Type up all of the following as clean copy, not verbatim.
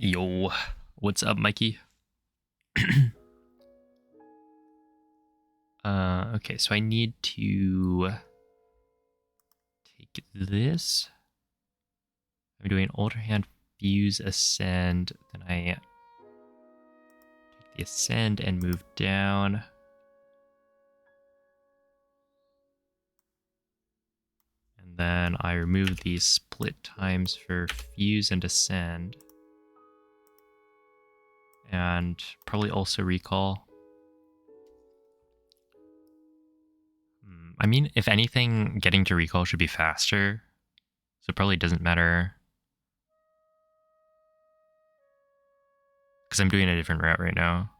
Yo, what's up, Mikey? Okay, so I need to take this. I'm doing Ultra Hand, Fuse, Ascend. Then I take the Ascend and move down. And then I remove these split times for Fuse and Ascend. And probably also Recall. I mean, if anything, getting to Recall should be faster. So it probably doesn't matter. Because I'm doing a different route right now.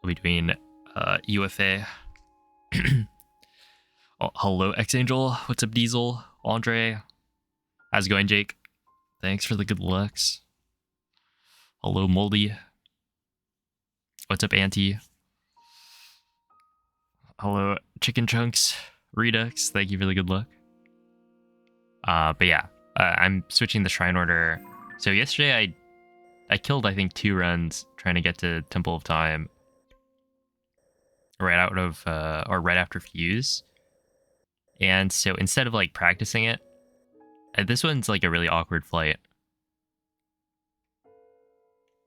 I'll be doing UFA. Oh, hello, X-Angel. What's up, Diesel? Andre? How's it going, Jake? Thanks for the good looks. Hello, Moldy. What's up, Auntie? Hello, Chicken Chunks. Redux, thank you for the good luck. But yeah, I'm switching the Shrine Order. So yesterday I killed, I think, 2 runs trying to get to Temple of Time. Right out of, or right after Fuse. And so instead of like practicing it, this one's like a really awkward flight.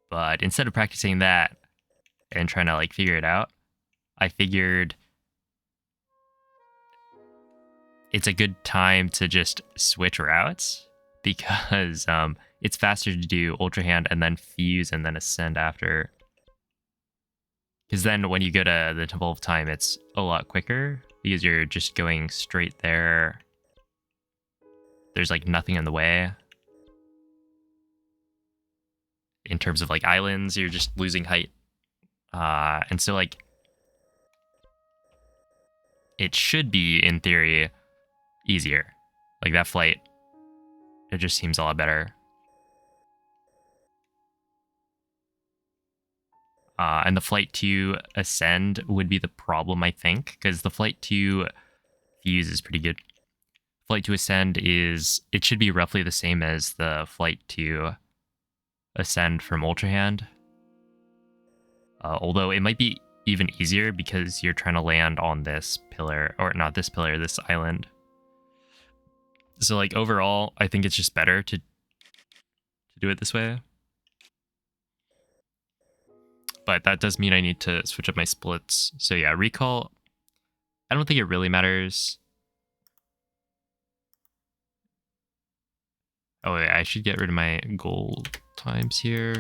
But instead of practicing that and trying to like figure it out, I figured it's a good time to just switch routes because it's faster to do Ultra Hand and then Fuse and then Ascend after. Because then when you go to the Temple of Time, it's a lot quicker because you're just going straight there. There's like nothing in the way. In terms of like islands, you're just losing height. And so like, it should be, in theory, easier. Like that flight, it just seems a lot better. And the flight to Ascend would be the problem, I think, because the flight to Fuse is pretty good. Flight to Ascend it should be roughly the same as the flight to Ascend from Ultra Hand. Although it might be even easier because you're trying to land on this pillar, or not this pillar, this island. So like overall, I think it's just better to do it this way. But that does mean I need to switch up my splits. So yeah, Recall, I don't think it really matters. Oh wait, I should get rid of my gold times here.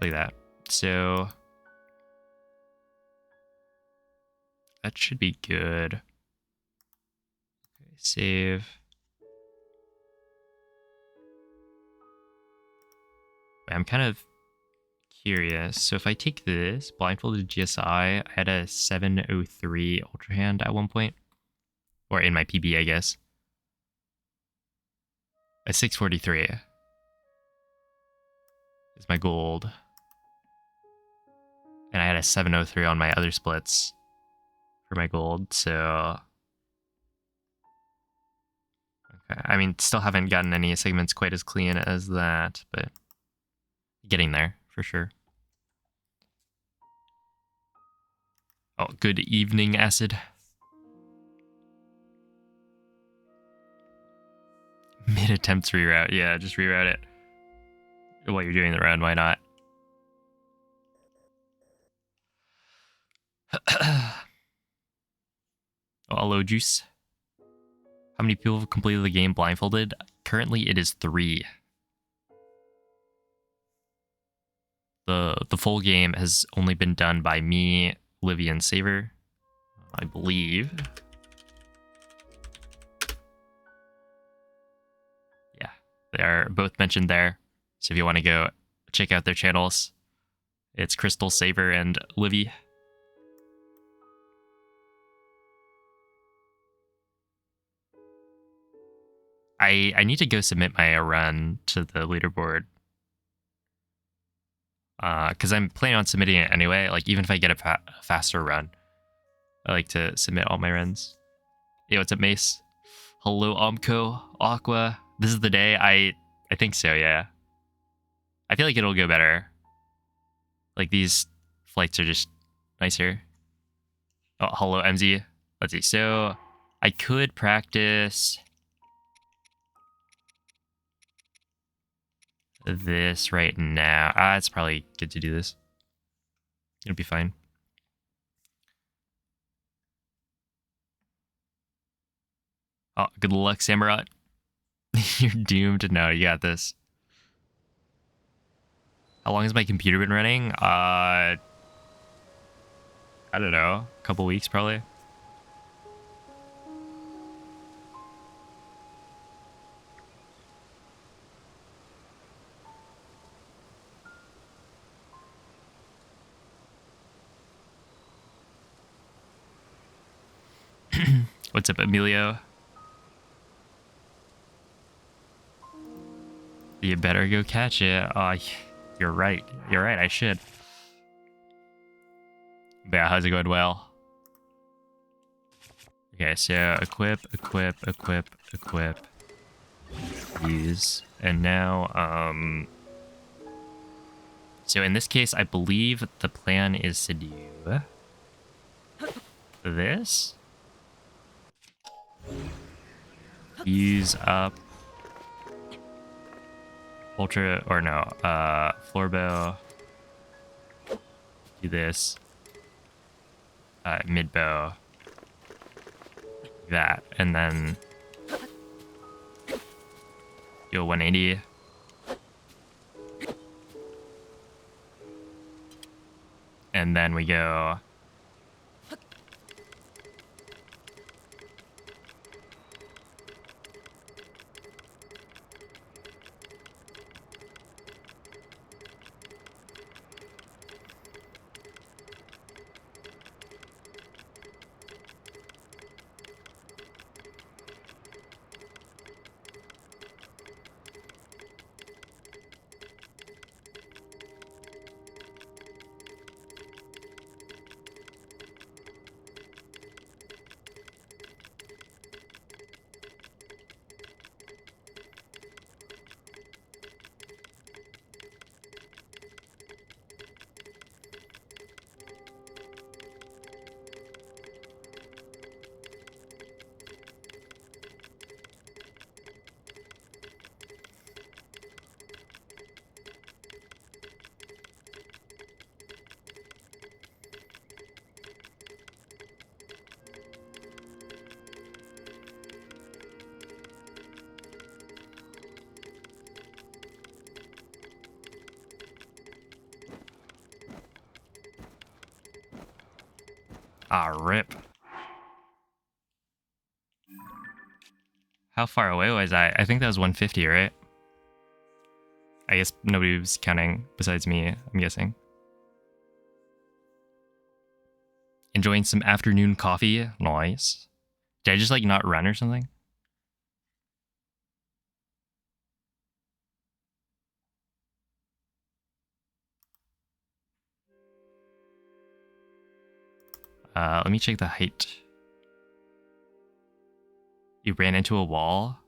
Like that. So that should be good. Okay, save. I'm kind of curious. So if I take this, Blindfolded GSI, I had a 703 Ultra Hand at one point. Or in my PB, I guess. A 643 is my gold. And I had a 703 on my other splits for my gold, so... Okay, I mean, still haven't gotten any segments quite as clean as that, but getting there, for sure. Oh, good evening, Acid. Mid-attempts reroute. Yeah, just reroute it. While you're doing the run, why not? Oh, hello, Juice. How many people have completed the game blindfolded? Currently, it is 3. The full game has only been done by me, Livy, and Saver, I believe. Yeah, they are both mentioned there. So if you want to go check out their channels, it's Crystal, Saver, and Livy. I need to go submit my run to the leaderboard. Because I'm planning on submitting it anyway. Like, even if I get a faster run, I like to submit all my runs. Hey, what's up, Mace? Hello, Omco, Aqua. This is the day. I think so, yeah. I feel like it'll go better. Like, these flights are just nicer. Oh, hello, MZ. Let's see. So, I could practice this right now. It's probably good to do this. It'll be fine. Oh, good luck, Samurott. You're doomed. No, you got this. How long has my computer been running? I don't know. A couple weeks, probably. What's up, Emilio? You better go catch it. You're right. You're right. I should. But yeah, how's it going? Well. Okay, so equip, equip, equip, equip. Use. And now, so in this case, I believe the plan is to do this. Use up ultra, or no, floor bow. Do this. Mid bow. That, and then do a 180. And then we go rip. How far away was I? I think that was 150, right? I guess nobody was counting besides me, I'm guessing. Enjoying some afternoon coffee. Nice. Did I just like not run or something? Let me check the height. You ran into a wall?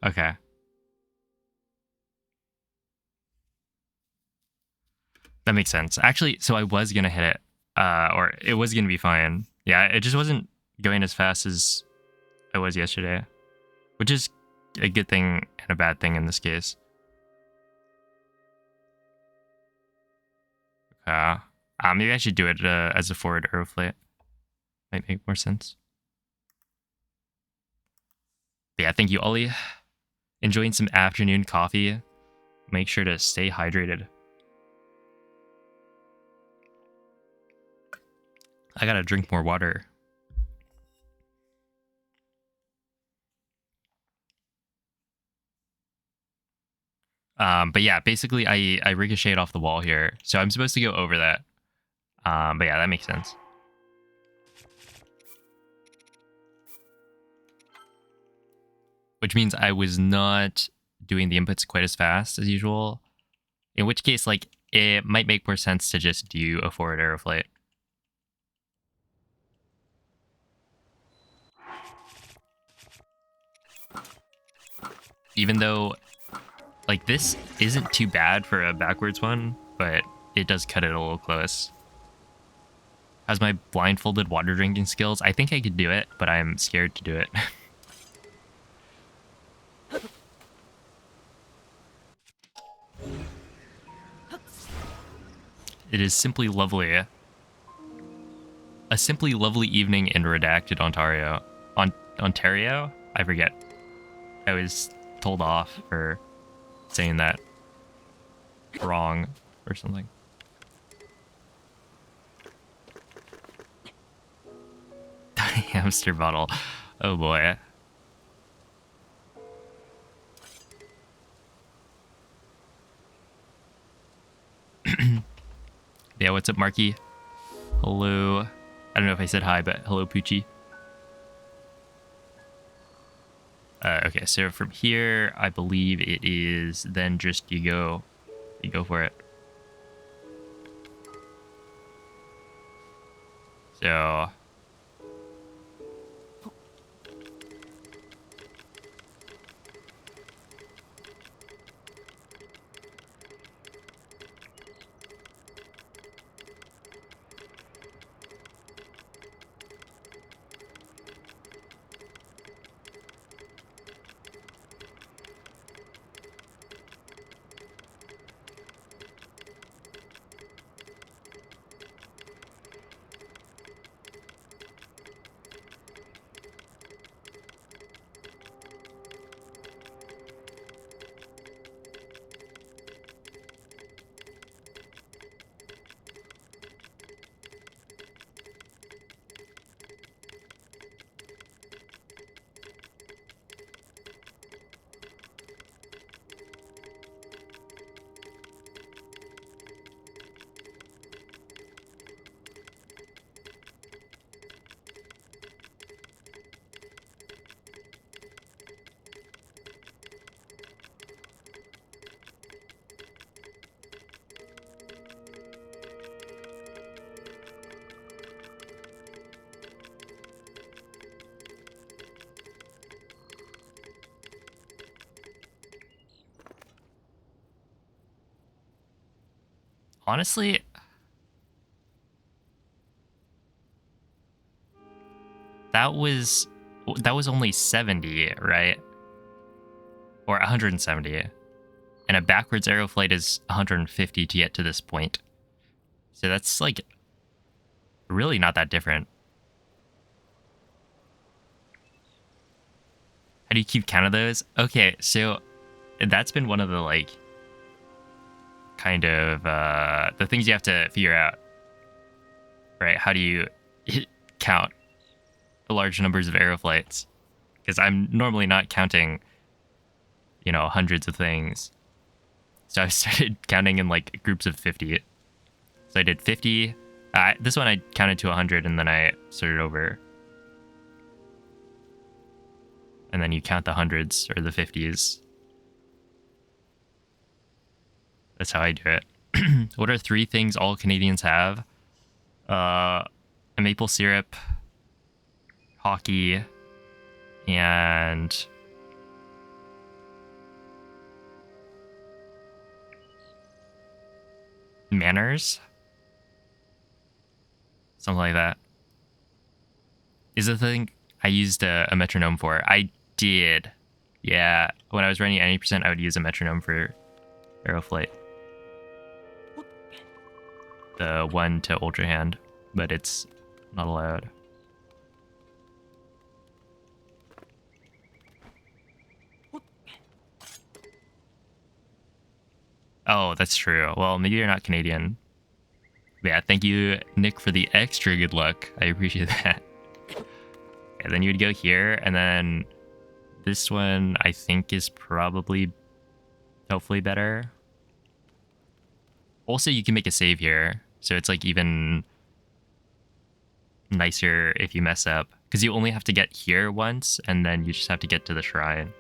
Okay. That makes sense. Actually, so I was gonna hit it. Or it was gonna be fine. Yeah, it just wasn't going as fast as I was yesterday. Which is a good thing and a bad thing in this case. Maybe I should do it as a forward aeroflight. Might make more sense. But yeah, thank you, Ollie. Enjoying some afternoon coffee. Make sure to stay hydrated. I gotta drink more water. But yeah, basically I ricocheted off the wall here. So I'm supposed to go over that. But yeah, that makes sense. which means I was not doing the inputs quite as fast as usual. In which case, like, it might make more sense to just do a forward arrow flight. Even though, like, this isn't too bad for a backwards one, but it does cut it a little close. How's my blindfolded water drinking skills? I think I could do it, but I'm scared to do it. It is simply lovely. A simply lovely evening in redacted Ontario. Ontario? I forget. I was told off for saying that wrong or something. Hamster bottle. Oh boy. Yeah, what's up, Marky? Hello. I don't know if I said hi, but hello, Poochie. Okay, so from here, I believe it is then just you go for it. So honestly, that was only 70, right? Or 170. And a backwards arrow flight is 150 to get to this point. So that's like really not that different. How do you keep count of those? Okay, so that's been one of the like kind of the things you have to figure out, right? How do you count large numbers of arrow flights? Because I'm normally not counting, you know, hundreds of things. So I started counting in like groups of 50. So I did 50. This one I counted to 100 and then I started over. And then you count the hundreds or the 50s. That's how I do it. What are 3 things all Canadians have? A maple syrup, hockey, and manners? Something like that. Is the thing I used a metronome for. I did. Yeah, when I was running 90%, I would use a metronome for Aeroflight. The one to Ultra Hand, but it's not allowed. Oh, that's true. Well, maybe you're not Canadian. Yeah, thank you, Nick, for the extra good luck. I appreciate that. And then you would go here, and then this one I think is probably hopefully better. Also, you can make a save here, so it's like even nicer if you mess up, because you only have to get here once, and then you just have to get to the shrine.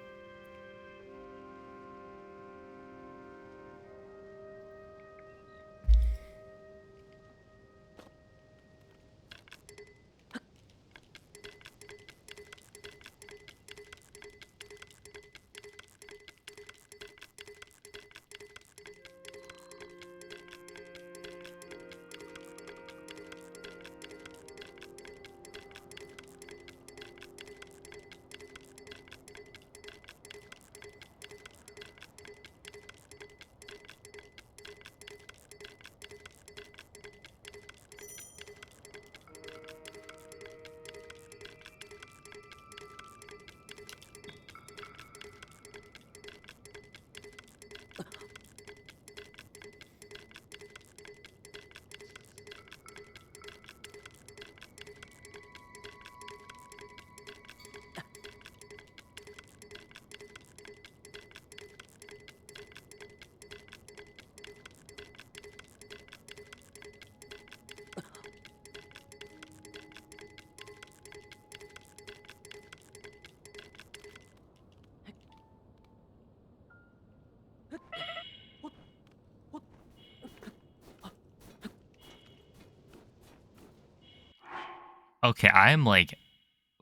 Okay, I'm like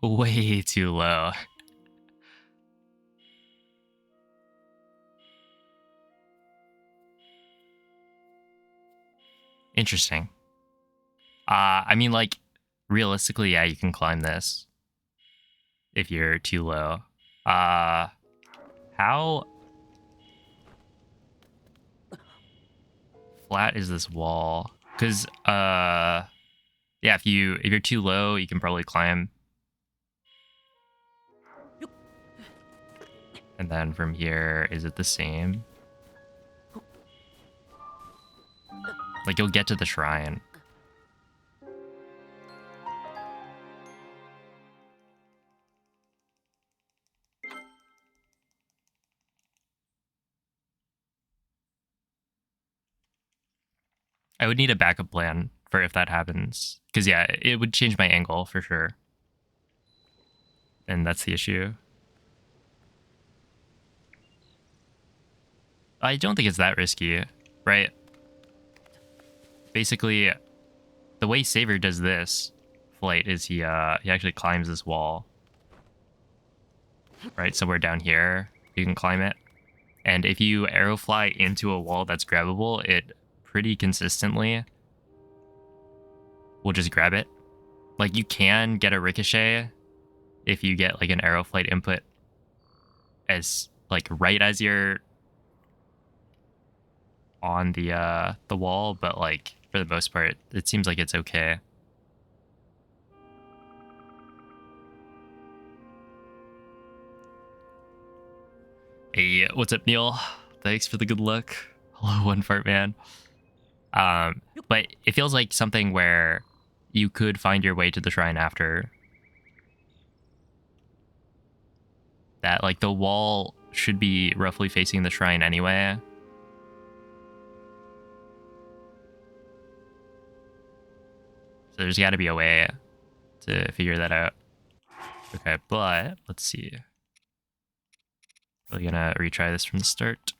way too low. Interesting. I mean, like, realistically, yeah, you can climb this if you're too low. How flat is this wall? Because, yeah, if you're too low, you can probably climb. And then from here, is it the same? Like, you'll get to the shrine. I would need a backup plan for if that happens. Because, yeah, it would change my angle for sure. And that's the issue. I don't think it's that risky, right? Basically, the way Saver does this flight is he actually climbs this wall. Right, somewhere down here, you can climb it. And if you arrow fly into a wall that's grabbable, it pretty consistently will just grab it. Like, you can get a ricochet if you get like an arrow flight input as like right as you're on the wall, but like for the most part, it seems like it's okay. Hey, what's up, Neil? Thanks for the good luck. Hello, One Fart Man. But it feels like something where you could find your way to the shrine after. That, like, the wall should be roughly facing the shrine anyway. So there's got to be a way to figure that out. Okay, but let's see. We're gonna retry this from the start.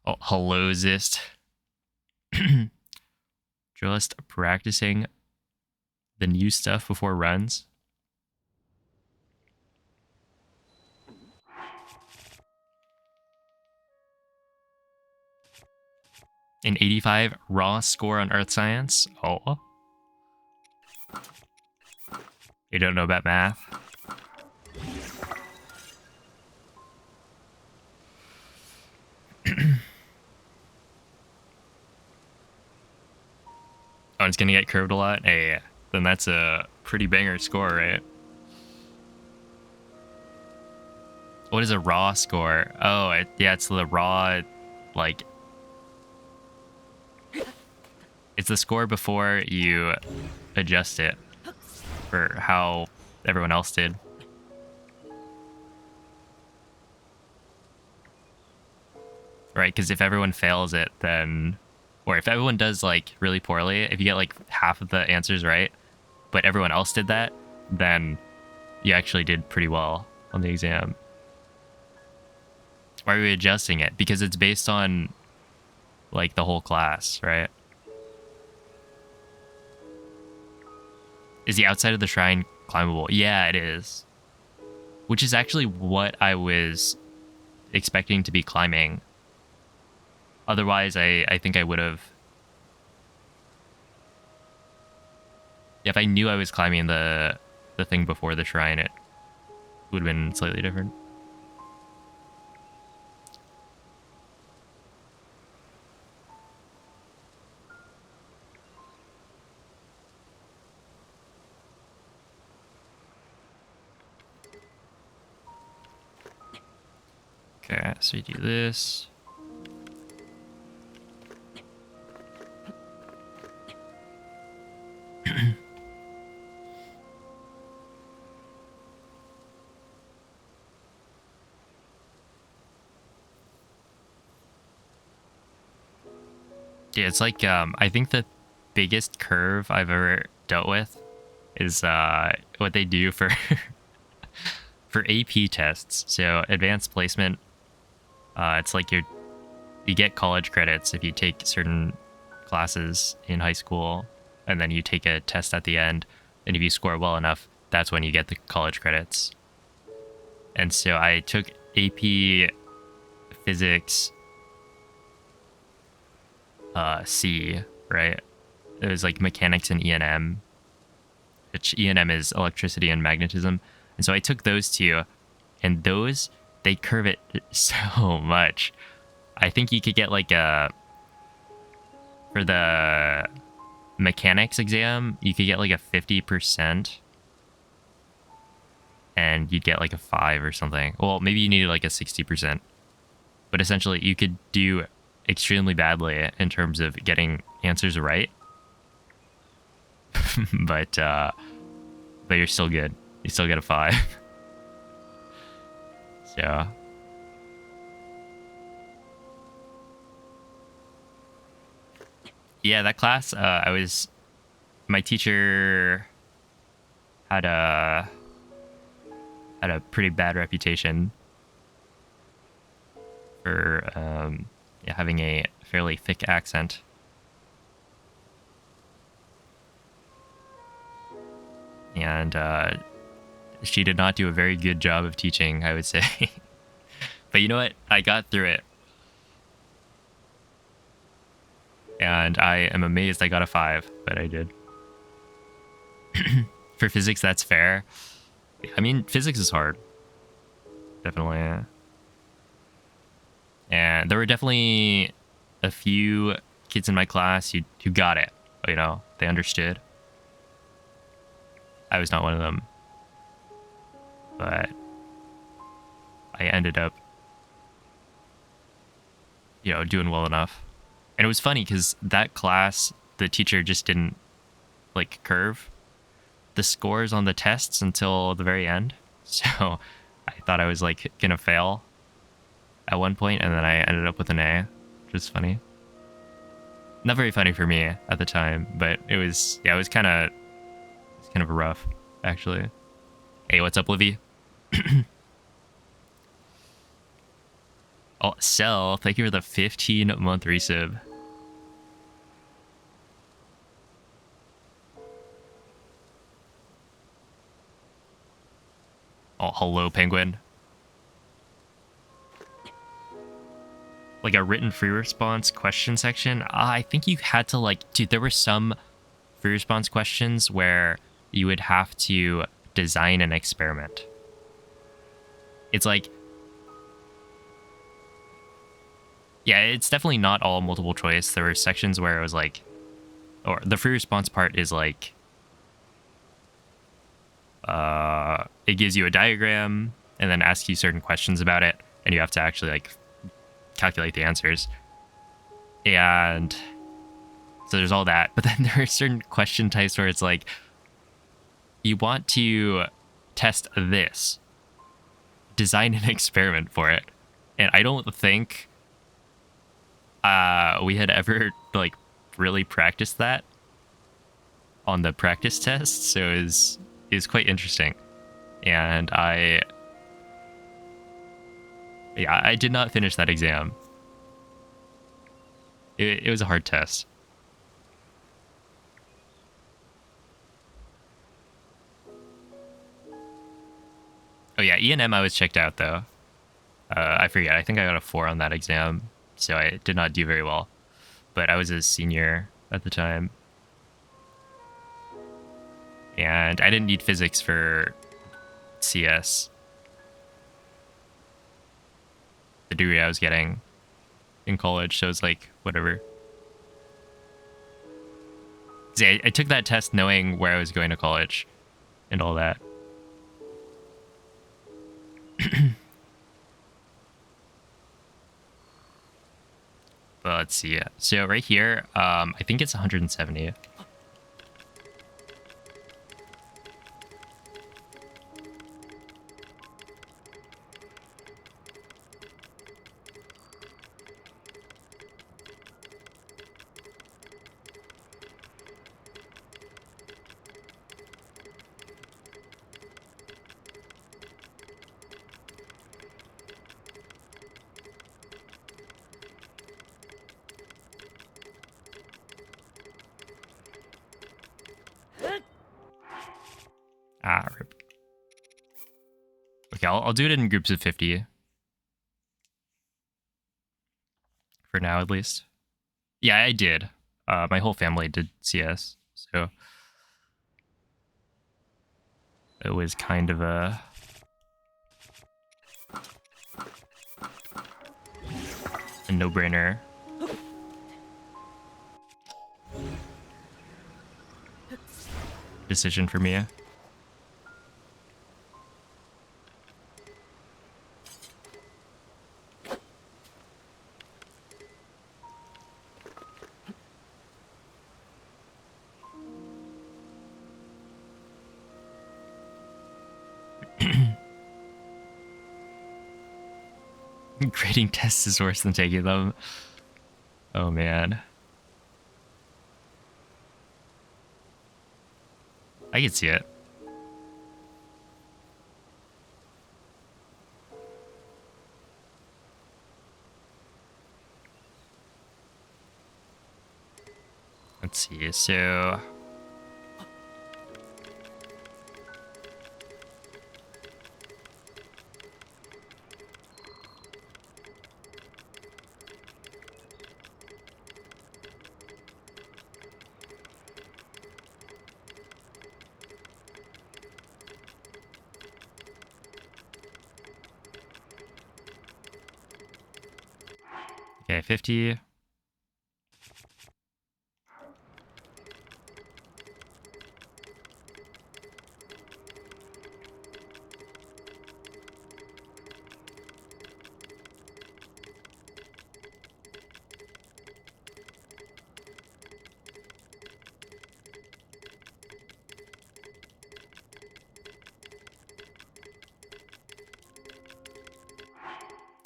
Oh, hello, Zist. Just practicing the new stuff before runs. An 85 raw score on Earth Science. Oh. You don't know about math? Oh, it's gonna get curved a lot? Hey, then that's a pretty banger score, right? What is a raw score? Oh, yeah, it's the raw, like... It's the score before you adjust it for how everyone else did. Right, because if everyone fails it, then... Or if everyone does, like, really poorly, if you get, like, half of the answers right, but everyone else did that, then you actually did pretty well on the exam. Why are we adjusting it? Because it's based on, like, the whole class, right? Is the outside of the shrine climbable? Yeah, it is. Which is actually what I was expecting to be climbing. Otherwise, I think I would have... If I knew I was climbing the thing before the shrine, it would have been slightly different. Okay, so we do this. Yeah, it's like, I think the biggest curve I've ever dealt with is what they do for for AP tests. So advanced placement, it's like you get college credits if you take certain classes in high school. and then you take a test at the end, and if you score well enough, that's when you get the college credits. And so I took AP Physics C, right? It was like mechanics and E&M, which E&M is electricity and magnetism. And so I took those two, and those, they curve it so much. I think you could get like for the mechanics exam, you could get like a 50%, and you'd get like a 5 or something. Well, maybe you needed like a 60%. But essentially, you could do extremely badly in terms of getting answers right. but you're still good. You still get a 5. So yeah, that class, my teacher had a pretty bad reputation for having a fairly thick accent. And she did not do a very good job of teaching, I would say. But you know what? I got through it. And I am amazed I got a 5, but I did. For physics, that's fair. I mean, physics is hard. Definitely. And there were definitely a few kids in my class who got it. You know, they understood. I was not one of them. But I ended up, you know, doing well enough. And it was funny because that class, the teacher just didn't like curve the scores on the tests until the very end. So I thought I was like gonna fail at one point, and then I ended up with an A, which was funny. Not very funny for me at the time, but it was kind of rough, actually. Hey, what's up, Livy? Oh, Cell, thank you for the 15-month resub. Oh, hello, Penguin. Like a written free response question section? I think you had to like... Dude, there were some free response questions where you would have to design an experiment. It's like... Yeah, it's definitely not all multiple choice. There were sections where it was like... Or the free response part is like... it gives you a diagram and then asks you certain questions about it, and you have to actually like calculate the answers. And so there's all that, but then there are certain question types where it's like, you want to test this, design an experiment for it. And I don't think we had ever like really practiced that on the practice test, so it was quite interesting. And I did not finish that exam. It was a hard test. Oh yeah, E&M I was checked out though. I forget, I think I got a 4 on that exam, so I did not do very well. But I was a senior at the time. And I didn't need physics for CS. The degree I was getting in college, so it's like, whatever. See, I took that test knowing where I was going to college and all that. But let's see. So right here, I think it's 170. Okay, I'll do it in groups of 50. For now, at least. Yeah, I did. My whole family did CS, so it was kind of a no-brainer. Decision for me. Grading tests is worse than taking them. Oh man. I can see it. Let's see, so... Okay, 50.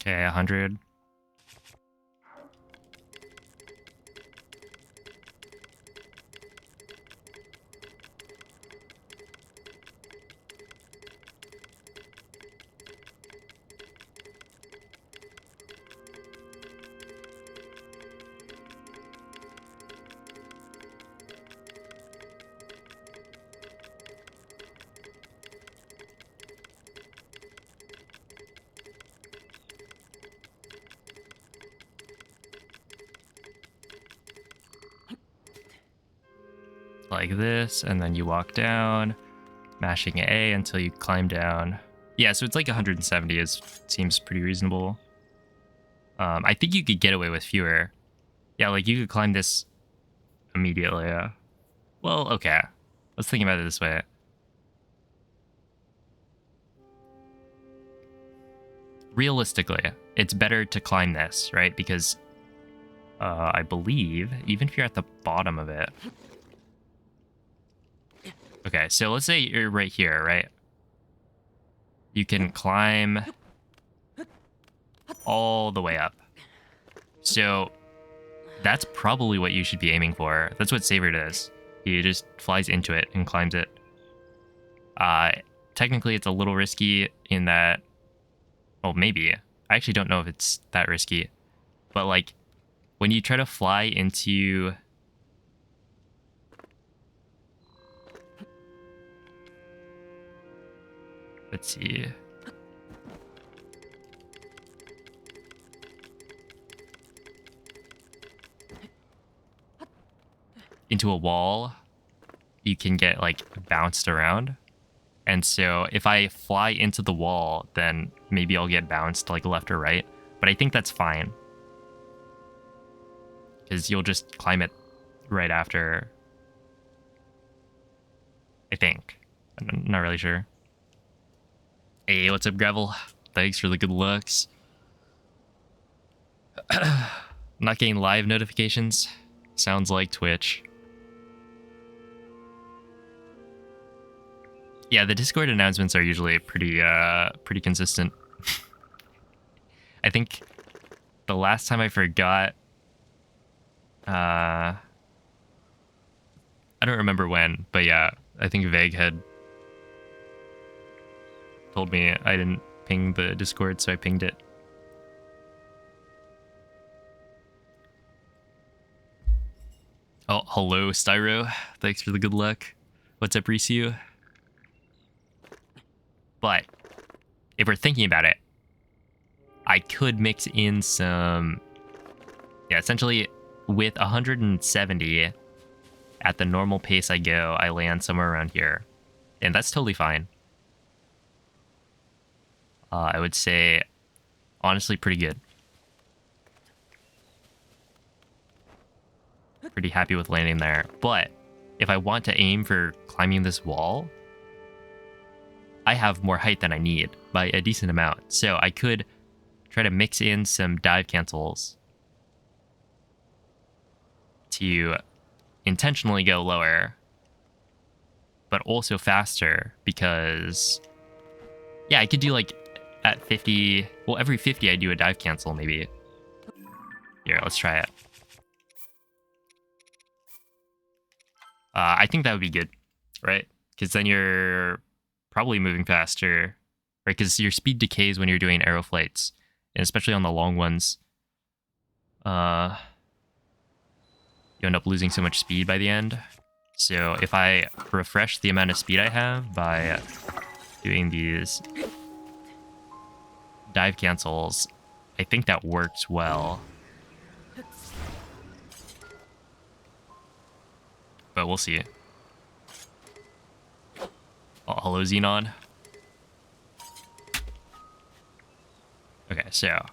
Okay, 100. Like this, and then you walk down, mashing A until you climb down. Yeah, so it's like 170 seems pretty reasonable. I think you could get away with fewer. Yeah, like you could climb this immediately. Well, okay. Let's think about it this way. Realistically, it's better to climb this, right? Because I believe, even if you're at the bottom of it... Okay, so let's say you're right here, right? You can climb all the way up. So that's probably what you should be aiming for. That's what Saber does. He just flies into it and climbs it. Technically, it's a little risky in that... Well, maybe. I actually don't know if it's that risky. But, like, when you try to fly into... Let's see. Into a wall, you can get, like, bounced around. And so if I fly into the wall, then maybe I'll get bounced, like, left or right. But I think that's fine. Because you'll just climb it right after. I think. I'm not really sure. Hey, what's up, Gravel? Thanks for the good looks. Not getting live notifications. Sounds like Twitch. Yeah, the Discord announcements are usually pretty consistent. I think the last time I forgot... I don't remember when, but yeah, I think Vague had told me I didn't ping the Discord, so I pinged it. Oh, hello, Styro. Thanks for the good luck. What's up, Risu? But if we're thinking about it, I could mix in some, yeah, essentially with 170 at the normal pace I go, I land somewhere around here. And that's totally fine. I would say, honestly, pretty good. Pretty happy with landing there. But if I want to aim for climbing this wall, I have more height than I need by a decent amount. So I could try to mix in some dive cancels to intentionally go lower, but also faster because, yeah, I could do like at 50, well, every 50 I do a dive cancel maybe. Here, let's try it. I think that would be good, right? Because then you're probably moving faster, right? Because your speed decays when you're doing aero flights, and especially on the long ones. You end up losing so much speed by the end. So if I refresh the amount of speed I have by doing these dive cancels, I think that works well. But we'll see. Oh, hello, Xenon. Okay, so.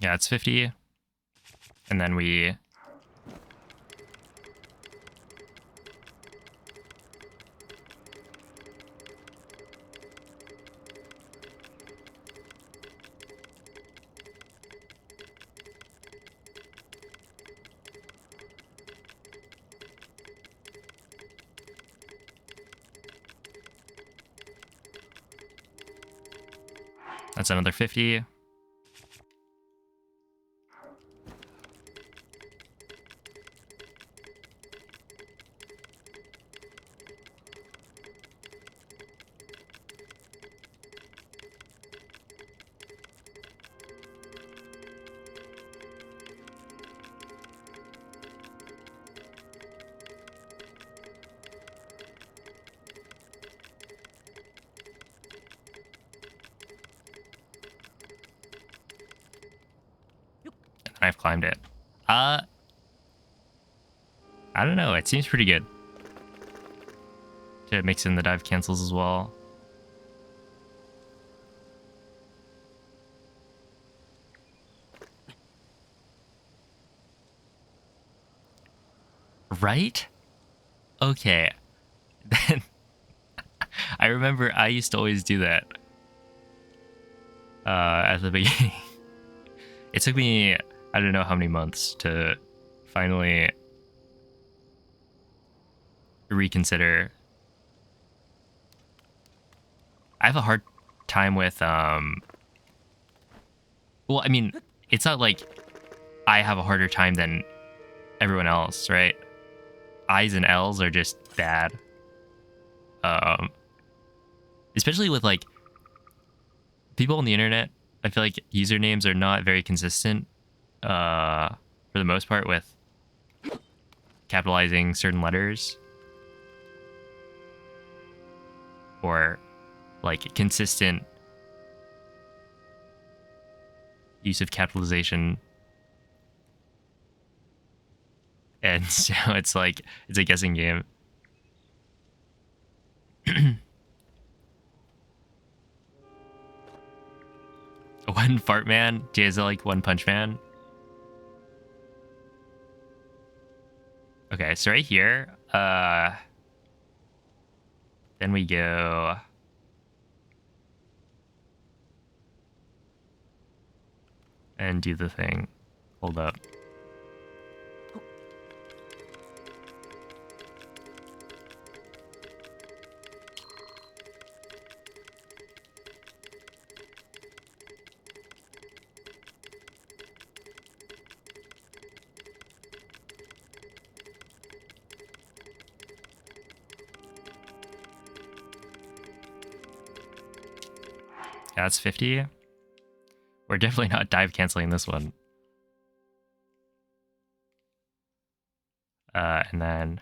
Yeah, it's 50. And then we... That's another 50. I've climbed it. I don't know. It seems pretty good. To mix in the dive cancels as well. Right? Okay. Then I remember I used to always do that. At the beginning. It took me, I don't know how many months to finally reconsider. I have a hard time with, well, I mean, it's not like I have a harder time than everyone else, right? I's and L's are just bad. Especially with, like, people on the internet, I feel like usernames are not very consistent, for the most part, with capitalizing certain letters. Or, like, consistent use of capitalization. And so it's like, it's a guessing game. One Fart Man? Is it like One Punch Man? Okay, so right here, then we go... and do the thing. Hold up. Yeah, that's 50. We're definitely not dive canceling this one. And then...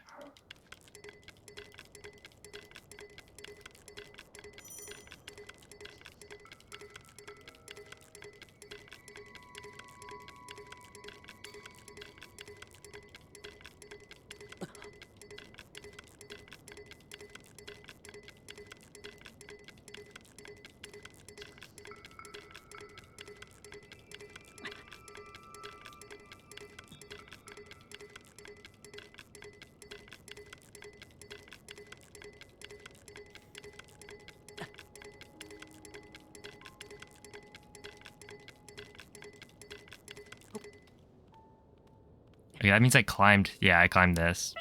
Okay, that means I climbed... Yeah, I climbed this.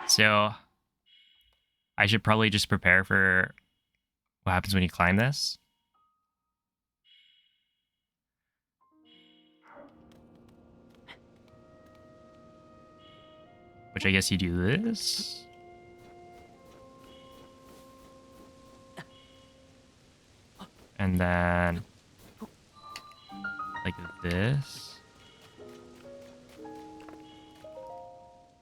So... I should probably just prepare for what happens when you climb this. Which I guess you do this. And then... like this.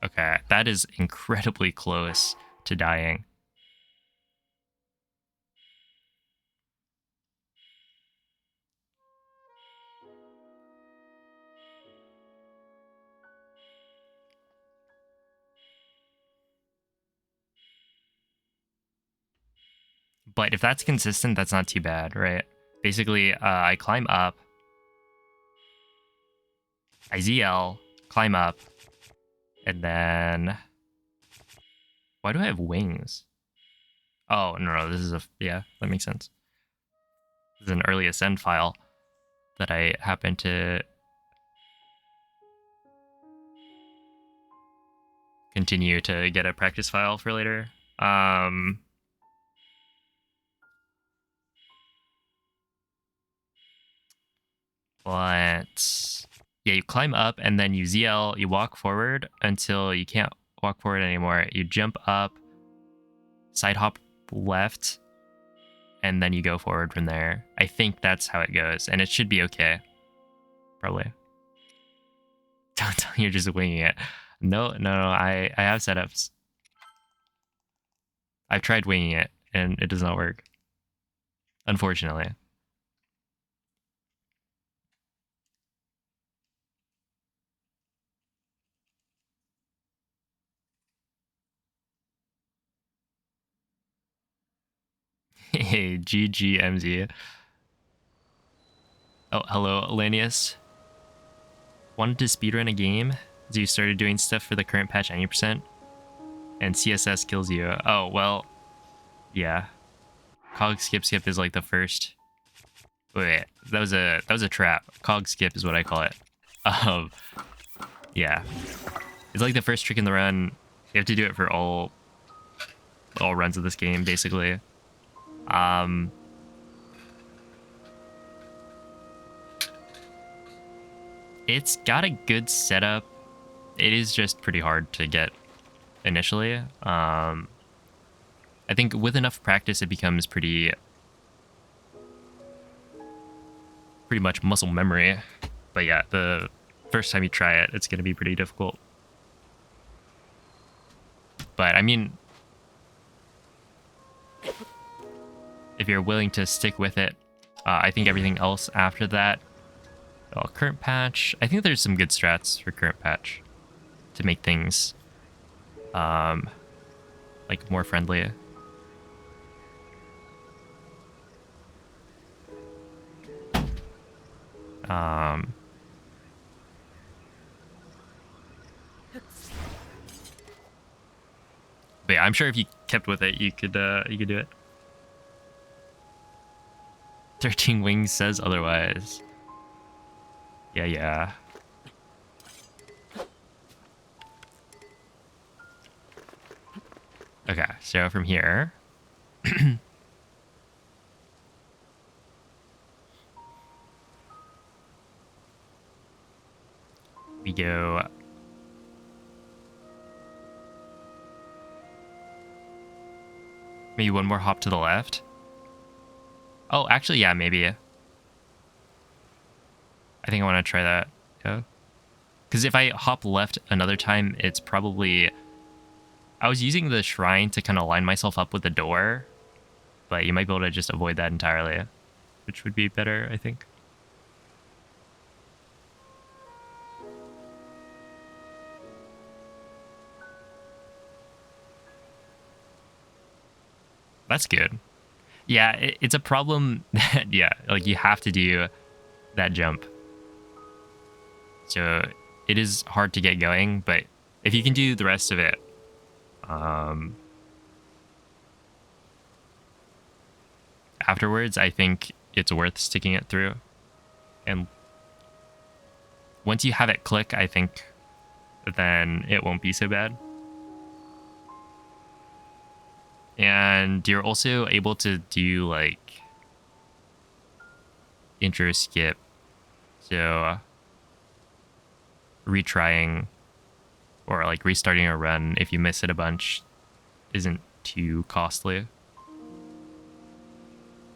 Okay, that is incredibly close to dying. But if that's consistent, that's not too bad, right? Basically, I climb up. I ZL, climb up. And then... Why do I have wings? Oh, no, this is a... Yeah, that makes sense. This is an early ascend file that I happen to continue to get a practice file for later. But yeah, you climb up and then you ZL, you walk forward until you can't walk forward anymore. You jump up, side hop left, and then you go forward from there. I think that's how it goes, and it should be okay. Probably. Don't tell me you're just winging it. No, I have setups. I've tried winging it, and it does not work. Unfortunately. Hey, GGMZ. Oh, hello, Lanius. Wanted to speedrun a game, so you started doing stuff for the current patch 90%, and CSS kills you. Oh, well, yeah. Cog skip is like the first... Wait, that was a trap. Cog skip is what I call it. Yeah. It's like the first trick in the run. You have to do it for all runs of this game, basically. It's got a good setup. It is just pretty hard to get initially. I think with enough practice, it becomes pretty much muscle memory. But yeah, the first time you try it, it's going to be pretty difficult. But I mean, if you're willing to stick with it, I think everything else after that, current patch, I think there's some good strats for current patch to make things like more friendly. But yeah, I'm sure if you kept with it, you could do it. 13 Wings says otherwise. Yeah. Okay, so from here... we go... maybe one more hop to the left. Oh, actually, yeah, maybe. I think I want to try that. Yeah. Because if I hop left another time, it's probably... I was using the shrine to kind of line myself up with the door, but you might be able to just avoid that entirely, which would be better, I think. That's good. Yeah, it's a problem that, yeah, like you have to do that jump. So it is hard to get going, but if you can do the rest of it, afterwards, I think it's worth sticking it through. And once you have it click, I think then it won't be so bad. And you're also able to do like intro skip. So retrying or like restarting a run if you miss it a bunch isn't too costly.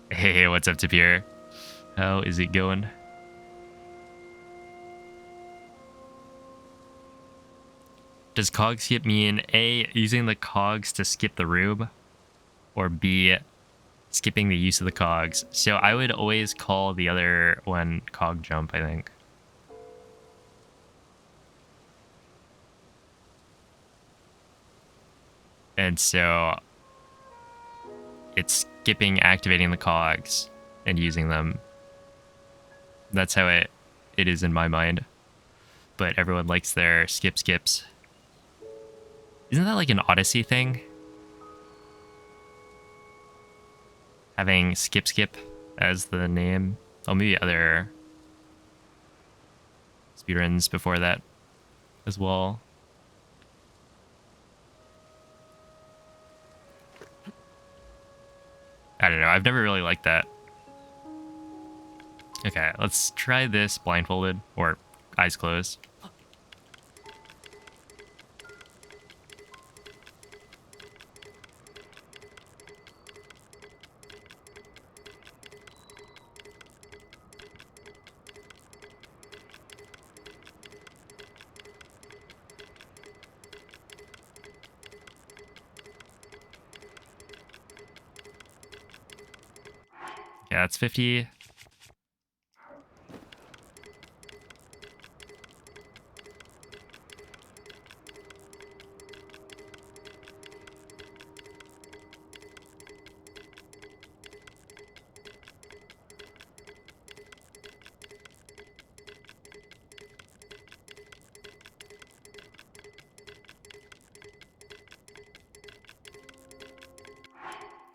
Hey, what's up, Tapir? How is it going? Does cog skip mean A, using the cogs to skip the room, or B, skipping the use of the cogs? So I would always call the other one cog jump, I think. And so it's skipping activating the cogs and using them. That's how it is in my mind. But everyone likes their skips. Isn't that like an Odyssey thing? Having skip as the name. Oh, maybe other speedruns before that as well. I don't know. I've never really liked that. Okay, let's try this blindfolded or eyes closed. Yeah, that's 50.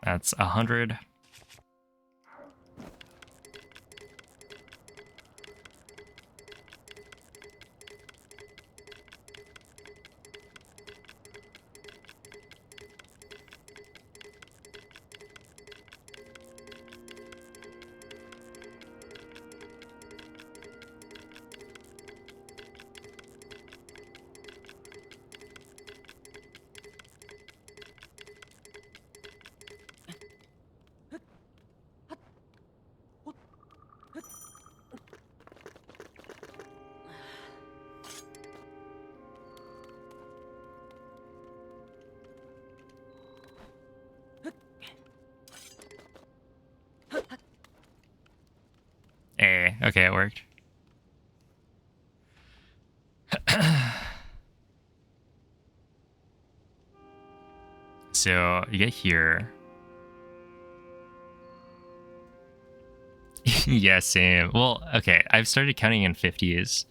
That's 100. Okay, it worked. So you get here. Yeah, same. Well, okay, I've started counting in 50s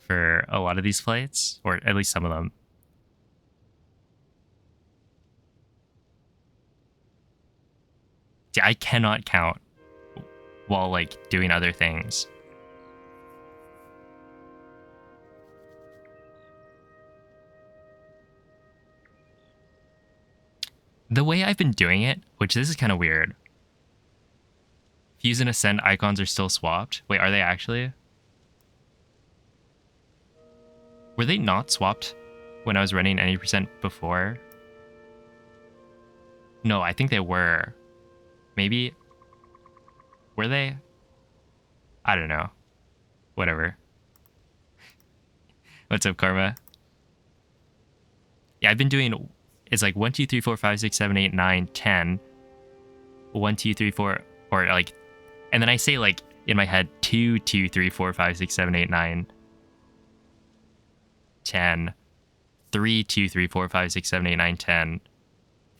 for a lot of these flights, or at least some of them. See, I cannot count while like doing other things. The way I've been doing it, which this is kind of weird. Fuse and Ascend icons are still swapped. Wait, are they actually? Were they not swapped when I was running any percent before? No, I think they were. Maybe. Were they? I don't know. Whatever. What's up, Karma? Yeah, I've been doing. It's like 1, 2, 3, 4, 5, 6, 7, 8, 9, 10. 1, 2, 3, 4, or like, and then I say like in my head 2, 2, 3, 4, 5, 6, 7, 8, 9, 10. 3, 2, 3, 4, 5, 6, 7, 8, 9, 10.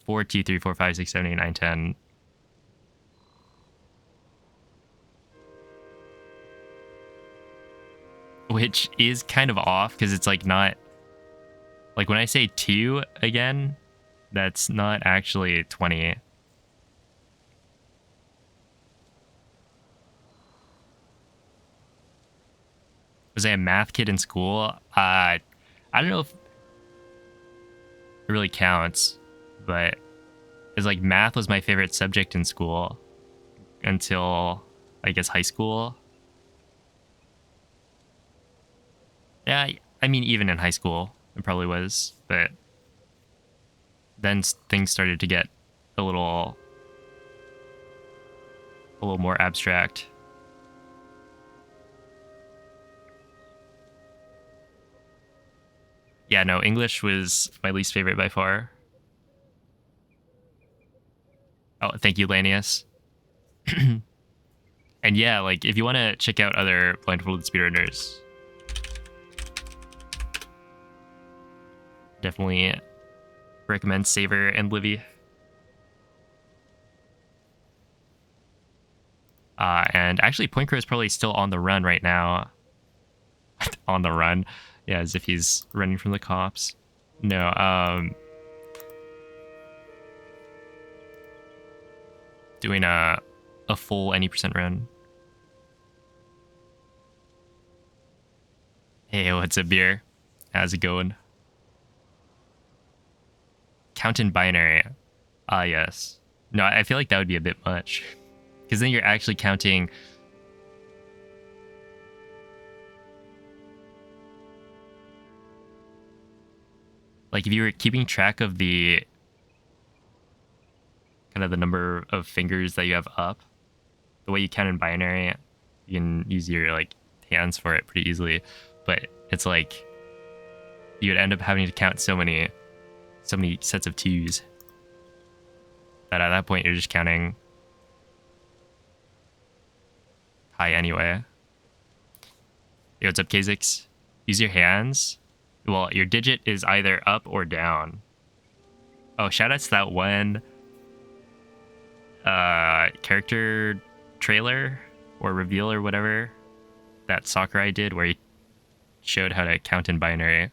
4, 2, 3, 4, 5, 6, 7, 8, 9, 10. Which is kind of off because it's like not like when I say 2 again, that's not actually 20. Was I a math kid in school? I don't know if it really counts, but it's like math was my favorite subject in school until I guess high school. Yeah, I mean even in high school it probably was, but then things started to get a little more abstract. Yeah, no, English was my least favorite by far. Oh, thank you, Lanius. And yeah, like if you want to check out other blindfolded speedrunners, definitely recommend Saver and Livy. And actually, Point Crow is probably still on the run right now. On the run, yeah, as if he's running from the cops. No, doing a full any percent run. Hey, what's up, beer? How's it going? Count in binary. Ah, yes. No, I feel like that would be a bit much. Because then you're actually counting. Like if you were keeping track of the kind of the number of fingers that you have up, the way you count in binary, you can use your like hands for it pretty easily. But it's like you would end up having to count so many sets of twos that at that point you're just counting high anyway. Yo, what's up, Kha'Zix? Use your hands. Well, your digit is either up or down. Oh, shoutouts to that one character trailer or reveal or whatever that Sakurai did where he showed how to count in binary.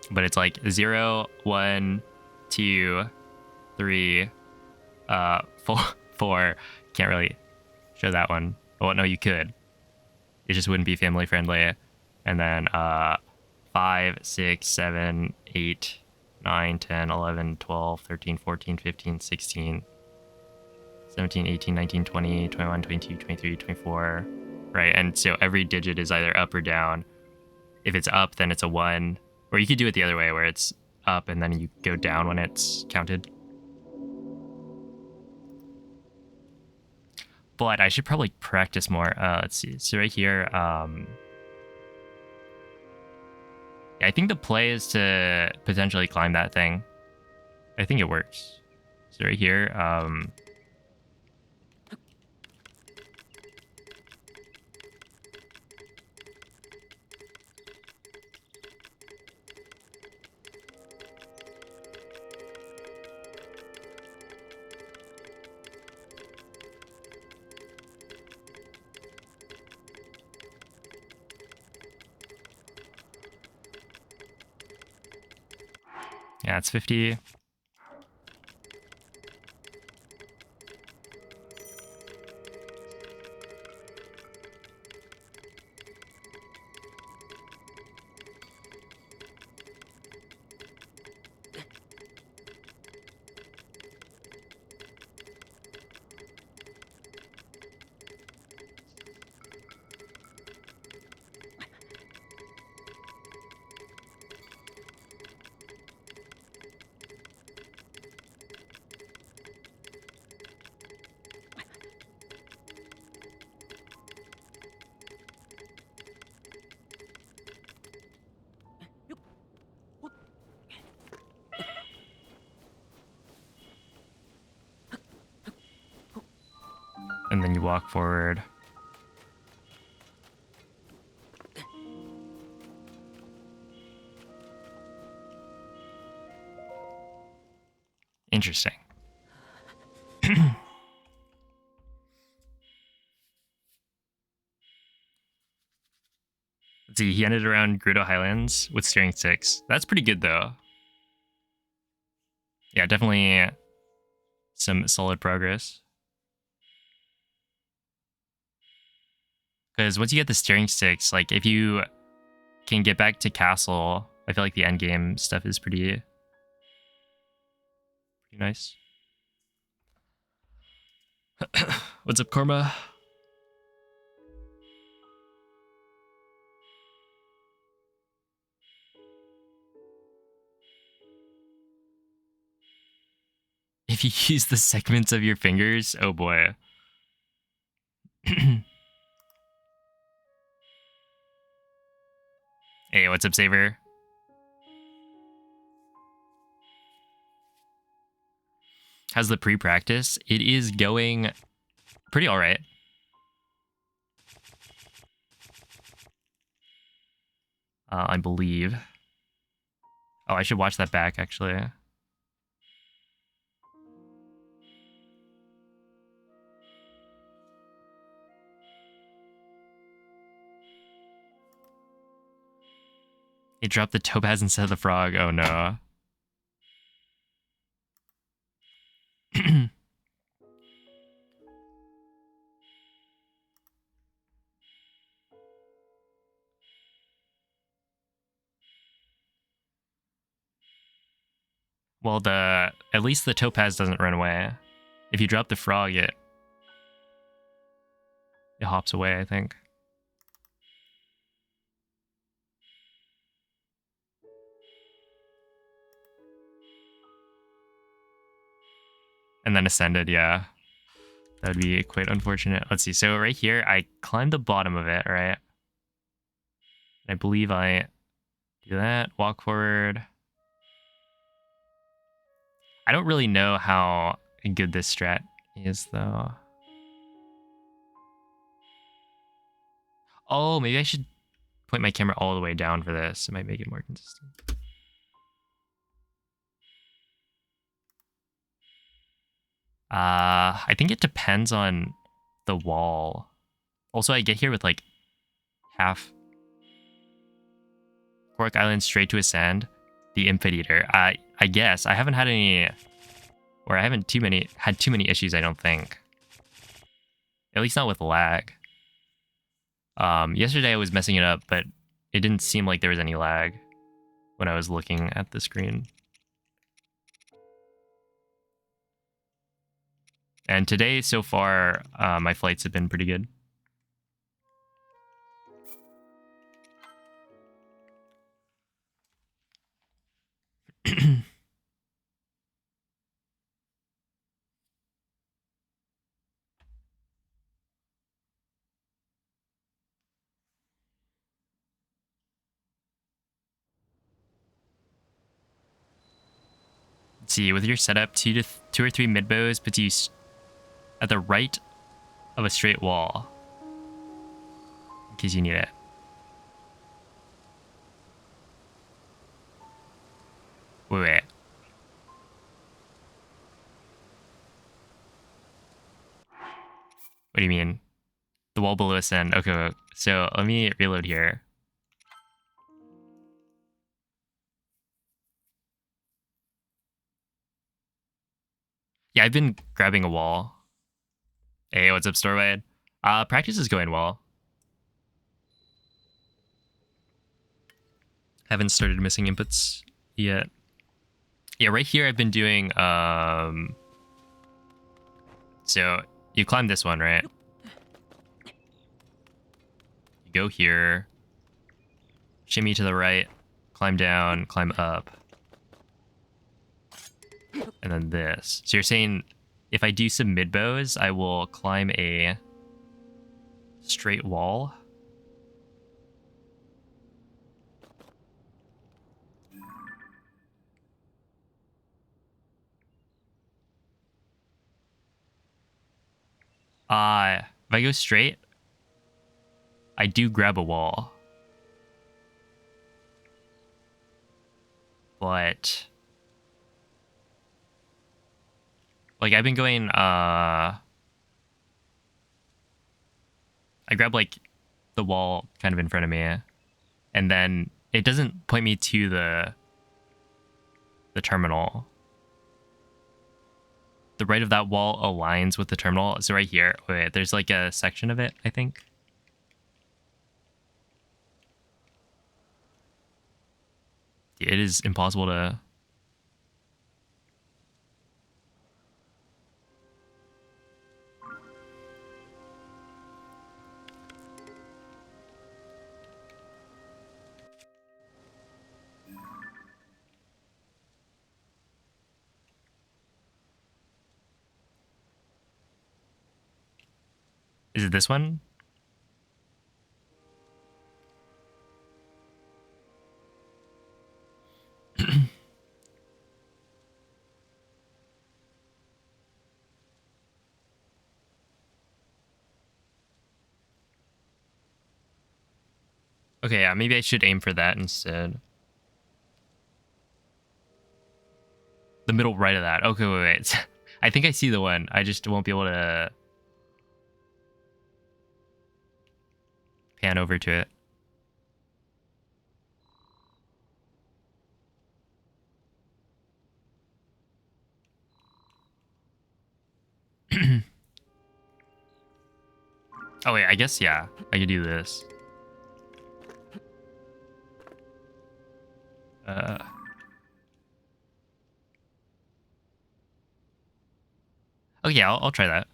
But it's like 0, 1, 2, 3, 4, 4. Can't really show that one. Oh, no, you could. It just wouldn't be family friendly. And then 5, 6, 7, 8, 9, 10, 11, 12, 13, 14, 15, 16, 17, 18, 19, 20, 21, 22, 23, 24. Right, and so every digit is either up or down. If it's up, then it's a 1. Or you could do it the other way, where it's up and then you go down when it's counted. But I should probably practice more. Let's see. So right here, I think the play is to potentially climb that thing. I think it works. So right here, yeah, it's 50. walk forward. Interesting. Let's see, he ended around Grudo Highlands with steering 6. That's pretty good, though. Yeah, definitely some solid progress. Because once you get the steering 6, like, if you can get back to Castle, I feel like the endgame stuff is pretty nice. What's up, Korma? If you use the segments of your fingers, oh boy. Hey, what's up, Saver? How's the pre-practice? It is going pretty all right. I believe. Oh, I should watch that back, actually. He dropped the topaz instead of the frog. Oh, no. Well, at least the topaz doesn't run away. If you drop the frog, it hops away, I think. And then ascended, yeah. That would be quite unfortunate. Let's see. So right here, I climbed the bottom of it, right? I believe I do that. Walk forward. I don't really know how good this strat is, though. Oh, maybe I should point my camera all the way down for this. It might make it more consistent. I think it depends on the wall. Also, I get here with like half Cork Island straight to ascend. The Impet Eater. I guess I haven't had any, or I haven't had too many issues. I don't think. At least not with lag. Yesterday I was messing it up, but it didn't seem like there was any lag when I was looking at the screen. And today, so far, my flights have been pretty good. Let's see, with your setup, two or three mid bows puts you at the right of a straight wall, in case you need it. Wait. What do you mean? The wall below ascend. Okay, so let me reload here. Yeah, I've been grabbing a wall. Hey, what's up, Storewide? Practice is going well. Haven't started missing inputs yet. Yeah, right here I've been doing, so you climb this one, right? You go here, shimmy to the right, climb down, climb up. And then this. So you're saying if I do some mid bows, I will climb a straight wall? If I go straight, I do grab a wall. But like I've been going I grab like the wall kind of in front of me, and then it doesn't point me to the terminal. The right of that wall aligns with the terminal. So right here, wait, there's like a section of it, I think. It is impossible to... Is it this one? Okay, yeah, maybe I should aim for that instead. The middle right of that. Okay, wait. I think I see the one. I just won't be able to pan over to it. Oh wait, I guess, yeah, I could do this. Oh yeah, I'll try that.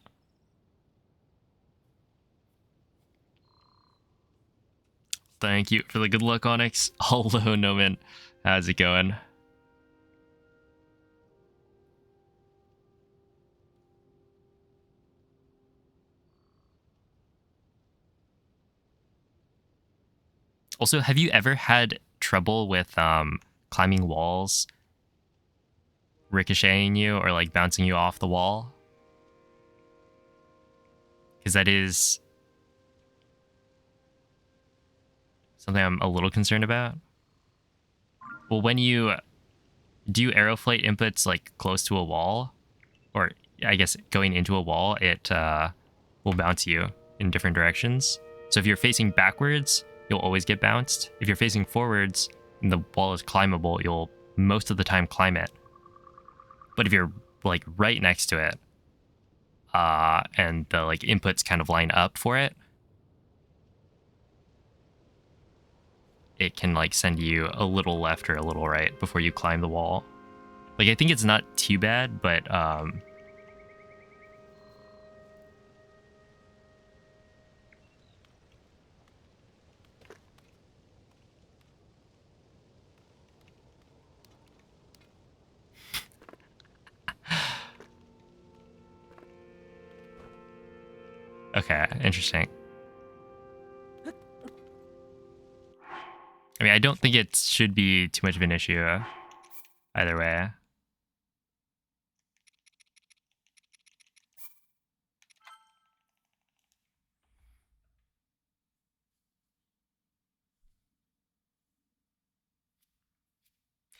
Thank you for the good luck, Onyx. Hello, Noman. How's it going? Also, have you ever had trouble with climbing walls ricocheting you or like bouncing you off the wall? Because that is something I'm a little concerned about. Well, when you do aeroflight inputs like close to a wall, or I guess going into a wall, it will bounce you in different directions. So if you're facing backwards, you'll always get bounced. If you're facing forwards and the wall is climbable, you'll most of the time climb it. But if you're like right next to it, and the like inputs kind of line up for it, it can like send you a little left or a little right before you climb the wall. Like I think it's not too bad, but okay, interesting. I mean, I don't think it should be too much of an issue either way.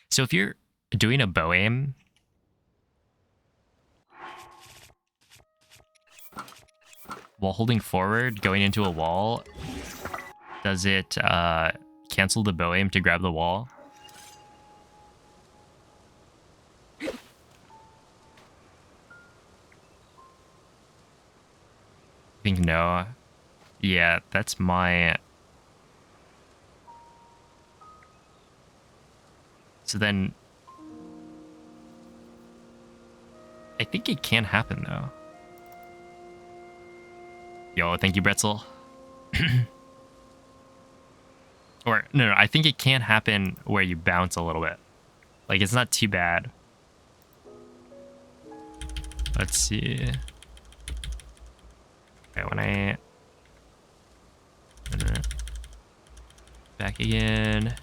So if you're doing a bow aim, while holding forward, going into a wall, does it cancel the bow aim to grab the wall? I think no. Yeah, that's my... So then... I think it can happen, though. Yo, thank you, Bretzel. Or, no, I think it can happen where you bounce a little bit. Like, it's not too bad. Let's see. Okay, when I... Back again.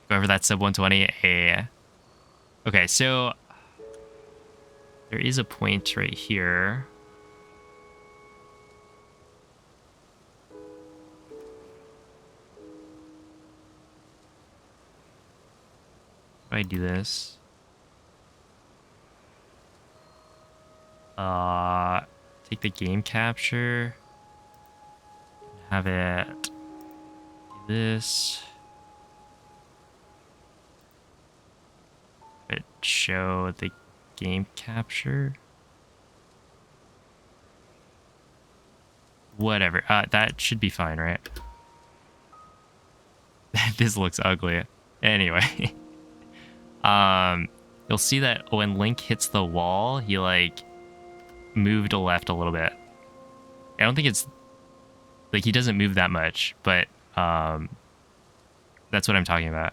Go Whoever that sub 120. Okay, so there is a point right here. If I do this, take the game capture, have it do this, it show the game capture, whatever. That should be fine, right? This looks ugly. Anyway, you'll see that when Link hits the wall, he like moved left a little bit. I don't think it's like he doesn't move that much, but that's what I'm talking about.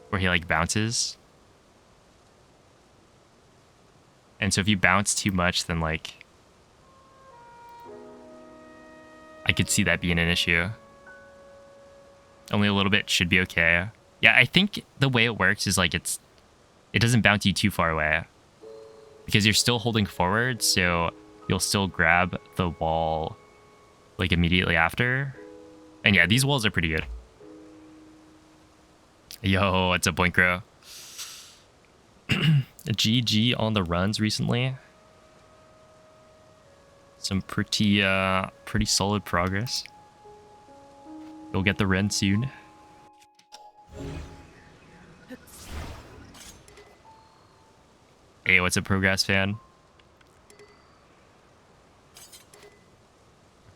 Where he like bounces. And so if you bounce too much, then like I could see that being an issue. Only a little bit should be okay. Yeah, I think the way it works is like it doesn't bounce you too far away. Because you're still holding forward, so you'll still grab the wall like immediately after. And yeah, these walls are pretty good. Yo, what's up, Boinkro? GG on the runs recently. Some pretty solid progress. You'll get the Ren soon. Hey, what's up, Progress fan?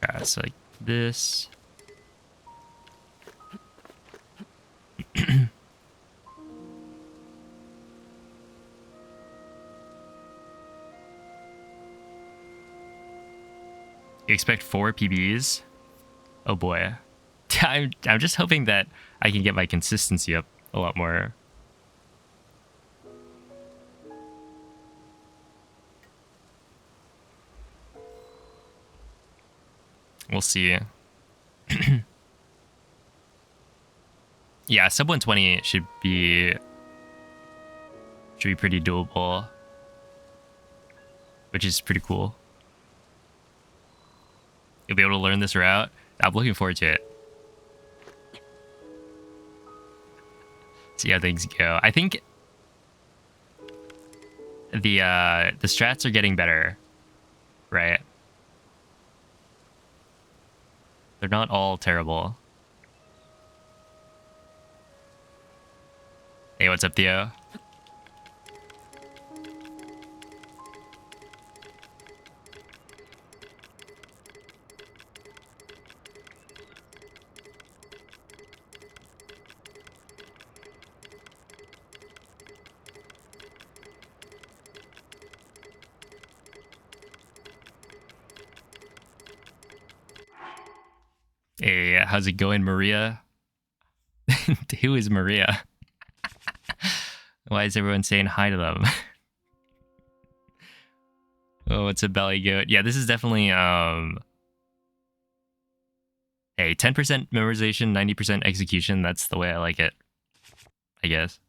Okay, so like this. You expect 4 PBs? Oh boy. I'm just hoping that I can get my consistency up a lot more. We'll see. Yeah, sub 120 should be pretty doable, which is pretty cool. You'll be able to learn this route. I'm looking forward to it. See how things go. I think the strats are getting better, right? They're not all terrible. Hey, what's up, Theo? Hey, how's it going, Maria? Who is Maria? Why is everyone saying hi to them? Oh, it's a belly goat. Yeah, this is definitely hey, 10% memorization, 90% execution. That's the way I like it, I guess.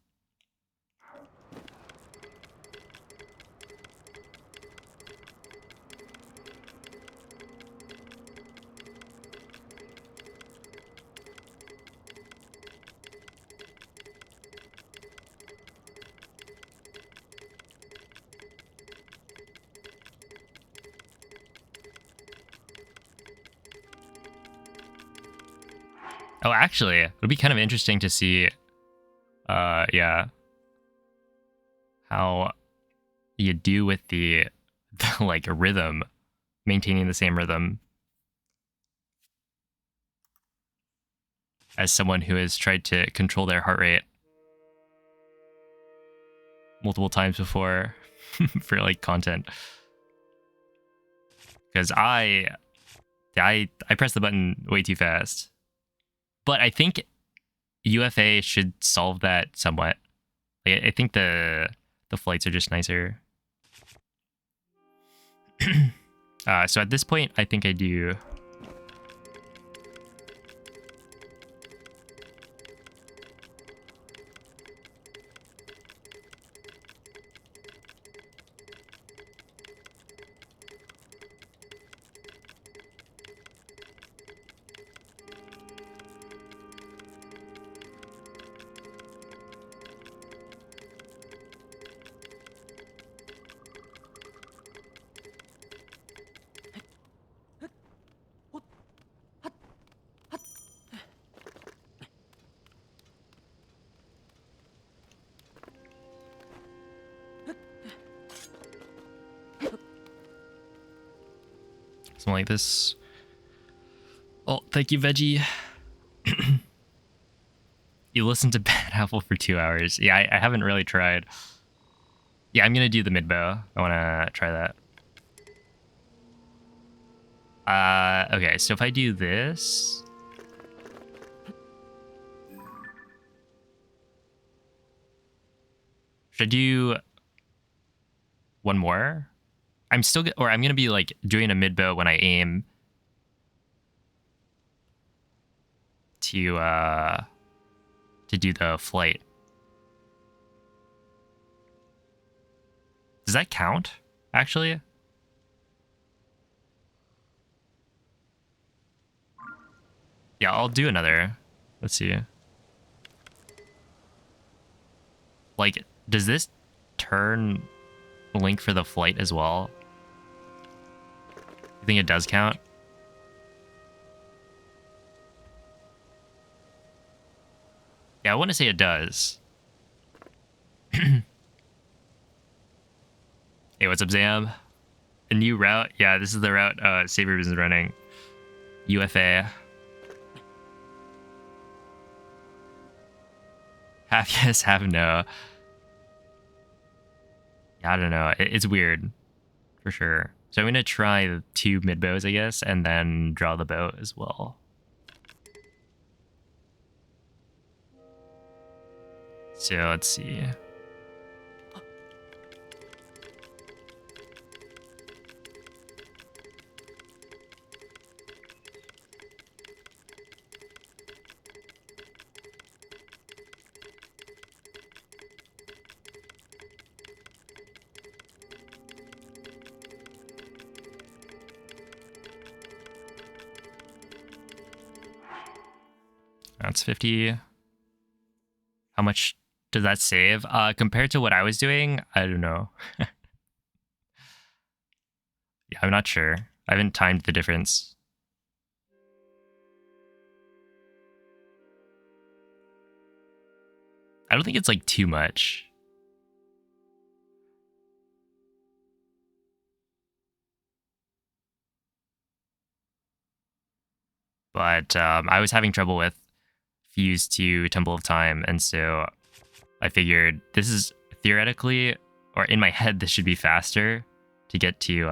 Oh, actually, it'll be kind of interesting to see, yeah, how you do with the like rhythm, maintaining the same rhythm as someone who has tried to control their heart rate multiple times before for like content. Because I pressed the button way too fast. But I think UFA should solve that somewhat. Like, I think the flights are just nicer. So at this point, I think I do... Something like this. Oh, thank you, Veggie. You listened to Bad Apple for 2 hours. Yeah, I haven't really tried. Yeah, I'm gonna do the mid bow. I wanna try that. Okay, so if I do this... Should I do one more? I'm still or I'm gonna be like doing a mid bow when I aim to do the flight. Does that count, actually? Yeah, I'll do another. Let's see. Like, does this turn link for the flight as well? You think it does count? Yeah, I want to say it does. Hey, what's up, Zam? A new route? Yeah, this is the route Saber is running. UFA. Half yes, half no. Yeah, I don't know. It's weird, for sure. So I'm going to try 2 mid bows, I guess, and then draw the bow as well. So let's see. That's 50. How much does that save? Compared to what I was doing, I don't know. Yeah, I'm not sure. I haven't timed the difference. I don't think it's like too much. But I was having trouble with Fuse to Temple of Time, and so I figured this is theoretically, or in my head, this should be faster to get to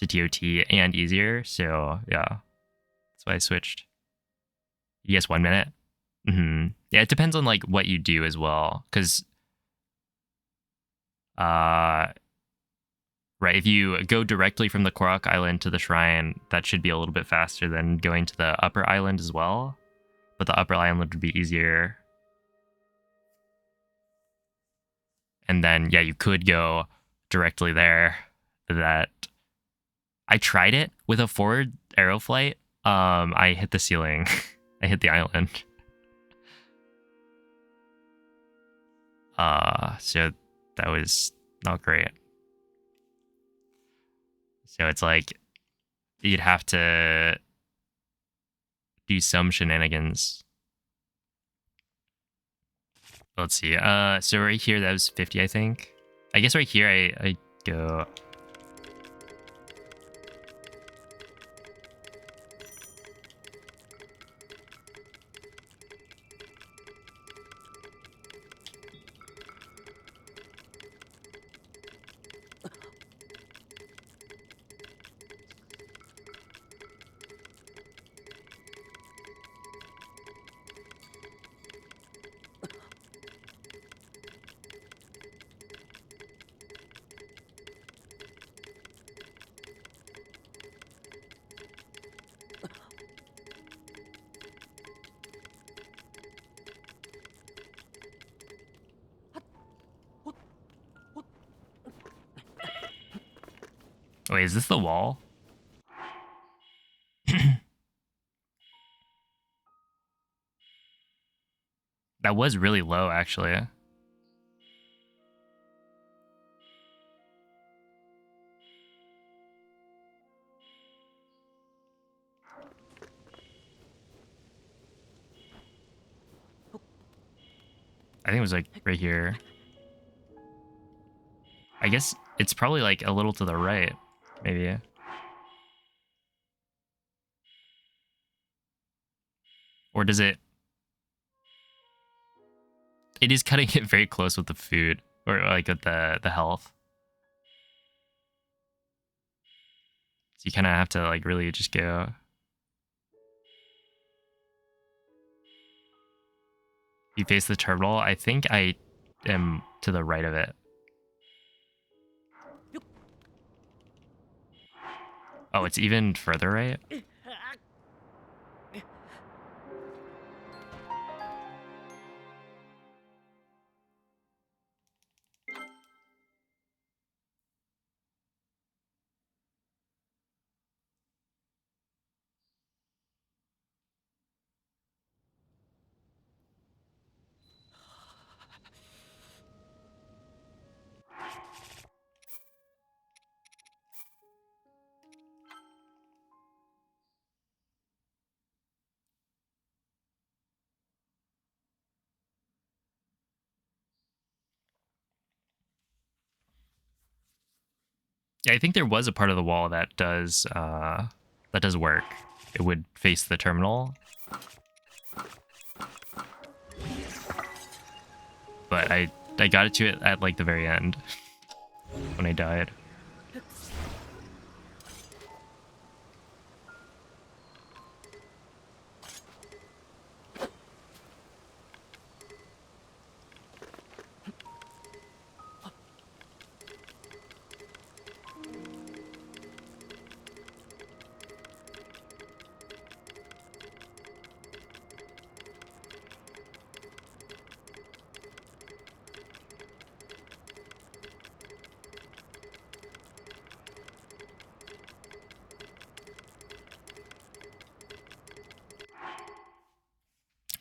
TOT and easier. So yeah, that's why I switched. You guess 1 minute. Yeah, it depends on like what you do as well, because right, if you go directly from the Korok Island to the shrine, that should be a little bit faster than going to the upper island as well. But the upper island would be easier. And then, yeah, you could go directly there. That I tried it with a forward arrow flight. I hit the ceiling. I hit the island. So that was not great. So it's like you'd have to do some shenanigans. Let's see. So right here, that was 50, I think. I guess right here, I go... Wait, is this the wall? That was really low, actually. I think it was like right here. I guess it's probably like a little to the right, maybe. Or does it... It is cutting it very close with the food, or like with the health. So you kind of have to like really just go. You face the terminal. I think I am to the right of it. Oh, it's even further right? Yeah, I think there was a part of the wall that does work. It would face the terminal. But I got it to it at like the very end when I died.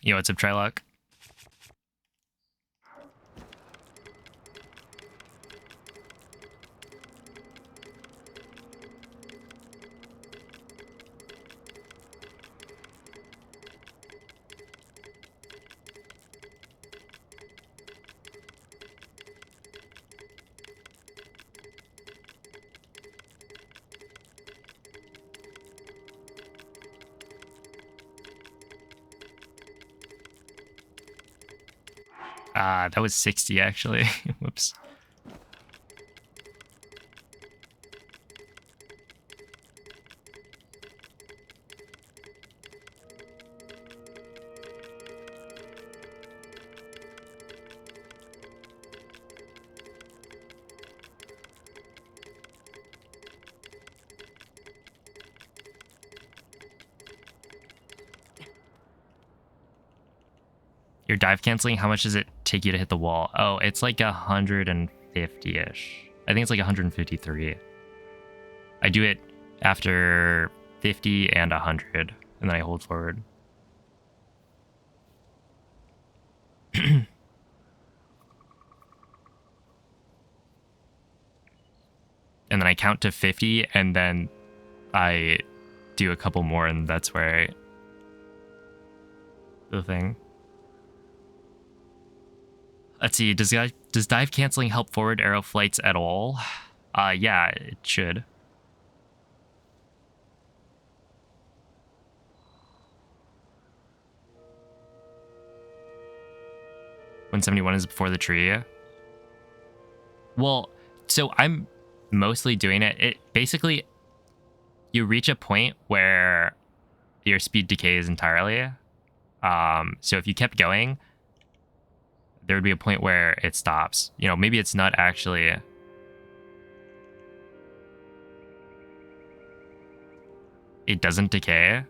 Yo, what's up, Trylock? That was 60 actually. Whoops. Your dive canceling, how much does it take you to hit the wall? Oh, it's like 150-ish. I think it's like 153. I do it after 50 and 100, and then I hold forward. And then I count to 50, and then I do a couple more, and that's where I... the thing. Let's see, does dive canceling help forward arrow flights at all? Yeah, it should. When 71 is before the tree. Well, so I'm mostly doing it. It basically, you reach a point where your speed decays entirely. So if you kept going, there would be a point where it stops. You know, maybe it's not actually... It doesn't decay.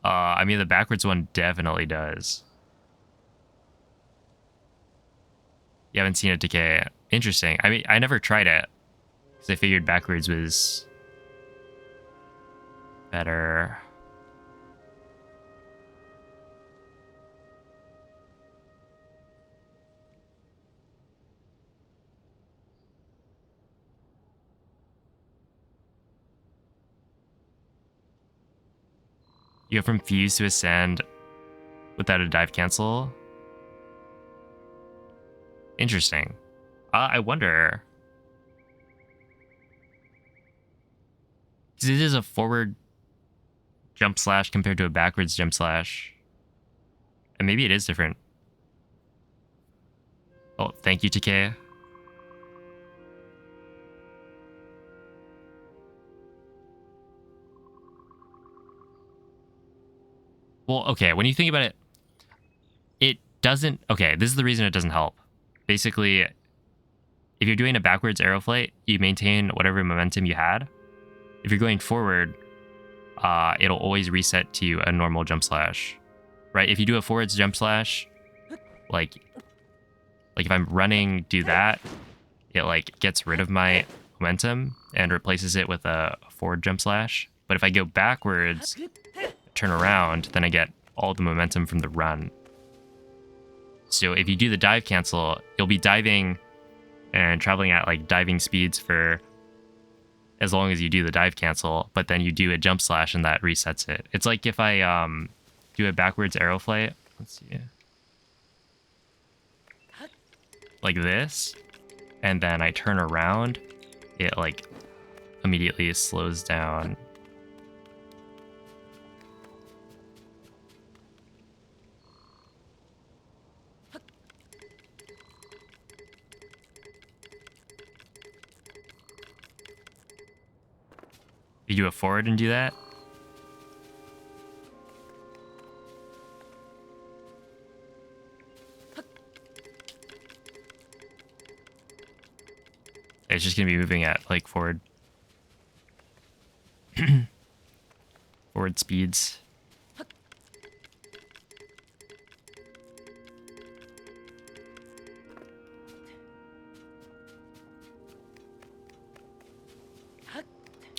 I mean, the backwards one definitely does. You haven't seen it decay. Interesting. I mean, I never tried it because I figured backwards was better. You go from fuse to ascend without a dive cancel. Interesting. I wonder. Because it is a forward jump slash compared to a backwards jump slash. And maybe it is different. Oh, thank you, TK. Well, okay, when you think about it, it doesn't... Okay, this is the reason it doesn't help. Basically, if you're doing a backwards arrow flight, you maintain whatever momentum you had. If you're going forward, it'll always reset to a normal jump slash, right? If you do a forwards jump slash, like if I'm running, do that, it like gets rid of my momentum and replaces it with a forward jump slash. But if I go backwards, turn around, then I get all the momentum from the run. So if you do the dive cancel, you'll be diving and traveling at like diving speeds for as long as you do the dive cancel, but then you do a jump slash and that resets it. It's like if I do a backwards arrow flight, let's see, like this, and then I turn around, it like immediately slows down. You do a forward and do that. It's just gonna be moving at like forward forward speeds.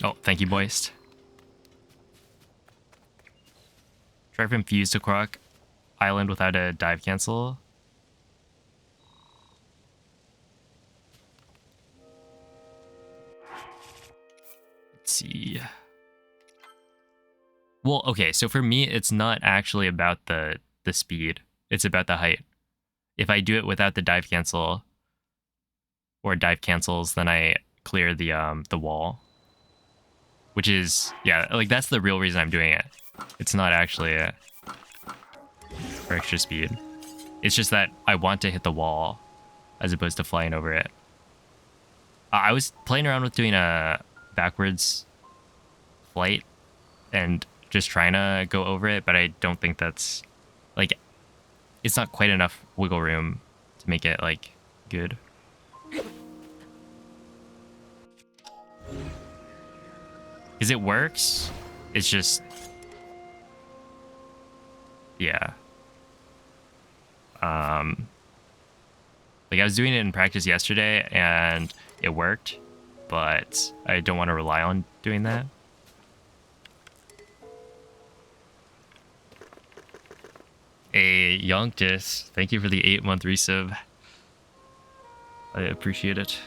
Oh, thank you, Boist. Try from fuse to Croc Island without a dive cancel. Let's see. Well, okay, so for me, it's not actually about the speed. It's about the height. If I do it without the dive cancel or dive cancels, then I clear the wall. Which is, yeah, like that's the real reason I'm doing it. It's not actually for extra speed. It's just that I want to hit the wall as opposed to flying over it. I was playing around with doing a backwards flight and just trying to go over it, but I don't think that's, like, it's not quite enough wiggle room to make it, like, good. Because it works, it's just, yeah. Like I was doing it in practice yesterday and it worked, but I don't want to rely on doing that. Hey, Yonktis, thank you for the 8-month resub. I appreciate it.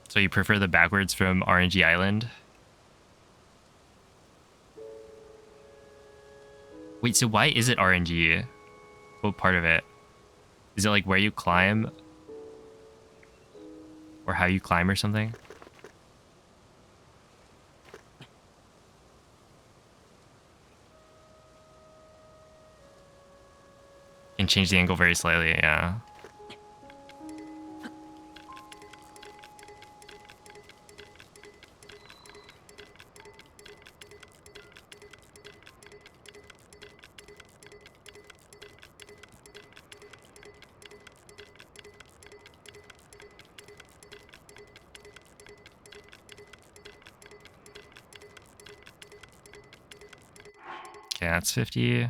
So you prefer the backwards from RNG Island? Wait, so why is it RNG? What part of it? Is it like where you climb? Or how you climb or something? You can change the angle very slightly, yeah. Okay, that's 50.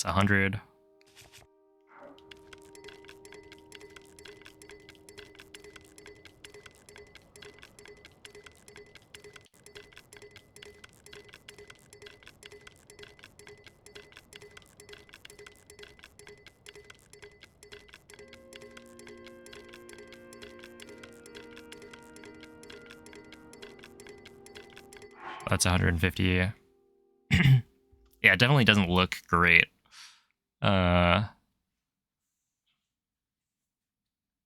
That's 100. That's 150. Yeah, it definitely doesn't look great.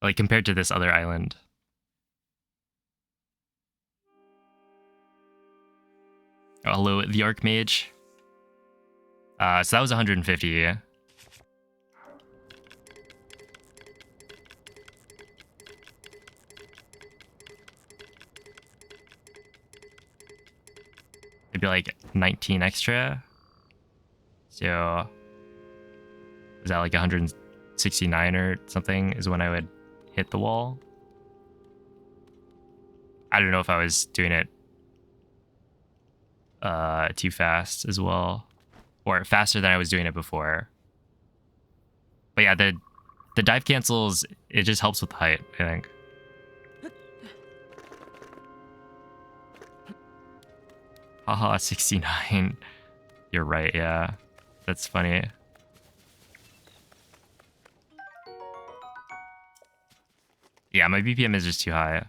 Like compared to this other island. Oh, hello, the Archmage. So that was 150. Maybe like 19 extra. So is that like 169 or something is when I would hit the wall? I don't know if I was doing it too fast as well, or faster than I was doing it before. But yeah, the dive cancels, it just helps with the height, I think. Haha, 69. You're right, yeah. That's funny. Yeah, my BPM is just too high.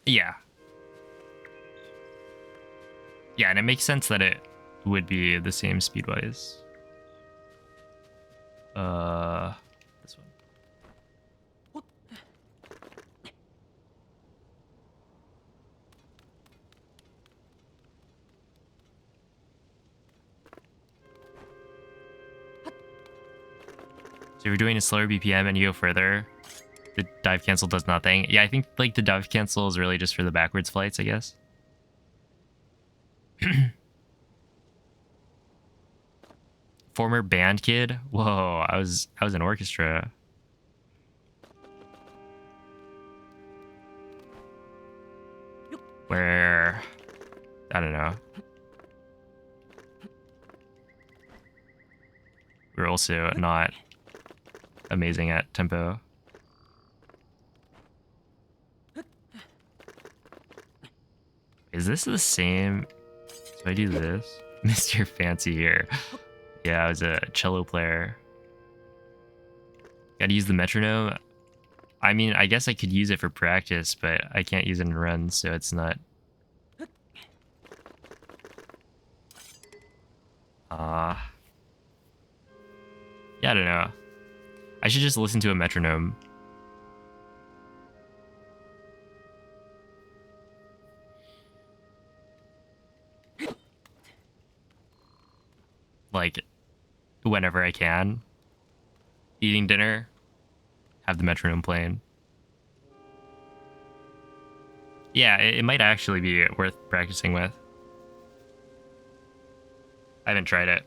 Yeah. Yeah, and it makes sense that it would be the same speed-wise. This one. So if you're doing a slower BPM and you go further, the dive cancel does nothing. Yeah, I think like the dive cancel is really just for the backwards flights, I guess. Former band kid? Whoa, I was in orchestra. Where I don't know. We're also not amazing at tempo. Is this the same? So I do this. Mr. Fancy here. Yeah, I was a cello player. Gotta use the metronome. I mean, I guess I could use it for practice, but I can't use it in runs, so it's not. Yeah, I don't know. I should just listen to a metronome. Like, whenever I can. Eating dinner, have the metronome playing. Yeah, it might actually be worth practicing with. I haven't tried it.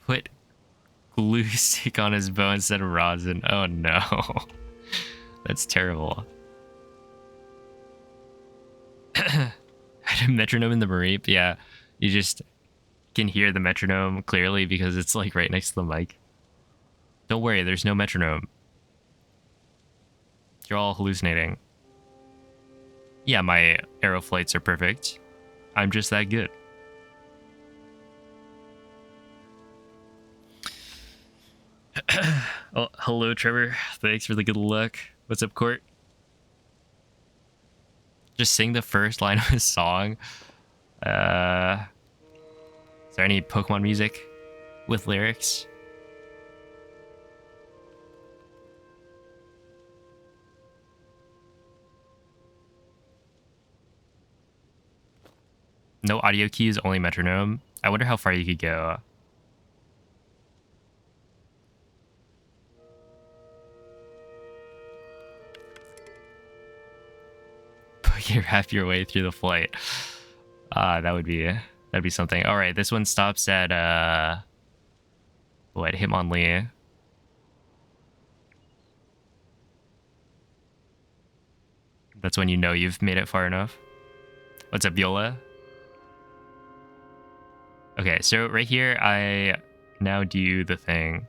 Put glue stick on his bow instead of rosin. Oh no. That's terrible. Had a metronome in the Mareep. Yeah, you just can hear the metronome clearly because it's like right next to the mic. Don't worry, there's no metronome. You're all hallucinating. Yeah, my arrow flights are perfect. I'm just that good. Oh, hello, Trevor. Thanks for the good luck. What's up, Court? Just sing the first line of a song. Is there any Pokemon music with lyrics? No audio cues, only metronome. I wonder how far you could go. Wrap your way through the flight. That'd be something. All right, this one stops at what? Hitmonlee. That's when you know you've made it far enough. What's up, Viola? Okay, so right here, I now do the thing.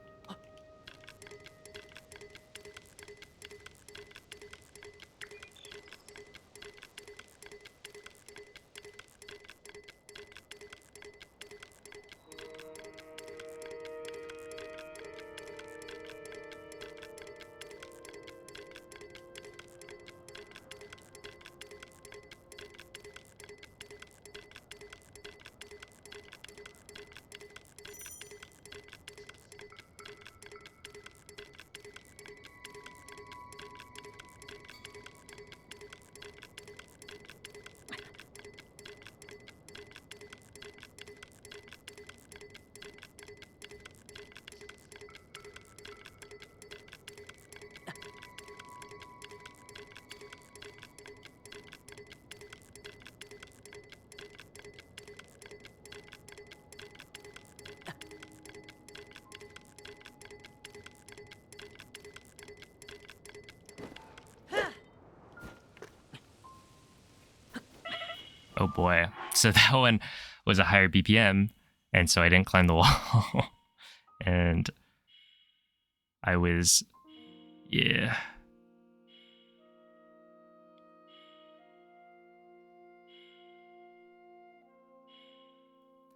Oh boy. So that one was a higher BPM, and so I didn't climb the wall. And I was, yeah.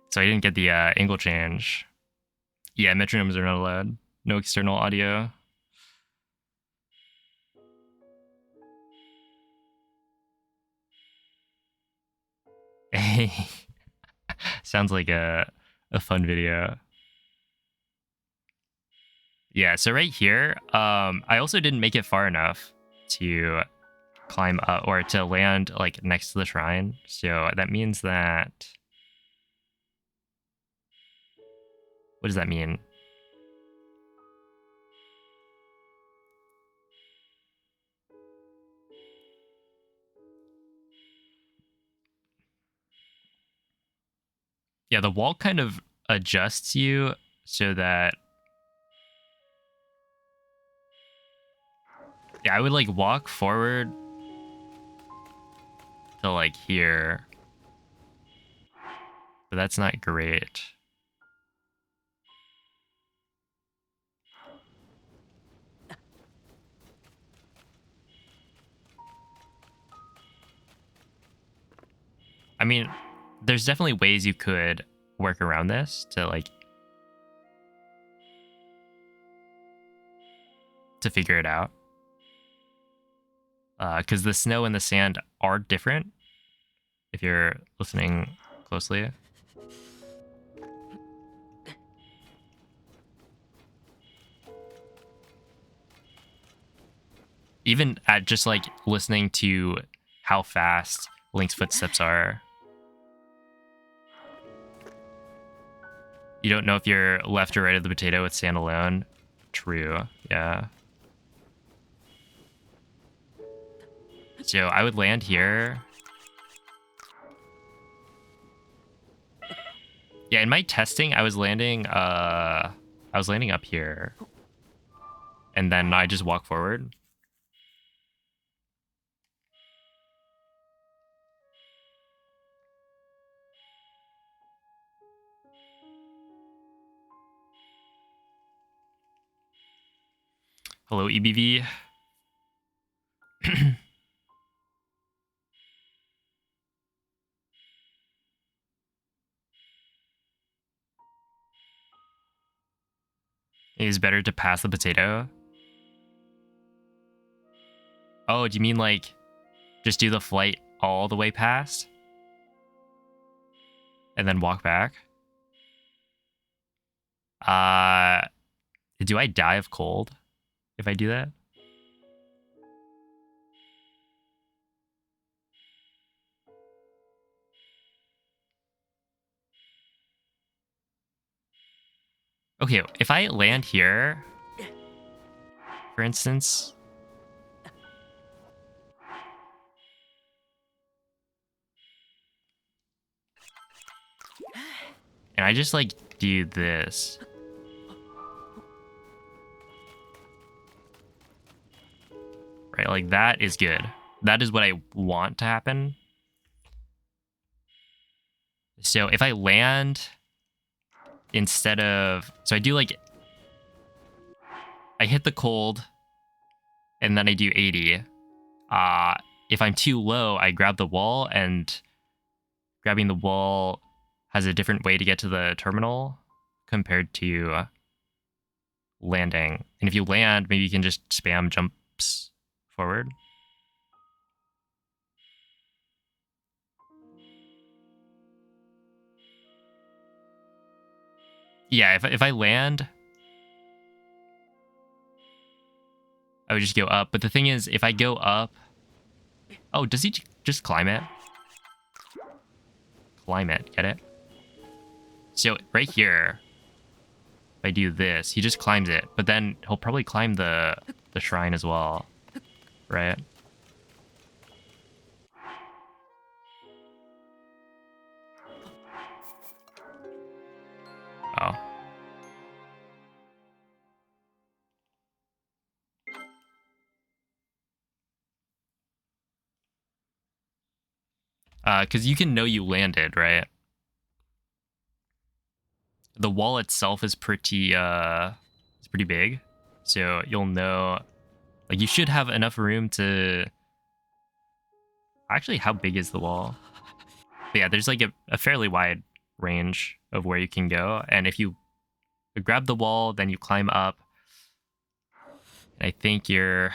So I didn't get the angle change. Yeah, metronomes are not allowed. No external audio. Sounds like a fun video. Yeah, so right here, I also didn't make it far enough to climb up or to land like next to the shrine. So that means that, what does that mean? Yeah, the wall kind of adjusts you so that, yeah, I would like walk forward to like here, but that's not great. I mean, there's definitely ways you could work around this to like, to figure it out. Because the snow and the sand are different if you're listening closely. Even at just like listening to how fast Link's footsteps are. You don't know if you're left or right of the potato with sand alone. True, yeah. So I would land here. Yeah, in my testing, I was landing up here. And then I just walk forward. Hello, EBV. It is better to pass the potato. Oh, do you mean like just do the flight all the way past? And then walk back? Do I die of cold if I do that? Okay, if I land here, for instance, and I just like do this. Right, like that is good. That is what I want to happen. So if I land instead of, so I do like, I hit the cold and then I do 80. If I'm too low, I grab the wall, and grabbing the wall has a different way to get to the terminal compared to landing. And if you land, maybe you can just spam jumps forward. Yeah, if I land, I would just go up. But the thing is, if I go up... Oh, does he just climb it? Climb it, get it? So right here, if I do this, he just climbs it. But then he'll probably climb the shrine as well, right? Oh. Because you can know you landed, right? The wall itself is pretty big, so you'll know. Like, you should have enough room to. Actually, how big is the wall? But yeah, there's like a fairly wide range of where you can go, and if you grab the wall, then you climb up. And I think you're.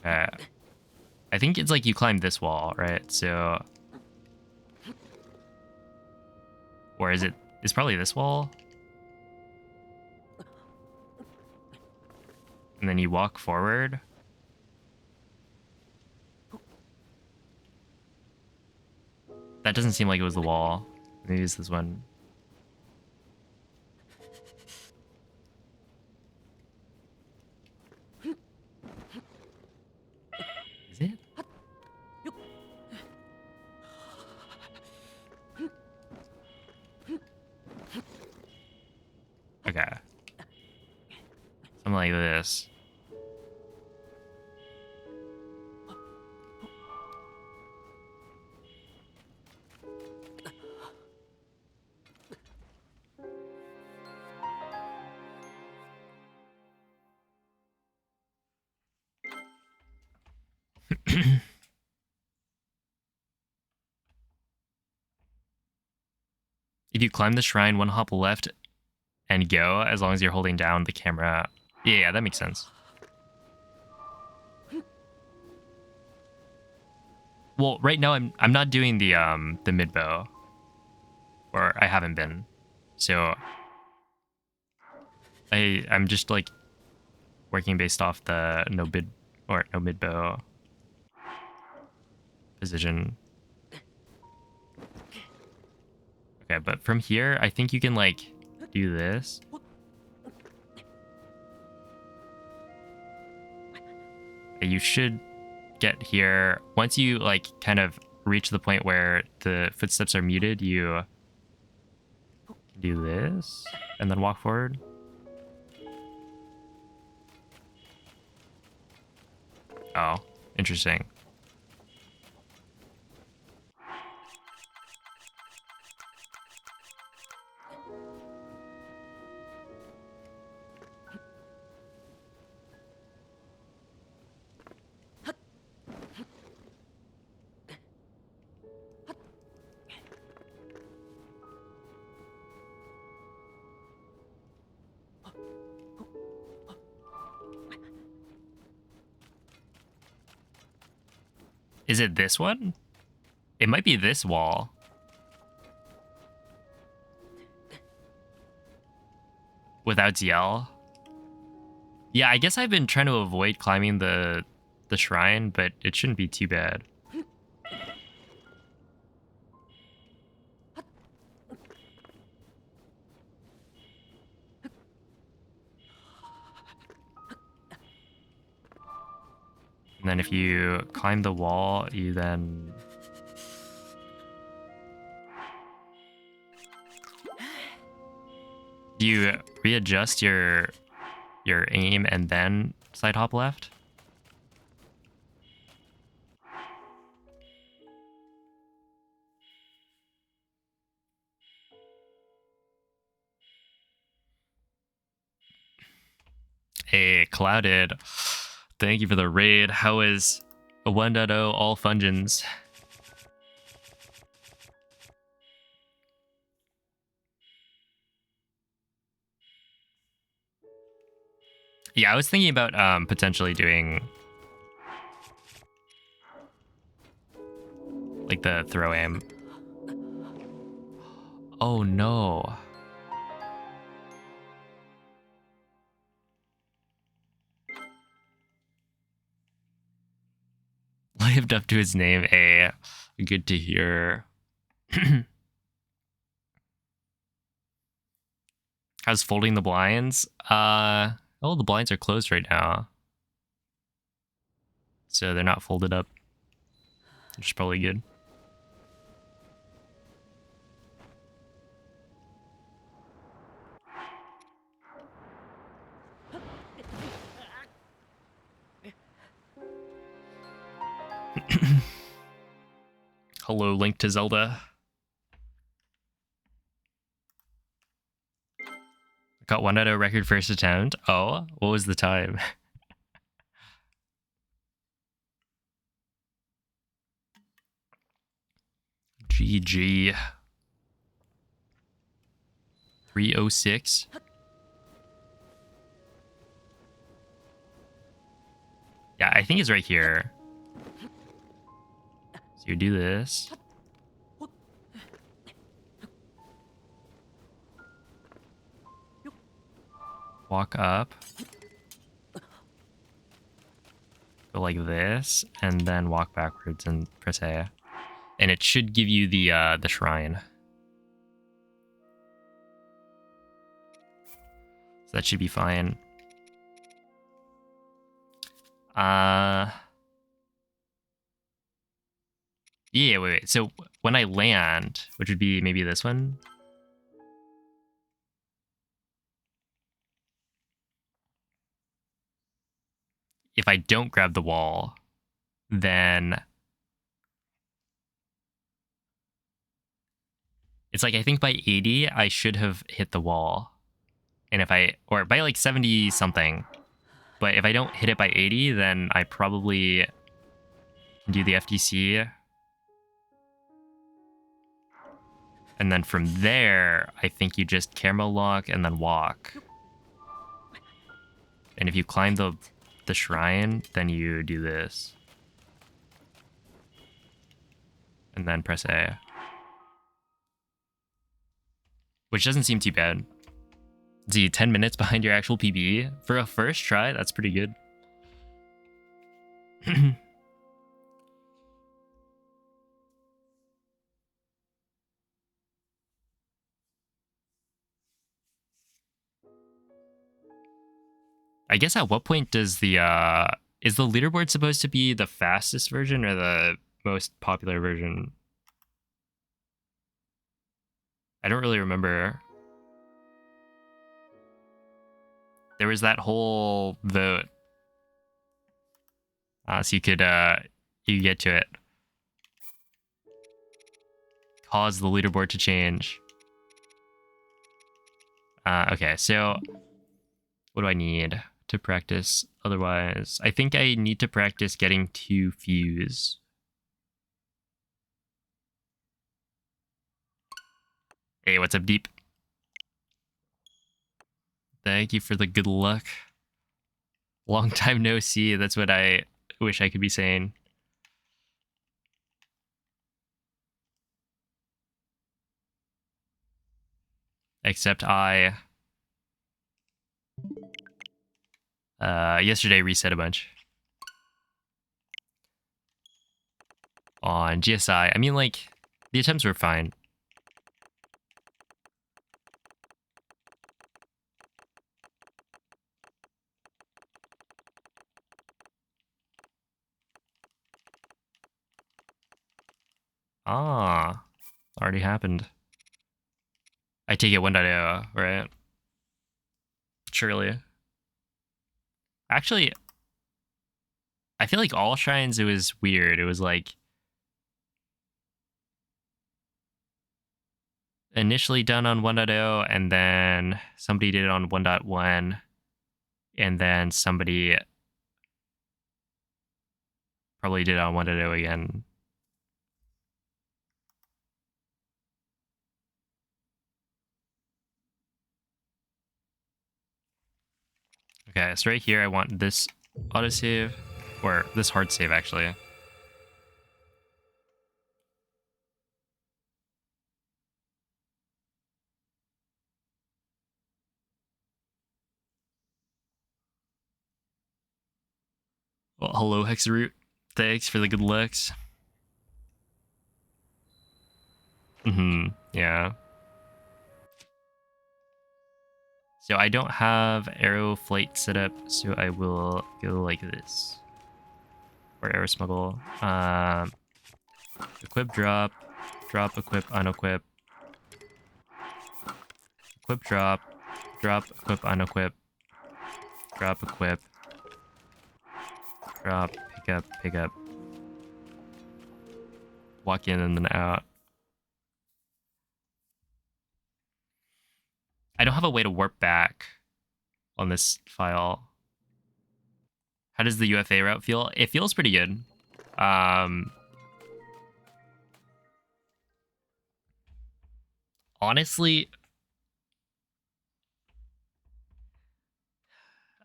I think it's like you climb this wall, right? So, or is it? It's probably this wall. And then you walk forward. That doesn't seem like it was the wall. Maybe it's this one. Is it? Okay. Something like this. If you climb the shrine, one hop left and go, as long as you're holding down the camera. Yeah, that makes sense. Well, right now I'm not doing the mid bow, or I haven't been, so I'm just like working based off the no mid bow position. Okay, but from here, I think you can like do this. You should get here. Once you like kind of reach the point where the footsteps are muted, you do this and then walk forward. Oh, interesting. Is it this one? It might be this wall. Without ZL. Yeah, I guess I've been trying to avoid climbing the shrine, but it shouldn't be too bad. And then if you climb the wall, you then... Do you readjust your aim and then side hop left? Hey, Clouded. Thank you for the raid. How is a 1.0 all fungens? Yeah, I was thinking about potentially doing like the throw aim. Oh no. Lived up to his name, A. Good to hear. How's folding the blinds? Oh, the blinds are closed right now. So they're not folded up. Which is probably good. Hello, Link to Zelda. Got 1.0 record first attempt. Oh, what was the time? GG. 306. Yeah, I think it's right here. So you do this. Walk up. Go like this, and then walk backwards and press A. And it should give you the shrine. So that should be fine. Yeah, wait. So when I land, which would be maybe this one. If I don't grab the wall, then it's like, I think by 80, I should have hit the wall. And if or by like 70 something. But if I don't hit it by 80, then I probably can do the FTC. And then from there, I think you just camera lock and then walk. And if you climb the shrine, then you do this. And then press A. Which doesn't seem too bad. See, 10 minutes behind your actual PB. For a first try, that's pretty good. I guess at what point does is the leaderboard supposed to be the fastest version or the most popular version? I don't really remember. There was that whole vote. So you could get to it. Cause the leaderboard to change. Okay, so what do I need to practice otherwise? I think I need to practice getting to fuse. Hey, what's up, Deep? Thank you for the good luck. Long time no see. That's what I wish I could be saying. Except I yesterday reset a bunch on GSI. I mean, like, the attempts were fine. Ah, already happened. I take it 1.0, right? Surely. Actually, I feel like all shrines, it was weird. It was like initially done on 1.0, and then somebody did it on 1.1, and then somebody probably did it on 1.0 again. Okay, so right here, I want this autosave, or this hard save, actually. Well, hello, Hexaroot. Thanks for the good looks. Yeah. So I don't have arrow flight set up, so I will go like this. Or arrow smuggle. Equip, drop, equip, unequip. Equip, drop, equip, unequip. Drop, equip. Drop, pick up. Walk in and then out. I don't have a way to warp back on this file. How does the UFA route feel? It feels pretty good. Honestly,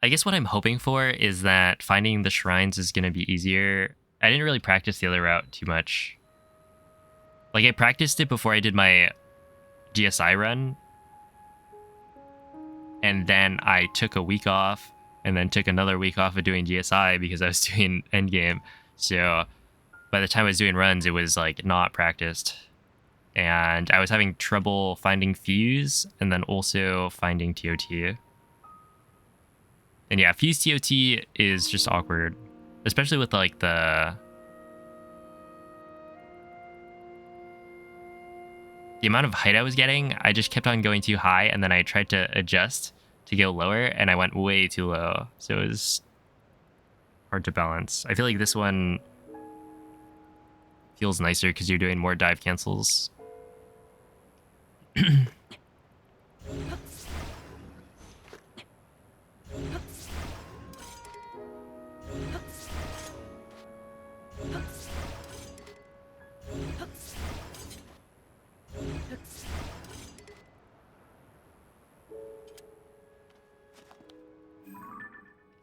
I guess what I'm hoping for is that finding the shrines is going to be easier. I didn't really practice the other route too much. Like, I practiced it before I did my GSI run, and then I took a week off, and then took another week off of doing GSI because I was doing endgame. So by the time I was doing runs, it was like not practiced. And I was having trouble finding Fuse and then also finding TOT. And yeah, Fuse TOT is just awkward, especially with like the amount of height I was getting. I just kept on going too high, and then I tried to adjust to go lower, and I went way too low. So it was hard to balance. I feel like this one feels nicer because you're doing more dive cancels.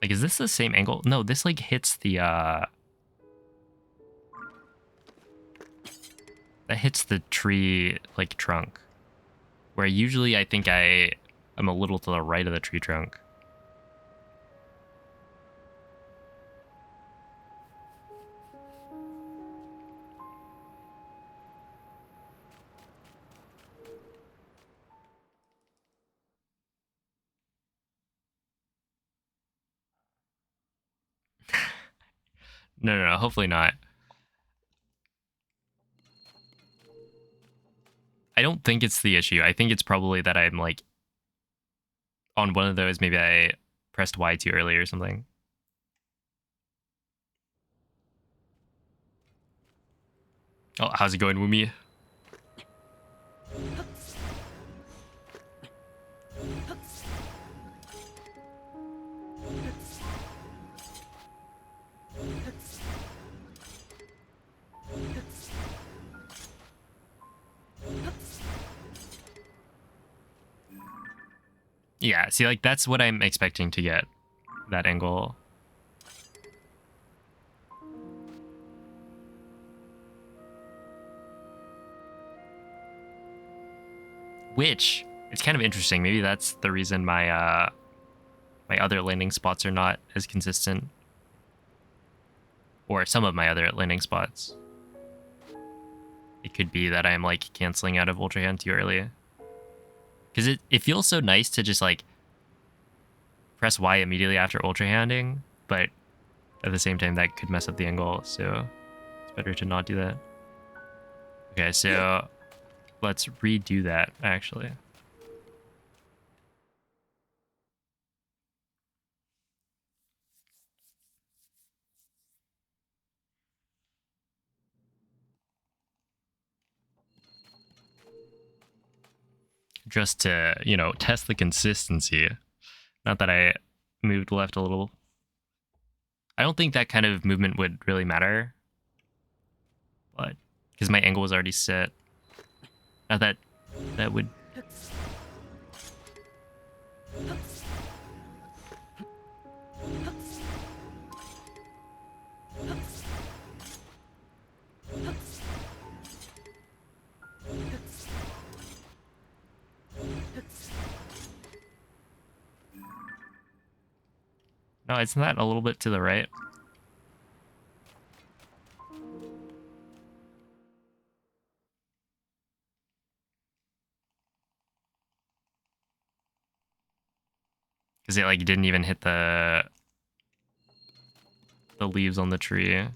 Like, is this the same angle? No, this like hits the that hits the tree like trunk. Where usually I think I'm a little to the right of the tree trunk. No, hopefully not. I don't think it's the issue. I think it's probably that I'm like on one of those, maybe I pressed Y too early or something. Oh, how's it going, Wumi? Yeah, see, like, that's what I'm expecting to get, that angle. Which, it's kind of interesting. Maybe that's the reason my my other landing spots are not as consistent. Or some of my other landing spots. It could be that I'm, like, canceling out of Ultra Hand too early. Because it feels so nice to just, like, press Y immediately after Ultra Handing, but at the same time, that could mess up the angle, so it's better to not do that. Okay, so let's redo that, actually. Just to, you know, test the consistency. Not that I moved left a little. I don't think that kind of movement would really matter. But, because my angle was already set. Not that that would... No, isn't that a little bit to the right? Because it like didn't even hit the leaves on the tree.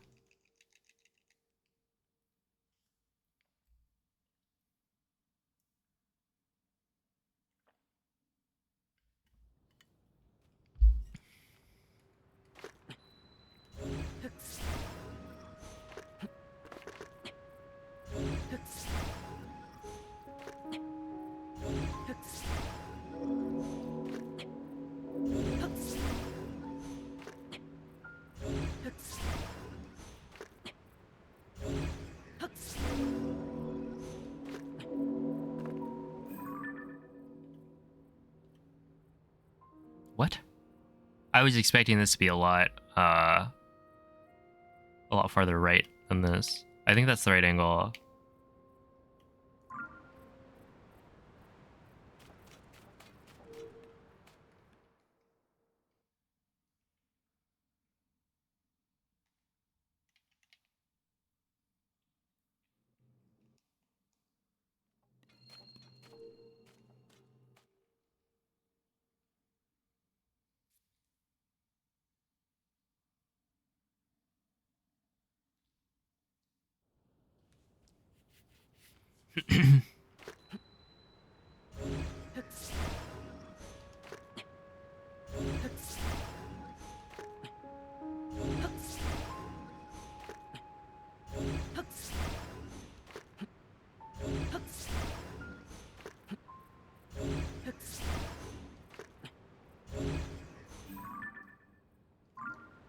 What? I was expecting this to be a lot farther right than this. I think that's the right angle.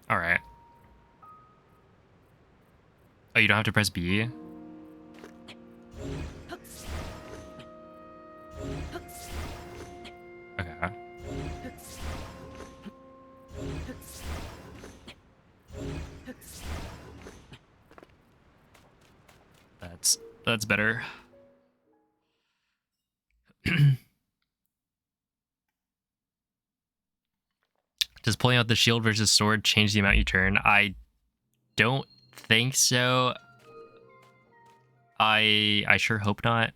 All right. Oh, you don't have to press B? Okay. That's better. Does pulling out the shield versus sword change the amount you turn? I don't think so. I sure hope not.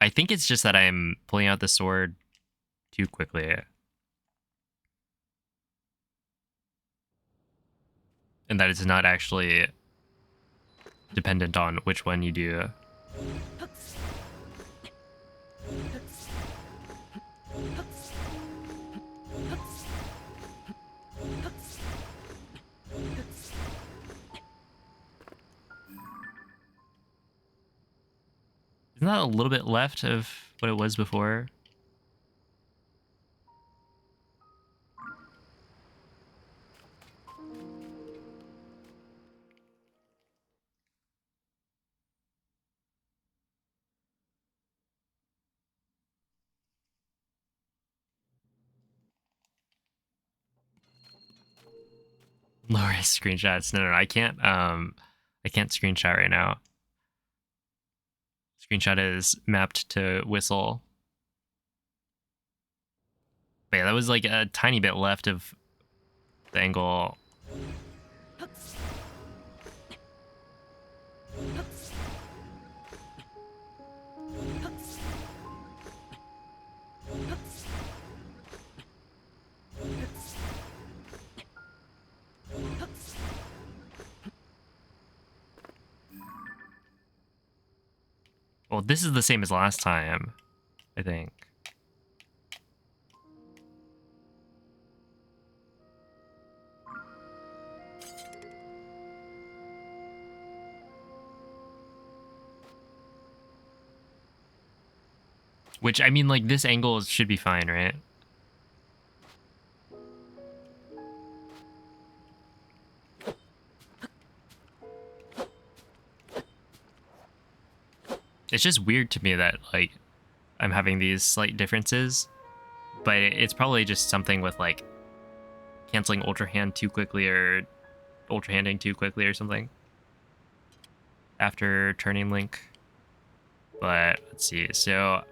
I think it's just that I'm pulling out the sword too quickly. And that it's not actually dependent on which one you do. Isn't that a little bit left of what it was before? Lower screenshots. No, I can't screenshot right now. Screenshot is mapped to whistle. But yeah, that was like a tiny bit left of the angle. Well, this is the same as last time, I think. Which, I mean, like, this angle should be fine, right? It's just weird to me that, like, I'm having these slight differences. But it's probably just something with, like, canceling Ultra Hand too quickly or Ultra Handing too quickly or something. After turning Link. But, let's see, so...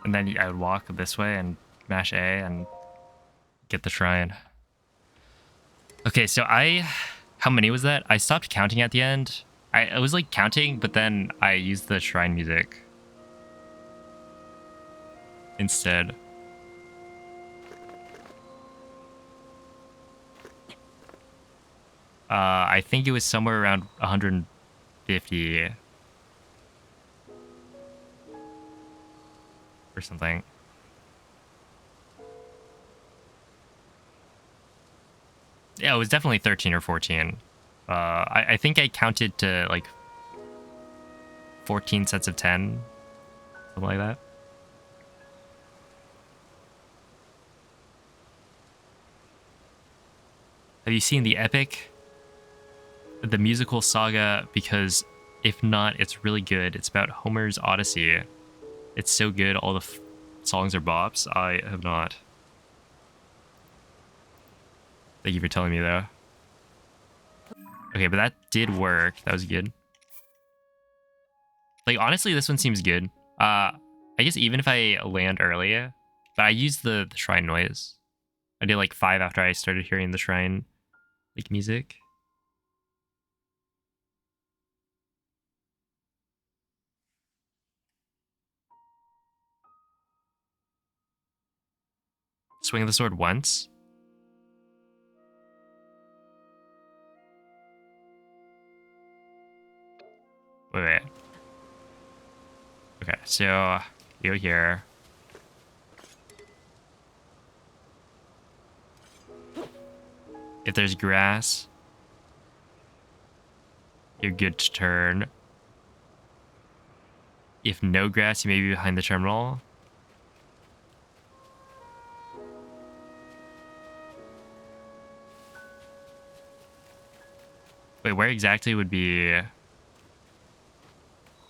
And then I would walk this way and mash A and get the shrine. Okay, so how many was that? I stopped counting at the end. I was like counting, but then I used the shrine music instead. I think it was somewhere around 150 or something. Yeah, it was definitely 13 or 14. I think I counted to like 14 sets of 10, something like that. Have you seen the epic? The musical saga? Because if not, it's really good. It's about Homer's Odyssey. It's so good. All the songs are bops. I have not. Thank you for telling me, though. Okay, but that did work. That was good. Like, honestly, this one seems good. I guess even if I land early, but I used the shrine noise. I did like 5 after I started hearing the shrine, like, music. Swing the sword once. Wait. Okay, so you go here. If there's grass, you're good to turn. If no grass, you may be behind the terminal. Wait, where exactly would be...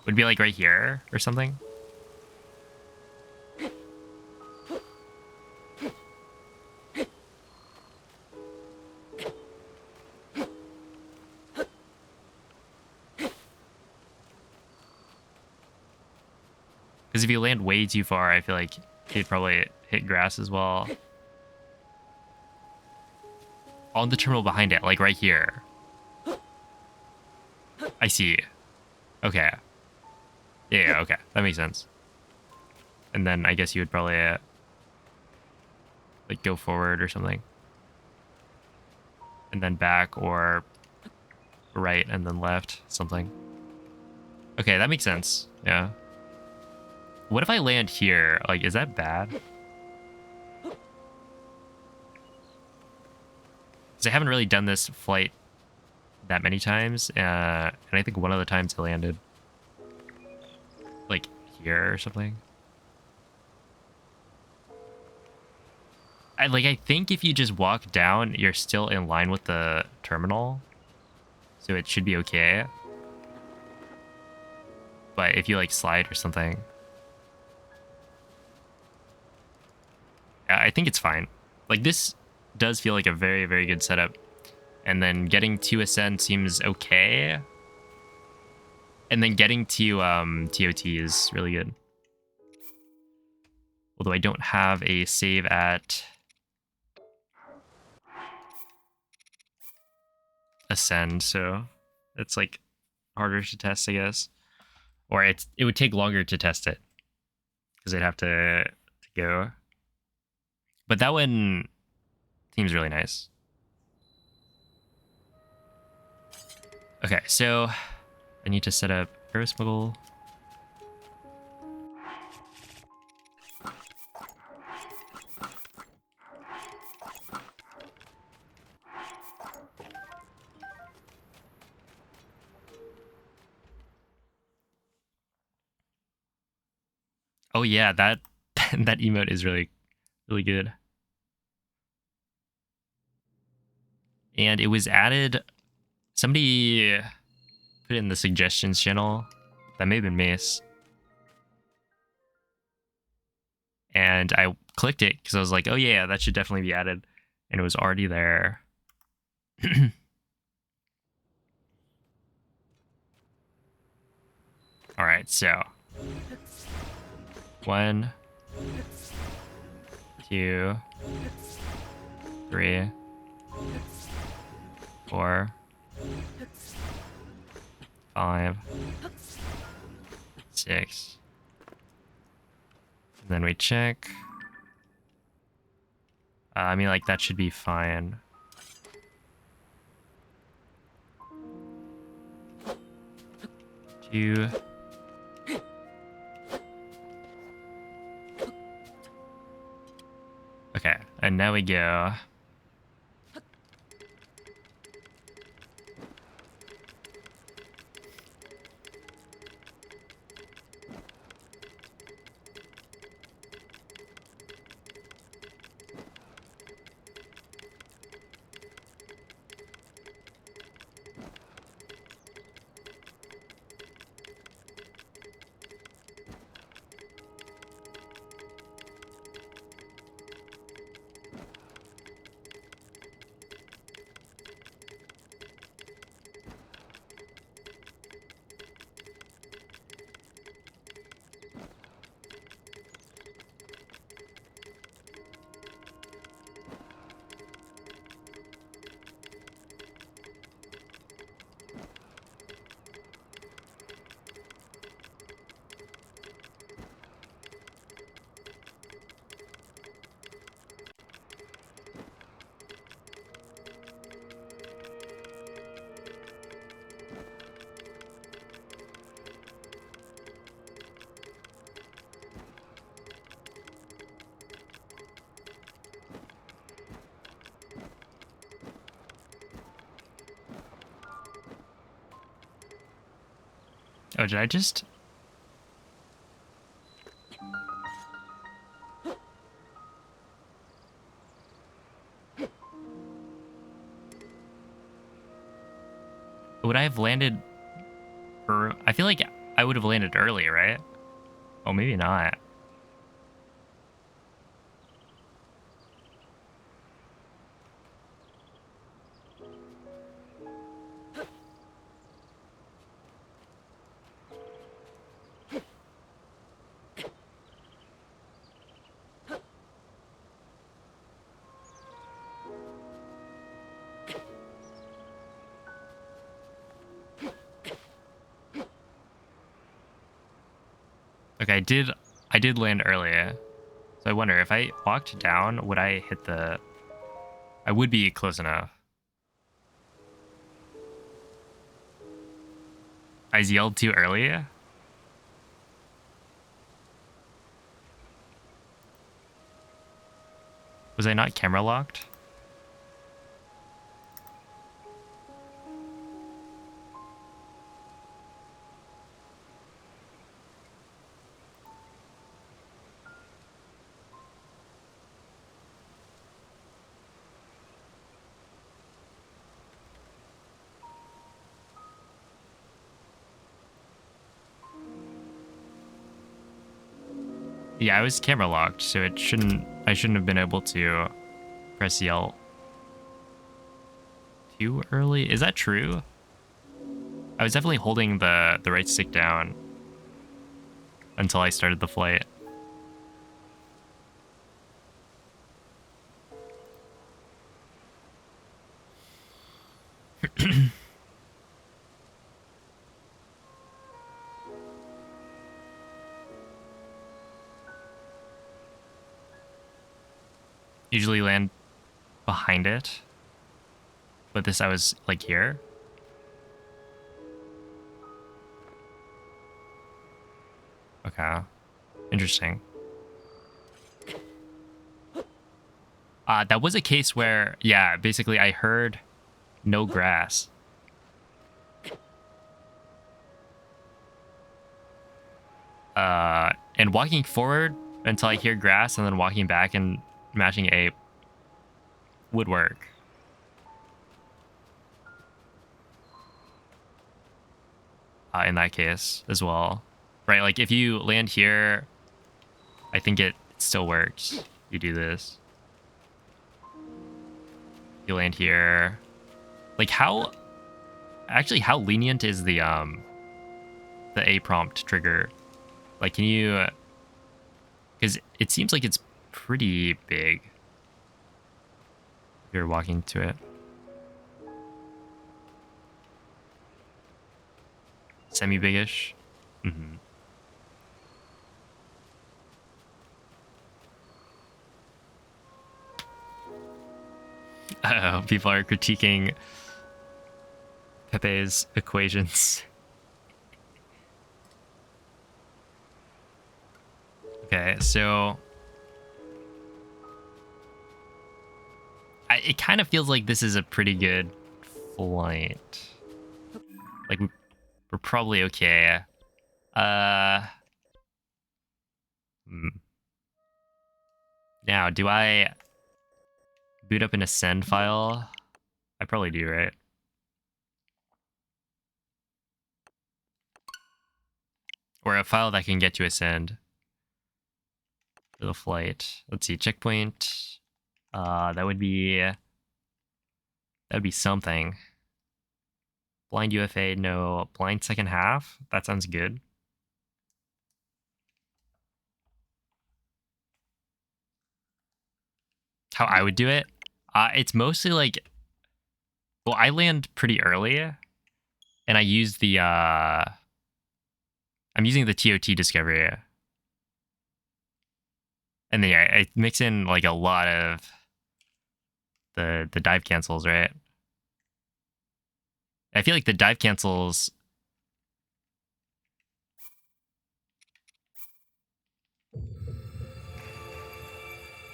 Would be like right here or something? Because if you land way too far, I feel like he'd probably hit grass as well. On the terminal behind it, like right here. I see. Okay. Yeah, okay. That makes sense. And then I guess you would probably like go forward or something. And then back or right and then left, something. Okay, that makes sense. Yeah. What if I land here? Like, is that bad? Because I haven't really done this flight that many times, and I think one of the times I landed like here or something. I think if you just walk down, you're still in line with the terminal, so it should be okay. But if you like slide or something, I think it's fine. Like, this does feel like a very, very good setup. And then getting to Ascend seems okay. And then getting to TOT is really good. Although I don't have a save at Ascend, so it's like harder to test, I guess. Or it would take longer to test it because I'd have to go. But that one seems really nice. Okay, so I need to set up Aerosmuggle. Oh yeah, that that emote is really, really good. And it was added. Somebody put it in the suggestions channel. That may have been Mace. And I clicked it because I was like, oh yeah, that should definitely be added. And it was already there. All right, so 1, 2, 3, 4, 5, 6. And then we check. I mean, like, that should be fine. Two. Okay, and now we go. Oh, did I just... Would I have landed... I feel like I would have landed early, right? Oh, maybe not. Okay, I did land earlier. So I wonder, if I walked down, would I hit the... I would be close enough. I yelled too early. Was I not camera locked? Yeah, I was camera locked, so I shouldn't have been able to press yell too early. Is that true? I was definitely holding the right stick down until I started the flight. Usually land behind it, but this I was like here. Okay, interesting. That was a case where, yeah, basically I heard no grass. And walking forward until I hear grass and then walking back and matching A would work. In that case as well. Right, like if you land here, I think it still works. You do this. You land here. Like how lenient is the A prompt trigger? Like can you, because it seems like it's pretty big if you're walking to it. Semi-biggish. Mm-hmm. Uh-oh, people are critiquing Pepe's equations. Okay, so it kind of feels like this is a pretty good flight. Like we're probably okay. Now, do I boot up an ascend file? I probably do, right? Or a file that can get to ascend to the flight. Let's see, checkpoint. That would be something. Blind UFA, no. Blind second half. That sounds good. How I would do it? It's mostly like, well, I land pretty early, and I use the I'm using the TOT discovery, and then yeah, I mix in like a lot of the dive cancels, right? I feel like the dive cancels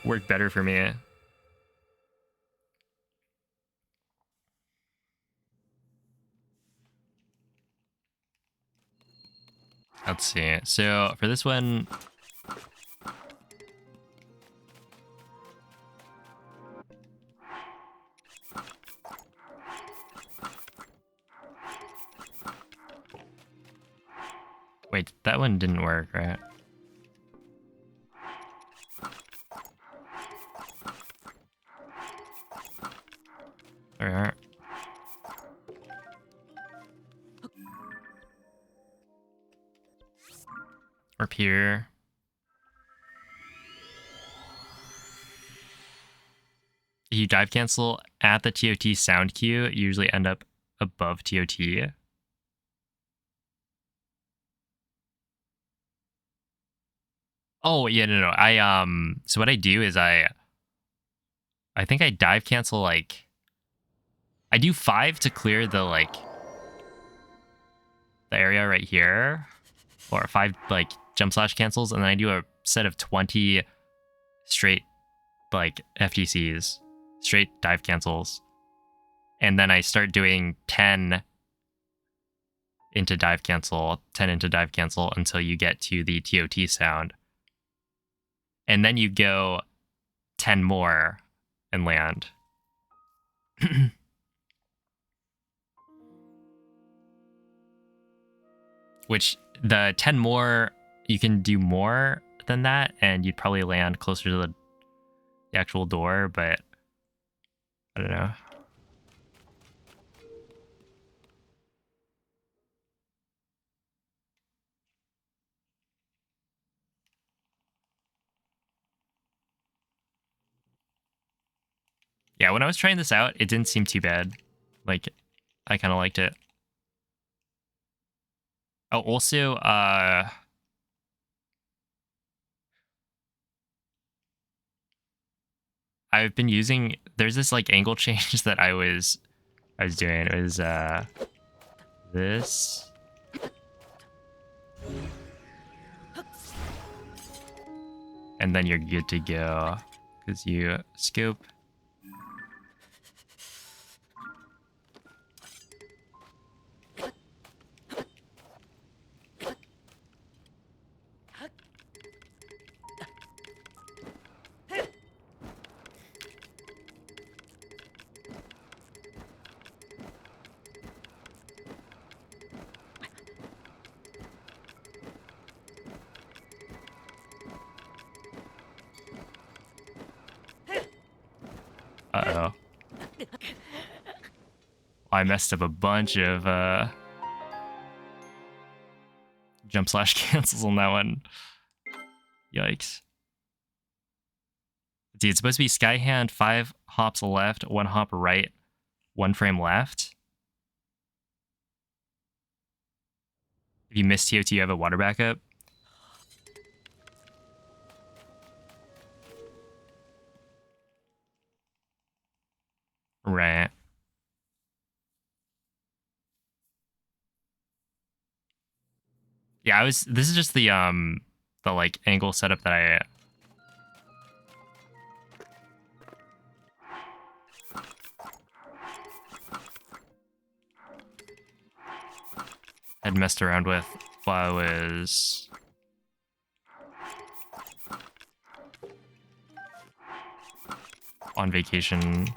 work better for me. Let's see. So for this one, wait, that one didn't work, right? Alright. Up here. If you dive cancel at the TOT sound cue, you usually end up above TOT. Oh yeah, no. So what I do is I think I dive cancel like I do 5 to clear the like the area right here, or 5 like jump slash cancels, and then I do a set of 20 straight like FTCs, straight dive cancels, and then I start doing 10 into dive cancel, 10 into dive cancel until you get to the TOT sound. And then you go 10 more and land. Which the 10 more, you can do more than that, and you'd probably land closer to the actual door, but I don't know. Yeah, when I was trying this out, it didn't seem too bad. Like, I kind of liked it. Oh, also, I've been using, there's this like angle change that I was doing. It was this. And then you're good to go because you scope. Uh-oh. I messed up a bunch of jump slash cancels on that one. Yikes. Dude, it's supposed to be Skyhand 5 hops left, 1 hop right, 1 frame left. If you miss TOT, you have a water backup. Right. Yeah, this is just the like angle setup that I had messed around with while I was on vacation.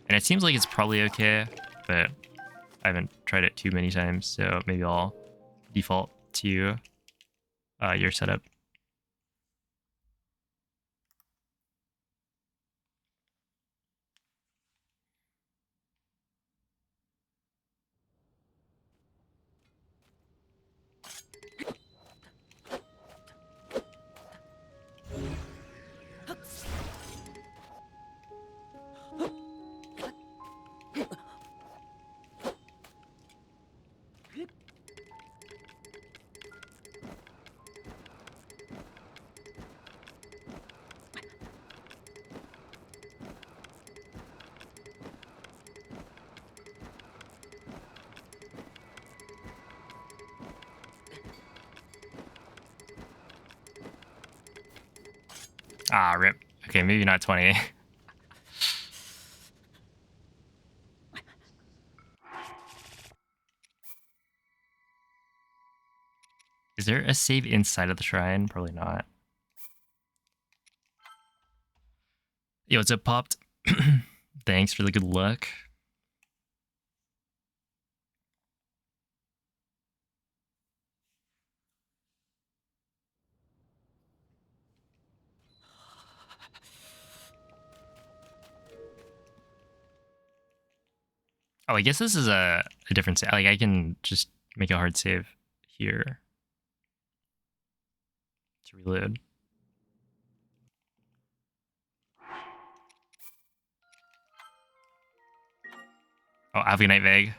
And it seems like it's probably okay, but I haven't tried it too many times, so maybe I'll default to your setup. Ah, rip. Okay, maybe not 20. Is there a save inside of the shrine? Probably not. Yo, what's up, Popped? Thanks for the good luck. Oh, I guess this is a different save. Like, I can just make a hard save here to reload. Oh, have a good night, Vague.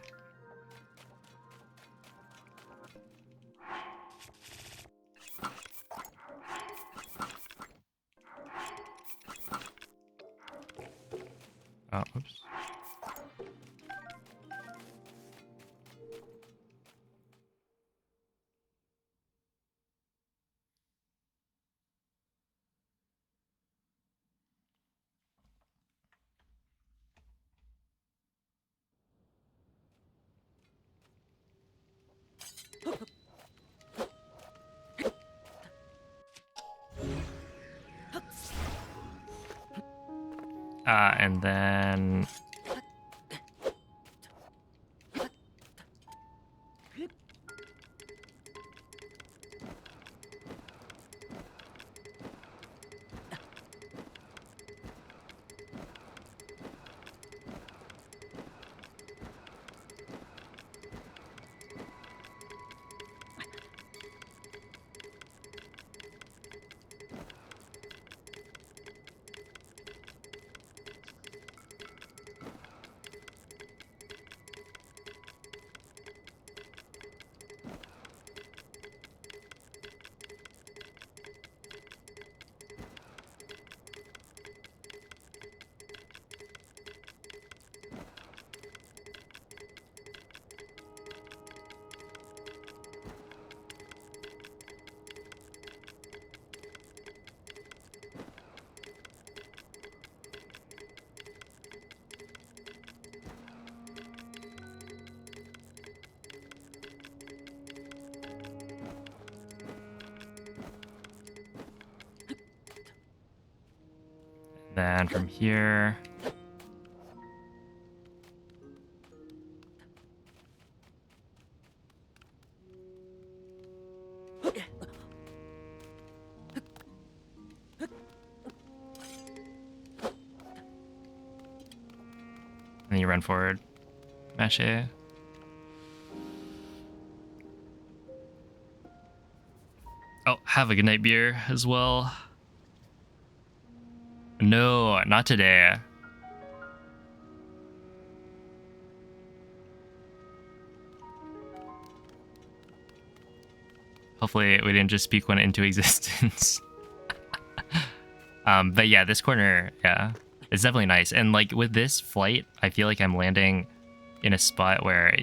Oh, oops. And then from here. And then you run forward. Mache. Oh, have a good night beer as well. No, not today. Hopefully we didn't just speak one into existence. But yeah, this corner, yeah, it's definitely nice. And like with this flight, I feel like I'm landing in a spot where...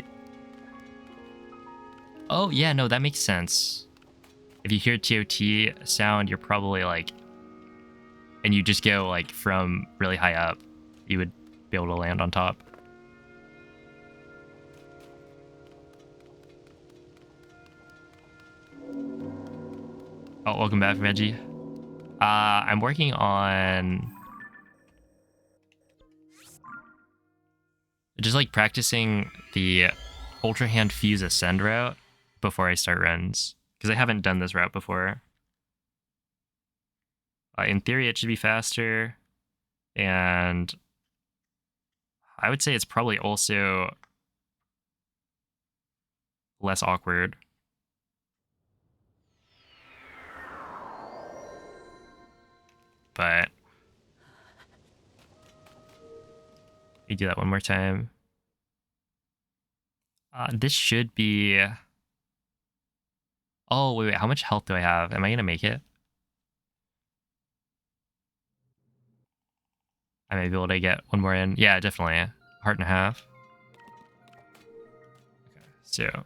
Oh yeah, no, that makes sense. If you hear TOT sound, you're probably like... And you just go like from really high up, you would be able to land on top. Oh, welcome back, Reggie. I'm working on just like practicing the Ultra Hand Fuse Ascend route before I start runs, because I haven't done this route before. In theory, it should be faster, and I would say it's probably also less awkward. But we do that one more time. This should be... Oh, wait, how much health do I have? Am I going to make it? I may be able to get one more in. Yeah, definitely. Heart and a half. Okay, so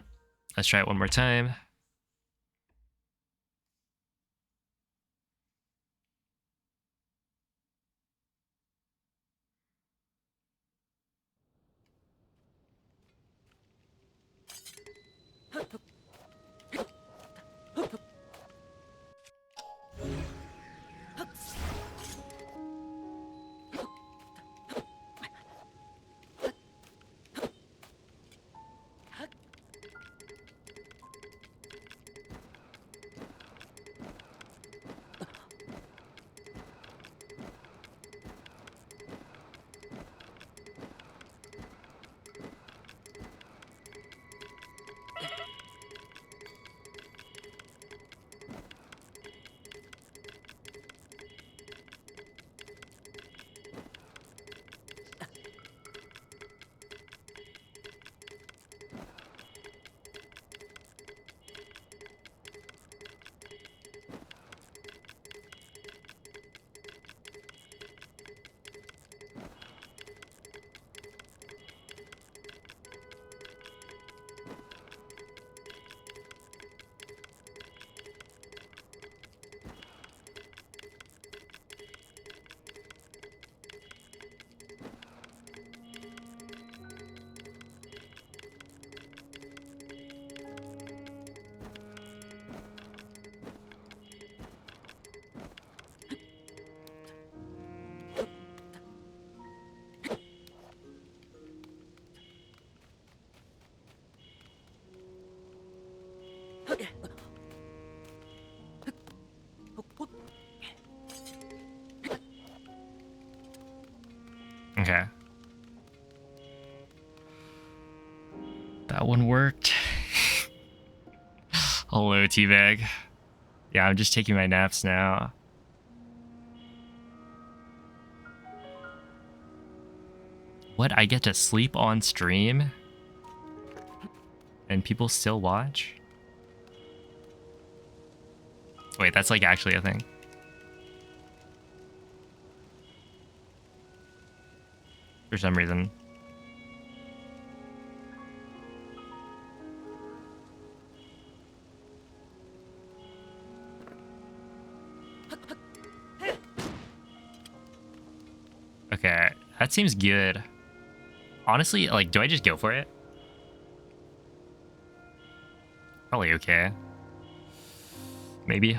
let's try it one more time. Okay. That one worked. Hello, teabag. Yeah, I'm just taking my naps now. What? I get to sleep on stream? And people still watch? Wait, that's like actually a thing. For some reason. Okay, that seems good. Honestly, like, do I just go for it? Probably okay. Maybe.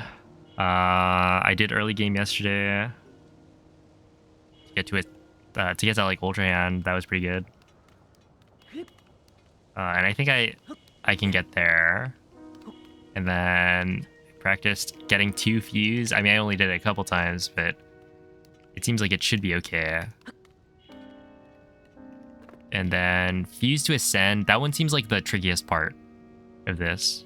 I did early game yesterday. To get to it, to get that like ultra hand, that was pretty good. And I think I can get there. And then practiced getting 2 fuse. I mean, I only did it a couple times, but it seems like it should be okay. And then fuse to ascend. That one seems like the trickiest part of this.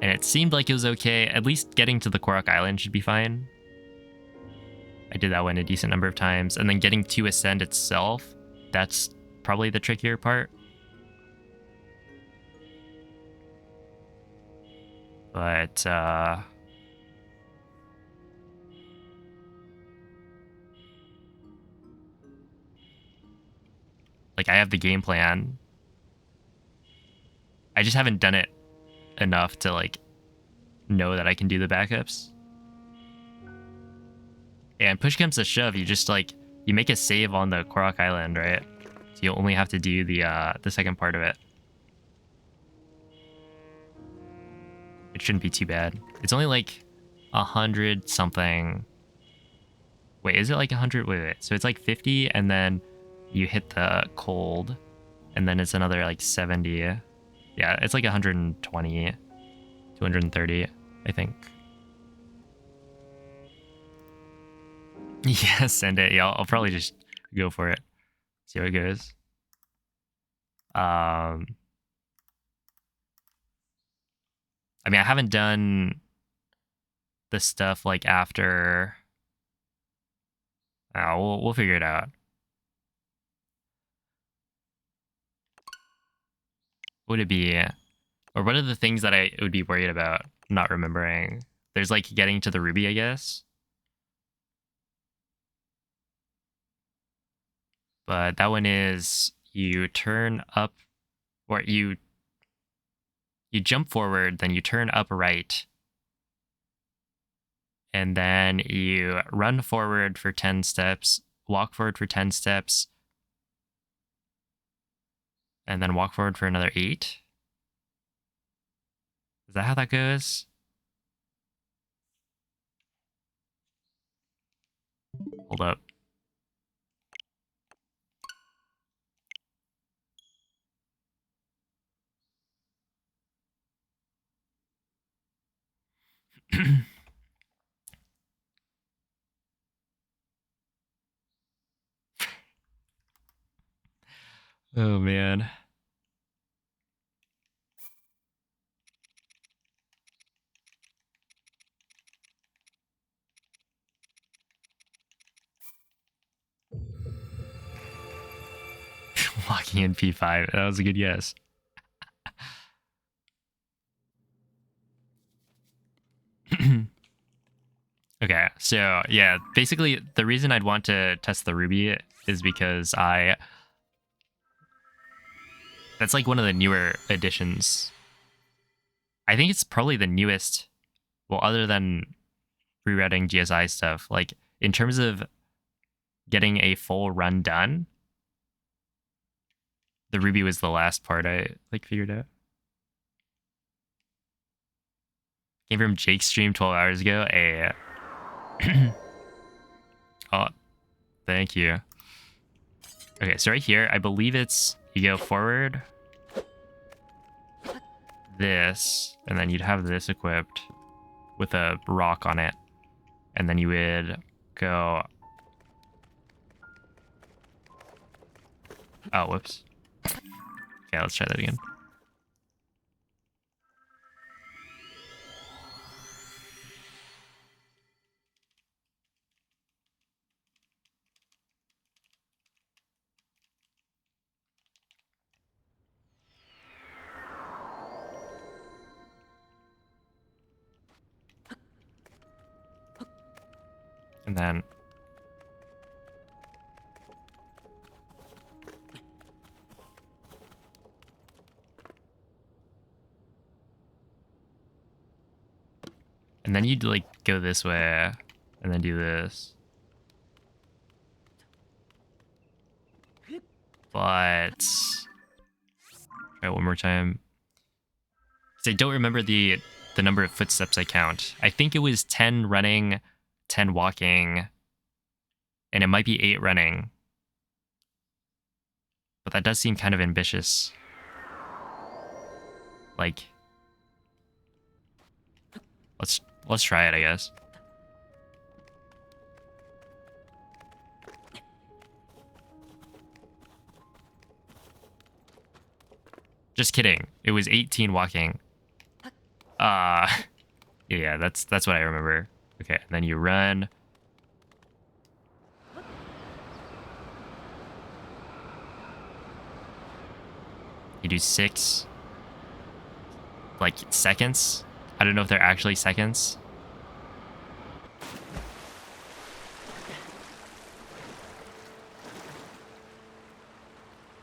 And it seemed like it was okay. At least getting to the Korok Island should be fine. I did that one a decent number of times. And then getting to ascend itself, that's probably the trickier part. But, like, I have the game plan. I just haven't done it enough to, like, know that I can do the backups. And push comes to shove, you just, like, you make a save on the Korok Island, right? So you only have to do the second part of it. It shouldn't be too bad. It's only, like, 100 something. Wait, is it like 100? Wait. So it's like 50, and then you hit the cold, and then it's another, like, 70. Yeah, it's like 120, 230, I think. Yeah, send it. Yeah, I'll probably just go for it. See how it goes. I mean, I haven't done the stuff like after. We'll figure it out. What would it be? Or what are the things that I would be worried about not remembering? There's like getting to the ruby, I guess. But that one is you turn up, or you jump forward, then you turn up right, and then you run forward for 10 steps, walk forward for 10 steps, and then walk forward for another 8. Is that how that goes? Hold up. Oh, man. Walking in P5. That was a good guess. Okay, so yeah, basically the reason I'd want to test the ruby is because that's like one of the newer additions. I think it's probably the newest, well, other than rereading GSI stuff, like in terms of getting a full run done, the ruby was the last part I like figured out. Came from Jake's stream 12 hours ago. Oh, thank you. Okay, so right here, I believe it's you go forward, this, and then you'd have this equipped with a rock on it, and then you would go Oh, whoops. Okay, let's try that again. And then you'd like go this way and then do this. But try one more time. So I don't remember the number of footsteps I count. I think it was 10 running, 10 walking, and it might be 8 running. But that does seem kind of ambitious. Like, let's try it, I guess. Just kidding. It was 18 walking. Yeah, that's what I remember. Okay, and then you run. You do 6 like seconds. I don't know if they're actually seconds.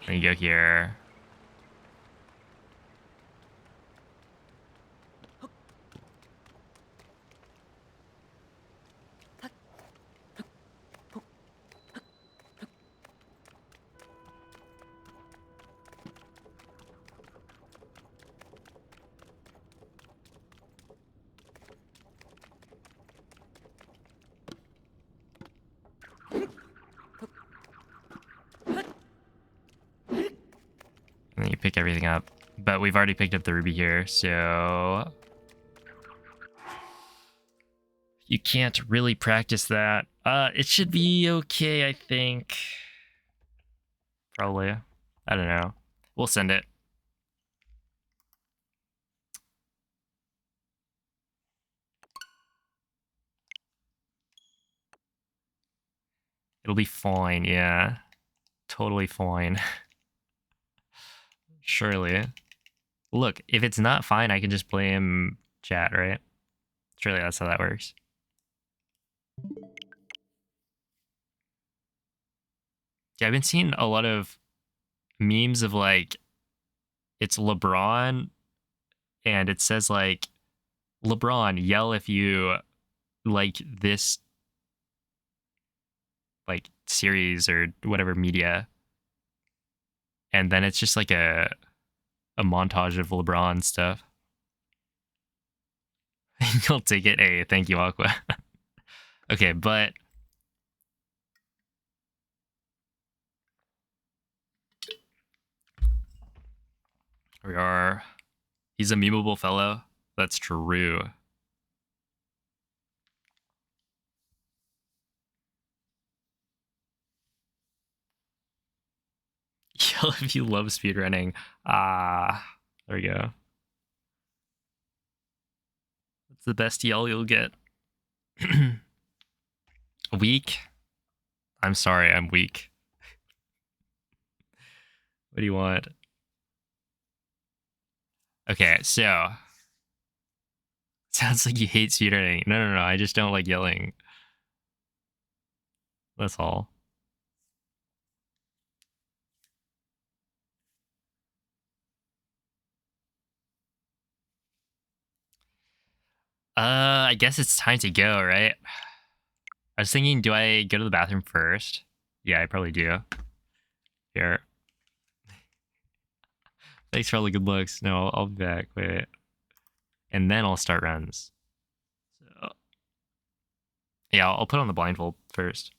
Then you go here. And then you pick everything up. But we've already picked up the ruby here, so you can't really practice that. It should be okay, I think. Probably. I don't know. We'll send it. It'll be fine, yeah. Totally fine. Surely. Look, if it's not fine, I can just blame chat, right? Surely that's how that works. Yeah, I've been seeing a lot of memes of like, it's LeBron, and it says like, LeBron, yell if you like this like series or whatever media. And then it's just like a montage of LeBron stuff. You'll take it. Hey, thank you, Aqua. Okay, but we are. He's a memeable fellow. That's true. Yell if you love speedrunning. There we go. That's the best yell you'll get. Weak? I'm sorry, I'm weak. What do you want? Okay, so sounds like you hate speedrunning. No, I just don't like yelling. That's all. I guess it's time to go, right? I was thinking, do I go to the bathroom first? Yeah, I probably do. Here. Thanks for all the good looks. No, I'll be back. Wait. And then I'll start runs. So, yeah, I'll put on the blindfold first.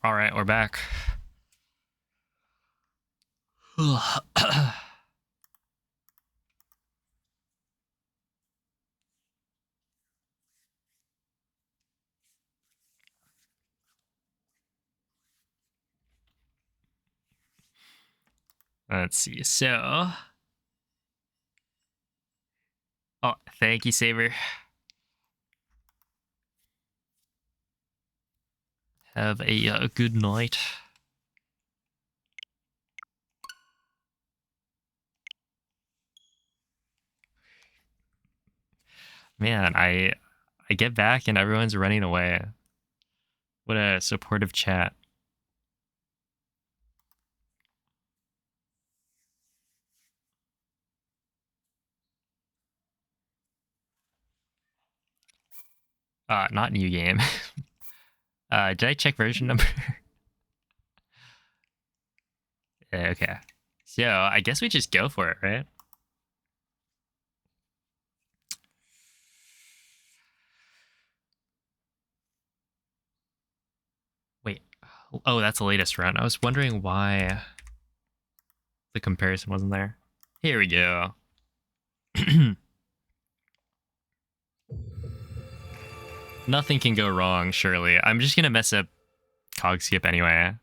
All right, we're back. Let's see. So, oh, thank you, Saber. Have a good night. Man, I get back and everyone's running away. What a supportive chat. Not new game. Did I check version number? Okay. So I guess we just go for it, right? Wait. Oh, that's the latest run. I was wondering why the comparison wasn't there. Here we go. Nothing can go wrong, surely. I'm just gonna mess up cog skip anyway.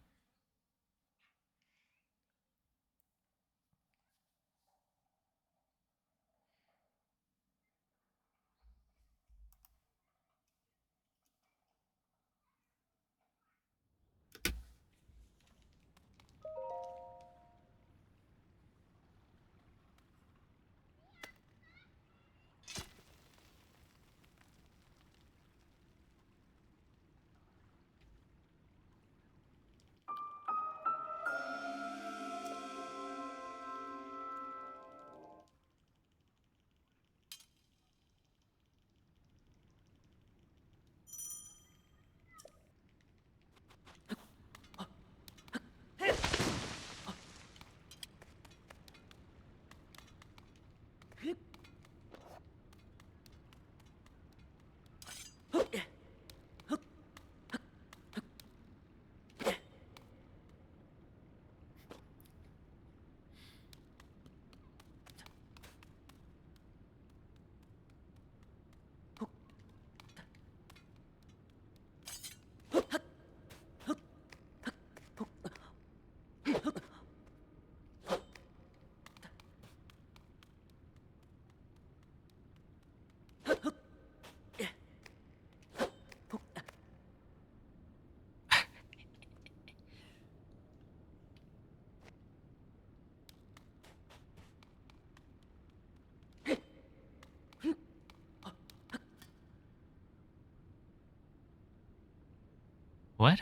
What?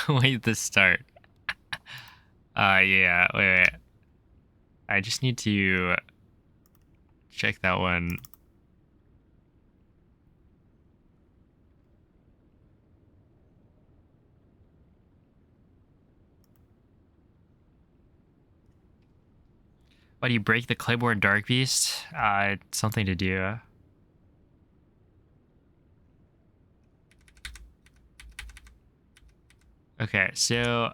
Wait, the start. Yeah, wait. I just need to check that one. Why do you break the Claymore Dark Beast? Something to do. Okay, so...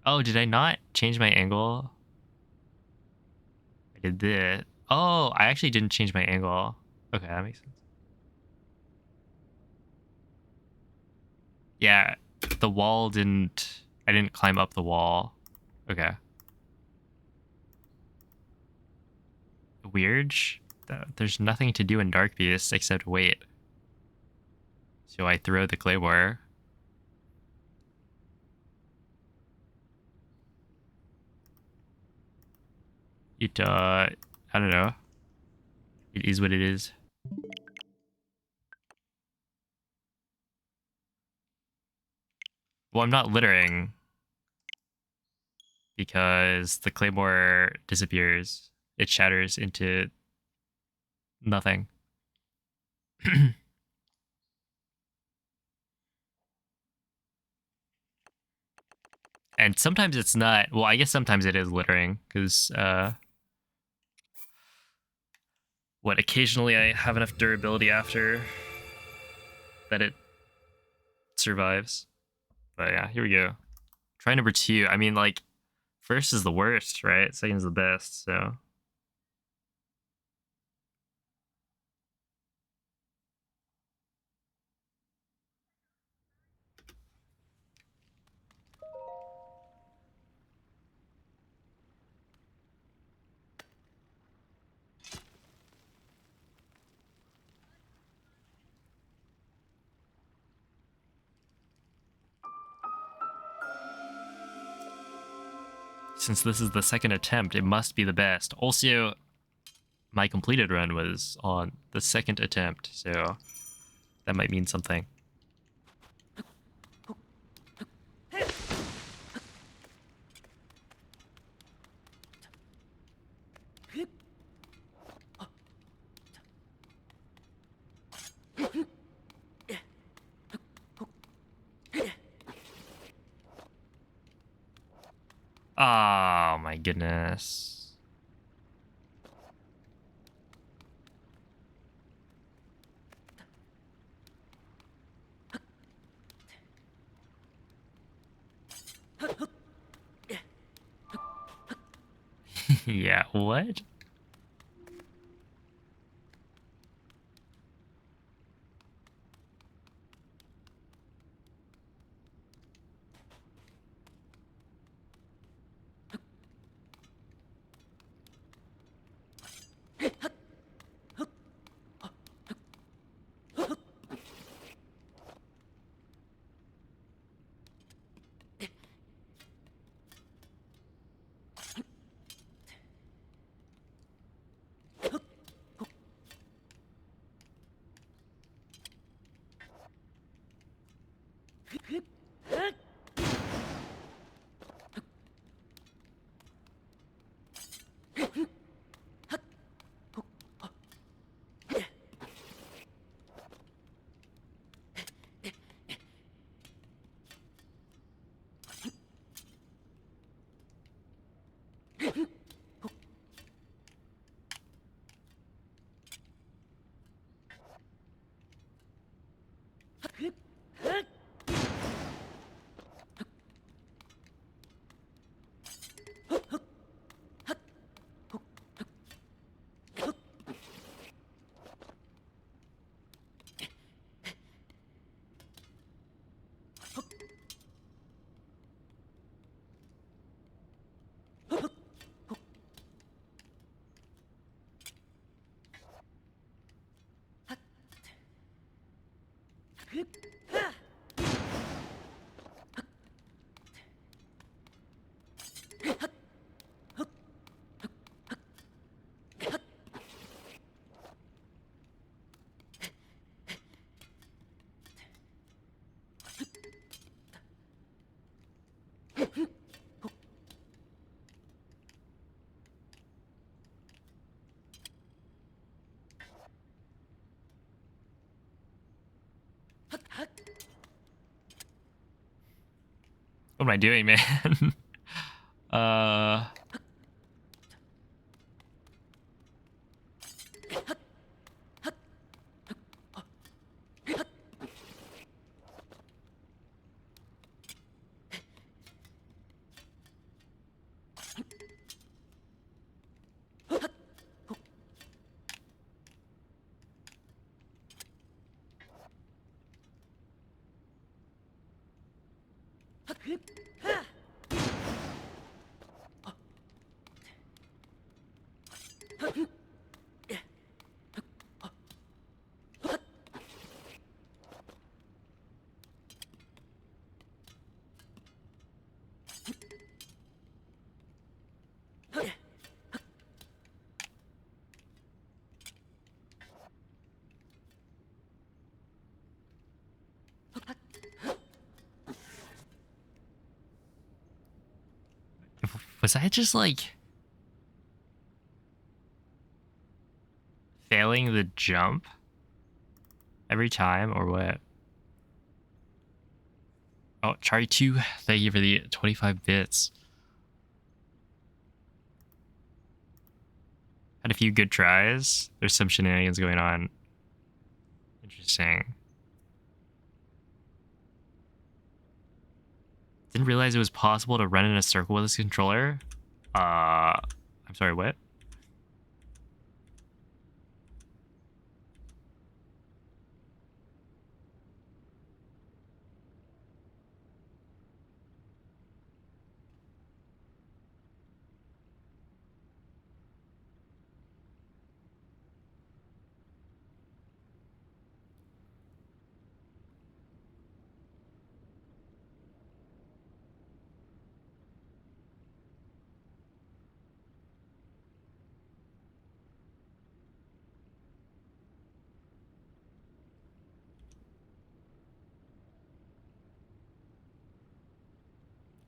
Oh, did I not change my angle? I did this. Oh, I actually didn't change my angle. Okay, that makes sense. Yeah, the wall didn't... I didn't climb up the wall. Okay. Weird. There's nothing to do in Dark Beast except wait. So I throw the Claymore. I don't know. It is what it is. Well, I'm not littering because the Claymore disappears. It shatters into nothing. And sometimes it's not. Well, I guess sometimes it is littering because occasionally I have enough durability after that it survives. But yeah, here we go. Try number 2. I mean, like, first is the worst, right? Second is the best, so. Since this is the second attempt, it must be the best. Also, my completed run was on the second attempt, so that might mean something. Oh my goodness. Yeah, what? What am I doing, man? uh... Was I just, like, failing the jump every time, or what? Oh, Charlie 2, thank you for the 25 bits. Had a few good tries. There's some shenanigans going on. Interesting. Didn't realize it was possible to run in a circle with this controller. I'm sorry, what?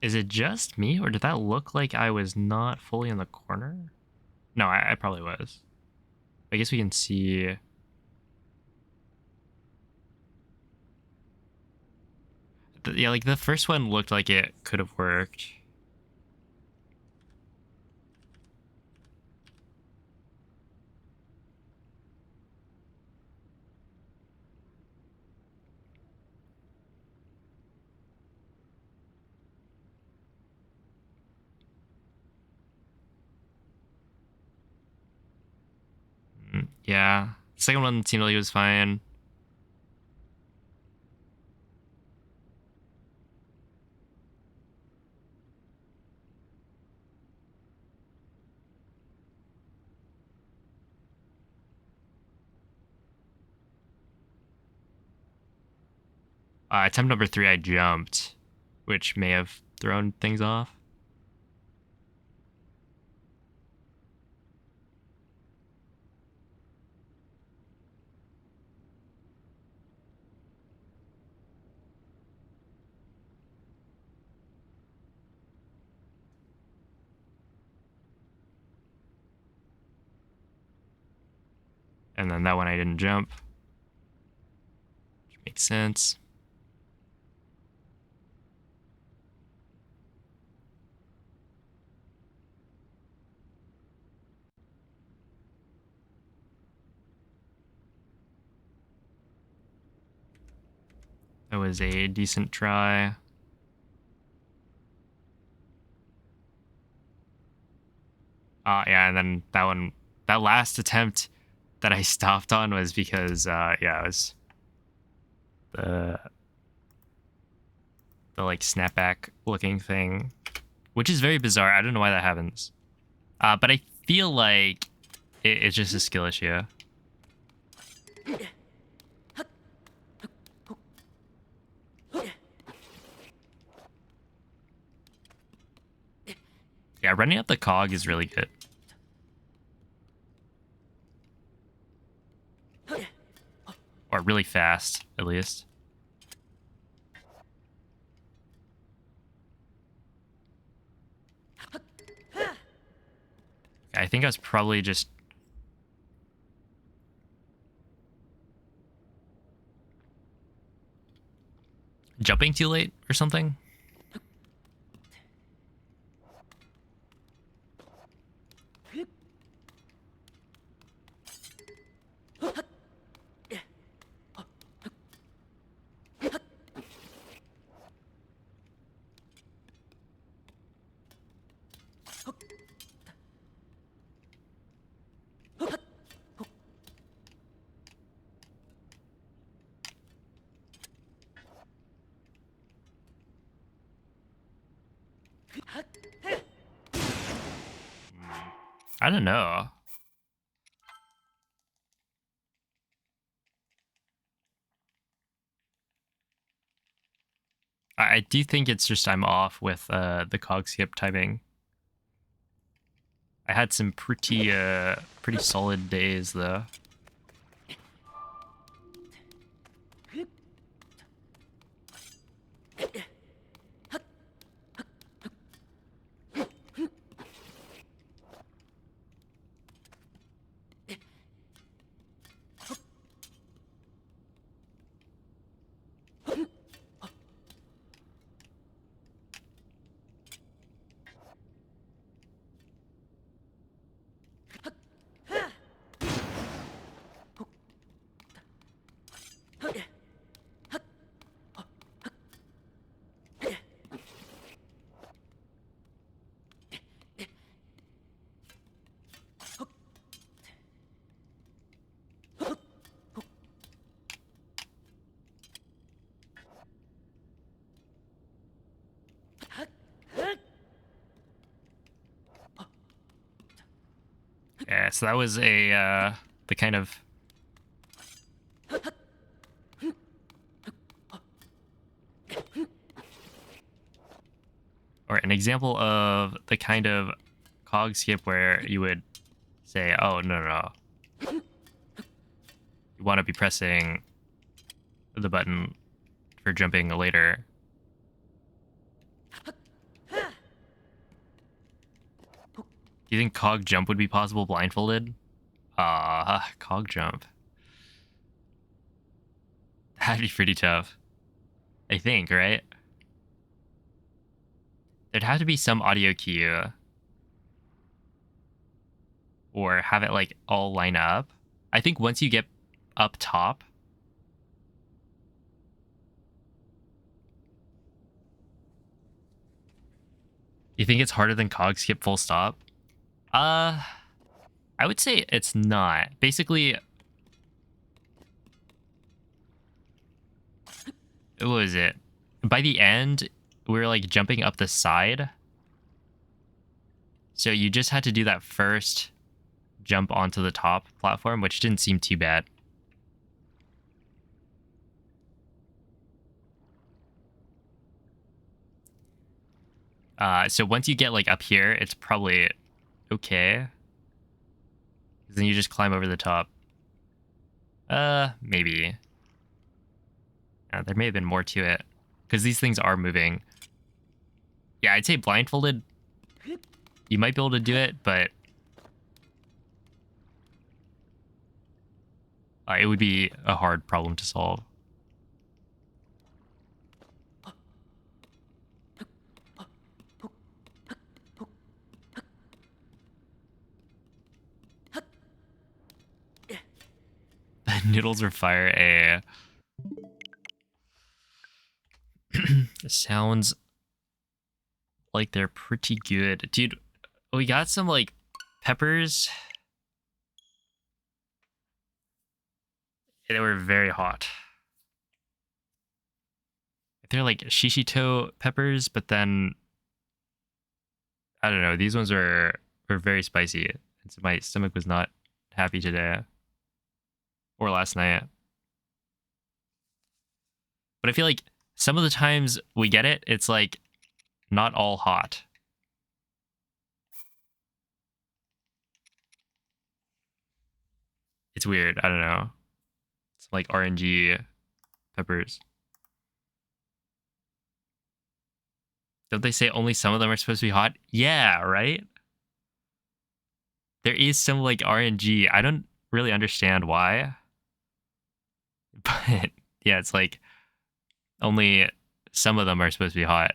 Is it just me, or did that look like I was not fully in the corner? No, I probably was. I guess we can see. Yeah, like the first one looked like it could have worked. Yeah. The second one seemed like it was fine. Attempt number 3, I jumped, which may have thrown things off. And then that one I didn't jump, which makes sense. That was a decent try. Yeah, and then that one, that last attempt that I stopped on was because, yeah, it was the like snapback looking thing, which is very bizarre. I don't know why that happens. But I feel like it's just a skill issue. Yeah, running up the cog is really good. Or really fast, at least. I think I was probably just... jumping too late or something? I don't know. I do think it's just I'm off with the cog skip timing. I had some pretty solid days though. Yeah, so that was a the kind of or an example of the kind of cog skip where you would say, oh, no. You want to be pressing the button for jumping later. Do you think cog jump would be possible blindfolded? Cog jump. That'd be pretty tough. I think, right? There'd have to be some audio cue. Or have it like all line up. I think once you get up top, you think it's harder than cog skip full stop? I would say it's not. Basically, what was it? By the end, we were like jumping up the side. So you just had to do that first jump onto the top platform, which didn't seem too bad. So once you get like up here, it's probably okay. Then you just climb over the top. Maybe. There may have been more to it. Because these things are moving. Yeah, I'd say blindfolded, you might be able to do it, but it would be a hard problem to solve. The noodles are fire. It sounds like they're pretty good. Dude, we got some like peppers. They were very hot. They're like shishito peppers, but then I don't know. These ones were very spicy, and so my stomach was not happy today or last night. But I feel like some of the times we get it, it's like not all hot. It's weird. I don't know. It's like RNG peppers. Don't they say only some of them are supposed to be hot? Yeah, right? There is some like RNG. I don't really understand why. But yeah, it's like only some of them are supposed to be hot.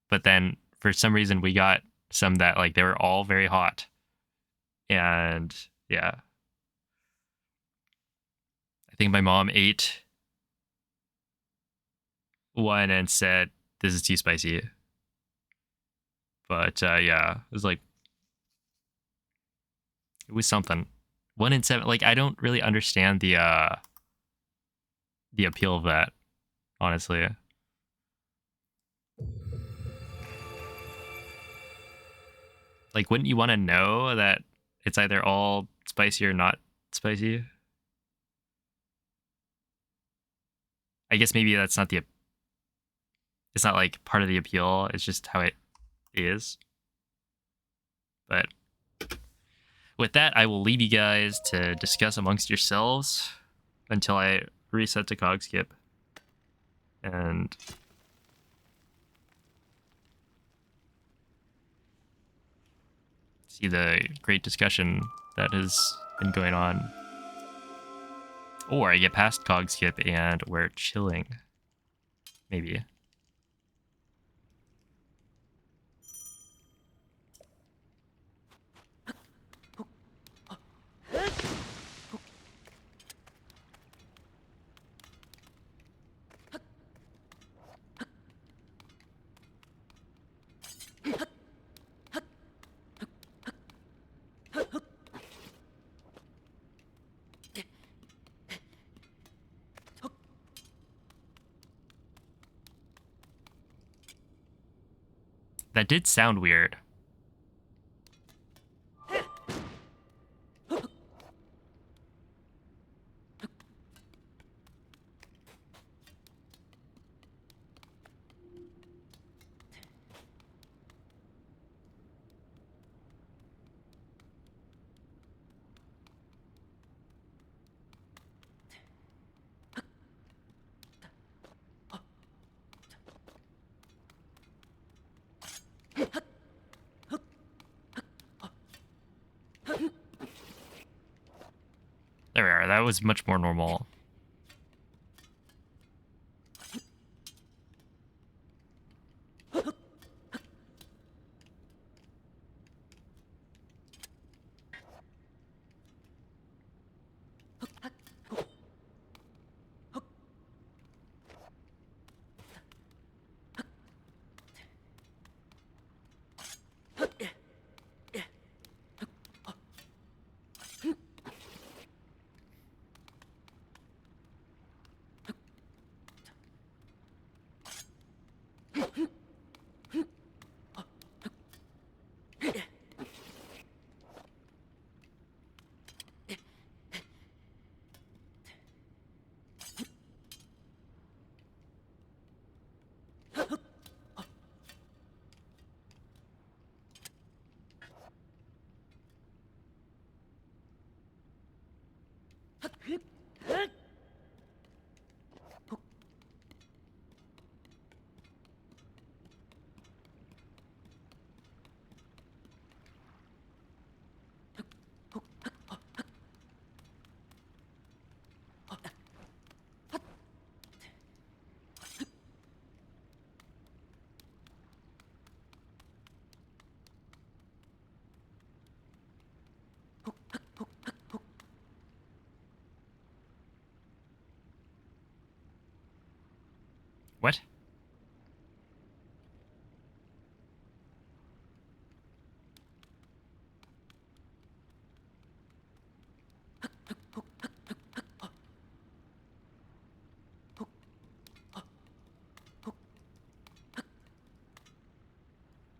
But then for some reason we got some that like they were all very hot. And yeah. I think my mom ate one and said, this is too spicy. But yeah, it was like, it was something. 1 in 7. Like, I don't really understand the appeal of that, honestly. Like, wouldn't you want to know that it's either all spicy or not spicy? I guess maybe that's not it's not like part of the appeal. It's just how it is. But with that, I will leave you guys to discuss amongst yourselves until I reset to cog skip. And see the great discussion that has been going on. Or I get past cog skip and we're chilling. Maybe. That did sound weird. far. That was much more normal. What?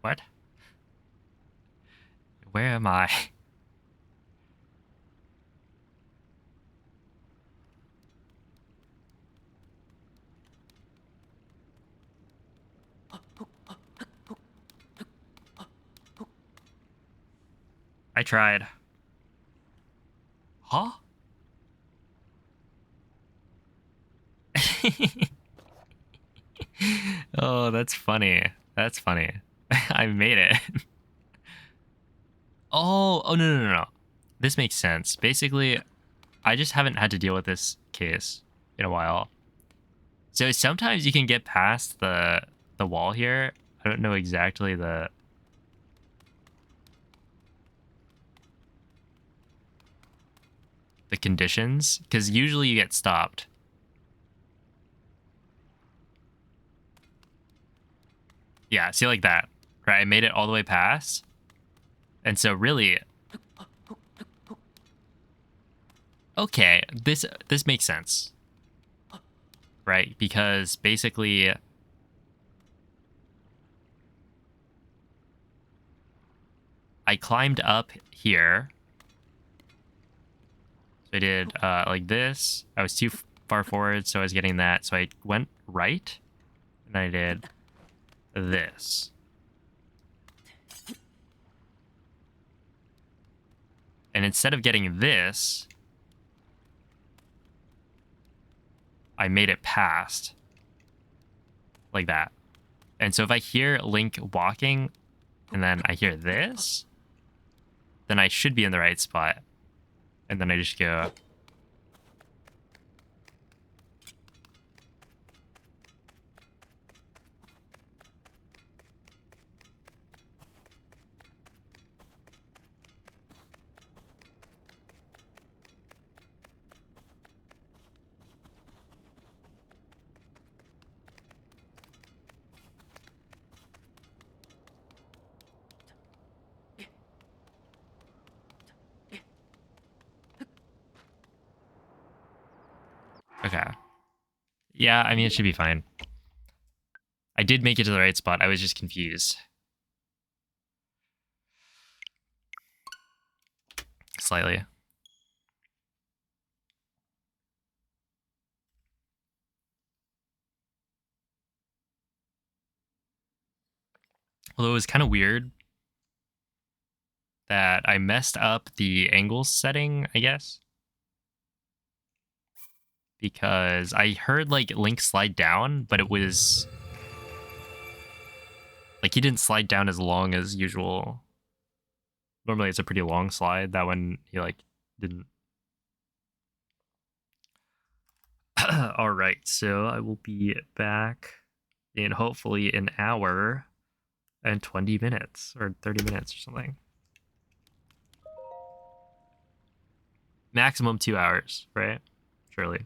What? Where am I? I tried. Huh? Oh, that's funny. That's funny. I made it. Oh, no. This makes sense. Basically, I just haven't had to deal with this case in a while. So sometimes you can get past the wall here. I don't know exactly the conditions, because usually you get stopped. Yeah, see, like that, right? I made it all the way past. And so really, okay, this makes sense, right? Because basically I climbed up here. So I did like this. I was too far forward, so I was getting that. So I went right, and I did this. And instead of getting this, I made it past. Like that. And so if I hear Link walking, and then I hear this, then I should be in the right spot. And then I just go... Okay. Yeah, I mean, it should be fine. I did make it to the right spot. I was just confused. Slightly. Although it was kind of weird that I messed up the angle setting, I guess. Because I heard, like, Link slide down, but it was... like, he didn't slide down as long as usual. Normally it's a pretty long slide. That one, he, like, didn't. All right, so I will be back in hopefully an hour and 20 minutes or 30 minutes or something. Maximum 2 hours, right? Surely.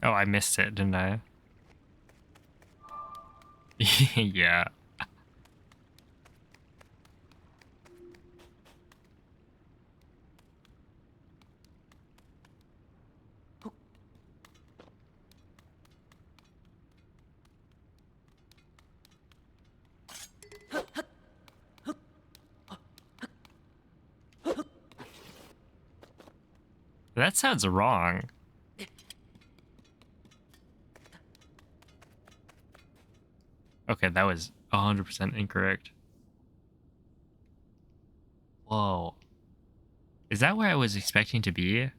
Oh, I missed it, didn't I? Yeah. That sounds wrong. Okay, that was 100% incorrect. Whoa. Is that where I was expecting to be?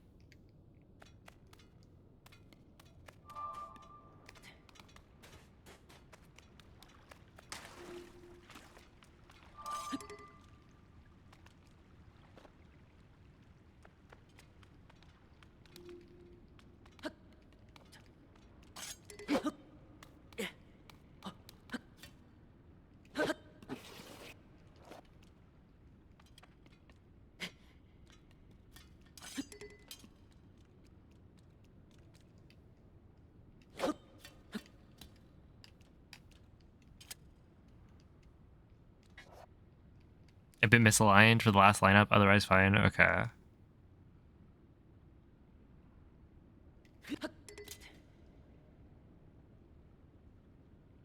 A bit misaligned for the last lineup, otherwise fine. Okay.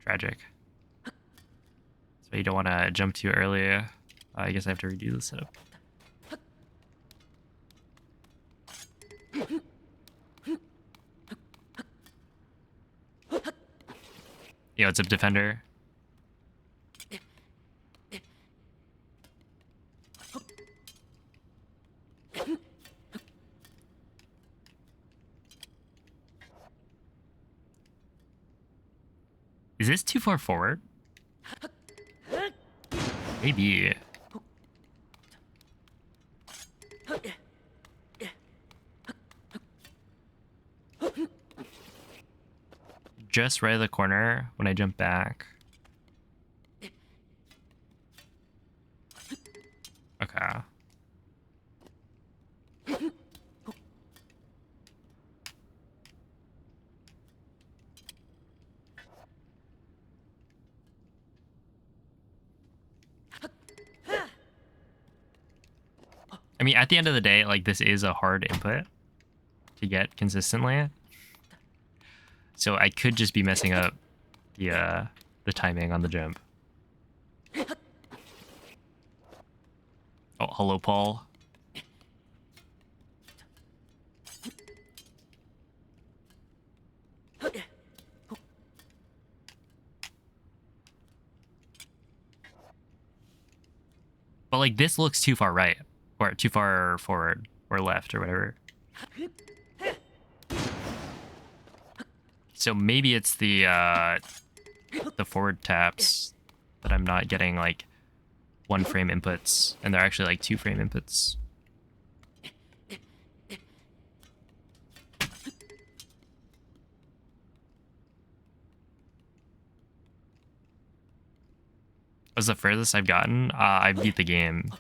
Tragic. So you don't want to jump too early. I guess I have to redo the setup. Yo, what's up, defender? Is this too far forward? Maybe. Just right of the corner when I jump back. Okay. I mean, at the end of the day, like, this is a hard input to get consistently. So I could just be messing up the timing on the jump. Oh, hello, Paul. But like this looks too far right, or too far forward, or left, or whatever. So maybe it's the forward taps that I'm not getting like 1 frame inputs, and they're actually like 2 frame inputs. Was the furthest I've gotten? I beat the game.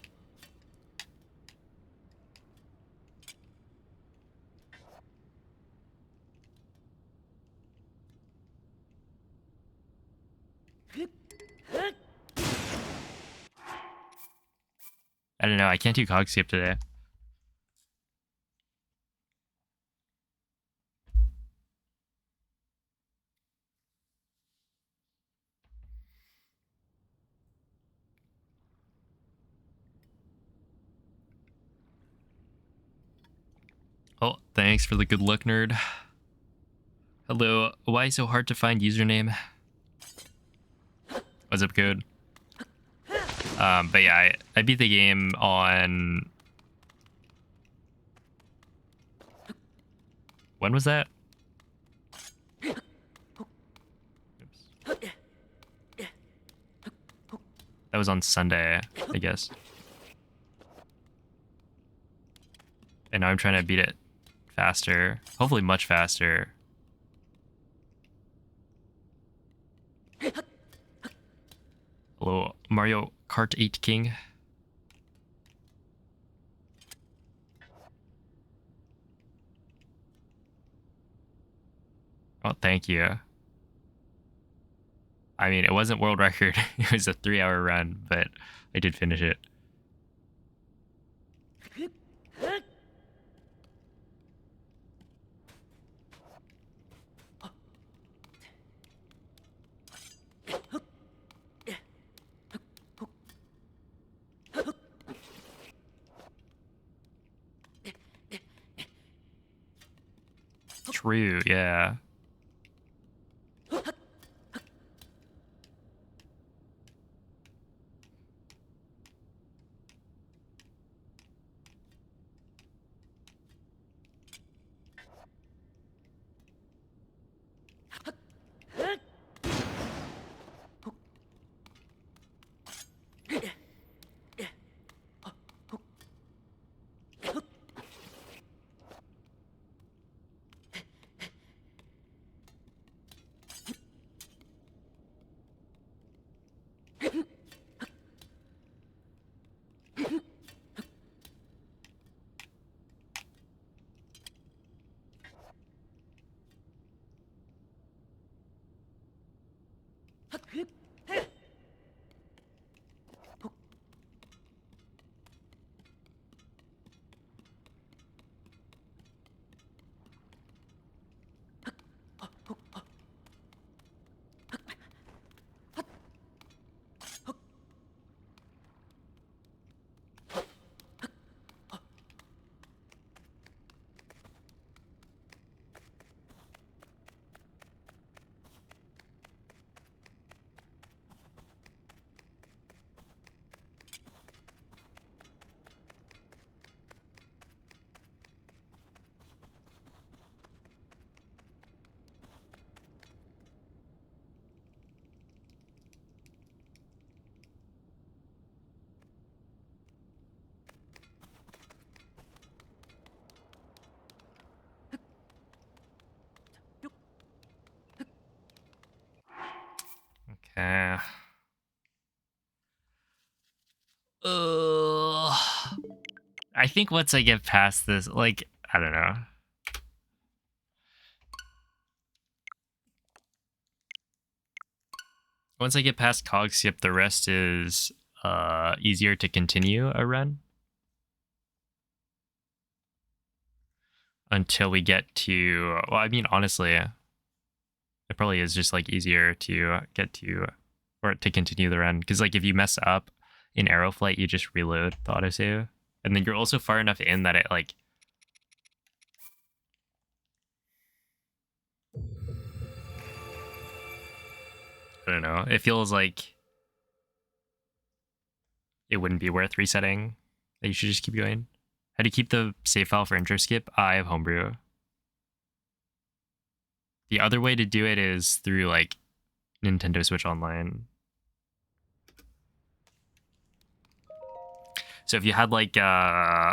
I don't know. I can't do cog skip today. Oh, thanks for the good luck, nerd. Hello. Why so hard to find username? What's up, code? But yeah, I beat the game on... When was that? Oops. That was on Sunday, I guess. And now I'm trying to beat it faster. Hopefully much faster. Hello, Mario Kart 8 King. Oh, thank you. I mean, it wasn't world record. It was a 3-hour run, but I did finish it. True, yeah. Okay. I think once I get past this, like, I don't know. Once I get past cog skip, the rest is easier to continue a run. Until we get to, well, I mean, honestly, It probably is just like easier to get to or to continue the run because like if you mess up in arrow flight, you just reload the autosave, and then you're also far enough in that it like I don't know. It feels like it wouldn't be worth resetting. That you should just keep going. How do you keep the save file for intro skip? I have homebrew. The other way to do it is through like Nintendo Switch Online. So if you had like the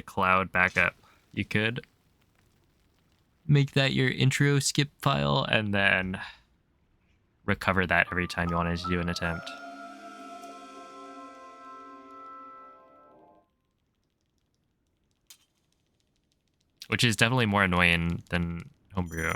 cloud backup, you could make that your intro skip file and then recover that every time you wanted to do an attempt. Which is definitely more annoying than homebrew.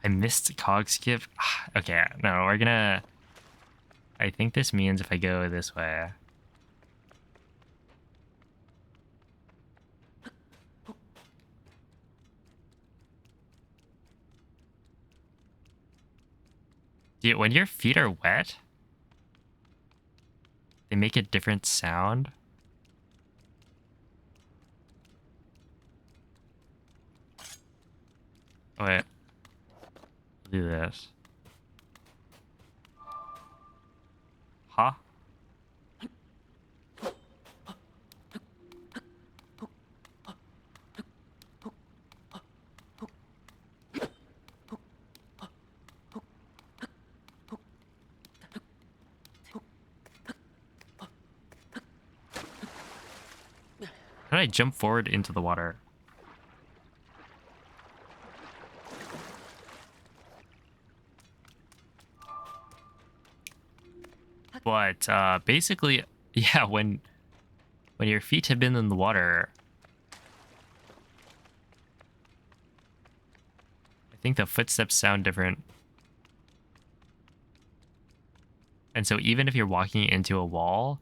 I missed cog skip. Okay, no, we're gonna... I think this means if I go this way... Dude, when your feet are wet, they make a different sound. Oh, wait. I'll do this. Huh? How did I jump forward into the water? But basically, yeah, when your feet have been in the water, I think the footsteps sound different. And so even if you're walking into a wall,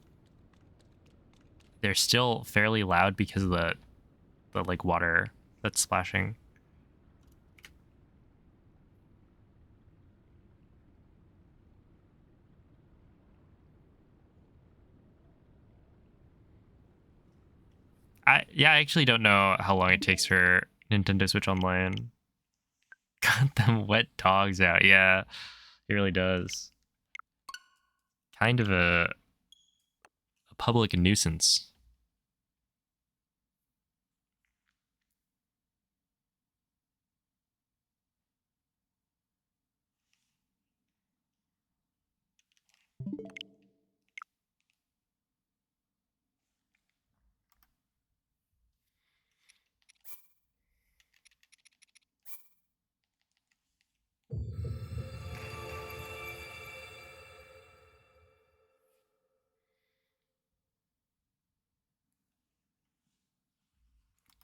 they're still fairly loud because of the like water that's splashing. I actually don't know how long it takes for Nintendo Switch Online. Got them wet dogs out. Yeah, it really does. Kind of a public nuisance.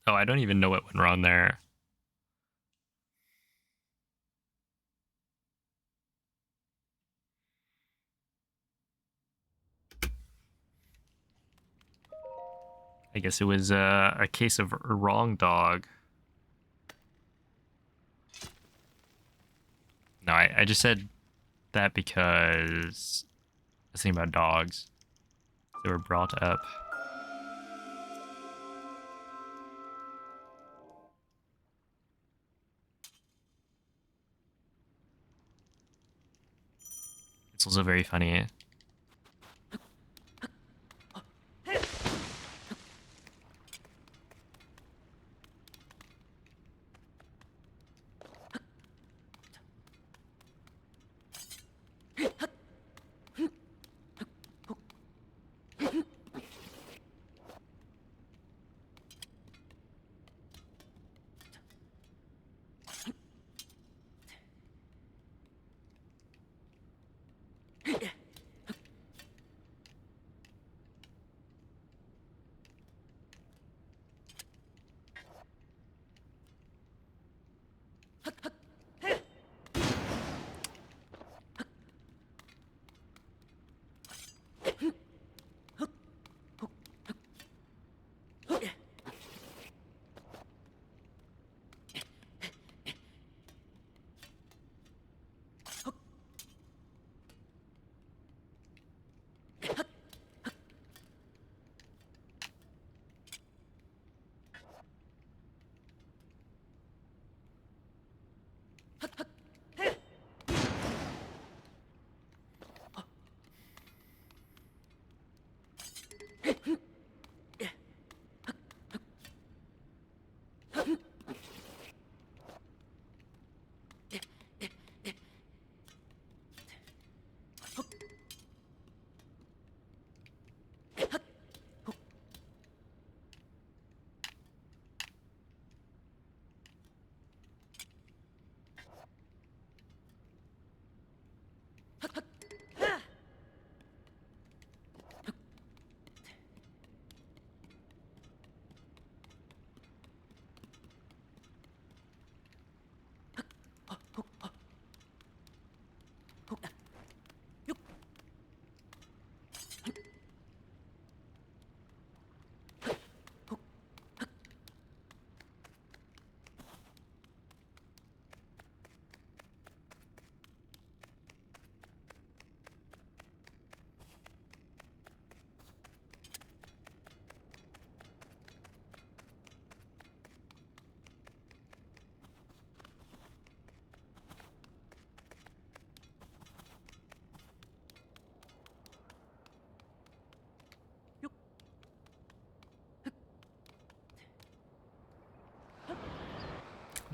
Oh, I don't even know what went wrong there. I guess it was a case of wrong dog. No, I just said that because I was thinking about dogs. They were brought up. It's also very funny.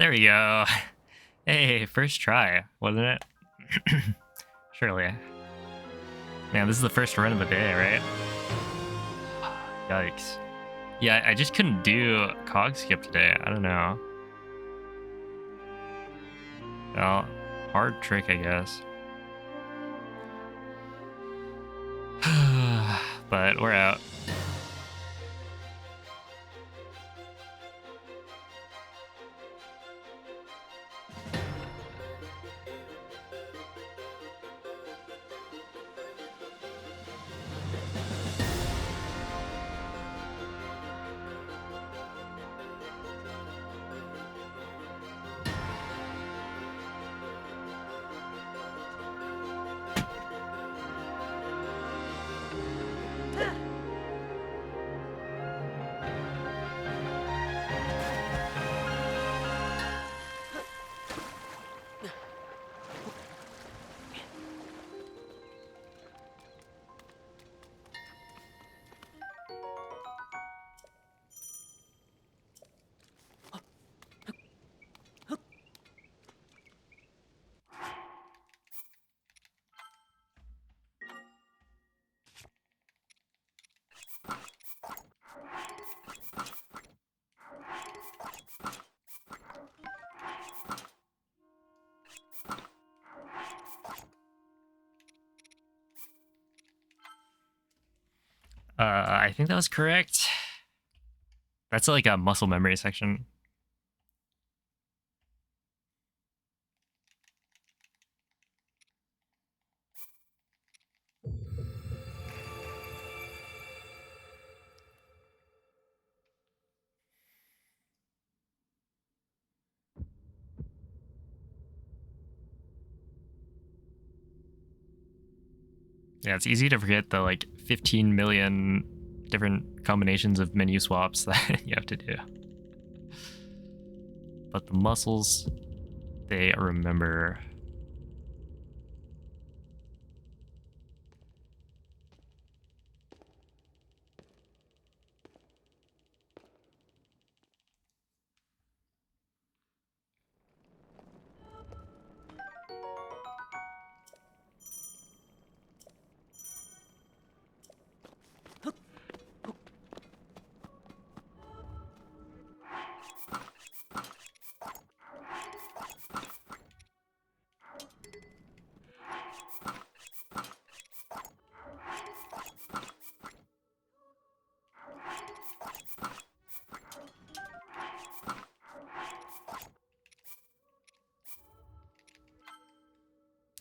There we go. Hey, first try, wasn't it? Surely. Man, this is the first run of the day, right? Yikes. Yeah, I just couldn't do cog skip today. I don't know. Well, hard trick, I guess. But we're out. I think that was correct. That's like a muscle memory section. Yeah, it's easy to forget the like 15 million different combinations of menu swaps that you have to do. But the muscles, they remember.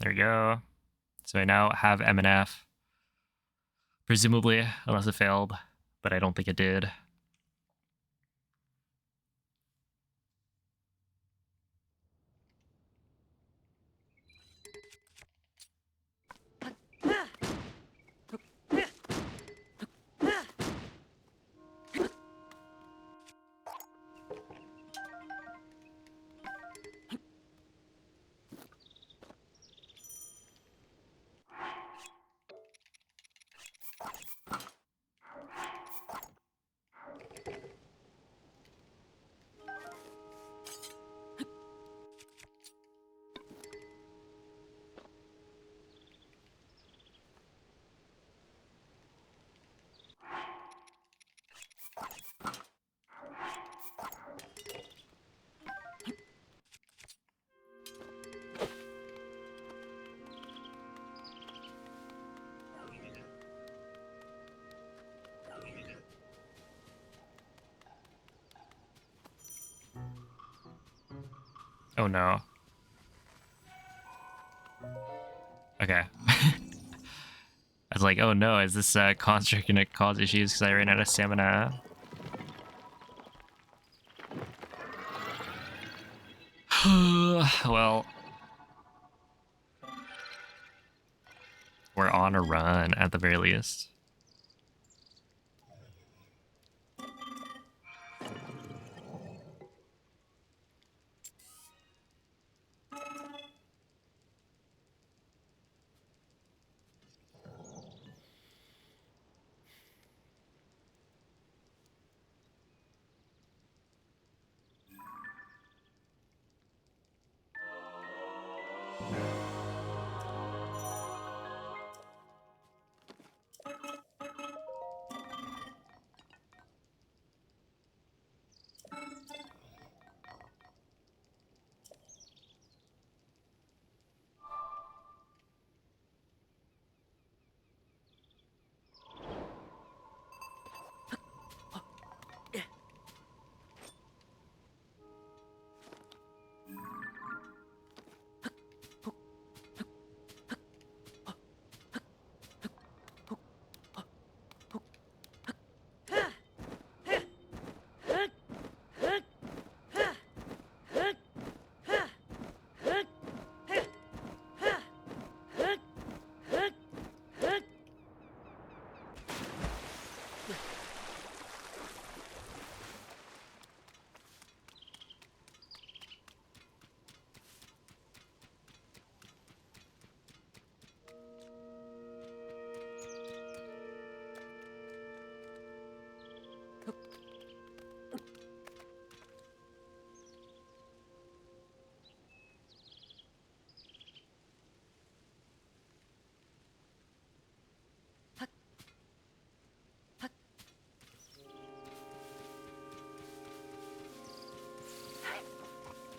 There we go. So I now have MNF. Presumably, unless it failed, but I don't think it did. Oh no. Okay. I was like, oh no, is this construct gonna cause issues because I ran out of stamina? Well, we're on a run at the very least.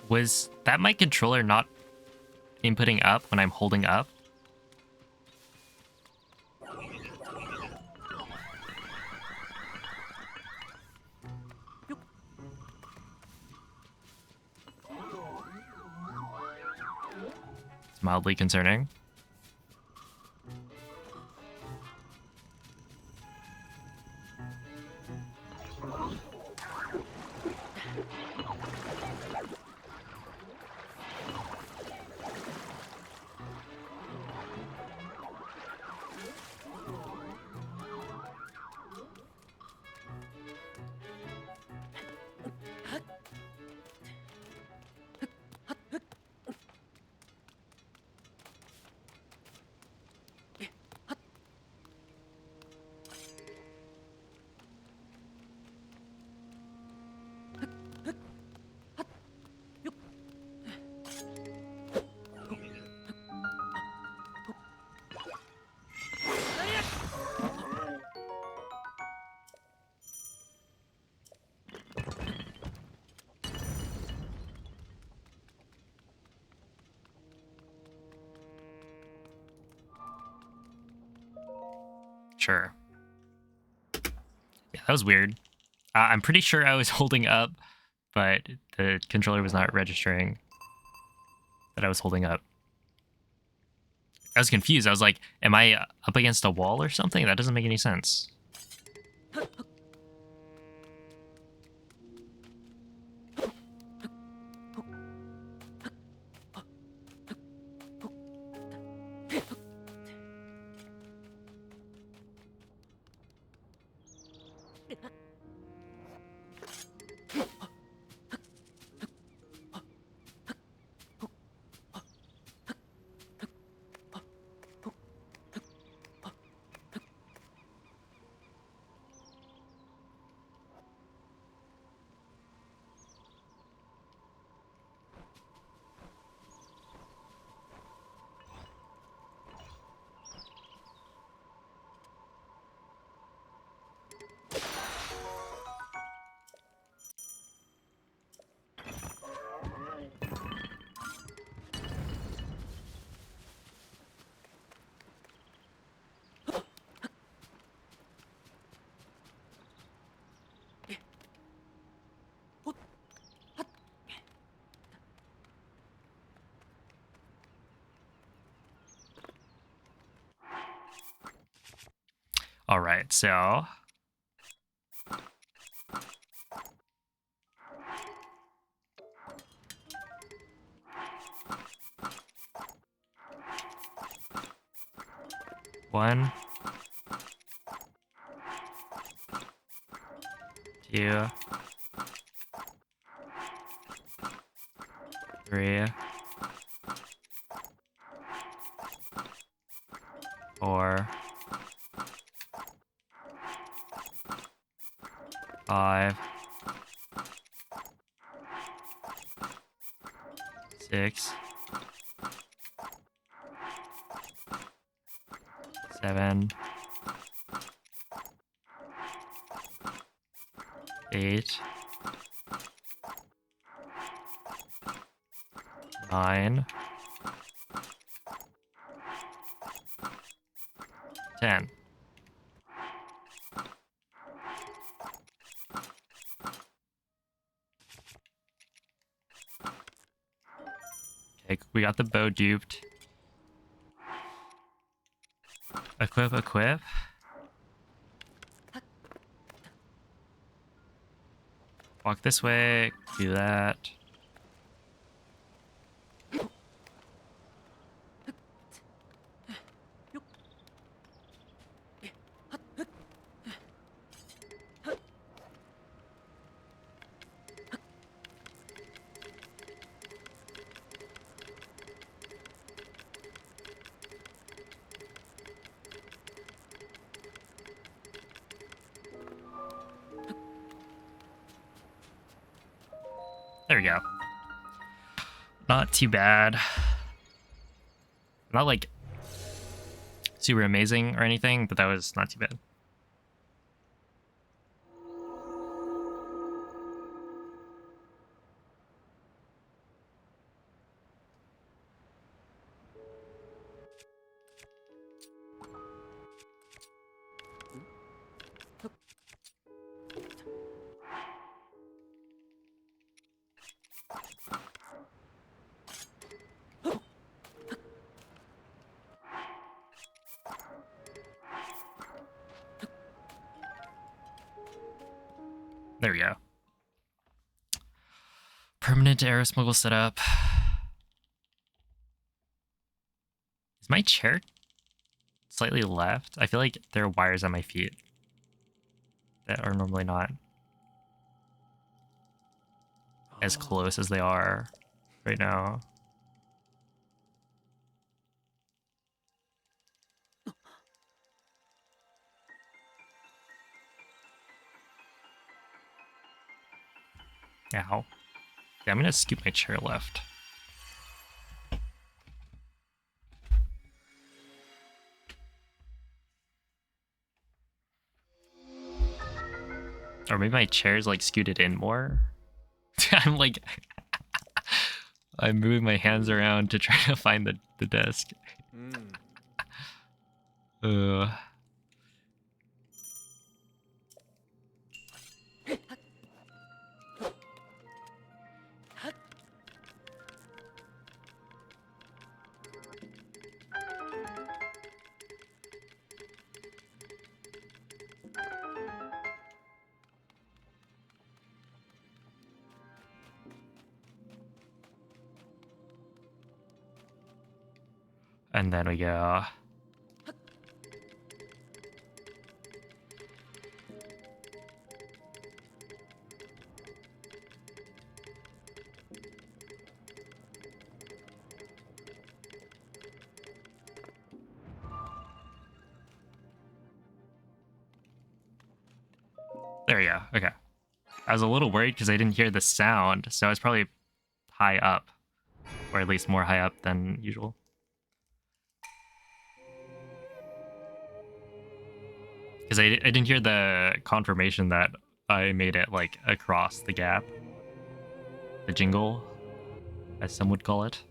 Was that my controller not inputting up when I'm holding up? It's mildly concerning. Sure. Yeah, that was weird. I'm pretty sure I was holding up, but the controller was not registering that I was holding up. I was confused. I was like, am I up against a wall or something? That doesn't make any sense. All right, so one, two, three, four, five, six, seven, eight, nine, 10. Okay, we got the bow duped. Equip, equip. Walk this way, do that. There we go. Not too bad. Not like super amazing or anything, but that was not too bad. There we go. Permanent arrow smuggle setup. Is my chair slightly left? I feel like there are wires on my feet that are normally not as close as they are right now. Ow. Yeah, I'm gonna scoop my chair left. Or maybe my chair's like scooted in more. I'm like, I'm moving my hands around to try to find the desk. And then we go. There we go. Okay. I was a little worried because I didn't hear the sound, so I was probably high up. Or at least more high up than usual. Because I didn't hear the confirmation that I made it, like, across the gap. The jingle, as some would call it.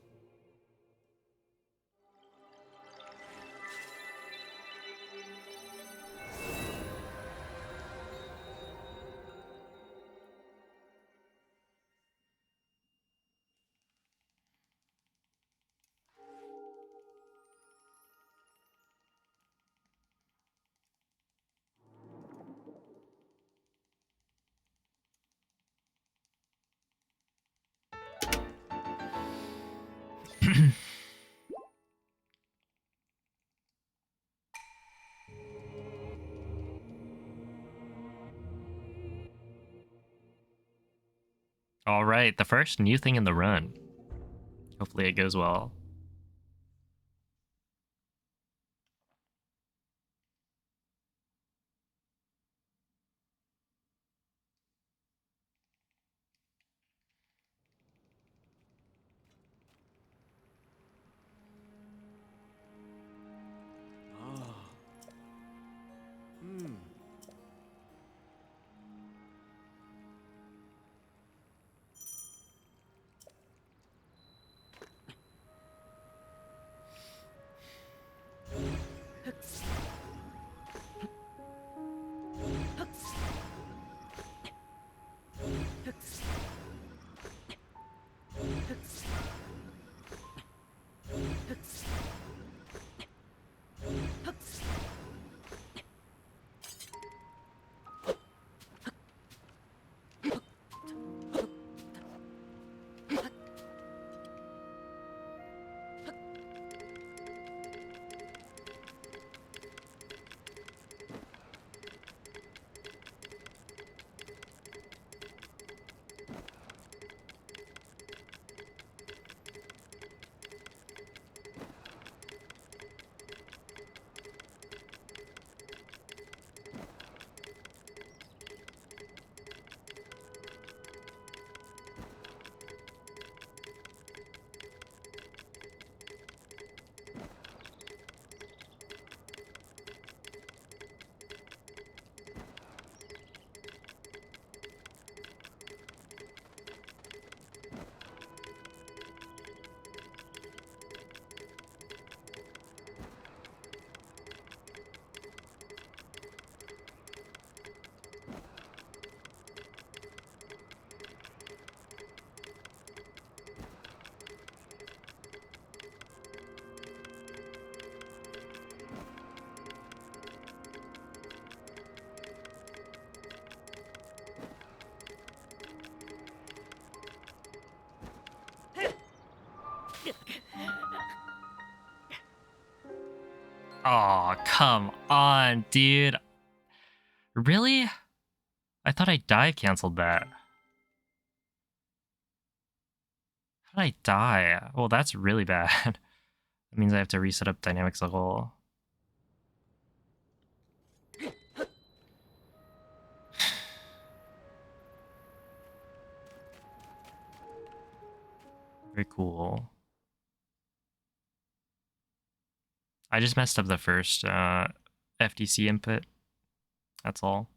All right, the first new thing in the run. Hopefully it goes well. Oh, come on, dude. Really? I thought I dive canceled that. How did I die? Well, that's really bad. That means I have to reset up dynamics level. Very cool. I just messed up the first FTC input. That's all.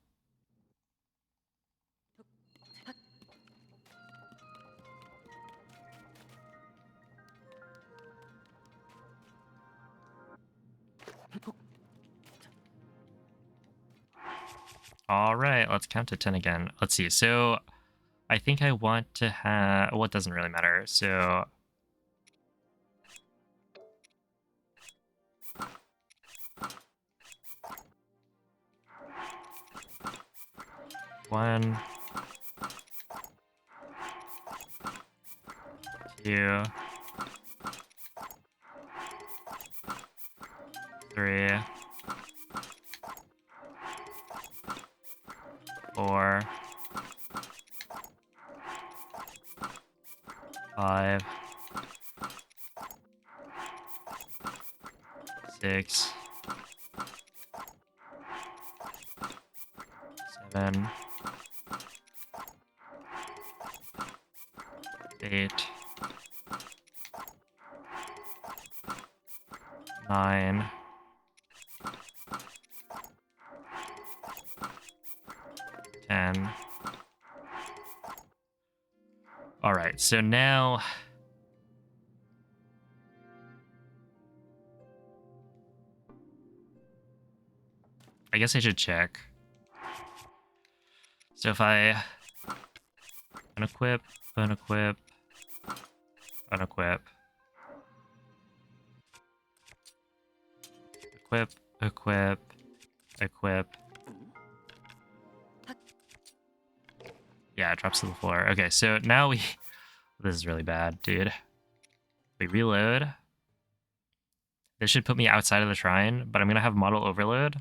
All right, let's count to 10 again. Let's see. So I think I want to have... Well, it doesn't really matter. So... One... Two... 3, 4, 5, 6, 7, 8, 9, 10. All right, so now I guess I should check. So if I unequip, unequip, unequip, equip, equip, equip. Yeah, it drops to the floor. Okay, so now we... This is really bad, dude. We reload. This should put me outside of the shrine, but I'm going to have model overload.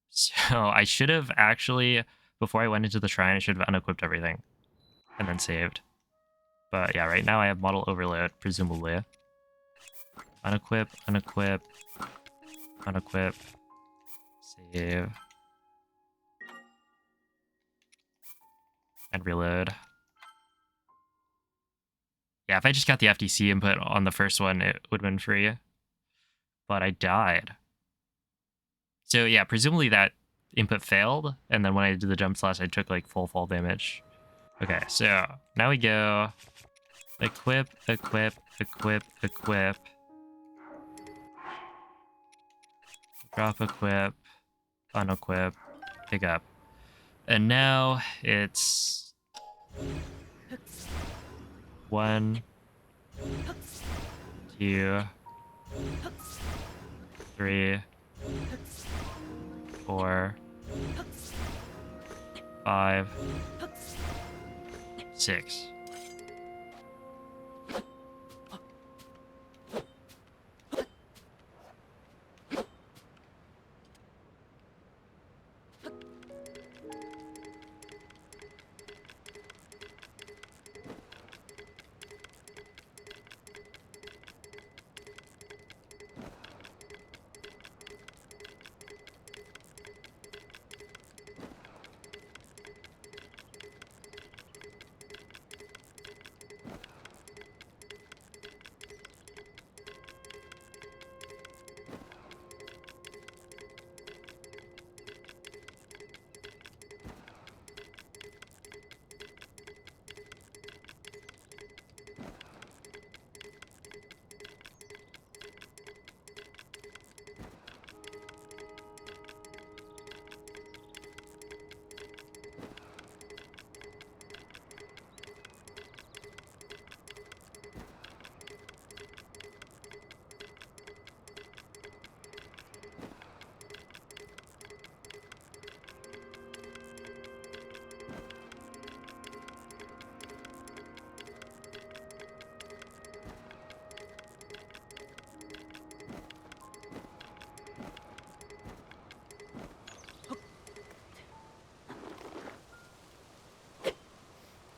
So I should have actually, before I went into the shrine, I should have unequipped everything and then saved. But yeah, right now I have model overload, presumably. Unequip, unequip, unequip, save, and reload. Yeah, if I just got the FTC input on the first one, it would have been free. But I died. So yeah, presumably that input failed, and then when I did the jump slash, I took like full fall damage. Okay, so now we go equip, equip, equip, equip, drop equip, unequip, pick up. And now it's 1, 2, 3, 4, 5, 6.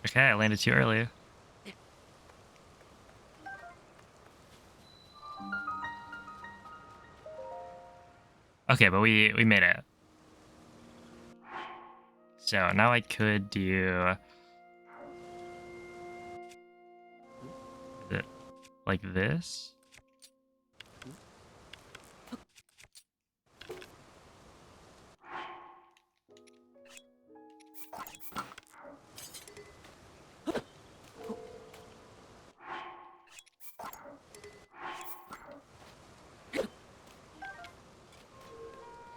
Okay, I landed too early. Okay, but we made it. So now I could do it like this.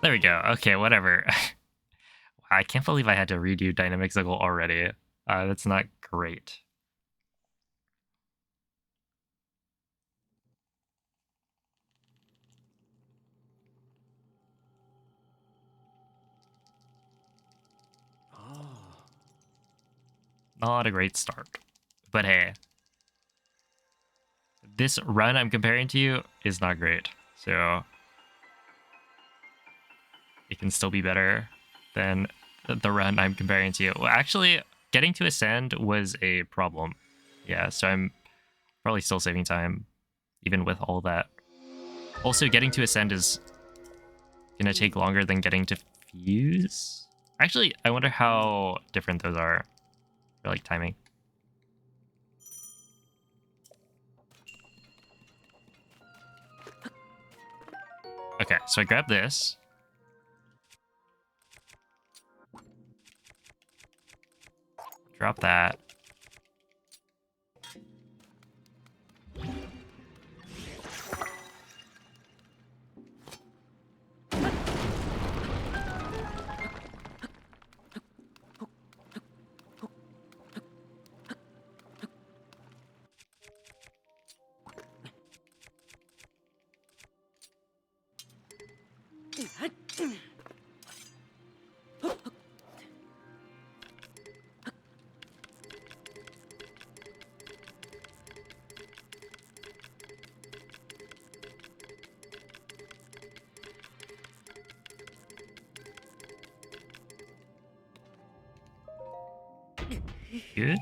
There we go. Okay, whatever. I can't believe I had to redo dynamic cycle already. That's not great. Not a great start. But hey, this run I'm comparing to you is not great. So it can still be better than the run I'm comparing to. Well, actually, getting to Ascend was a problem. Yeah, so I'm probably still saving time, even with all that. Also, getting to Ascend is gonna take longer than getting to Fuse. Actually, I wonder how different those are for like timing. Okay, so I grab this. Drop that. Good.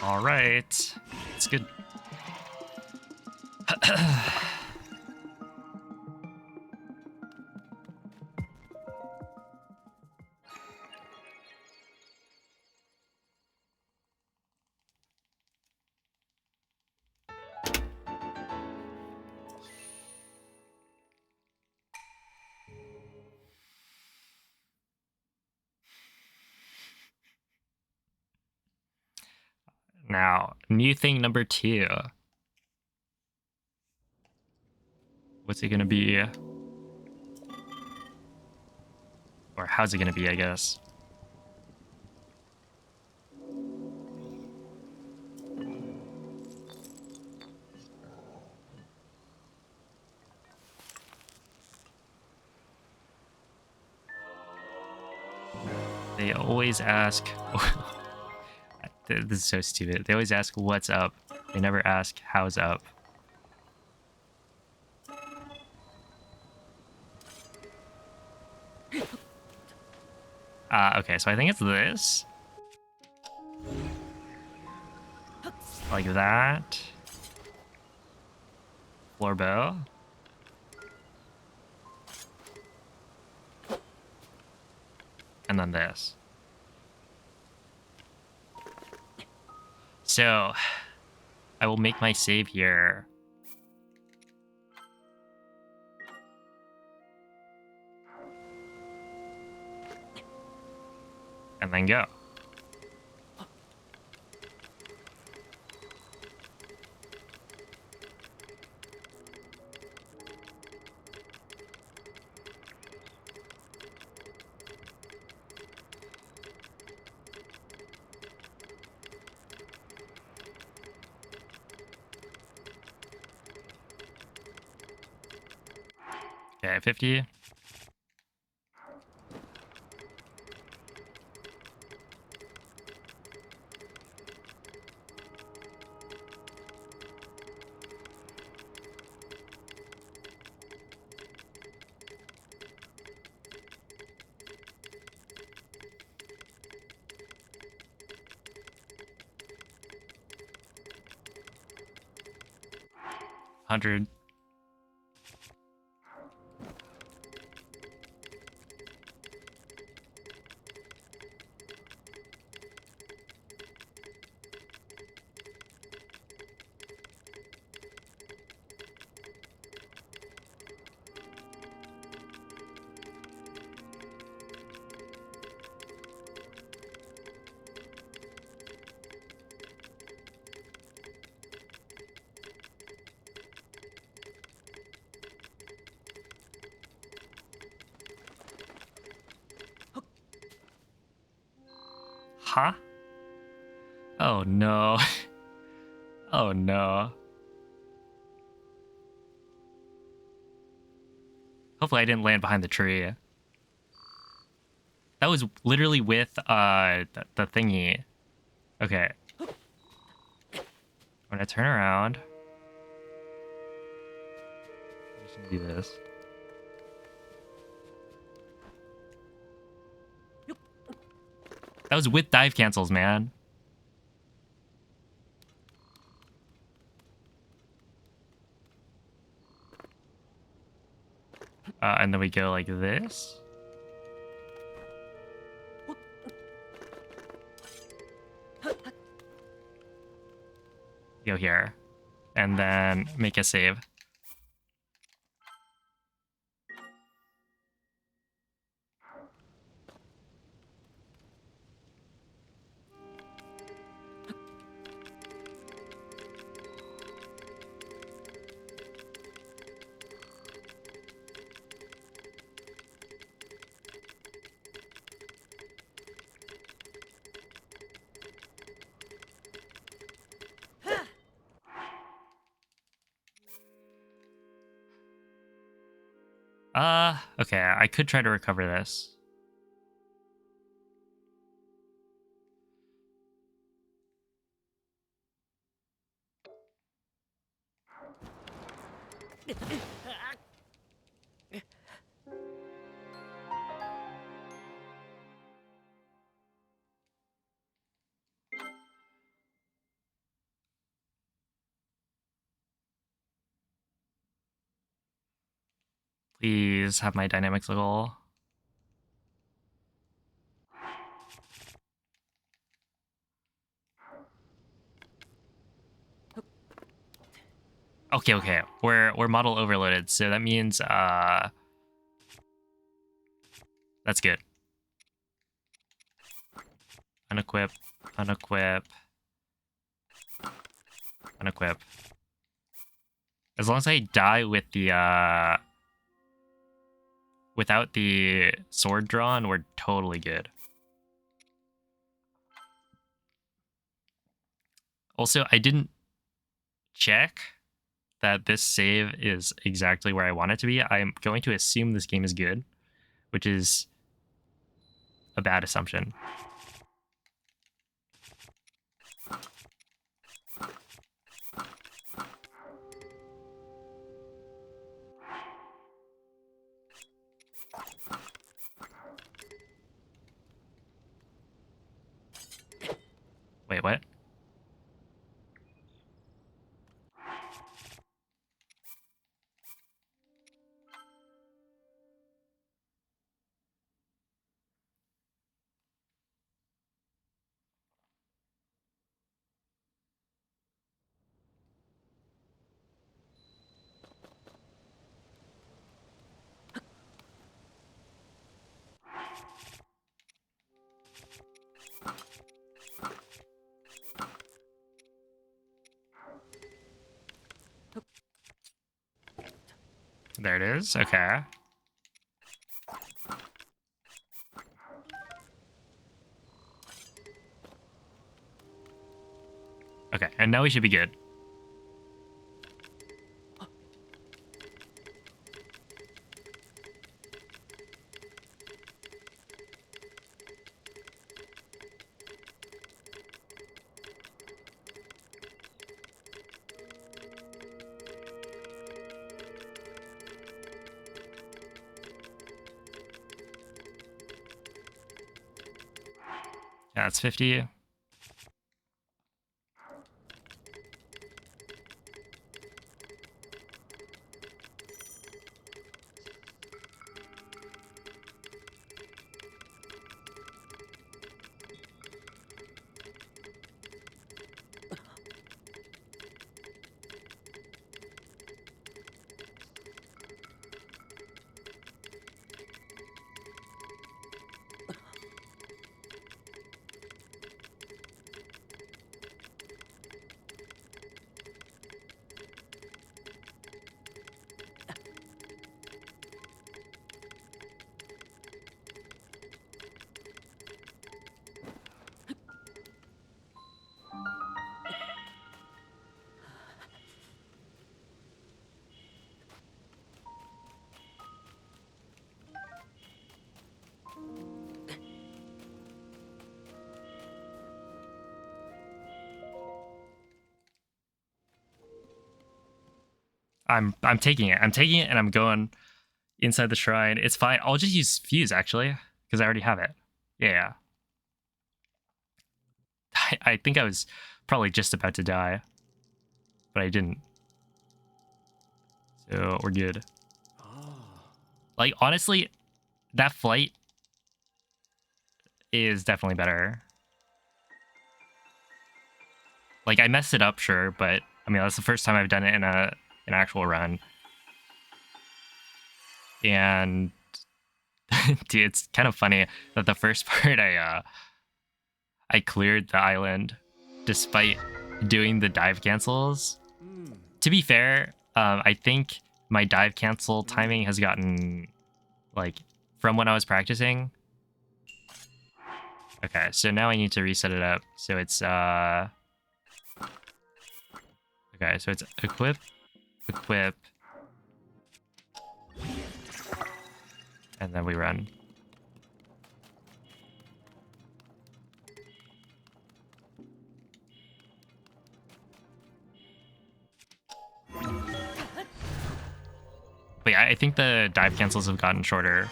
All right, it's good. Now, new thing number 2. What's it gonna be? Or how's it gonna be, I guess? They always ask... This is so stupid. They always ask, what's up? They never ask, how's up? Okay, so I think it's this. Like that. Floor bow. And then this. So, I will make my save here. And then go. Okay, 50. $100. Huh? Oh no. Oh no. Hopefully I didn't land behind the tree. That was literally with the thingy. Okay. I'm gonna turn around. I'm just gonna do this. That was with dive cancels, man. And then we go like this. Go here. And then make a save. Okay, I could try to recover this. Please have my dynamics level. Okay. We're model overloaded, so that means that's good. Unequip, unequip, unequip. As long as I die with the without the sword drawn, we're totally good. Also, I didn't check that this save is exactly where I want it to be. I'm going to assume this game is good, which is a bad assumption. Wait, what? There it is. Okay. Okay, and now we should be good. Yeah, it's 50. I'm taking it. I'm taking it and I'm going inside the shrine. It's fine. I'll just use fuse actually, because I already have it. Yeah. I think I was probably just about to die, but I didn't. So we're good. Like, honestly, that flight is definitely better. Like, I messed it up, sure, but I mean, that's the first time I've done it in an actual run. And dude, it's kind of funny that the first part I cleared the island despite doing the dive cancels. To be fair, I think my dive cancel timing has gotten, like, from when I was practicing. Okay, so now I need to reset it up. So it's okay, so it's equip, and then we run. But yeah, I think the dive cancels have gotten shorter,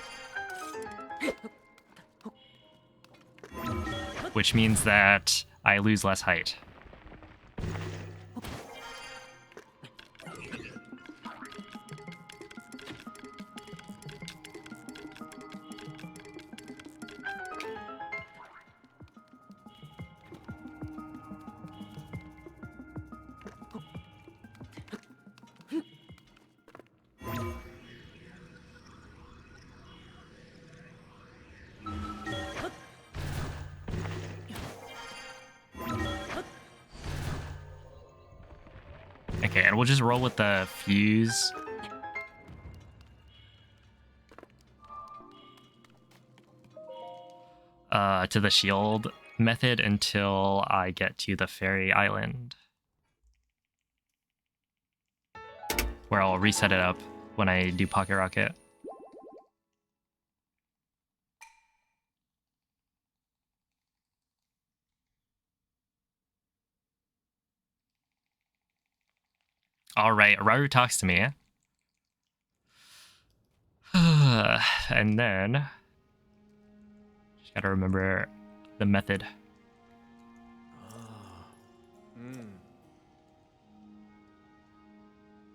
which means that I lose less height. Okay, and we'll just roll with the fuse. To the shield method until I get to the fairy island, where I'll reset it up when I do Pocket Rocket. All right, Rauru talks to me. And then just gotta remember the method.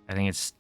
I think it's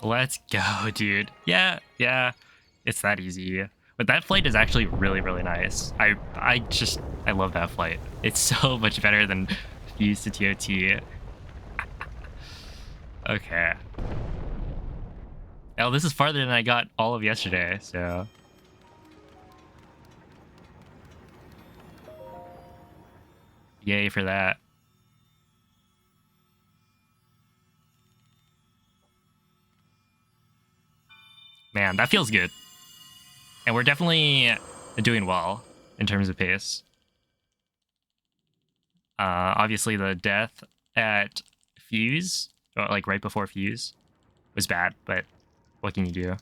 let's go, dude. Yeah, it's that easy. But that flight is actually really, really nice. I love that flight. It's so much better than Fuse to TOT. Okay. Oh, this is farther than I got all of yesterday, so. Yay for that. Man, that feels good. And we're definitely doing well in terms of pace. Obviously, the death at Fuse, or like right before Fuse, was bad, but what can you do?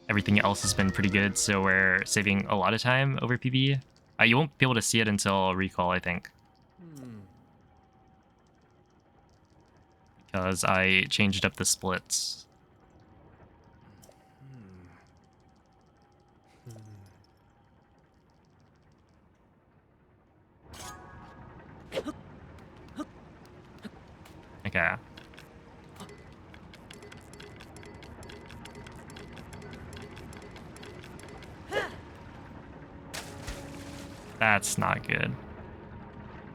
Everything else has been pretty good, so we're saving a lot of time over PB. You won't be able to see it until recall, I think. Because I changed up the splits. Okay. That's not good.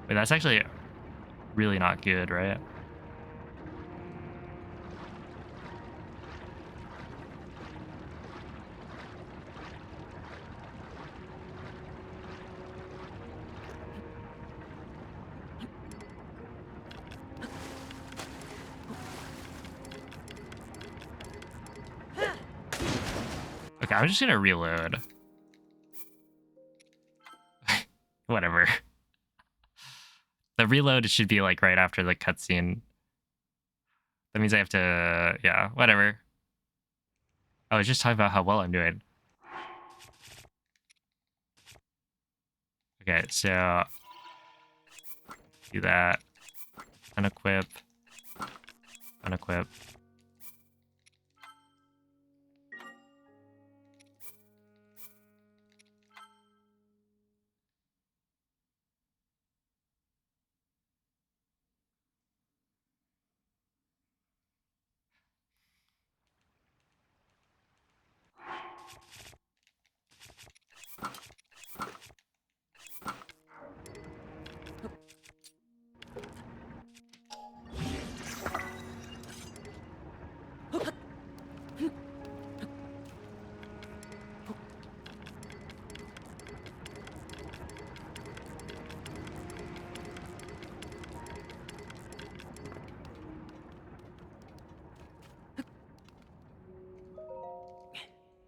Wait, that's actually really not good, right? Okay, I'm just gonna reload. Whatever. The reload should be like right after the cutscene. That means I have to, yeah, whatever. I was just talking about how well I'm doing. Okay, so do that. Unequip. Unequip.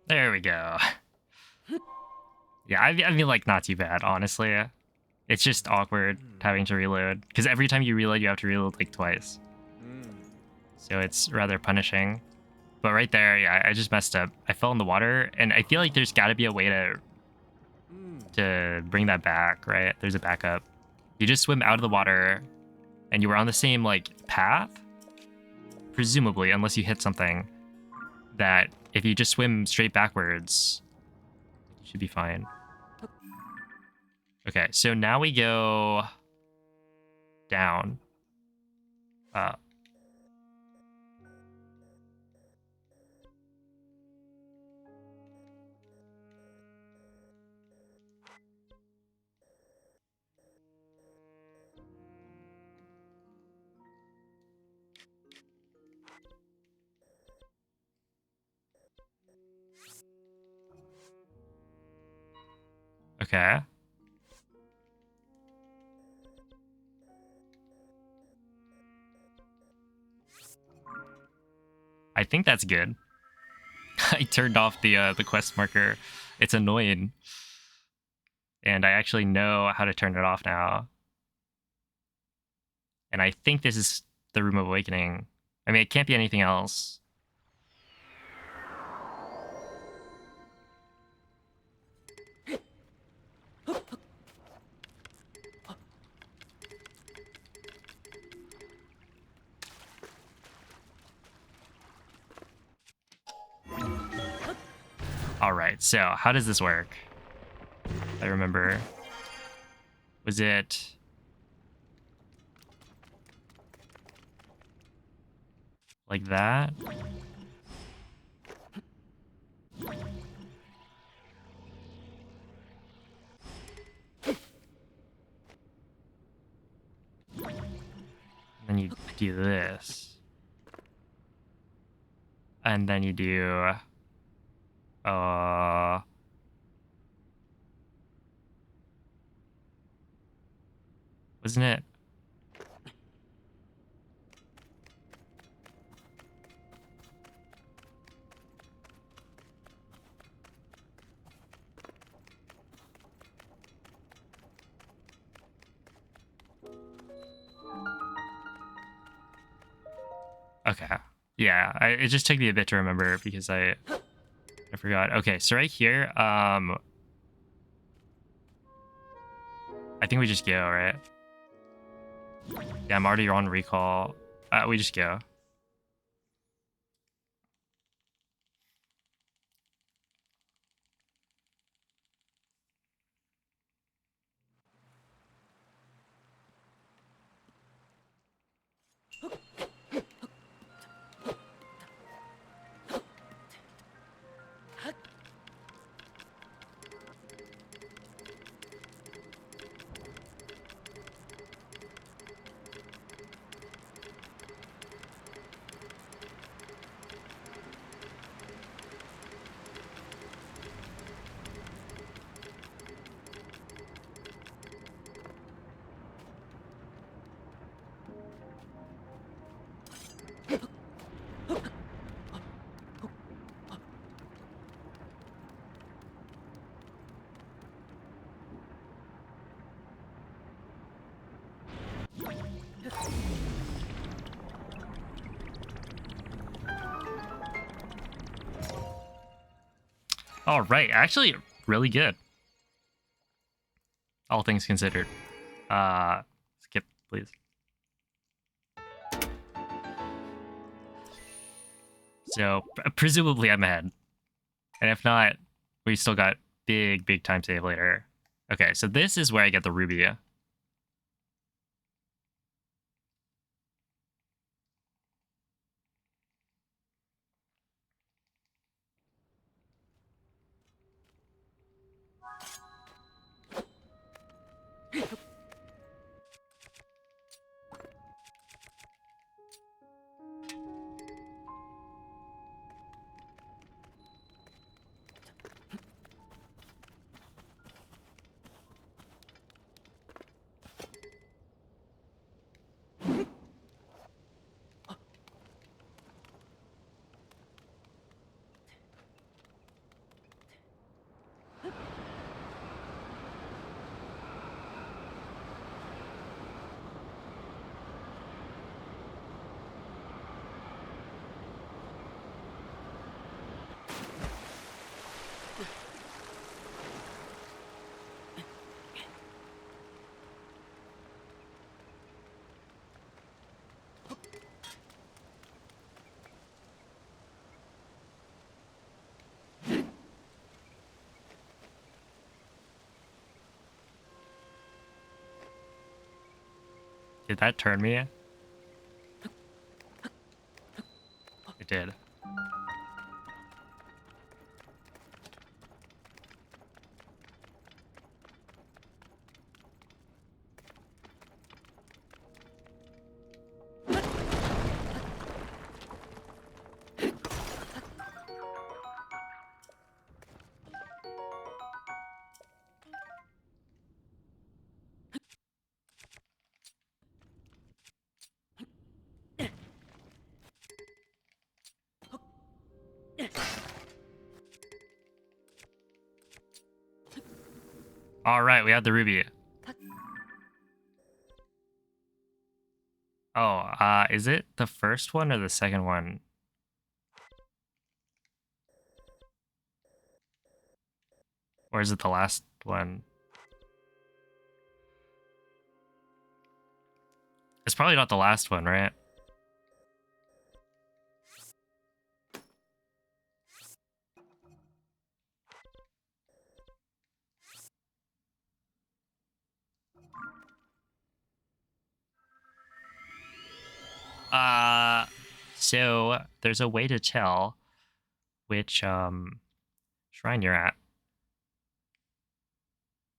There we go. Yeah, I mean, like, not too bad, honestly. It's just awkward having to reload. Because every time you reload, you have to reload, like, twice. So it's rather punishing. But right there, yeah, I just messed up. I fell in the water, and I feel like there's got to be a way to bring that back, right? There's a backup. You just swim out of the water, and you were on the same, like, path? Presumably, unless you hit something. That if you just swim straight backwards, you should be fine. Okay, so now we go down. Okay. I think that's good. I turned off the quest marker. It's annoying. And I actually know how to turn it off now. And I think this is the Room of Awakening. I mean, it can't be anything else. All right, so how does this work? I remember. Was it... like that? And then you do this. And then you do... wasn't it? Okay. Yeah, it just took me a bit to remember because I forgot. Okay, so right here, I think we just go, right? Yeah, I'm already on recall. We just go. All right, actually, really good. All things considered. Skip, please. So presumably I'm ahead, and if not, we still got big time save later. Okay, so this is where I get the ruby. Did that turn me? It did. All right, we have the ruby. Oh, is it the first one or the second one? Or is it the last one? It's probably not the last one, right? So there's a way to tell which shrine you're at.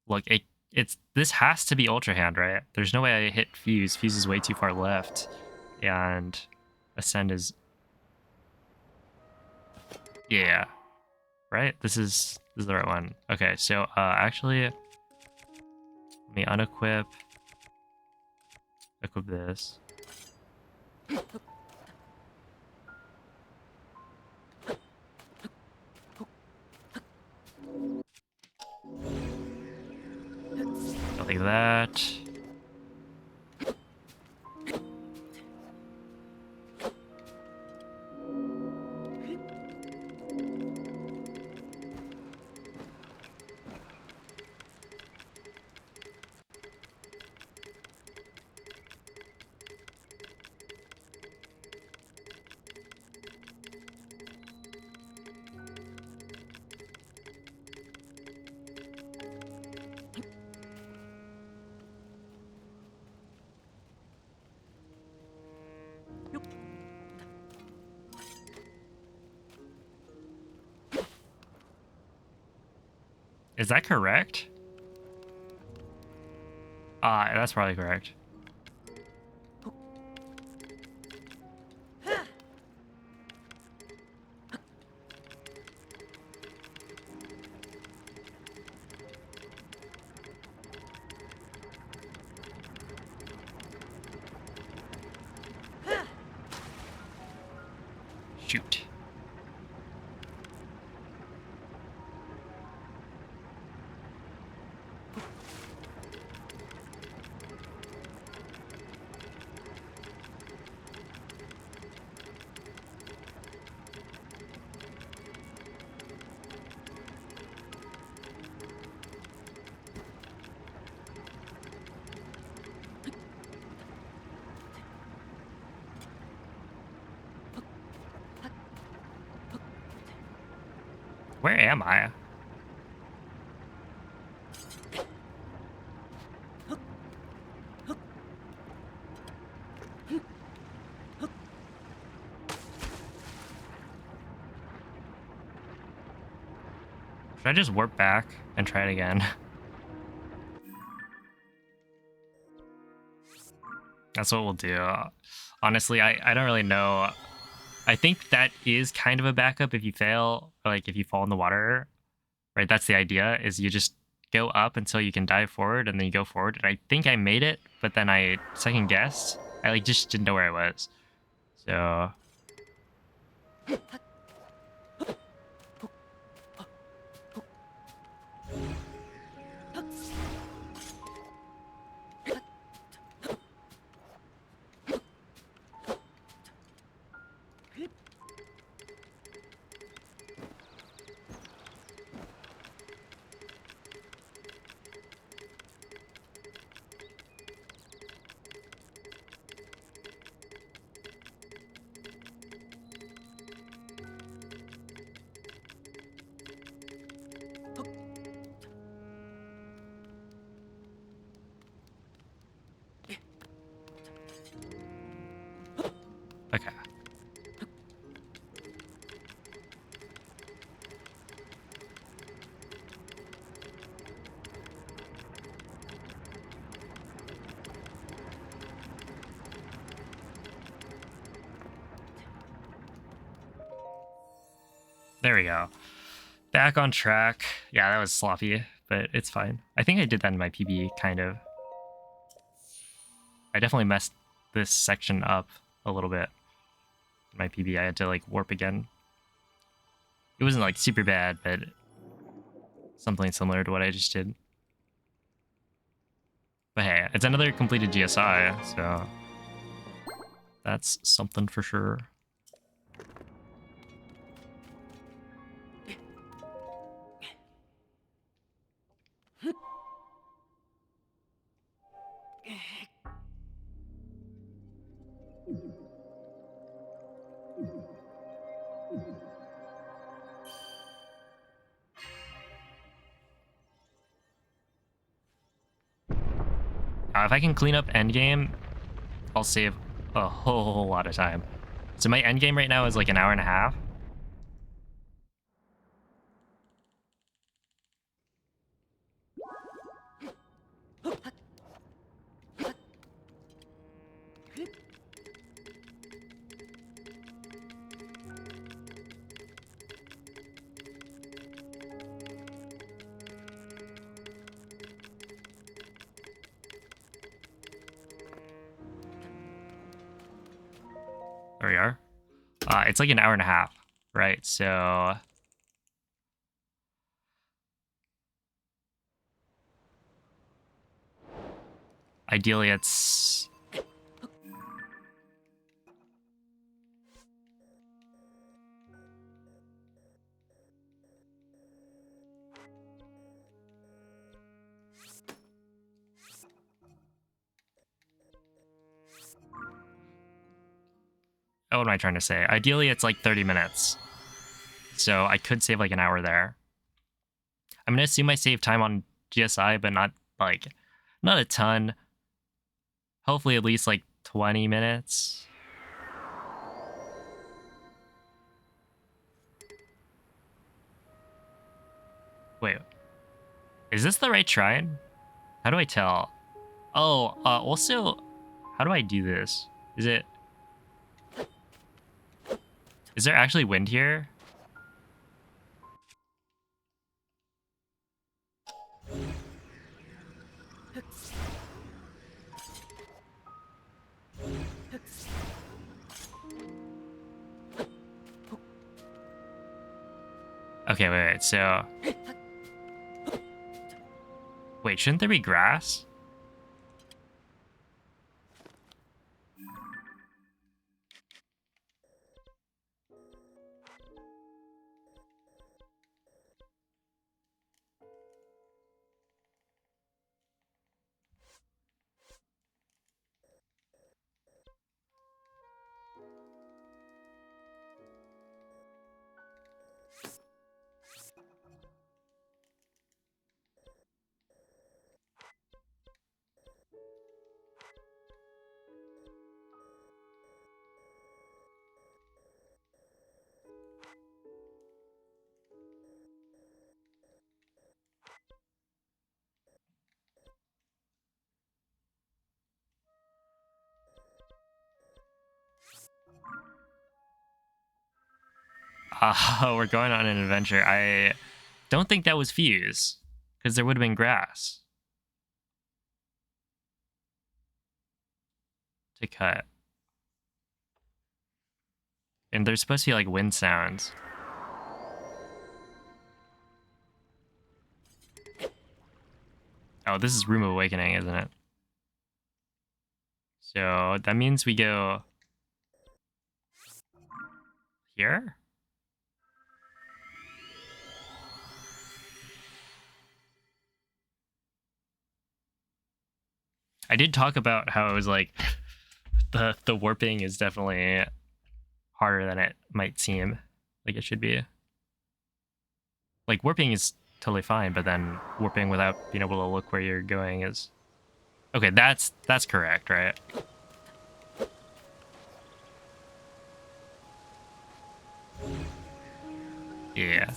Look, it's this has to be Ultra Hand, right? There's no way I hit Fuse. Fuse is way too far left, and Ascend is yeah, right. This is the right one. Okay, so actually, let me unequip, equip this. Like that. Is that correct? That's probably correct. Shoot. Where am I? Should I just warp back and try it again? That's what we'll do. Honestly, I don't really know. I think that is kind of a backup if you fail, or like if you fall in the water, right? That's the idea, is you just go up until you can dive forward and then you go forward. And I think I made it, but then I second guessed. I like just didn't know where I was. So okay. There we go. Back on track. Yeah, that was sloppy, but it's fine. I think I did that in my PB, kind of. I definitely messed this section up a little bit. In my PB, I had to like warp again. It wasn't like super bad, but something similar to what I just did. But hey, it's another completed GSI, so that's something for sure. If I can clean up endgame, I'll save a whole lot of time. So my endgame right now is like an hour and a half. There we are. It's like an hour and a half, right? So ideally it's... What am I trying to say? Ideally it's like 30 minutes. So I could save like an hour there. I'm gonna assume I save time on GSI, but not like, not a ton. Hopefully at least like 20 minutes. Wait. Is this the right shrine? How do I tell? Oh, also, how do I do this? Is there actually wind here? Okay, wait, so... Wait, shouldn't there be grass? We're going on an adventure. I don't think that was fuse, because there would have been grass to cut. And there's supposed to be like wind sounds. Oh, this is Room of Awakening, isn't it? So that means we go here? I did talk about how it was like the warping is definitely harder than it might seem like it should be. Like warping is totally fine, but then warping without being able to look where you're going is okay. That's correct, right? Yeah.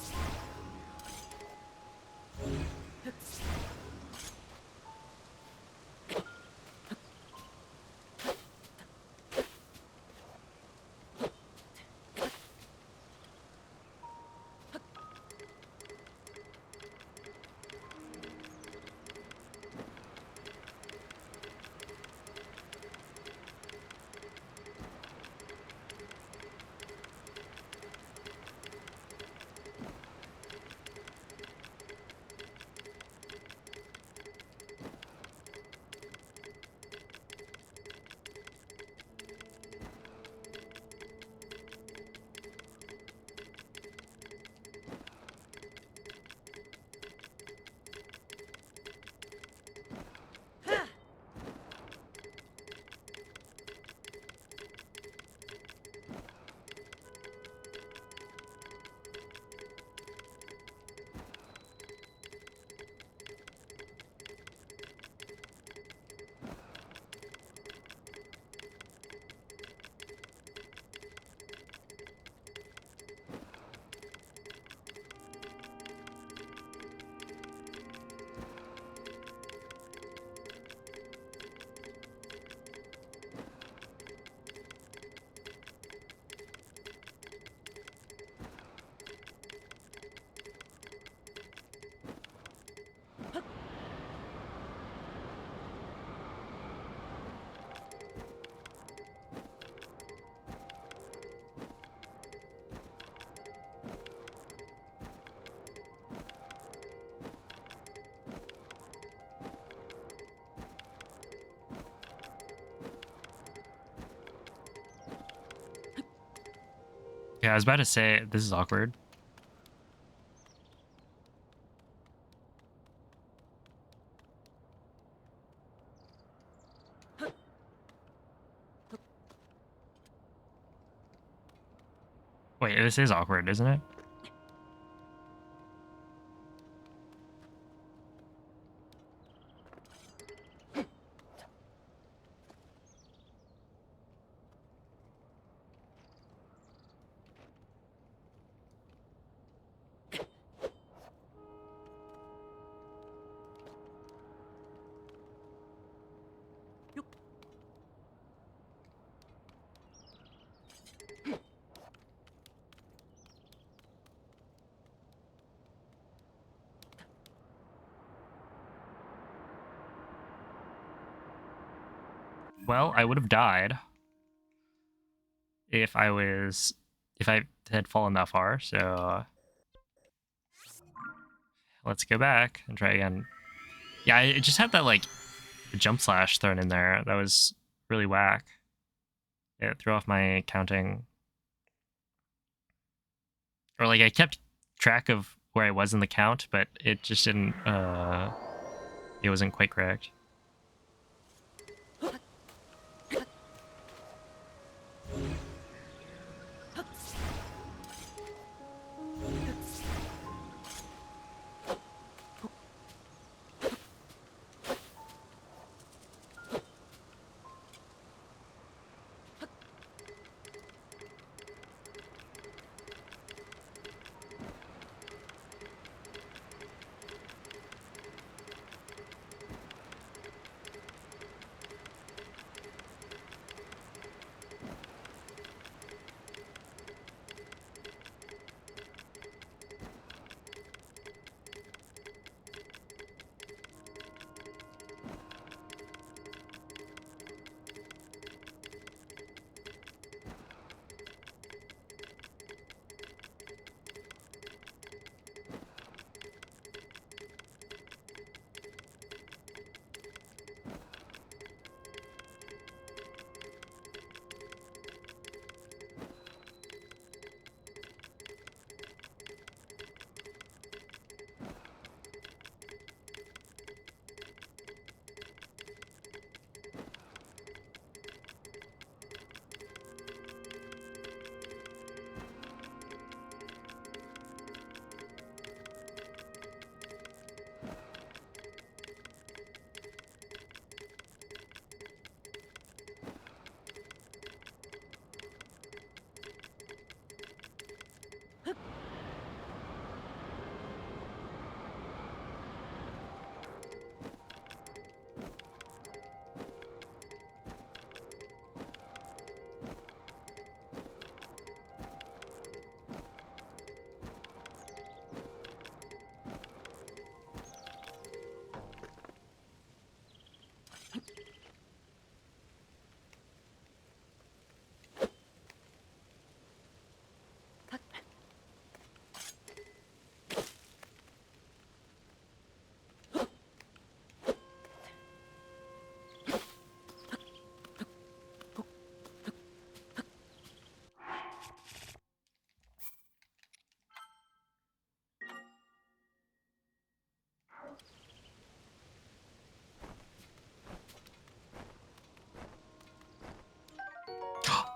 Yeah, I was about to say this is awkward. Wait, this is awkward, isn't it? Well, I would have died if I had fallen that far, so let's go back and try again. Yeah, it just had that, like, jump slash thrown in there. That was really whack. It threw off my counting. Or, like, I kept track of where I was in the count, but it just didn't, it wasn't quite correct.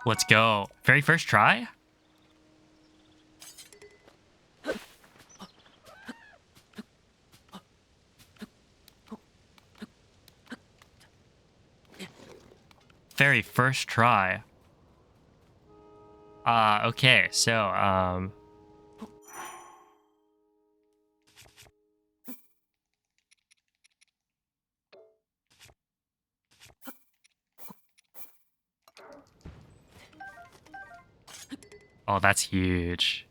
Let's go. Very first try? Very first try. Okay, so, oh, that's huge.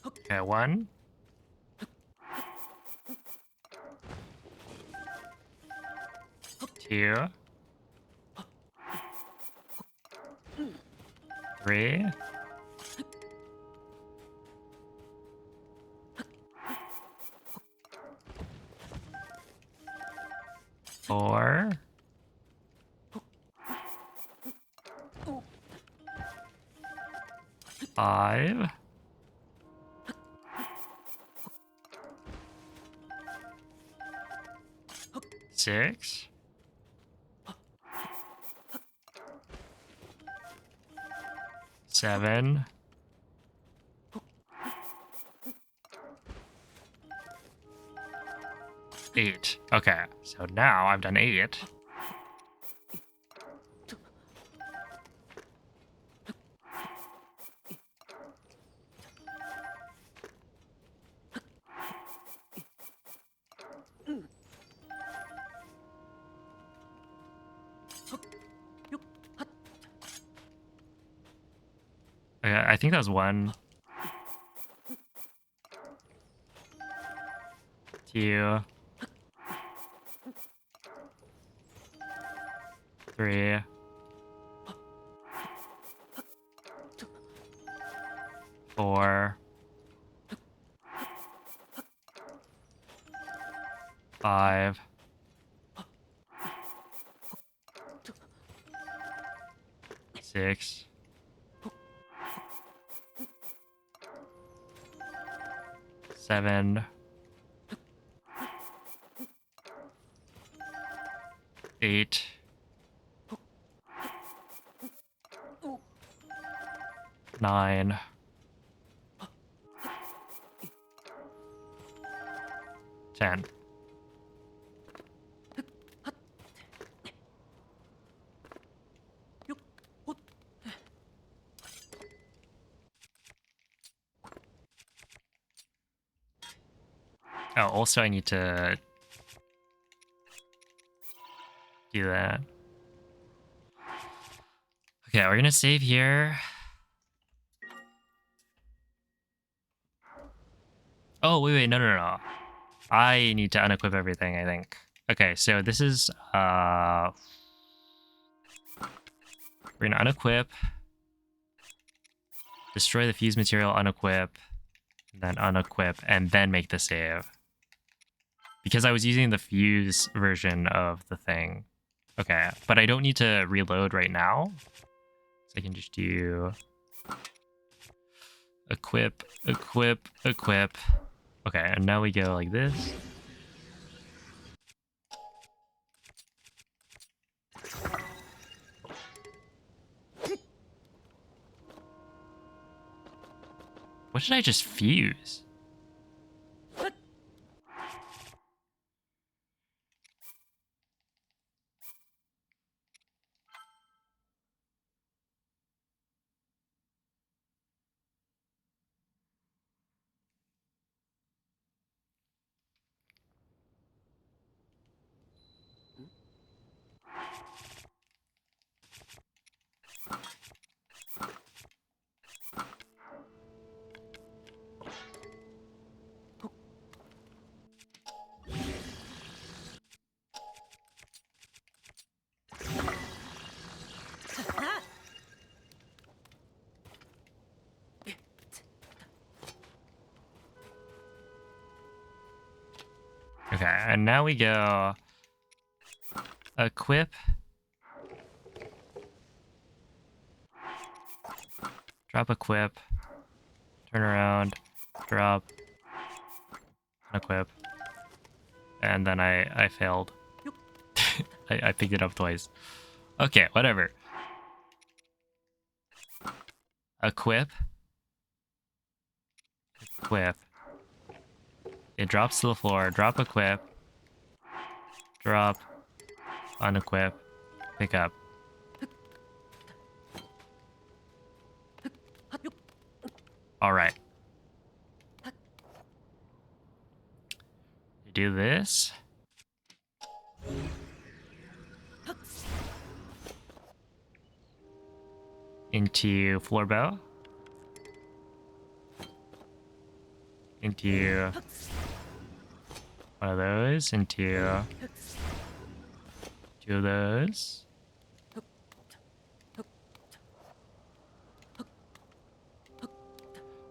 Okay, 1. 2. 3. 4. 5. 6. 7. 8. Okay, so now I've done 8. Okay, I think that was 1, 2, 3, 4, 5, 6, 7, 8, 9, 10. Oh, also I need to do that. Okay, we're gonna save here. Oh, wait, no. I need to unequip everything, I think. Okay, so this is, we're gonna unequip, destroy the fuse material, unequip, then unequip, and then make the save. Because I was using the fuse version of the thing. Okay, but I don't need to reload right now. So I can just do equip, equip, equip. Okay, and now we go like this. What did I just fuse? Okay, and now we go equip, drop equip, turn around, drop, unequip, and then I failed. I picked it up twice. Okay, whatever. Equip, equip. It drops to the floor, drop equip, drop, unequip, pick up. All right. You do this. Into floor bow. Into one of those. Into two of those.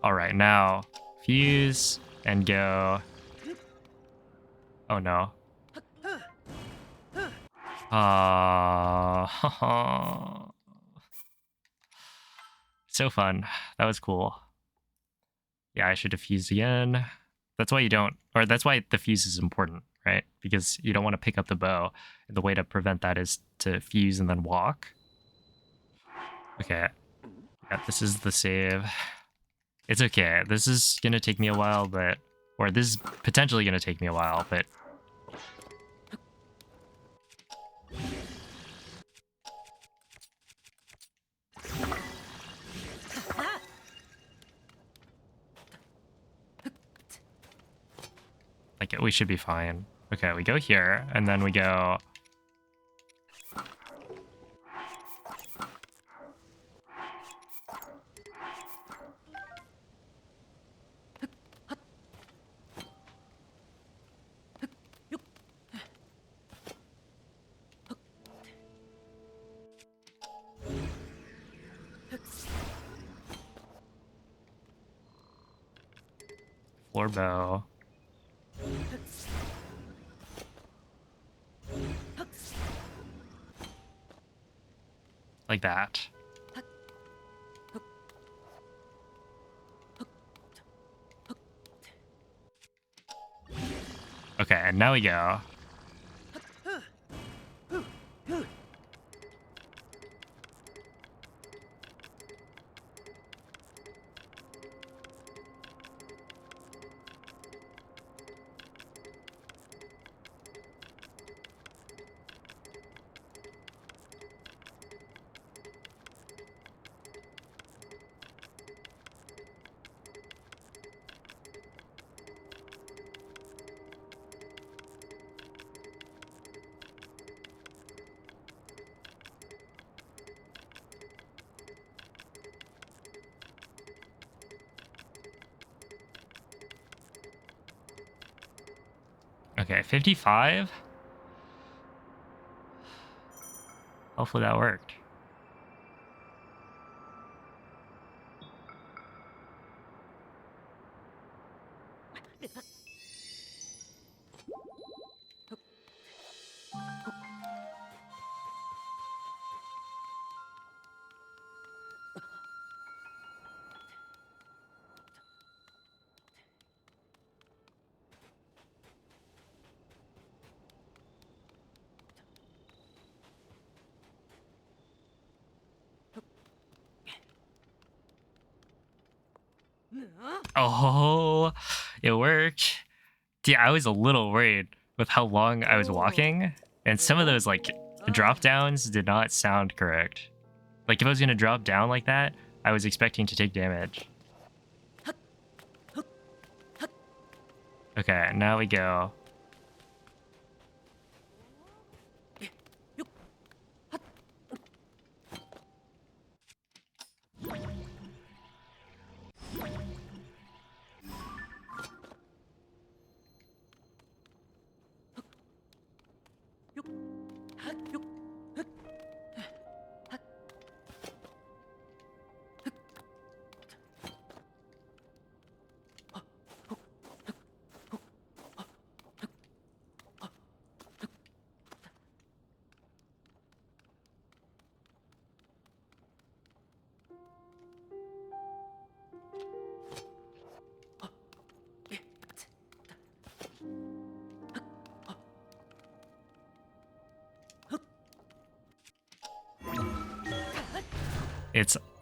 All right, now fuse and go. Oh no. So fun. That was cool. Yeah, I should have fused again. That's why you don't, or that's why the fuse is important, right? Because you don't want to pick up the bow. And the way to prevent that is to fuse and then walk. Okay. Yeah, this is the save. It's okay. This is gonna take me a while, but... Or this is potentially gonna take me a while, but... Like, we should be fine. Okay, we go here, and then we go... Floor bow. Like that. Okay, and now we go. Okay, 55? Hopefully that worked. Oh, it worked. Yeah, I was a little worried with how long I was walking, and some of those like drop downs did not sound correct. Like if I was gonna drop down like that, I was expecting to take damage. Okay, now we go.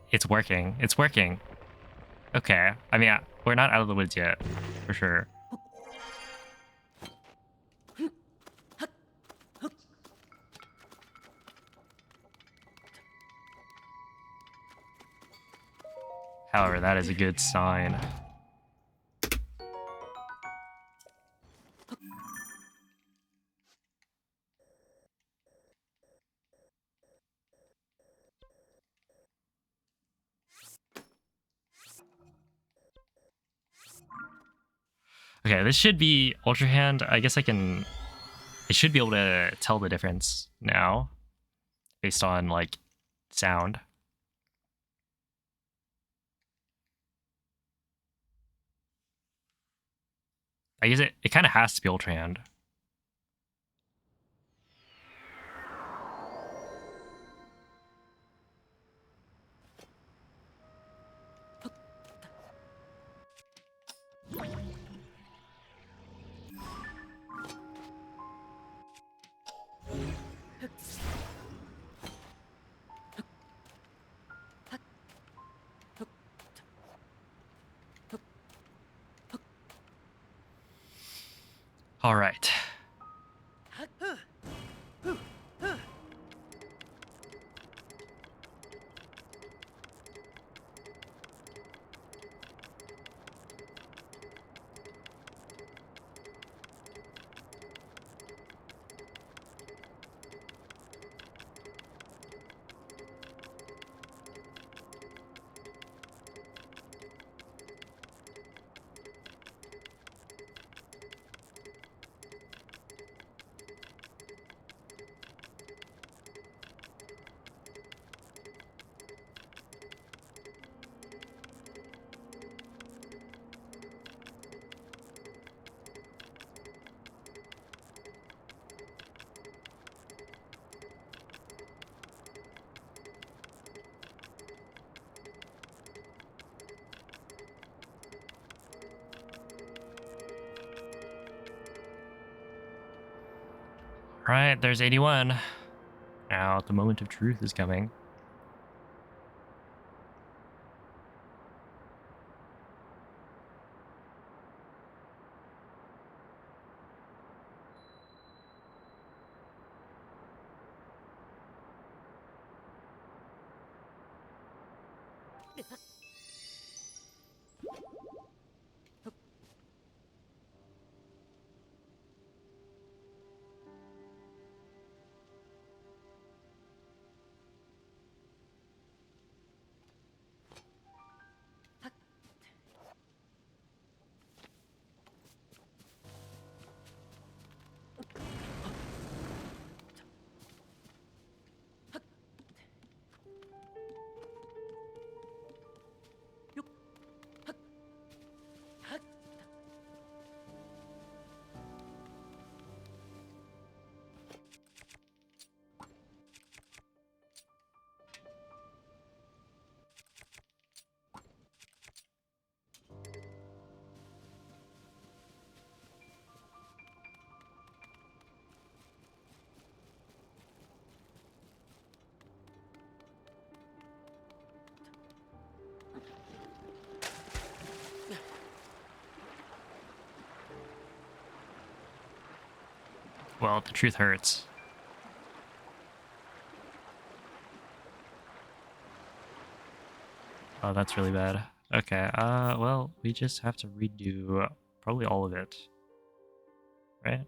It's working. It's working. Okay. I mean, we're not out of the woods yet, for sure. However, that is a good sign. Okay, this should be Ultra Hand. I guess I should be able to tell the difference now based on like sound. I guess it kind of has to be Ultra Hand. All right. All right, there's 81. Now the moment of truth is coming. Well, the truth hurts. Oh, that's really bad. Okay, well, we just have to redo probably all of it, right?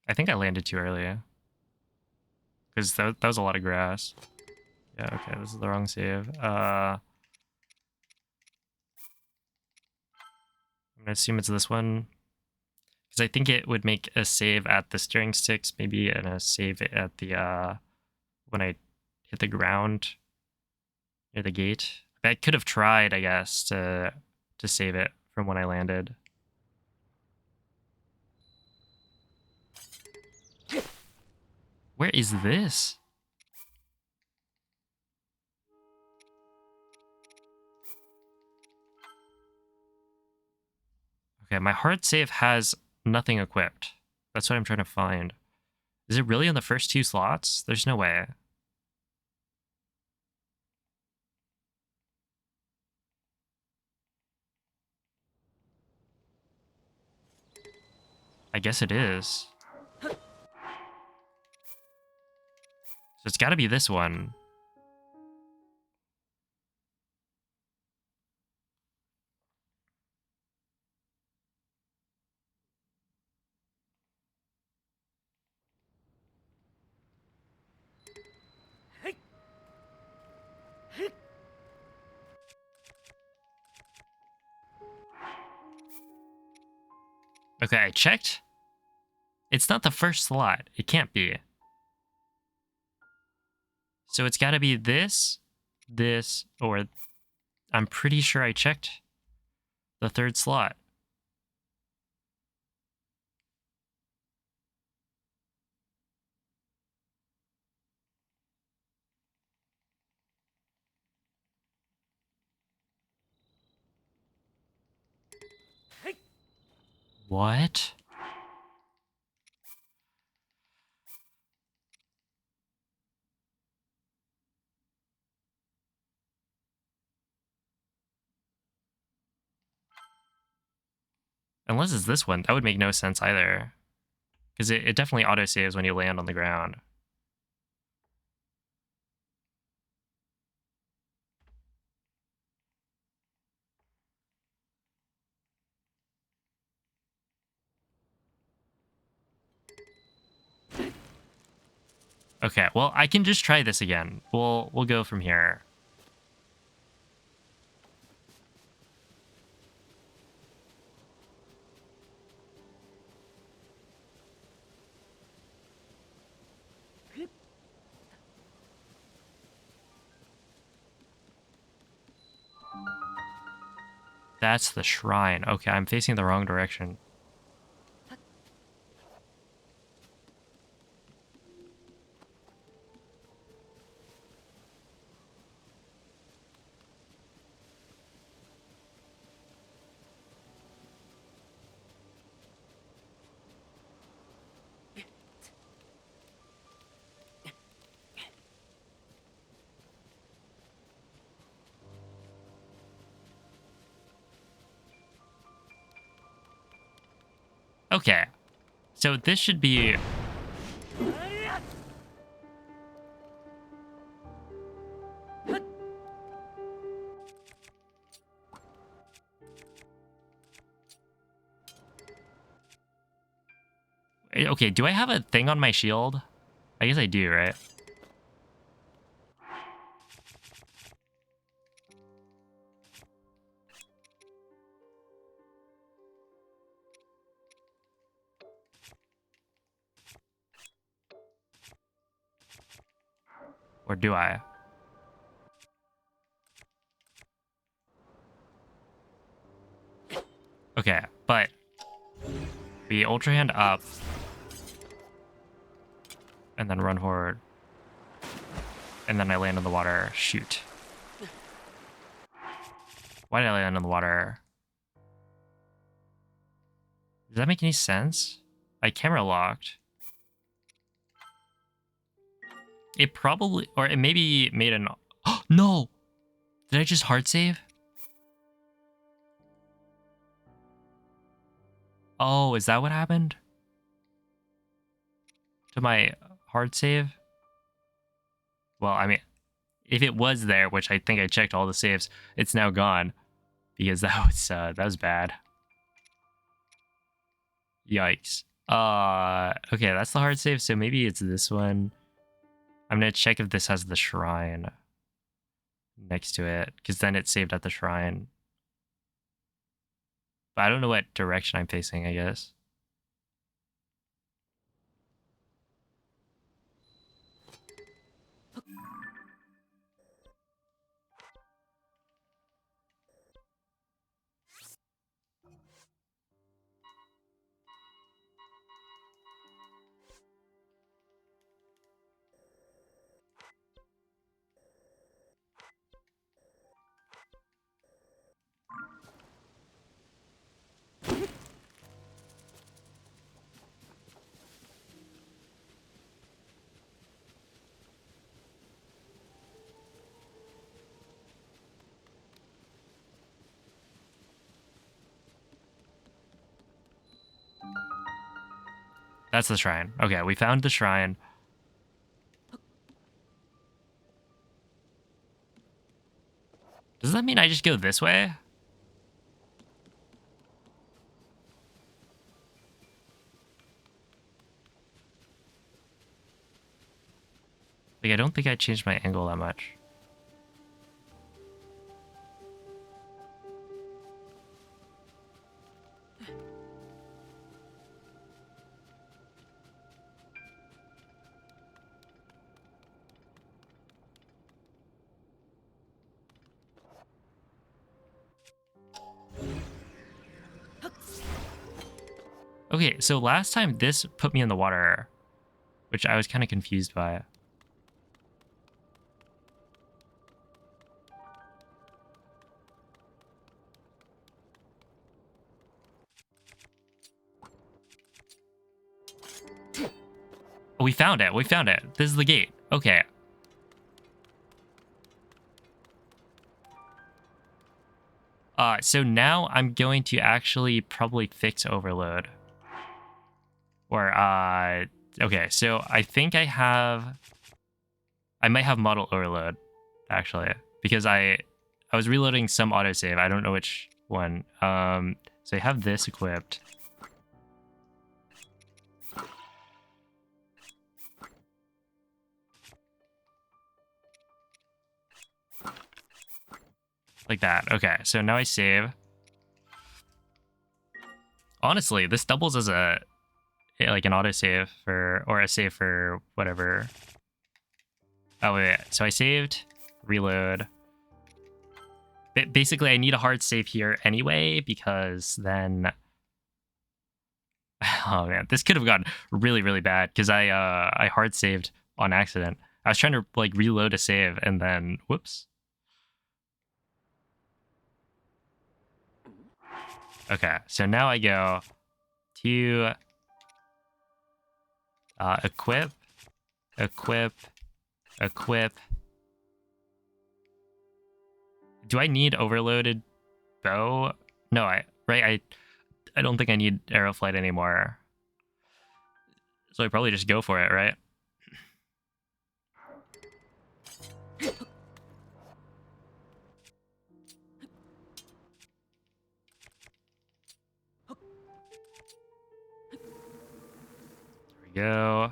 I think I landed too early, because that was a lot of grass. Yeah, okay, this is the wrong save. I'm gonna assume it's this one, because I think it would make a save at the steering sticks, maybe, and a save at the, when I hit the ground near the gate. I could have tried, I guess, to save it from when I landed. Where is this? Okay, my hard save has nothing equipped. That's what I'm trying to find. Is it really in the first 2 slots? There's no way. I guess it is. So it's got to be this one. Okay, I checked. It's not the first slot. It can't be. So it's got to be this, or I'm pretty sure I checked the 3rd slot. What? Unless it's this one. That would make no sense either. Because it definitely auto-saves when you land on the ground. Okay, well, I can just try this again. We'll go from here. That's the shrine. Okay, I'm facing the wrong direction. Okay, so this should be... Okay, do I have a thing on my shield? I guess I do, right? Or do I? Okay, but we Ultra Hand up and then run forward. And then I land in the water. Shoot. Why did I land in the water? Does that make any sense? I camera locked. It probably, or it maybe made an... Oh, no! Did I just hard save? Oh, is that what happened? To my hard save? Well, I mean, if it was there, which I think I checked all the saves, it's now gone. Because that was bad. Yikes. Okay, that's the hard save, so maybe it's this one. I'm gonna check if this has the shrine next to it, because then it's saved at the shrine. But I don't know what direction I'm facing, I guess. That's the shrine. Okay, we found the shrine. Does that mean I just go this way? Like, I don't think I changed my angle that much. Okay, so last time this put me in the water, which I was kind of confused by. Oh, we found it. We found it. This is the gate. Okay. so now I'm going to actually probably fix overload. Or, okay, so I think I might have model overload, actually, because I was reloading some autosave. I don't know which one. So I have this equipped. Like that. Okay, so now I save. Honestly, this doubles as a like an autosave for, or a save for whatever. Oh wait, so I saved, reload. Basically, I need a hard save here anyway, because then, oh man, this could have gone really, really bad, because I hard saved on accident. I was trying to like reload a save, and then whoops. Okay, so now I go to equip, equip, equip. Do I need overloaded bow? No, I don't think I need arrow flight anymore. So I probably just go for it, right? There we go.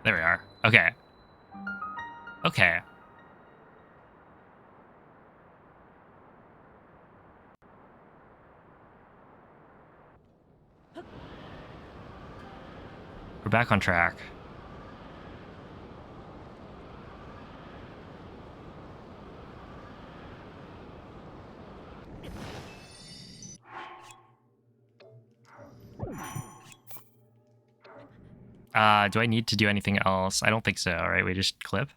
There we are. Okay. Okay. We're back on track. Do I need to do anything else? I don't think so, right? We just clip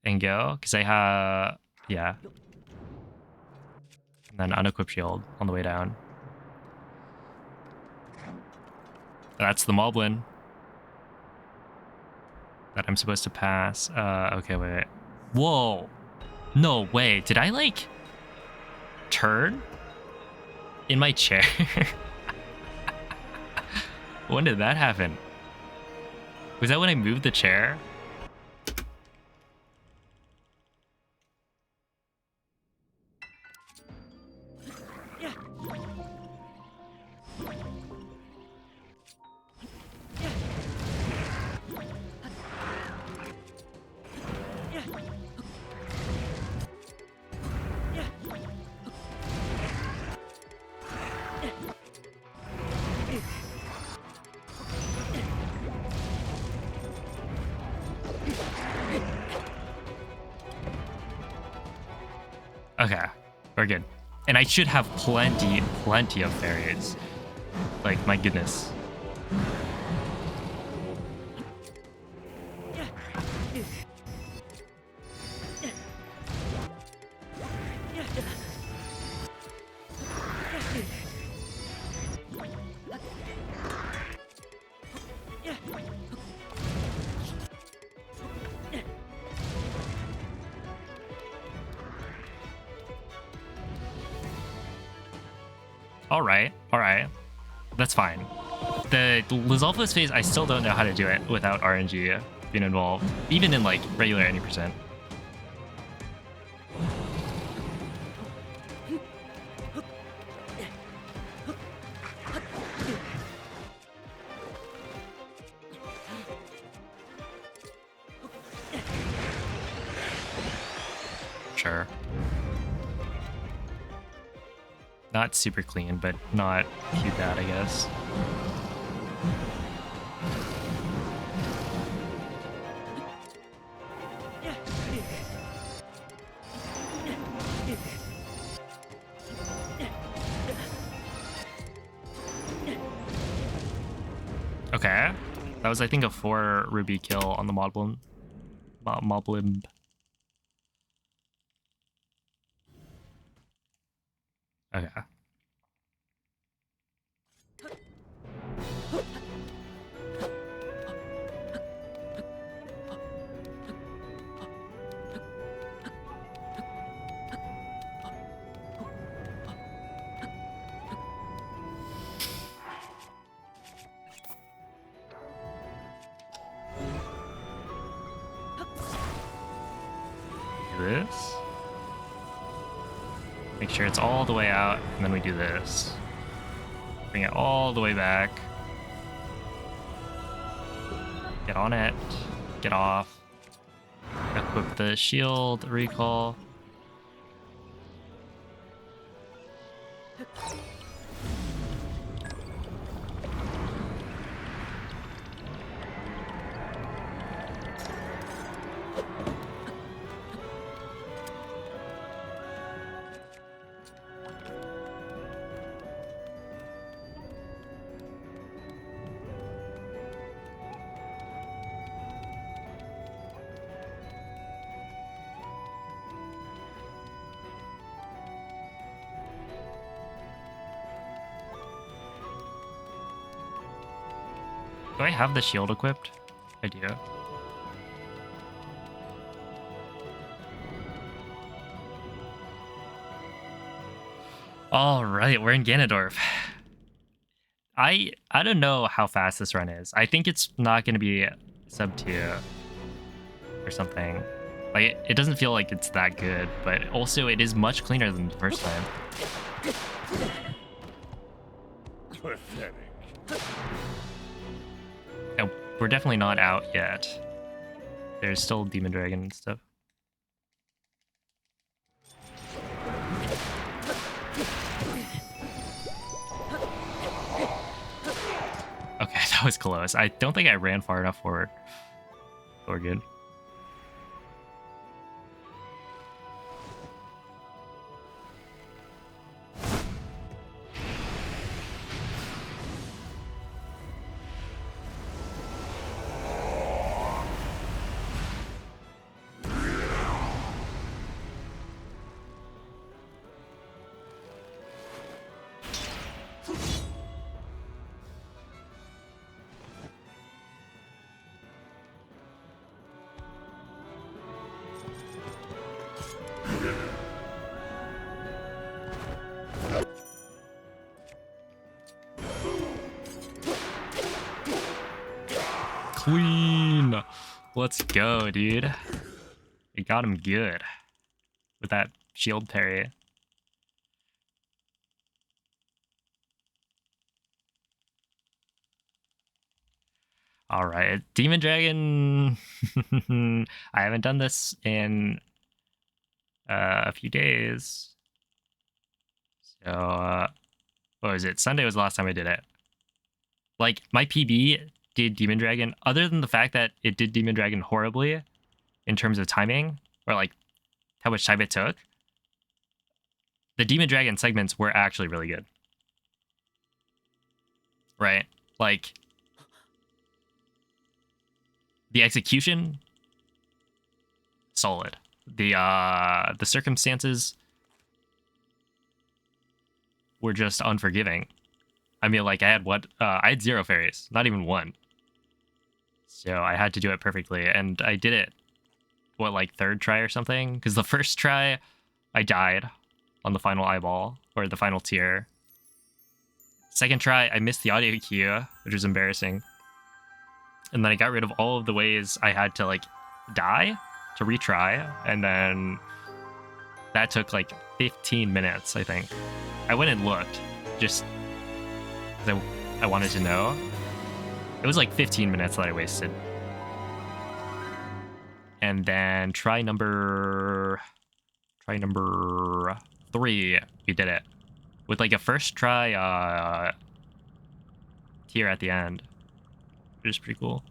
and go, because I have, yeah. And then unequip shield on the way down. That's the moblin that I'm supposed to pass. Okay, wait. Whoa. No way. Did I, like, turn in my chair? When did that happen? Was that when I moved the chair? Okay, we're good. And I should have plenty of fairies. Like, my goodness. All right. That's fine. The Lizalfos phase, I still don't know how to do it without RNG being involved, even in like regular 80%. Sure. Not super clean, but not too bad, I guess. Okay. That was, I think, a 4 ruby kill on the Moblin. Okay. Do this. Make sure it's all the way out, and then we do this. Bring it all the way back. Get on it. Get off. Equip the shield recall. Do I have the shield equipped? I do. All right, we're in Ganondorf. I don't know how fast this run is. I think it's not going to be sub 2 or something. Like, it doesn't feel like it's that good, but also it is much cleaner than the first time. Pathetic. No, we're definitely not out yet. There's still Demon Dragon and stuff. Okay, that was close. I don't think I ran far enough forward. We're good. Clean. Let's go, dude. We got him good with that shield parry. All right, Demon Dragon. I haven't done this in a few days. So, what was it? Sunday was the last time I did it. Like, my PB did Demon Dragon, other than the fact that it did Demon Dragon horribly in terms of timing, or like how much time it took. The Demon Dragon segments were actually really good. Right? Like, the execution, solid. The circumstances were just unforgiving. I mean, like, I had 0 fairies, not even 1. So I had to do it perfectly, and I did it, what, like 3rd try or something? Because the first try, I died on the final eyeball, or the final tier. Second try, I missed the audio cue, which was embarrassing. And then I got rid of all of the ways I had to, like, die to retry, and then that took, like, 15 minutes, I think. I went and looked, just because I wanted to know. It was, like, 15 minutes that I wasted. And then try number 3, we did it. With, like, a first try tier at the end. Which is pretty cool.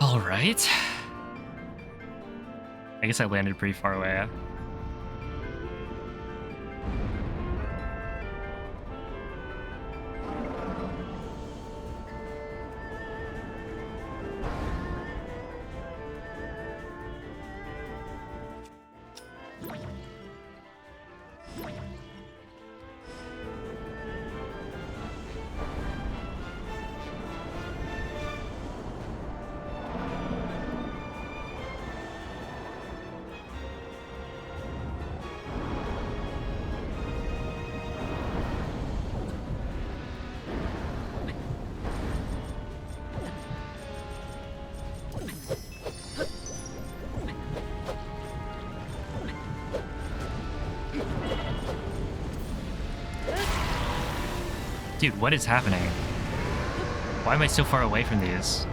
All right. I guess I landed pretty far away. Dude, what is happening? Why am I so far away from these?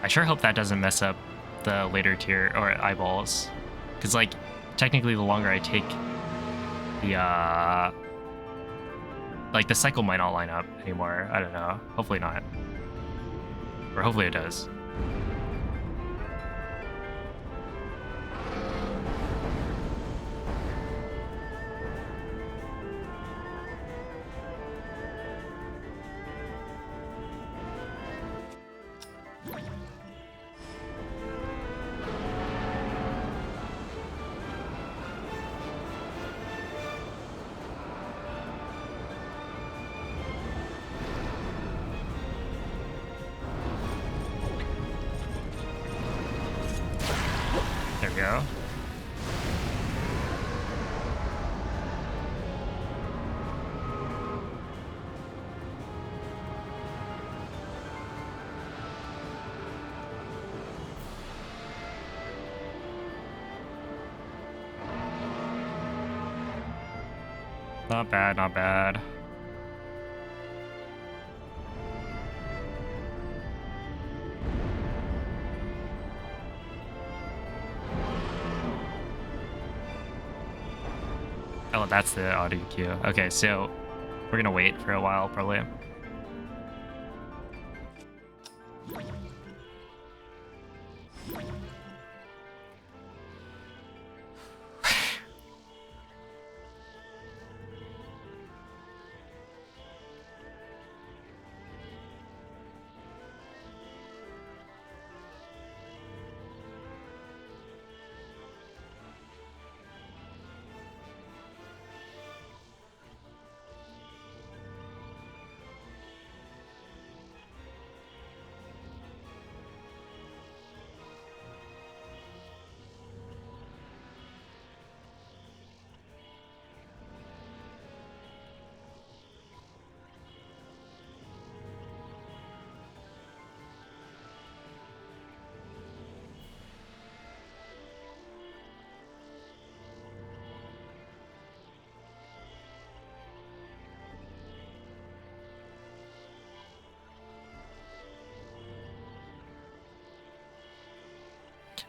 I sure hope that doesn't mess up the later tier or eyeballs. Because, like, technically the longer I take the, like, the cycle might not line up anymore. I don't know. Hopefully not. Or hopefully it does. There we go. Not bad, not bad. Oh, that's the audio cue. Okay, so we're gonna wait for a while, probably.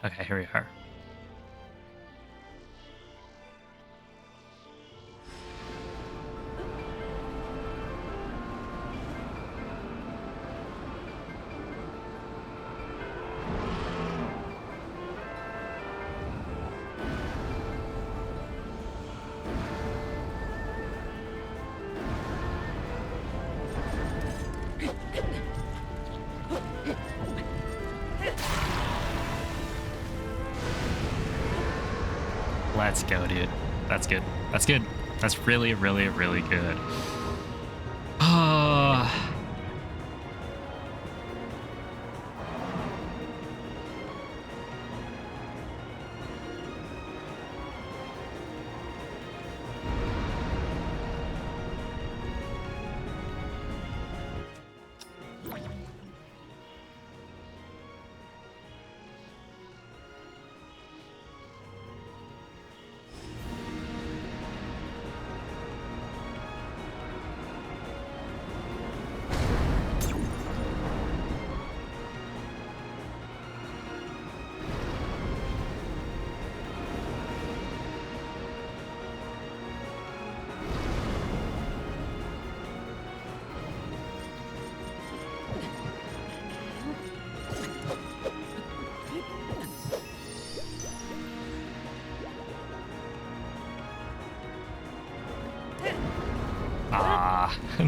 Okay, here we are. Let's go, dude. That's good. That's good. That's really, really, really good.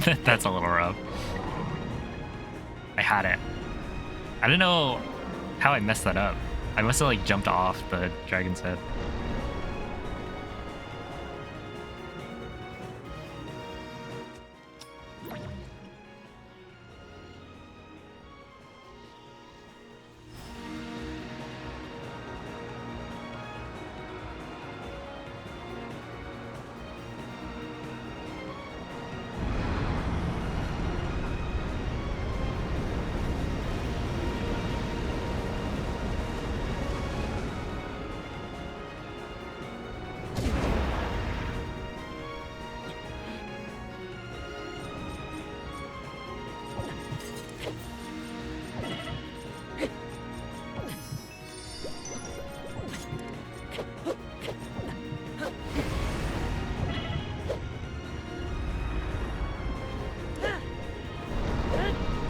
That's a little rough. I had it. I don't know how I messed that up. I must have like jumped off the dragon's head.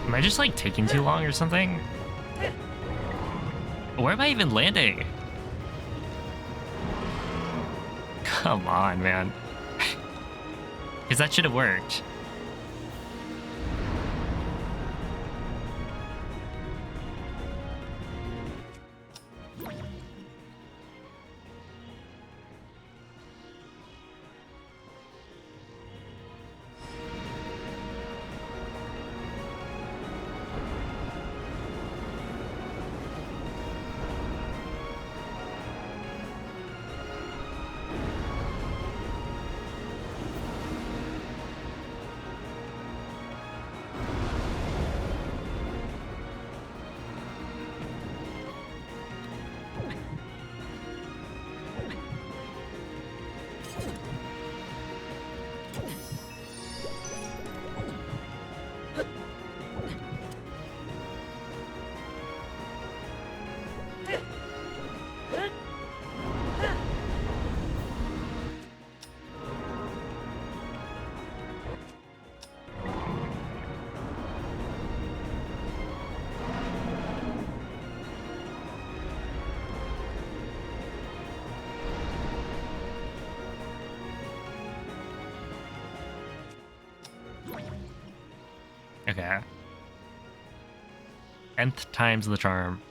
Am I just like taking too long or something? Where am I even landing? Come on, man. Because that should have worked. Okay. Nth time's the charm.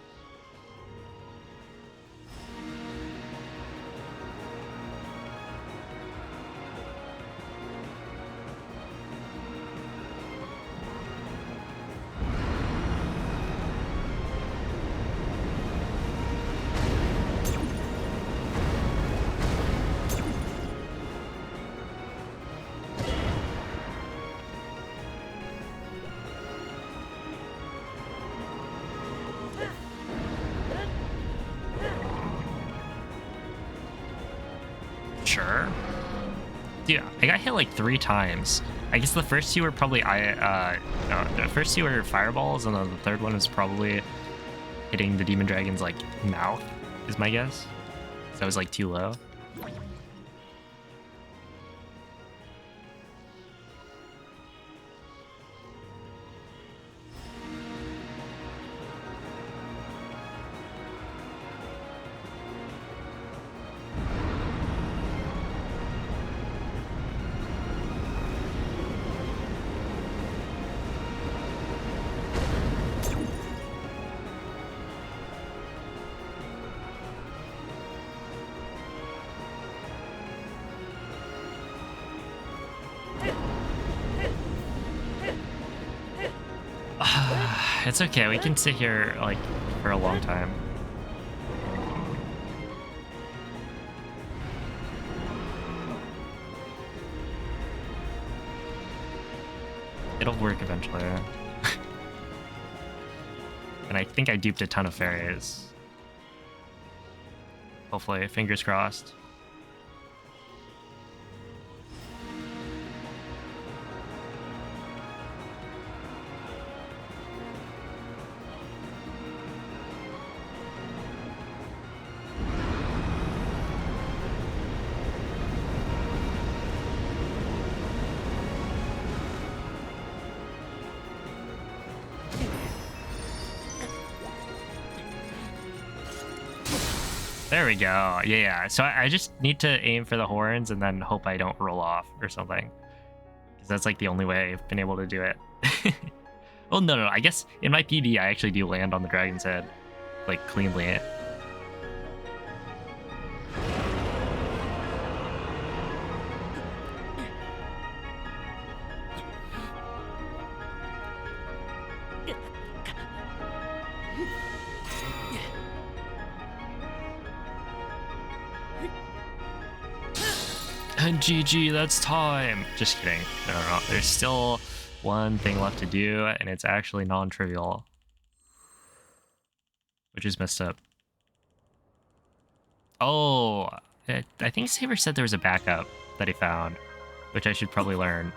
Sure. Dude, I got hit like 3 times. I guess the first 2 were probably the first 2 were fireballs, and then the third one was probably hitting the demon dragon's like mouth, is my guess. So it was like too low. It's okay, we can sit here like for a long time. It'll work eventually. And I think I duped a ton of fairies. Hopefully, fingers crossed. There we go. Yeah. So I just need to aim for the horns and then hope I don't roll off or something. Because That's like the only way I've been able to do it. Well, no. I guess in my PB, I actually do land on the dragon's head, like cleanly. And GG, that's time. Just kidding. No. There's still one thing left to do, and it's actually non-trivial, which is messed up. Oh, I think Saber said there was a backup that he found, which I should probably learn.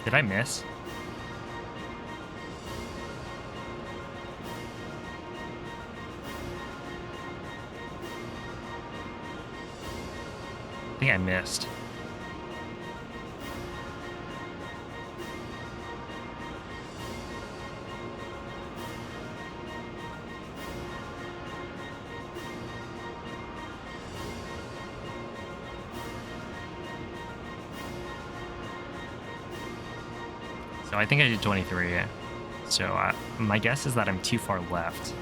Did I miss? I think I missed. So I think I did 23. So my guess is that I'm too far left.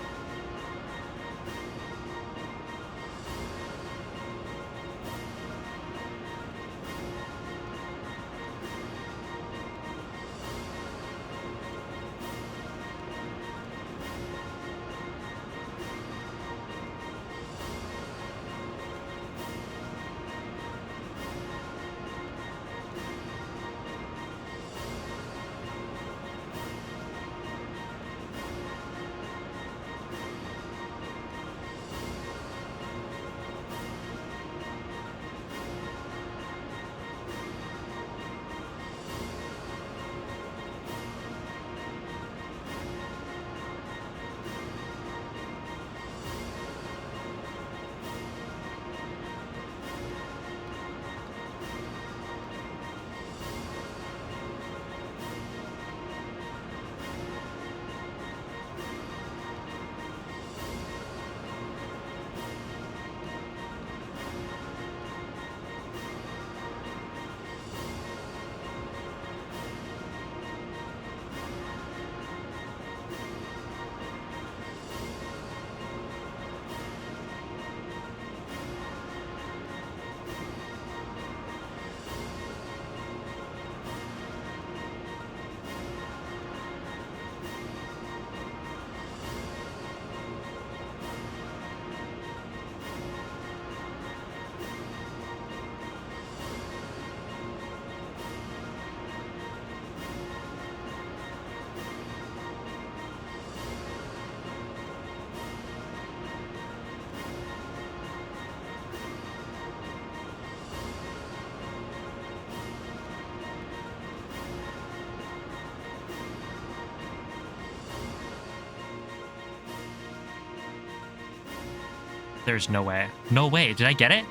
There's no way. No way. Did I get it?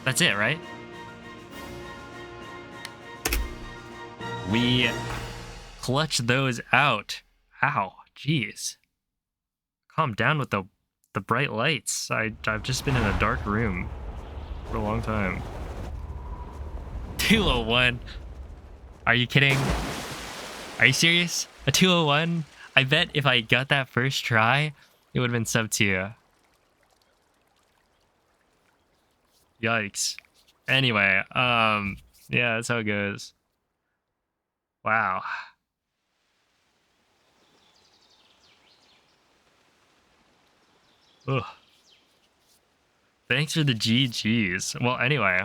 That's it, right? We clutch those out. Ow. Jeez. Calm down with the bright lights. I've just been in a dark room for a long time. 201. Are you kidding? Are you serious? A 201? I bet if I got that first try, it would have been sub 2. Yikes. Anyway, yeah, that's how it goes. Wow. Ugh. Thanks for the GGs. Well, anyway.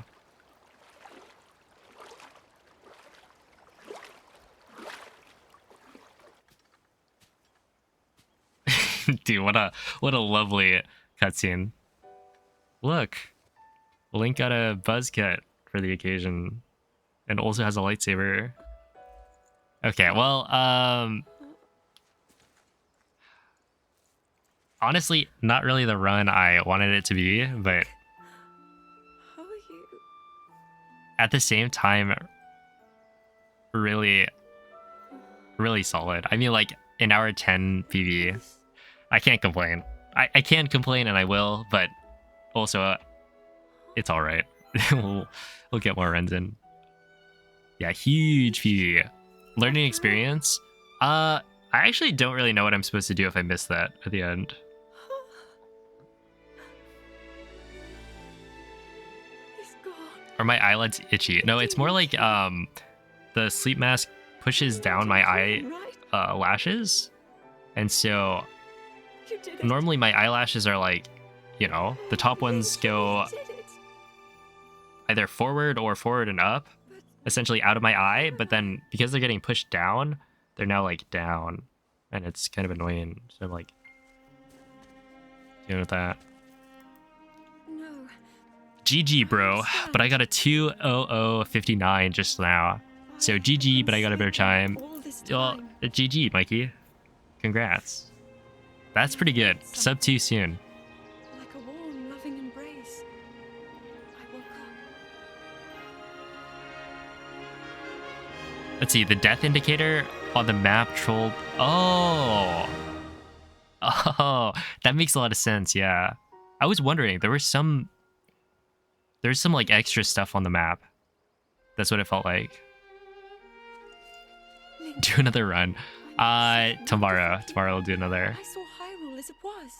Dude, what a lovely cutscene. Look, Link got a buzz cut for the occasion, and also has a lightsaber. Okay, well, honestly, not really the run I wanted it to be, but How are you? at the same time, really, really solid. I mean, like, an hour 10 PV. I can't complain. I can complain, and I will, but also, it's all right. we'll get more runs in. Yeah, huge PV. Learning experience. I actually don't really know what I'm supposed to do if I miss that at the end. He's gone. Are my eyelids itchy? No, it's more like the sleep mask pushes down my lashes, and so You did it. normally my eyelashes are like, you know, the top ones go You did it. either forward or forward and up, essentially out of my eye, but then because they're getting pushed down, they're now like down, and it's kind of annoying. So I'm like dealing with that. No. GG, bro, but I got a 2:00:59 just now. So GG, but I got a better time. All this Well, time. GG, Mikey. Congrats. That's pretty good. Sub 2 soon. Like a warm, loving embrace. I woke up. Let's see, the death indicator on the map trolled. Oh, that makes a lot of sense. Yeah, I was wondering, there's some like extra stuff on the map. That's what it felt like. Link, Do another run. Tomorrow I'll do another. I saw Hyrule as it was.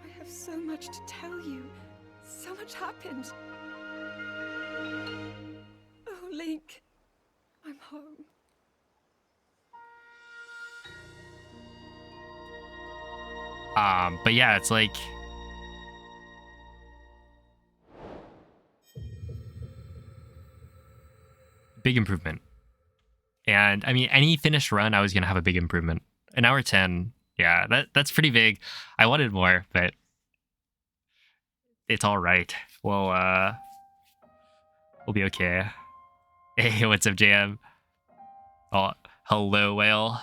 I have so much to tell you. So much happened. Oh, Link. I'm home. But yeah, it's like big improvement. And I mean, any finished run, I was gonna have a big improvement. An hour 10, yeah, that's pretty big. I wanted more, but it's all right. We'll be okay. Hey, what's up, JM? Oh, hello, whale.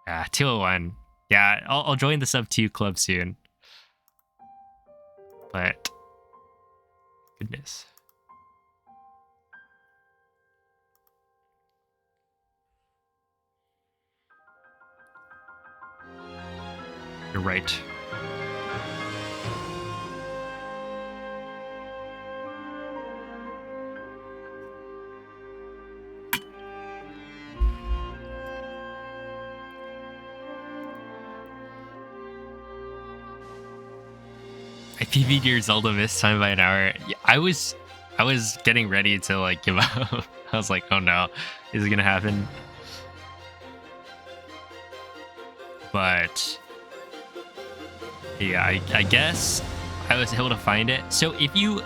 Yeah, 201. Yeah, I'll join the sub 2 club soon. But goodness. You're right. I PV'd your Zelda miss time by an hour. Yeah, I was getting ready to like give up. I was like, oh no, is it gonna happen? But yeah, I guess I was able to find it. So if you're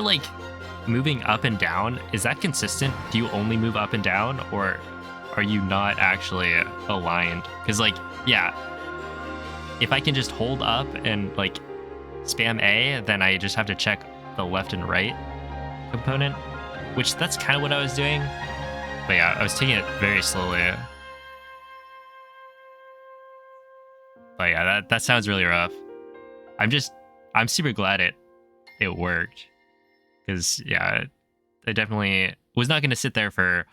like moving up and down, is that consistent? Do you only move up and down, or are you not actually aligned? Because like, yeah, if I can just hold up and like spam A, then I just have to check the left and right component, which that's kind of what I was doing. But yeah, I was taking it very slowly. But yeah, that sounds really rough. I'm super glad it worked. Because yeah, I definitely was not going to sit there for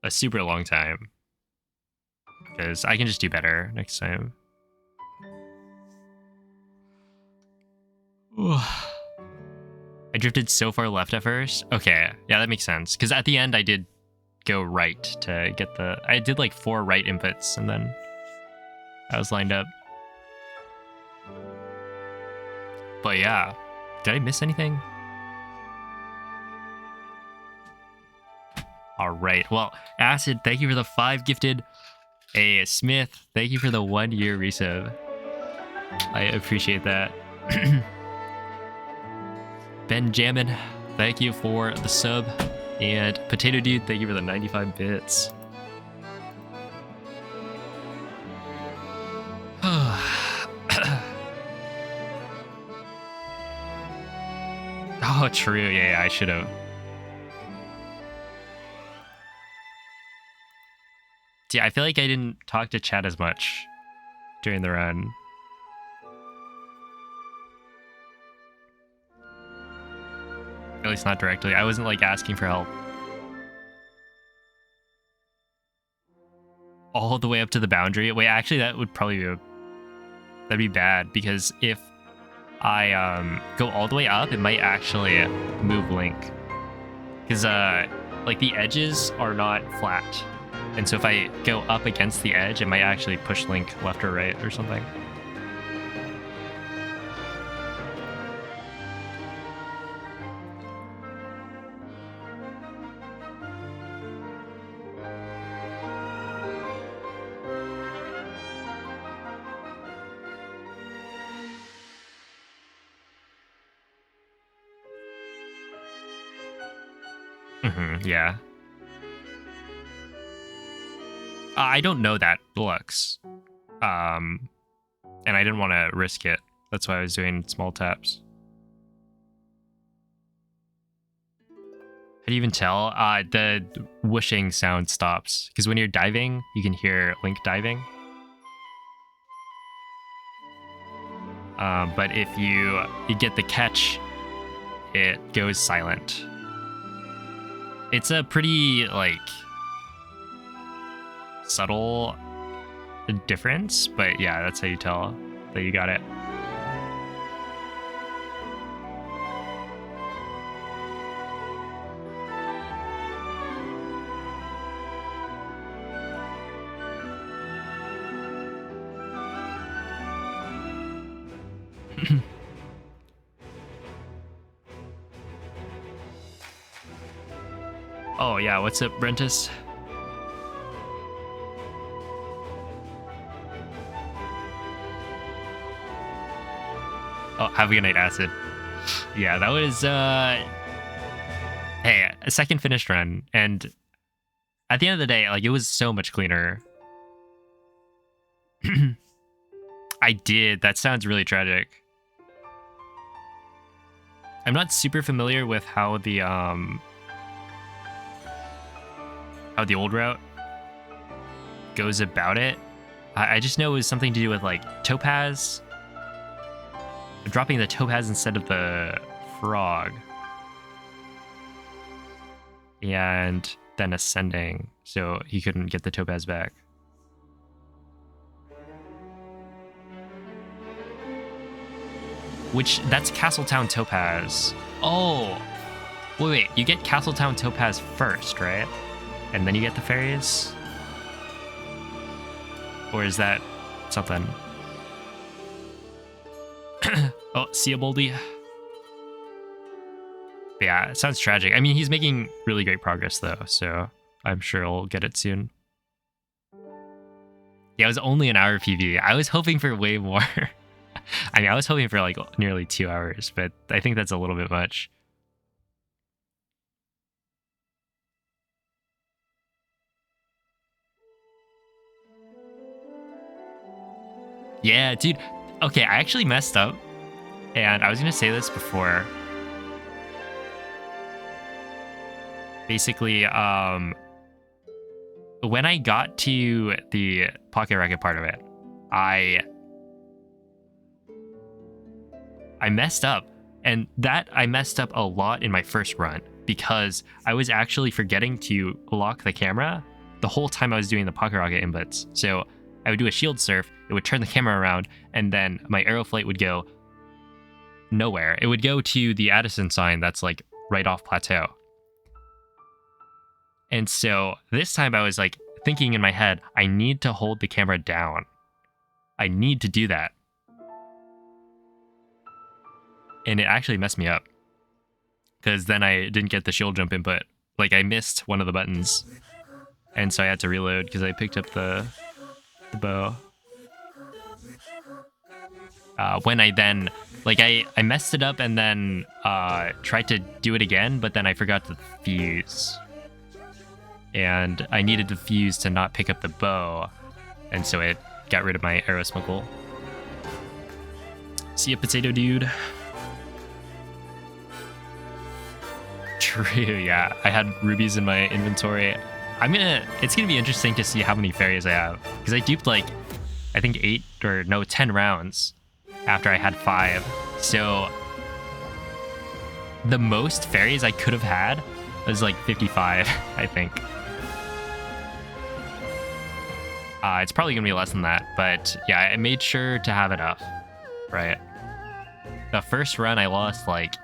a super long time. Because I can just do better next time. I drifted so far left at first. Okay, yeah, that makes sense. Because at the end, I did go right to get the... I did like 4 right inputs, and then I was lined up. But yeah, did I miss anything? All right. Well, Acid, thank you for the 5 gifted. Hey, Smith, thank you for the 1 year resub. I appreciate that. Benjamin, thank you for the sub. And Potato Dude, thank you for the 95 bits. Oh, true. Yeah, I should have. Yeah, I feel like I didn't talk to chat as much during the run. At least not directly. I wasn't like asking for help. All the way up to the boundary. Wait, actually, that would probably be that'd be bad, because if I go all the way up, it might actually move Link. Because like the edges are not flat, and so if I go up against the edge, it might actually push Link left or right or something. Yeah. I don't know that looks. And I didn't want to risk it. That's why I was doing small taps. How do you even tell? The whooshing sound stops. Because when you're diving, you can hear Link diving. But if you get the catch, it goes silent. It's a pretty, like, subtle difference, but yeah, that's how you tell that you got it. Oh yeah, what's up, Brentus? Oh, have a good night, Acid. Yeah, that was hey, a second finished run, and at the end of the day, like, it was so much cleaner. I did. That sounds really tragic. I'm not super familiar with how the old route goes about it. I just know it was something to do with, like, Topaz. Dropping the Topaz instead of the frog. And then ascending, so he couldn't get the Topaz back. Which, that's Castletown Topaz. Oh! Wait, you get Castletown Topaz first, right? And then you get the fairies? Or is that something? Oh, see ya, Moldy. Yeah, it sounds tragic. I mean, he's making really great progress, though, so I'm sure he'll get it soon. Yeah, it was only an hour PV. I was hoping for way more. I mean, I was hoping for, like, nearly 2 hours, but I think that's a little bit much. Yeah, dude. Okay, I actually messed up. And I was going to say this before. Basically, when I got to the Pocket Rocket part of it, I messed up. And that I messed up a lot in my first run, because I was actually forgetting to lock the camera the whole time I was doing the Pocket Rocket inputs. So I would do a shield surf, it would turn the camera around, and then my arrow flight would go nowhere. It would go to the Addison sign that's, like, right off plateau. And so this time I was, like, thinking in my head, I need to hold the camera down. I need to do that. And it actually messed me up, because then I didn't get the shield jump input Like I missed one of the buttons, and so I had to reload because I picked up the bow. When I then like I messed it up and then tried to do it again, but then I forgot to fuse, and I needed to fuse to not pick up the bow, and so it got rid of my arrow smuggle. See ya, potato dude. True, yeah. I had rubies in my inventory. It's gonna be interesting to see how many fairies I have, because I duped like I think 10 rounds after I had 5. So the most fairies I could have had was like 55, I think. It's probably gonna be less than that, but yeah, I made sure to have enough, right? The first run I lost like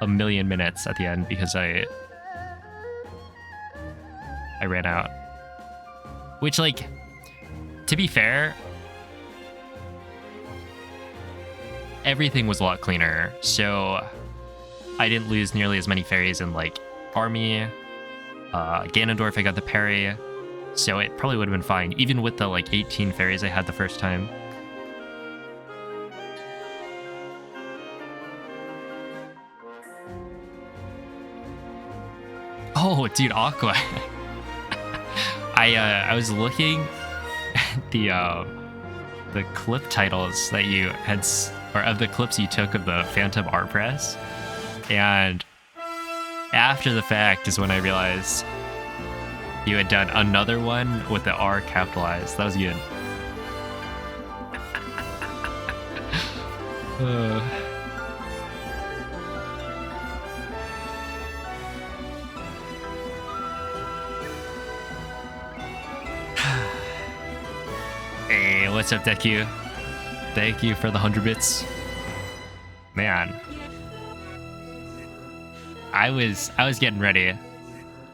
a million minutes at the end because I ran out. Which, like, to be fair, everything was a lot cleaner, so I didn't lose nearly as many fairies in like army. Ganondorf, I got the parry, so it probably would have been fine, even with the like 18 fairies I had the first time. Oh, dude, Aqua. I was looking at the clip titles that you had, or of the clips you took of the Phantom Art Press, and after the fact is when I realized you had done another one with the R capitalized. That was good. Hey, what's up, Deku? Thank you for the 100 bits. Man, I was getting ready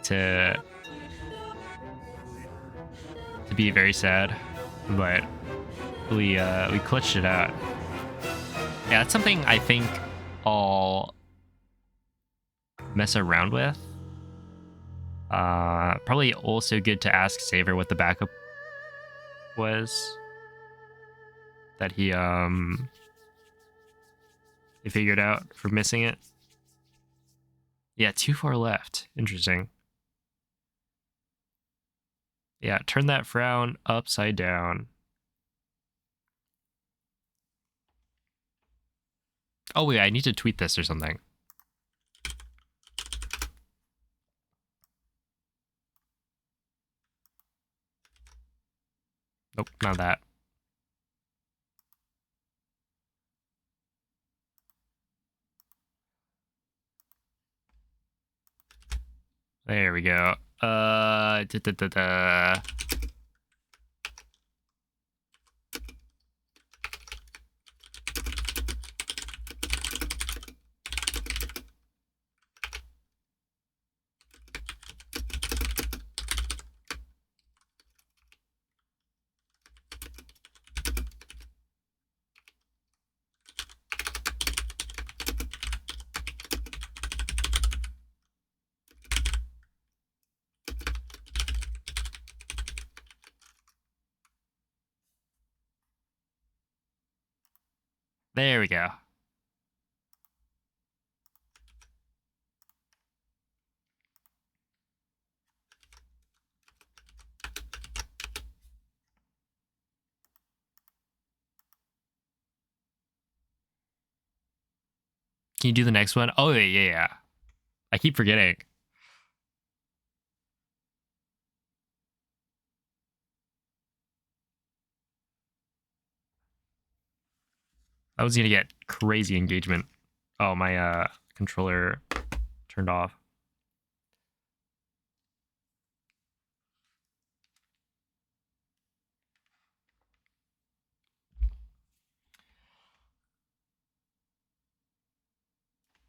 to be very sad, but we clutched it out. Yeah, that's something I think I'll mess around with. Probably also good to ask Saver what the backup was that he figured out for missing it. Yeah, too far left. Interesting. Yeah, turn that frown upside down. Oh wait, I need to tweet this or something. Nope, not that. There we go. Da, da, da, da. There we go. Can you do the next one? Oh, yeah. I keep forgetting. I was gonna get crazy engagement. Oh, my controller turned off.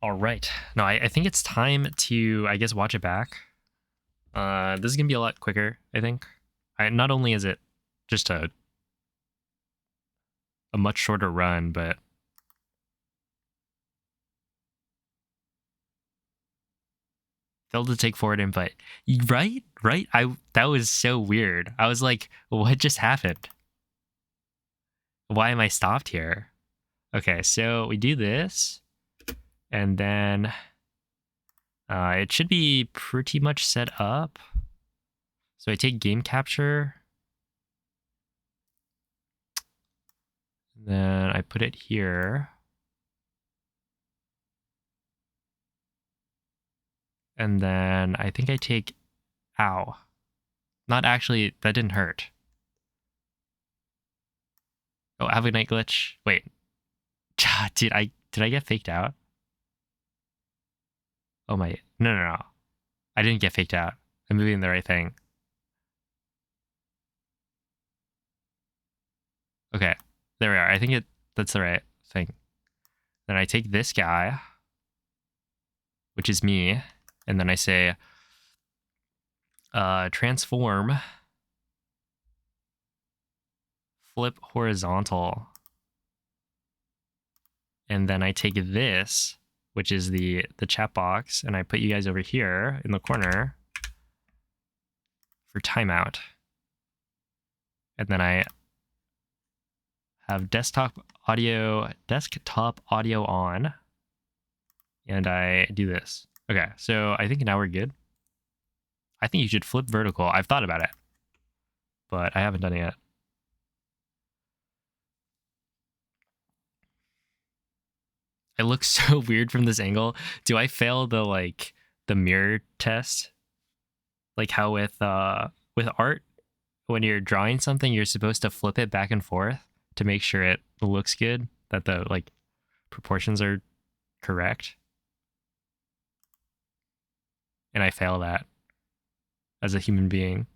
All right. No, I think it's time to, I guess, watch it back. This is gonna be a lot quicker, I think. Not only is it just a much shorter run, but Failed to take forward input. Right? That was so weird. I was like, what just happened? Why am I stopped here? Okay, so we do this, and then it should be pretty much set up. So I take game capture, then I put it here. And then I think I take, ow. Not actually, that didn't hurt. Oh, have a night glitch. Wait. Did I get faked out? Oh my, no. I didn't get faked out. I'm moving the right thing. Okay, there we are. I think that's the right thing. Then I take this guy, which is me, and then I say, transform, flip horizontal. And then I take this, which is the chat box, and I put you guys over here in the corner for timeout. And then I have desktop audio on, and I do this. Okay, so I think now we're good. I think you should flip vertical. I've thought about it, but I haven't done it yet. It looks so weird from this angle. Do I fail the mirror test? Like how with art, when you're drawing something, you're supposed to flip it back and forth to make sure it looks good, that the proportions are correct. And I fail that as a human being.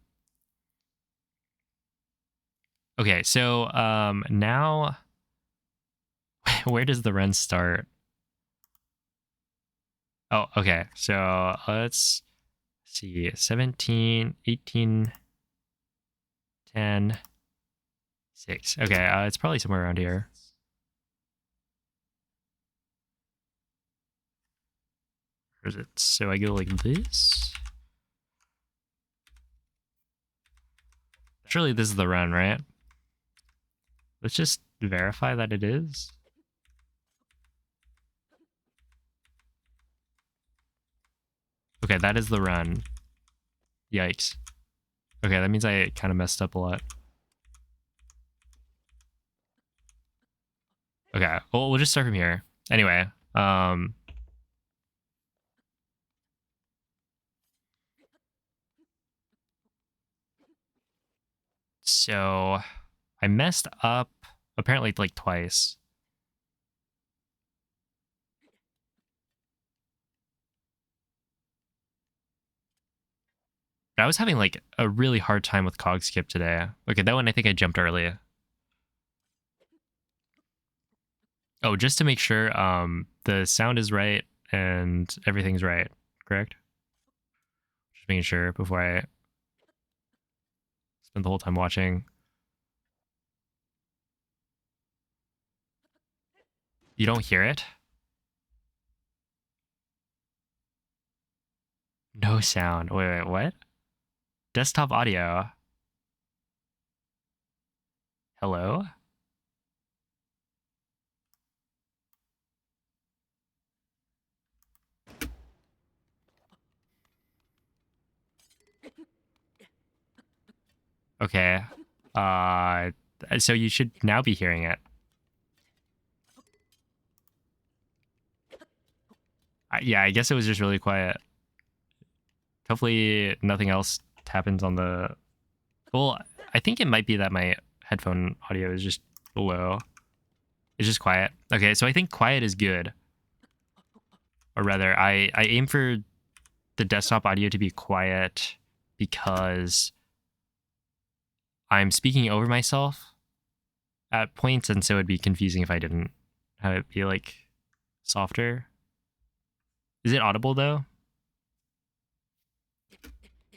Okay, so now where does the run start? Oh, okay. So let's see. 17, 18, 10, 6. Okay, it's probably somewhere around here. Where is it? So I go like this. Surely this is the run, right? Let's just verify that it is. Okay, that is the run. Yikes. Okay, that means I kind of messed up a lot. Okay, well, we'll just start from here. Anyway, so I messed up apparently like twice. But I was having like a really hard time with cog skip today. Okay, that one I think I jumped early. Oh, just to make sure the sound is right and everything's right, correct? Just making sure before I spend the whole time watching. You don't hear it? No sound. Wait, what? Desktop audio. Hello? Okay. So you should now be hearing it. Yeah, I guess it was just really quiet. Hopefully nothing else happens on the... Well, I think it might be that my headphone audio is just low. It's just quiet. Okay, so I think quiet is good. Or rather, I aim for the desktop audio to be quiet because I'm speaking over myself at points, and so it'd be confusing if I didn't have it be like softer. Is it audible though?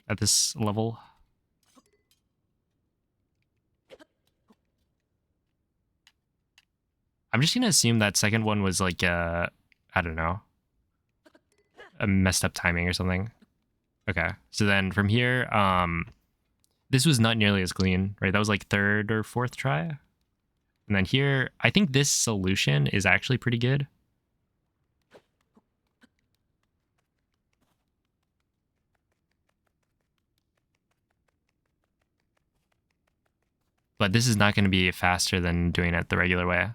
At this level? I'm just gonna assume that second one was like I don't know, a messed up timing or something. Okay, so then from here, this was not nearly as clean, right? That was like third or fourth try. And then here, I think this solution is actually pretty good. But this is not going to be faster than doing it the regular way.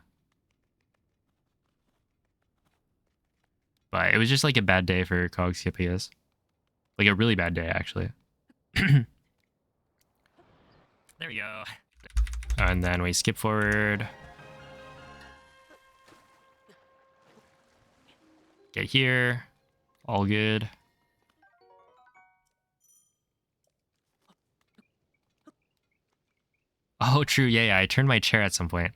But it was just like a bad day for cog skip, I guess. Like a really bad day, actually. There we go. And then we skip forward. Get here. All good. Oh, true. Yeah, I turned my chair at some point.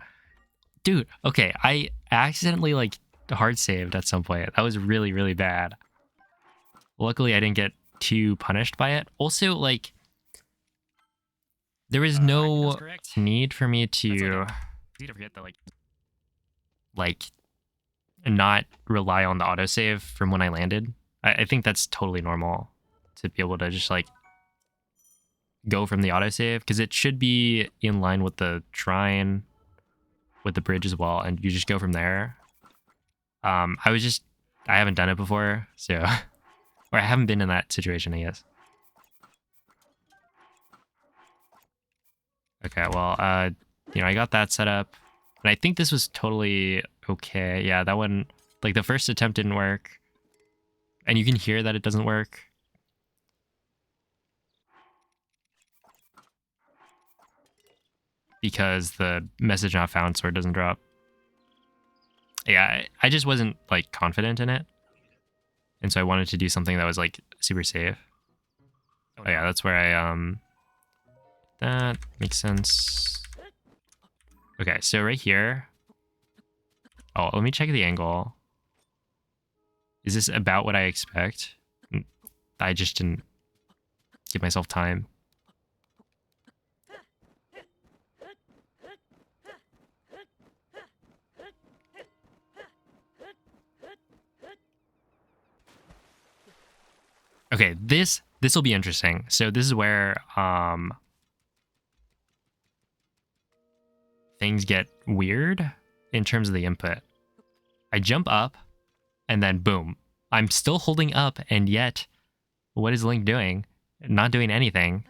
Dude, okay. I accidentally, like, hard saved at some point. That was really, really bad. Luckily, I didn't get too punished by it. Also, like, there was no need for me to forget that, like, not rely on the autosave from when I landed. I think that's totally normal to be able to just, like, go from the autosave, because it should be in line with the shrine, with the bridge as well, and you just go from there. I haven't done it before, so, or I haven't been in that situation, I guess. Okay, well, I got that set up, and I think this was totally okay. Yeah, that one, like, the first attempt didn't work, and you can hear that it doesn't work. Because the message not found sword doesn't drop. Yeah, I just wasn't, like, confident in it. And so I wanted to do something that was, like, super safe. Oh yeah, that's where I, that makes sense. Okay, so right here. Oh, let me check the angle. Is this about what I expect? I just didn't give myself time. Okay, this will be interesting. So this is where things get weird in terms of the input. I jump up and then boom. I'm still holding up, and yet what is Link doing? Not doing anything.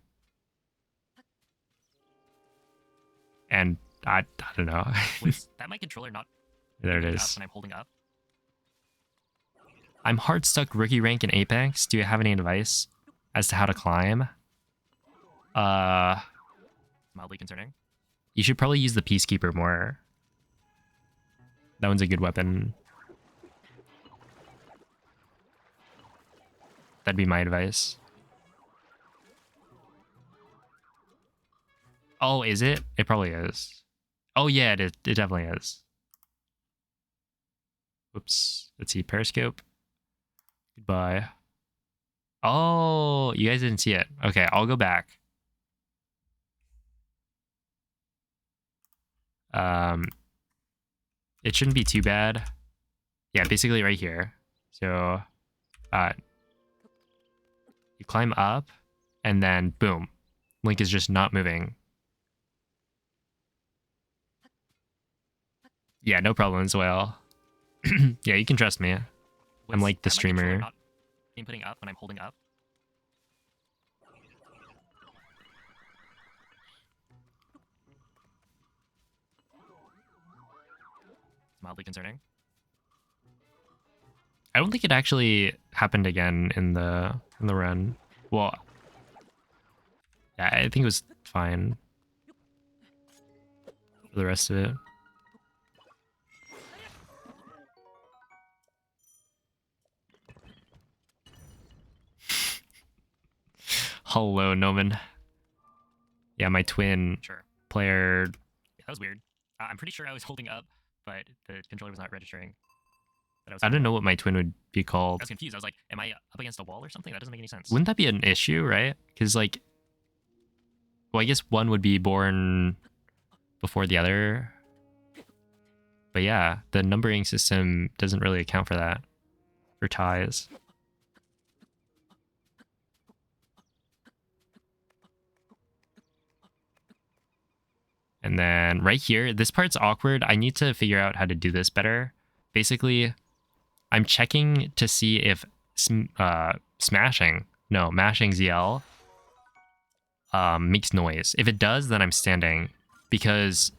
And I don't know. Was that my controller not There it picking up is. when I'm holding up? I'm hard stuck rookie rank in Apex. Do you have any advice as to how to climb? Mildly concerning. You should probably use the Peacekeeper more. That one's a good weapon. That'd be my advice. Oh, is it? It probably is. Oh yeah, it definitely is. Whoops. Let's see, Periscope. Goodbye. Oh, you guys didn't see it. Okay, I'll go back. It shouldn't be too bad. Yeah, basically right here. So, you climb up, and then boom, Link is just not moving. Yeah, no problem as well. Yeah, you can trust me. I'm like the Was that my controller streamer. not inputting up when I'm holding up? Mildly concerning. I don't think it actually happened again in the run. Well, yeah, I think it was fine for the rest of it. Hello, Noman. Yeah, my twin Sure. player. Yeah, that was weird. I'm pretty sure I was holding up, but the controller was not registering. That I don't know what my twin would be I called. was confused. I was like, am I up against a wall or something? That doesn't make any sense. Wouldn't that be an issue, right? Because, like, well, I guess one would be born before the other. But yeah, the numbering system doesn't really account for that, for ties. And then right here, this part's awkward. I need to figure out how to do this better. Basically, I'm checking to see if mashing ZL makes noise. If it does, then I'm standing, because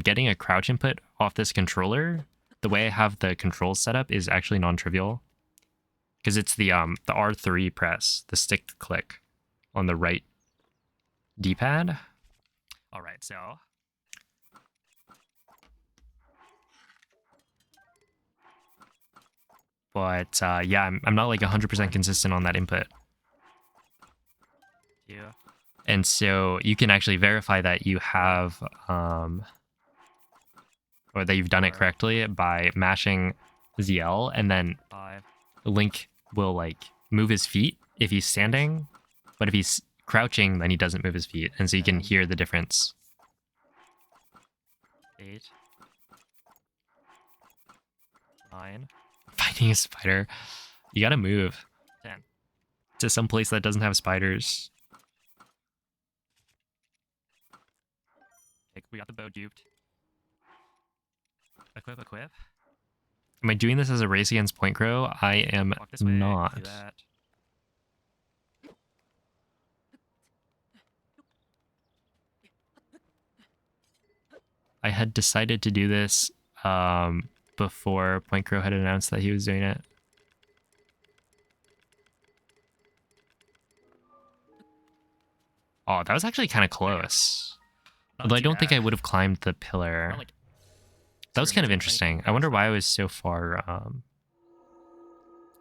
getting a crouch input off this controller, the way I have the controls set up, is actually non-trivial, because it's the R3 press, the stick click on the right D-pad. All right, so But yeah, I'm not like 100% consistent on that input. yeah. And so you can actually verify that you have, or that you've done it correctly by mashing ZL, and then 5, Link will like move his feet if he's standing, but if he's crouching, then he doesn't move his feet, and so you can hear the difference. 8, 9, Finding a spider, you gotta move 10. to some place that doesn't have spiders. Okay, we got the bow duped. Equip, equip. Am I doing this as a race against Point Crow? I am Walk this way. Do not. that. I had decided to do this before Point Crow had announced that he was doing it. Oh, that was actually kind of close. Not Although I too don't think bad. I would have climbed the pillar. Not like That was super kind of amazing, interesting. but I wonder it's why I was so far,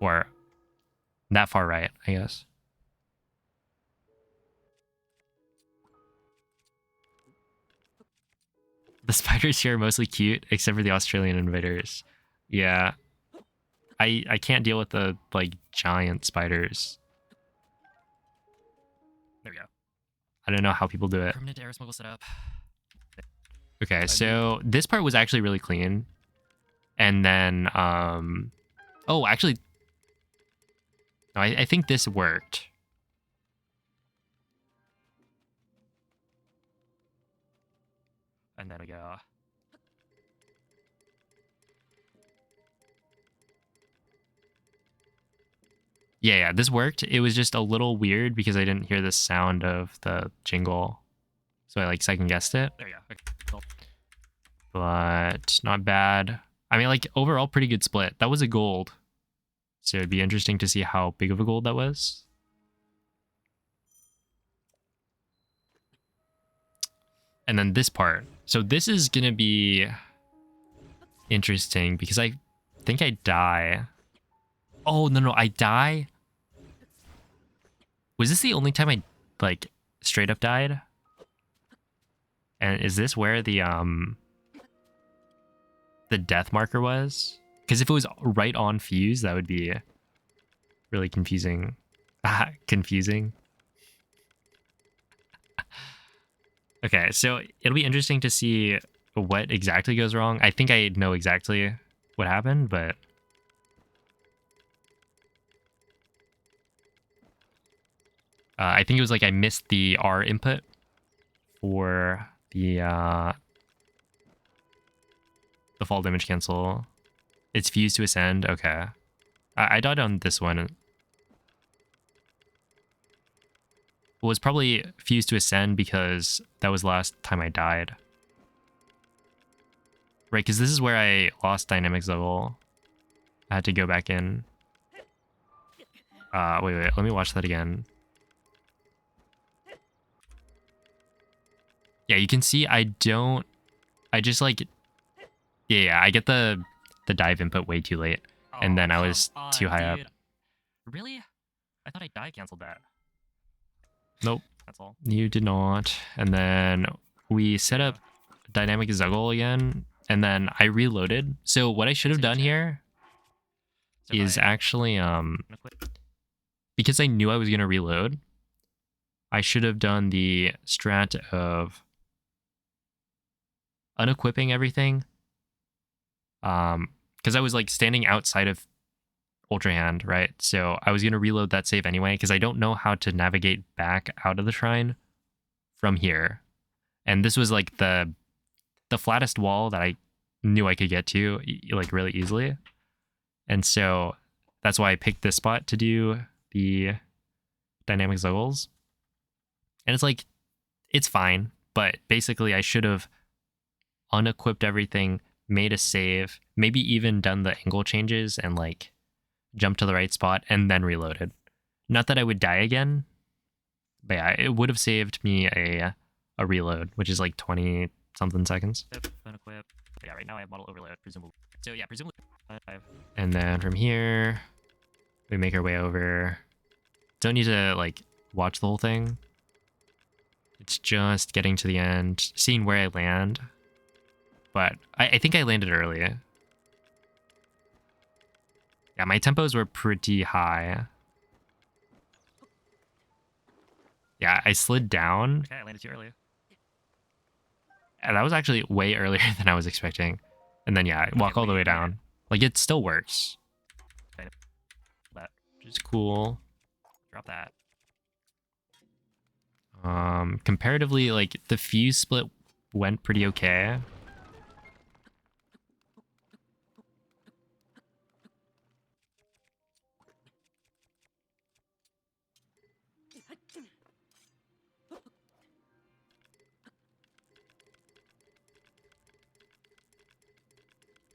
or that far right, I guess. The spiders here are mostly cute, except for the Australian invaders. Yeah. I can't deal with the, like, giant spiders. There we go. I don't know how people do it. Permanent air smuggle setup. Okay, so this part was actually really clean. And then, oh, actually, no, I think this worked. And then we go. Yeah, this worked. It was just a little weird because I didn't hear the sound of the jingle. So I, like, second guessed it. There we go. Okay, cool. But not bad. I mean, like, overall, pretty good split. That was a gold. So it'd be interesting to see how big of a gold that was. And then this part. So this is going to be interesting because I think I die. Oh, no, I die. Was this the only time I, like, straight up died? And is this where the death marker was? Because if it was right on fuse, that would be really confusing. Confusing. Okay, so it'll be interesting to see what exactly goes wrong. I think I know exactly what happened, but I think it was like I missed the R input for the fall damage cancel. It's fused to ascend. Okay, I died on this one. Well, it was probably fused to ascend because that was the last time I died. Right, because this is where I lost dynamics level. I had to go back in. Wait, let me watch that again. Yeah, you can see I just like, yeah, I get the dive input way too late. And then I was come too on, high up. dude. Really? I thought I die canceled that. Nope, That's all. you did not. And then we set up dynamic juggle again, and then I reloaded. So what I should have done here So is I- actually, unequip- because I knew I was going to reload, I should have done the strat of unequipping everything. Because I was like standing outside of Ultra Hand, right? So I was going to reload that save anyway, because I don't know how to navigate back out of the shrine from here. And this was like the flattest wall that I knew I could get to like really easily. And so that's why I picked this spot to do the dynamic zuggles. And it's like, it's fine, but basically I should have unequipped everything, made a save, maybe even done the angle changes and like jumped to the right spot and then reloaded. Not that I would die again, but yeah, it would have saved me a reload, which is like 20 something seconds. Unequip. Yeah, right now I have model overload, presumably. So yeah, presumably. And then from here, we make our way over. Don't need to like watch the whole thing. It's just getting to the end, seeing where I land. But I think I landed early. Yeah, my tempos were pretty high. Yeah, I slid down. Okay, I landed too early. And that was actually way earlier than I was expecting. And then yeah, walk all the way down. Like it still works. That Which is cool. drop that. Comparatively, like the fuse split went pretty okay.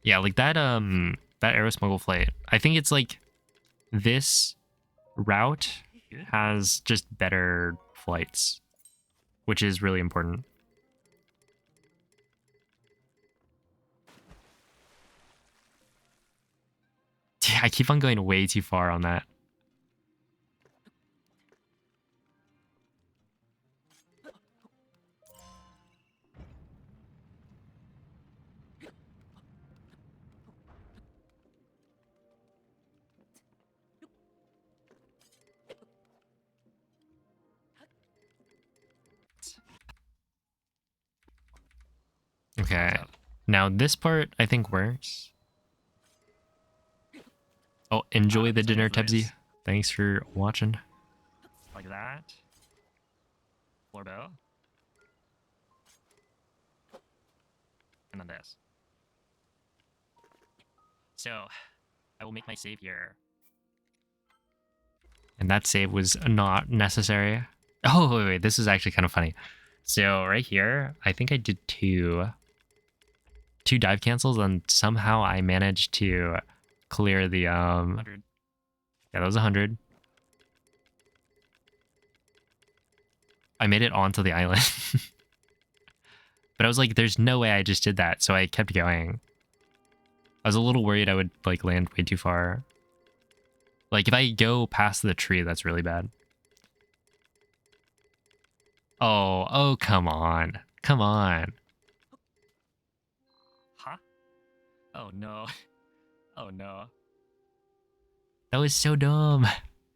Yeah, like that Aero Smuggle flight. I think it's like this route has just better flights, which is really important. Yeah, I keep on going way too far on that. Okay, now this part I think works. Oh, enjoy the dinner, Tebsy. Thanks for watching. Like that. Floor bow. And then this. So, I will make my save here. And that save was not necessary. Oh, wait, this is actually kind of funny. So right here, I think I did two dive cancels and somehow I managed to clear the 100. Yeah, that was 100. I made it onto the island. But I was like, there's no way I just did that, so I kept going. I was a little worried I would like land way too far. Like if I go past the tree, that's really bad. Oh, come on. Come on. Huh? Oh no. Oh no. That was so dumb.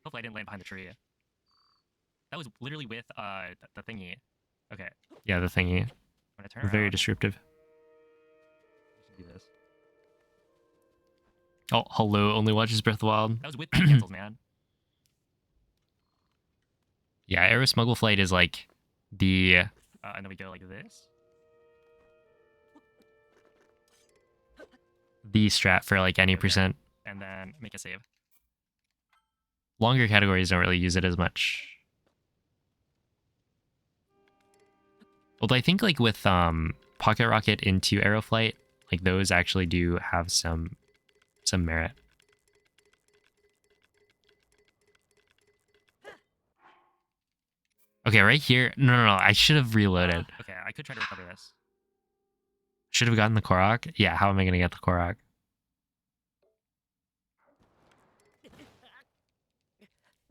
Hopefully I didn't land behind the tree. That was literally with the thingy. Okay. Yeah, the thingy. When I turn Very around, descriptive. I should do this. Oh, hello, only watches Breath of the Wild. That was with the cancels, man. Yeah, Aero Smuggle Flight is like the... And then we go like this. the strat for like any percent. And then make a save. Longer categories don't really use it as much. Although I think like with Pocket Rocket into Aeroflight, like those actually do have some merit. Okay, right here. No. I should have reloaded. Okay, I could try to recover this. Should have gotten the Korok. Yeah, how am I going to get the Korok?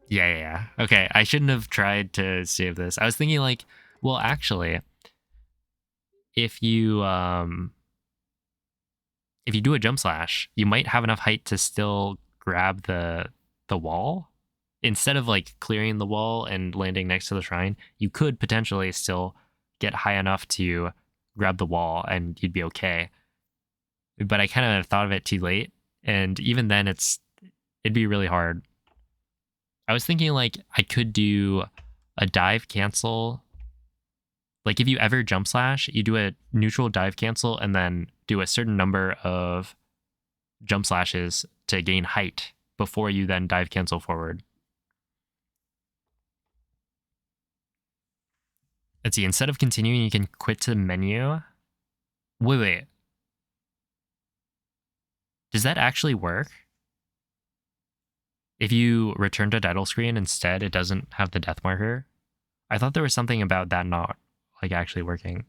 Yeah. Okay, I shouldn't have tried to save this. I was thinking like, well, actually, if you do a jump slash, you might have enough height to still grab the wall. Instead of like clearing the wall and landing next to the shrine, you could potentially still get high enough to grab the wall and you'd be okay. But I kind of thought of it too late, and even then it'd be really hard. I was thinking like I could do a dive cancel Like if you ever jump slash, you do a neutral dive cancel and then do a certain number of jump slashes to gain height before you then dive cancel forward. Let's see, instead of continuing, you can quit to the menu. Wait. Does that actually work? If you return to title screen instead, it doesn't have the death marker. I thought there was something about that not like actually working.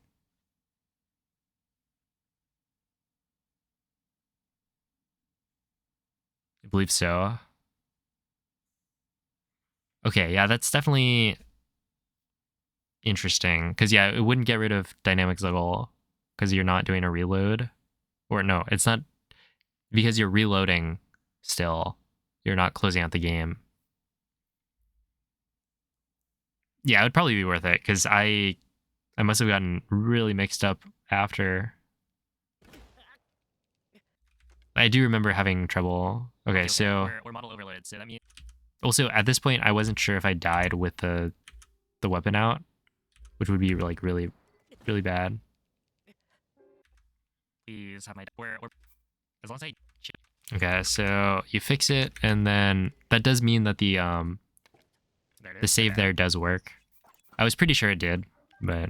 I believe so. Okay, yeah, that's definitely interesting. Because, yeah, it wouldn't get rid of dynamic juggle because you're not doing a reload. Or no, it's not because you're reloading still. You're not closing out the game. Yeah, it would probably be worth it because I must have gotten really mixed up after. I do remember having trouble. Okay, so we're model overloaded, so that means also at this point I wasn't sure if I died with the weapon out, which would be like really bad. please have my we're as long as I Okay, so you fix it, and then that does mean that the there it the is. save Okay. there does work. I was pretty sure it did, but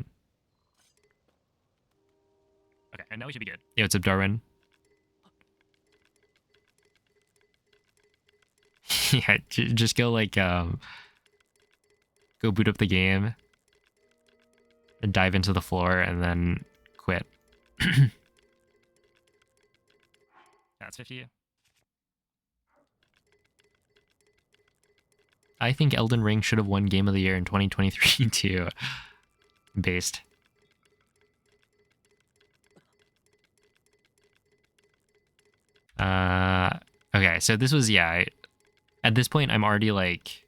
Okay, and now we should be good. yeah, what's up, Darwin? Yeah, just go like go boot up the game and dive into the floor and then quit. That's 50. I think Elden Ring should have won Game of the Year in 2023 too. Based. Okay, so this was, yeah, at this point I'm already like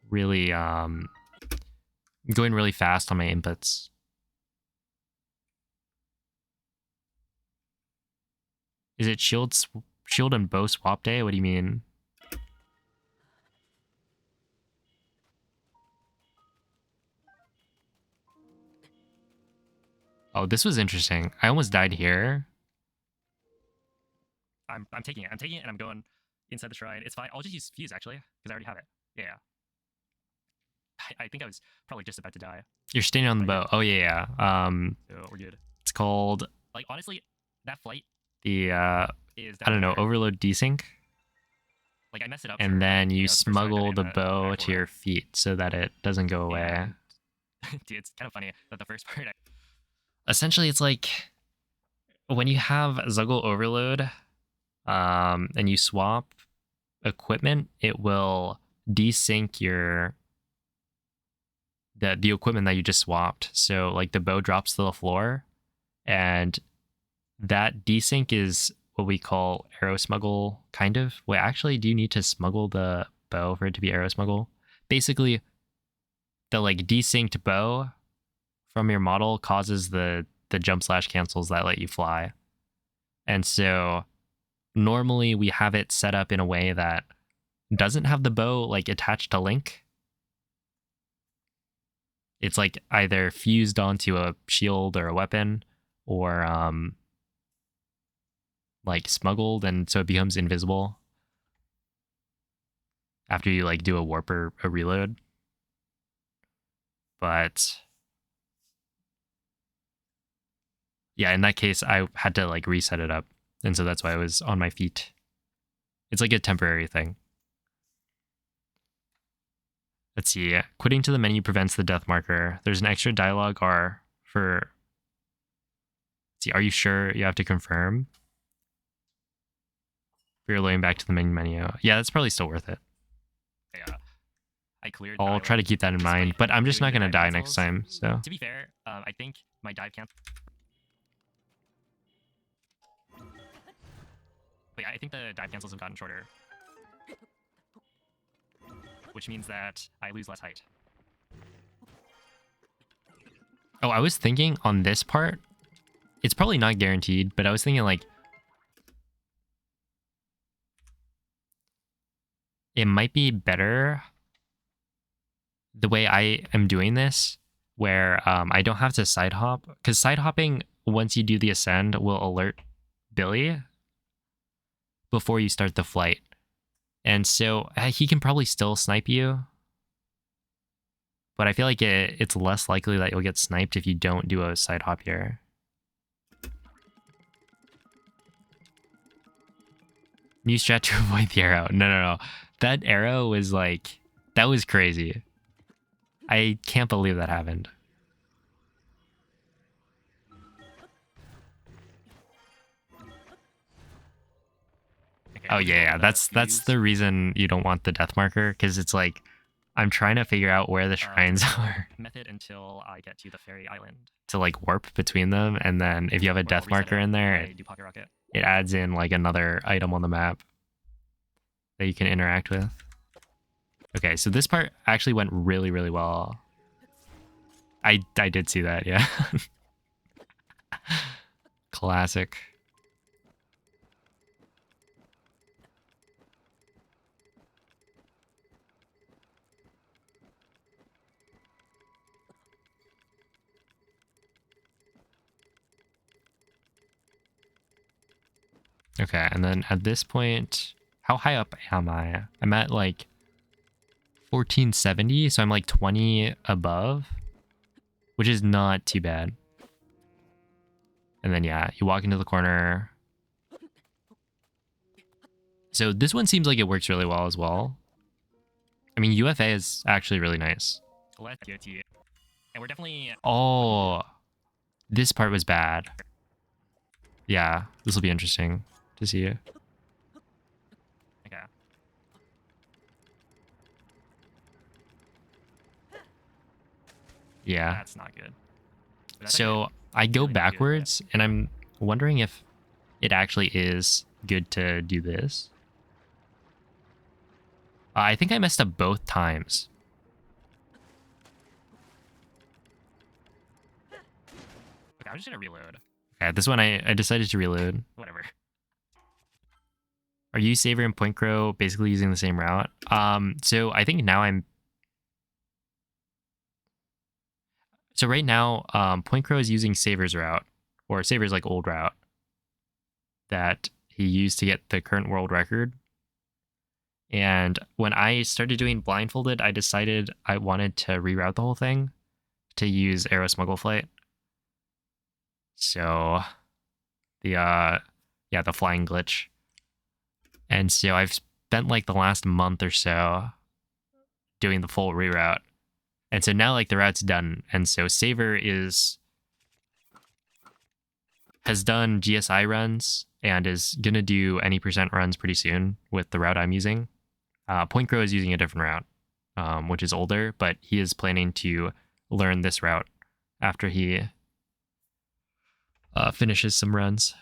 really going really fast on my inputs. Is it shield and bow swap day? What do you mean? Oh, this was interesting. I almost died here. I'm taking it. I'm taking it and I'm going inside the shrine. It's fine. I'll just use fuse actually, because I already have it. Yeah. I think I was probably just about to die. You're standing on the bow. Oh yeah, yeah. So we're good. It's called Like honestly, that flight the is I don't know, better. overload desync. Like I messed it up. And sure, then but, you it's the first time I've smuggle done the it in a bow actual to your run. feet so that it doesn't go away. And, dude, it's kind of funny that the first part. Essentially, it's like when you have Zuggle overload, and you swap equipment, it will desync your the equipment that you just swapped. So like the bow drops to the floor, and that desync is what we call arrow smuggle, kind of. Wait, actually, do you need to smuggle the bow for it to be arrow smuggle? Basically, the like desynced bow from your model causes the jump slash cancels that let you fly. And so normally we have it set up in a way that doesn't have the bow like attached to Link. It's like either fused onto a shield or a weapon, or like smuggled, and so it becomes invisible after you like do a warp or a reload. But yeah, in that case, I had to like reset it up, and so that's why I was on my feet. It's like a temporary thing. Let's see. Quitting to the menu prevents the death marker. There's an extra dialogue R for. Let's see. Are you sure you have to confirm? You're loading back to the main menu. Yeah, that's probably still worth it. Yeah. I cleared. I'll try to keep that in mind, but I'm just not going to die next time. So To be fair, I think my dive cancel. But yeah, I think the dive cancels have gotten shorter, which means that I lose less height. oh, I was thinking on this part, it's probably not guaranteed, but I was thinking like it might be better the way I am doing this where I don't have to side hop, because side hopping, once you do the ascend, will alert Billy before you start the flight. And so he can probably still snipe you, but I feel like it's less likely that you'll get sniped if you don't do a side hop here. New strat to avoid the arrow. No. That arrow was like, that was crazy. I can't believe that happened. Okay, Oh yeah, that's fuse. the reason you don't want the death marker, because it's like, I'm trying to figure out where the shrines are Method until I get to the fairy island. to like warp between them, and then if you have a Or I'll death reset marker it in there, when I do pocket rocket. it adds in like another item on the map that you can interact with. Okay, so this part actually went really, really well. I did see that, yeah. Classic. Okay, and then at this point, how high up am I? I'm at like 1470, so I'm like 20 above, which is not too bad. And then yeah, you walk into the corner. So this one seems like it works really well as well. I mean, UFA is actually really nice. Let's go to you. And we're definitely... Oh, this part was bad. Yeah, this will be interesting to see. Okay. Yeah. That's not good. But that's So okay. I go Really good, yeah. backwards, and I'm wondering if it actually is good to do this. I think I messed up both times. Okay, I'm just gonna reload. Okay, this one I decided to reload. Whatever. Are you, Saver, and Point Crow basically using the same route? So I think now I'm... So right now, Point Crow is using Saver's route, or Saver's like old route that he used to get the current world record. And when I started doing Blindfolded, I decided I wanted to reroute the whole thing to use Arrow Smuggle Flight. So the the flying glitch. And so I've spent like the last month or so doing the full reroute. And so now like the route's done. And so Saver has done GSI runs and is gonna do any percent runs pretty soon with the route I'm using. Point Crow is using a different route, which is older, but he is planning to learn this route after he finishes some runs.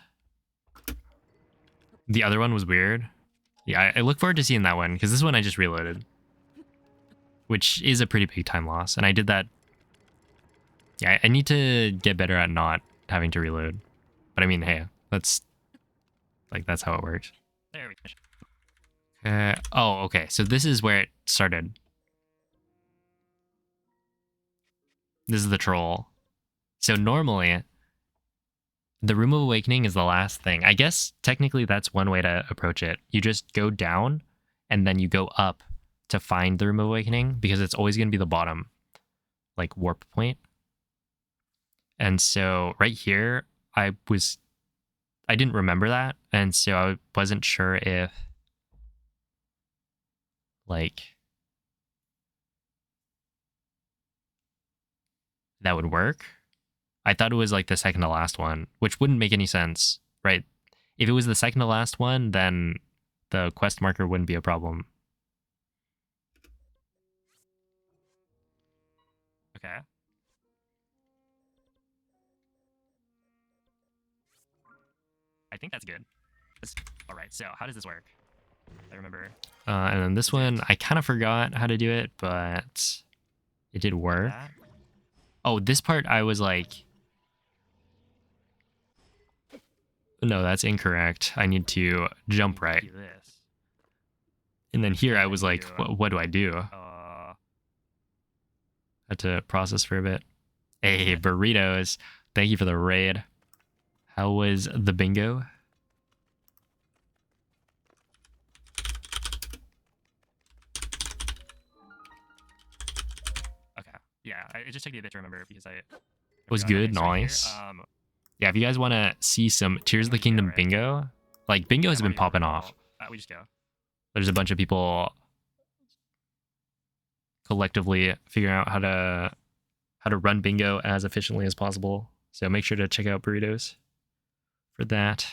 The other one was weird. Yeah, I look forward to seeing that one, because this one I just reloaded, which is a pretty big time loss. And I did that. Yeah, I need to get better at not having to reload. But I mean, hey, that's how it works. There we go. Oh, okay. So this is where it started. This is the troll. So normally, the Room of Awakening is the last thing. I guess technically that's one way to approach it. You just go down and then you go up to find the Room of Awakening, because it's always going to be the bottom, like warp point. And so right here, I didn't remember that. And so I wasn't sure if like that would work. I thought it was like the second to last one, which wouldn't make any sense, right? If it was the second to last one, then the quest marker wouldn't be a problem. Okay. I think that's good. All right, so how does this work? I remember. And then this one, I kind of forgot how to do it, but it did work. That. Oh, this part I was like, no, that's incorrect. I need to jump right. Do this. And then here I was like, what do I do? Uh, Had to process for a bit. Hey, burritos. Thank you for the raid. How was the bingo? Okay. Yeah, it just took me a bit to remember because I Was forgot. good, Okay, so right here, nice. Yeah, if you guys want to see some Tears of the we just go, Kingdom right? bingo, like bingo has I'm been already popping ready. off. We just go. There's a bunch of people collectively figuring out how to run bingo as efficiently as possible. So make sure to check out burritos for that.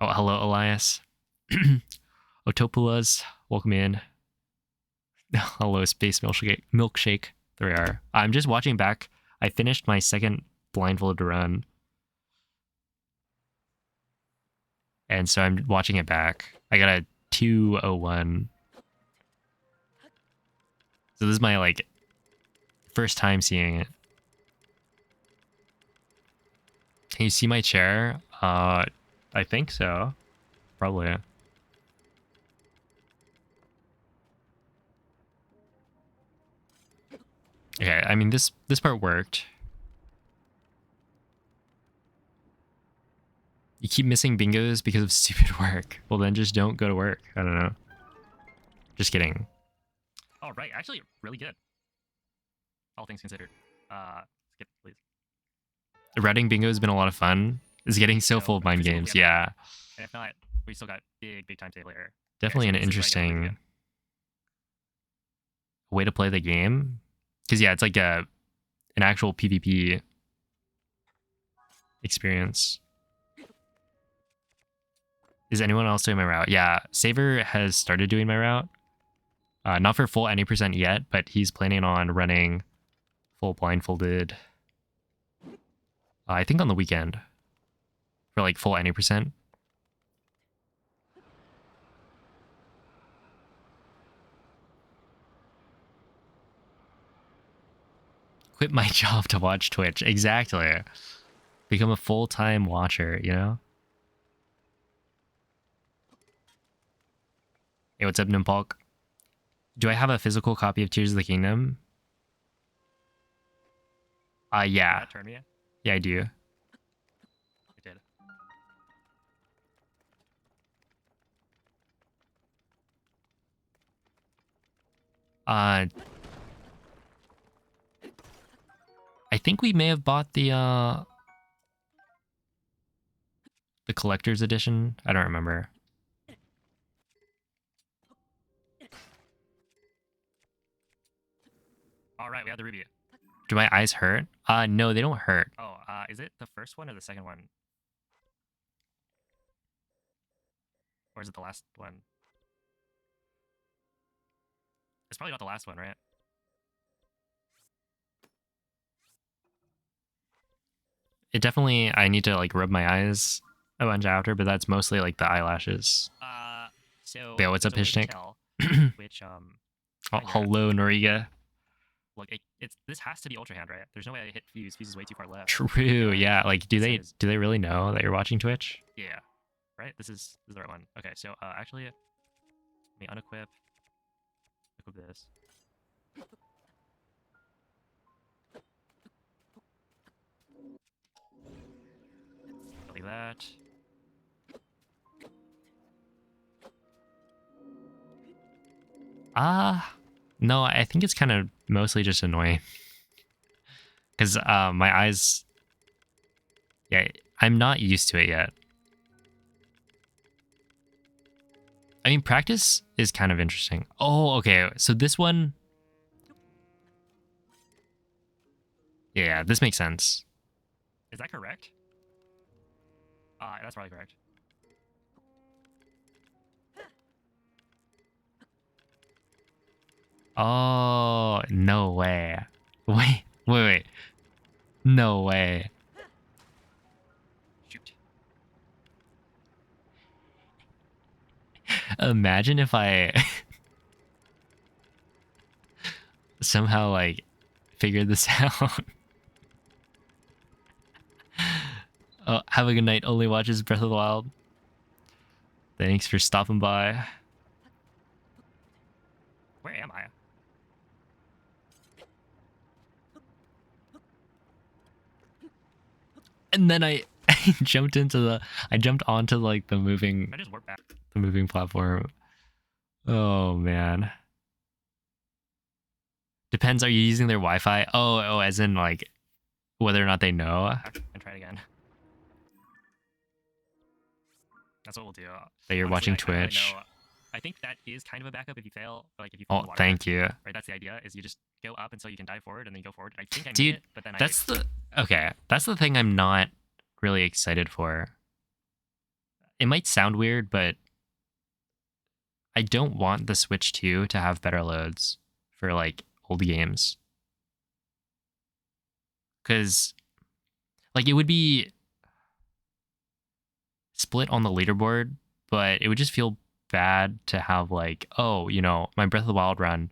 Oh, hello, Elias. Otopulas, welcome in. Hello, Space Milkshake. There we are. I'm just watching back. I finished my second blindfolded run. And so I'm watching it back. I got a 201. So this is my like first time seeing it. Can you see my chair? I think so. Probably. Okay, I mean this part worked. You keep missing bingos because of stupid work. Well then just don't go to work. I don't know. Just kidding. Oh, right. Actually, really good. All things considered. Skip, please. Routing bingo has been a lot of fun. It's getting so full of mind physical games. gambling. Yeah. And if not, we still got big time table here. Definitely Okay, an so this is where I get really interesting way to play the game. Because yeah, it's like an actual PvP experience. Is anyone else doing my route? Yeah, Saver has started doing my route. Not for full any percent yet, but he's planning on running full blindfolded. I think on the weekend for like full any percent. Quit my job to watch Twitch. Exactly. Become a full-time watcher, you know? Hey, what's up, Nimpalk? Do I have a physical copy of Tears of the Kingdom? Yeah. turn me. Yeah, I do. I did. I think we may have bought the collector's edition. I don't remember. All right, we have the ruby. Do my eyes hurt? No, they don't hurt. Oh, is it the first one or the second one? Or is it the last one? It's probably not the last one, right? It definitely, I need to like rub my eyes a bunch after, but that's mostly like the eyelashes. So Yeah, what's up, there's a way to Hishnik? tell which Oh, kind you're at. hello, Noriga. Look, this has to be Ultra Hand, right? There's no way I hit Fuse. Fuse is way too far left. True, yeah. Like, do This they is- really know that you're watching Twitch? Yeah, right. This is the right one. Okay, so actually, let me unequip. Equip this. Delete that. No, I think it's kind of mostly just annoying. Because my eyes, yeah, I'm not used to it yet. I mean, practice is kind of interesting. Oh, okay. So this one, yeah, this makes sense. Is that correct? That's probably correct. Oh, no way. Wait. No way. Shoot. Imagine if I somehow like figured this out. Oh, have a good night. Only watches Breath of the Wild. Thanks for stopping by. Where am I? And then I jumped onto like the I just warp back. moving platform. Oh man. Depends. Are you using their Wi-Fi? Oh, as in like whether or not they know And try it again. That's what we'll do. that you're Honestly, watching I don't really Twitch. know. I think that is kind of a backup if you fail. Like if you Oh, fall in the water. thank you. Right, that's the idea. Is you just go up until you can dive forward, and then you go forward. And I think I Dude, made it, but then That's the thing I'm not really excited for. It might sound weird, but I don't want the Switch 2 to have better loads for like old games. Cause like it would be split on the leaderboard, but it would just feel bad to have like, oh, my Breath of the Wild run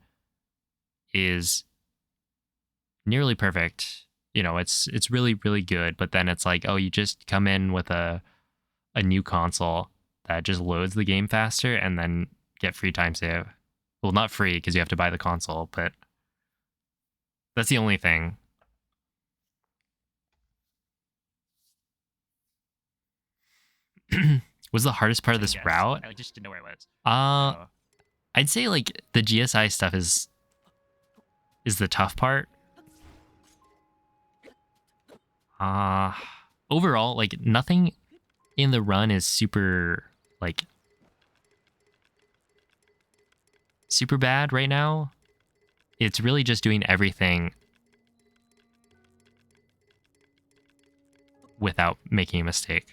is nearly perfect. It's really, really good, but then it's like, oh, you just come in with a new console that just loads the game faster and then get free time save. Well, not free because you have to buy the console, but that's the only thing. Was the hardest part of this route? I just didn't know where it was. So, I'd say like the GSI stuff is the tough part. Overall, like nothing in the run is super bad right now. It's really just doing everything without making a mistake.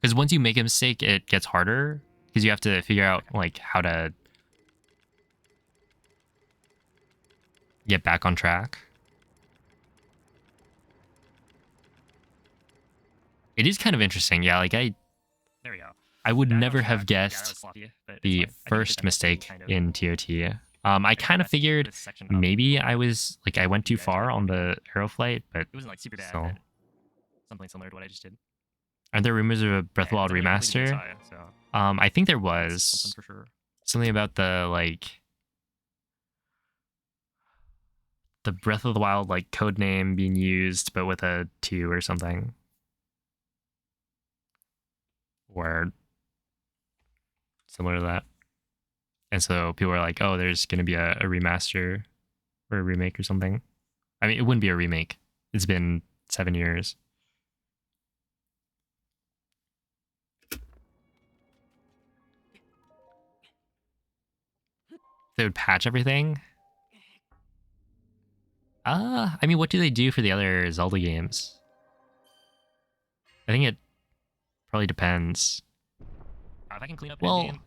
Because once you make a mistake, it gets harder because you have to figure out like how to get back on track. It is kind of interesting. Yeah, like there we go. I would Back on never track. have Yeah, that guessed was sloppy, but it's the fine. I think it's first just mistake kind of- in TOT. I kind of figured this section up maybe a I little bit. was like I went too far on the arrow flight, but It wasn't like super bad, So- but something similar to what I just did. aren't there rumors of a Breath of the Wild It's only completed remaster? GSI, so I think there that's was something for sure. something about the Breath of the Wild like code name being used, but with a 2 or something, or similar to that. And so people are like, "Oh, there's going to be a remaster or a remake or something." I mean, it wouldn't be a remake. It's been 7 years. They would patch everything. I mean, what do they do for the other Zelda games? I think it probably depends. If I can clean up Well- endgame,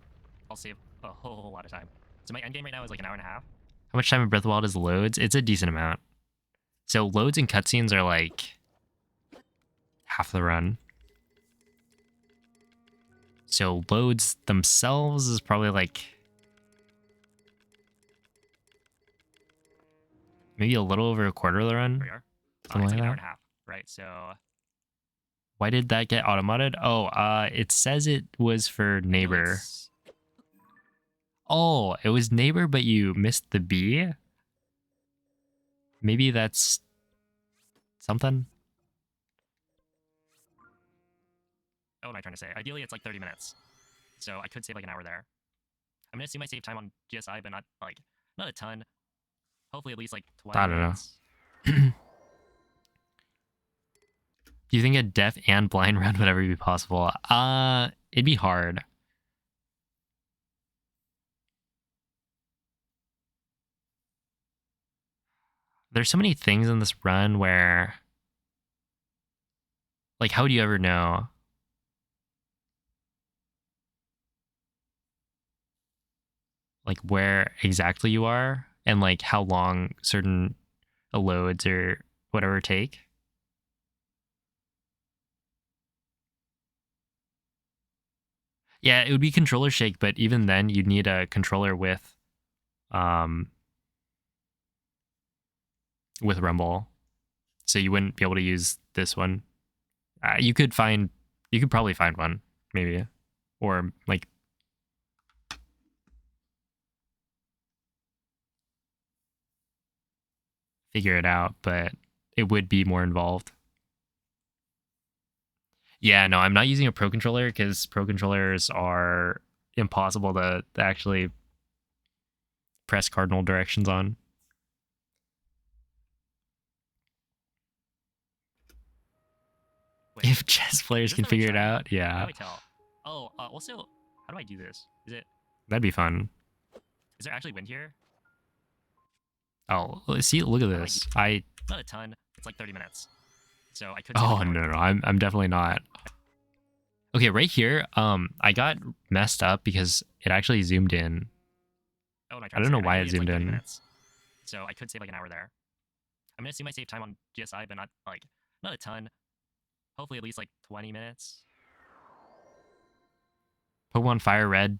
I'll save a whole lot of time. So my endgame right now is like an hour and a half. How much time in Breath of the Wild is loads? It's a decent amount. So loads and cutscenes are like half the run. So loads themselves is probably like maybe a little over a quarter of the run. There we are. Something It's like like an hour that. and a half, right? So Why did that get automated? Oh, it says it was for neighbor. it's- Oh, it was neighbor, but you missed the B? Maybe that's something? What am I trying to say? Ideally, it's like 30 minutes. So I could save like an hour there. I'm gonna assume I save time on GSI, but not a ton. Hopefully, at least like 20 I don't know. minutes. Do you think a deaf and blind run would ever be possible? It'd be hard. There's so many things in this run where like how would you ever know? Like where exactly you are and like how long certain loads or whatever take? Yeah, it would be controller shake, but even then you'd need a controller with rumble. So you wouldn't be able to use this one. You could probably find one, maybe. Or like figure it out, but it would be more involved. Yeah, no, I'm not using a Pro Controller because Pro Controllers are impossible to actually press cardinal directions on. Wait, If chess players is can this the right figure it shrine? out, How yeah, do I tell? Oh, also, how do I do this? that'd be fun. Is there actually wind here? Oh, see, look at How do I this. I Not a ton. It's like 30 minutes. So I could say like oh an no, hour. no, I'm definitely not. Okay, right here, I got messed up because it actually zoomed in. Oh, am I I trying don't to know say? why it Ideally, it's like zoomed 30 in. minutes. So I could save like an hour there. I'm gonna assume I save time on GSI, but not a ton. Hopefully at least like 20 minutes. Pokemon Fire Red,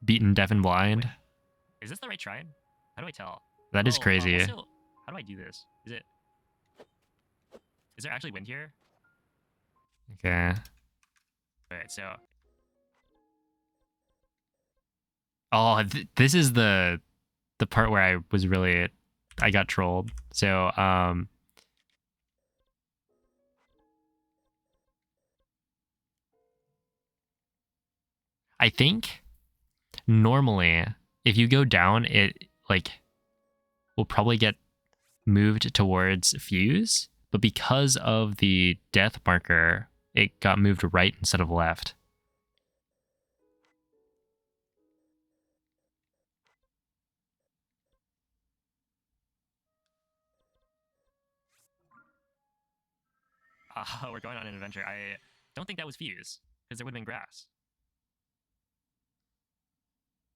beaten deaf and blind. Wait, is this the right shrine? How do I tell? That is Oh, crazy. also, how do I do this? Is there actually wind here? Okay. Alright, so Oh, this is the part where I got trolled. So I think normally if you go down, it like will probably get moved towards fuse, but because of the death marker, it got moved right instead of left. we're going on an adventure. I don't think that was fuse because there would have been grass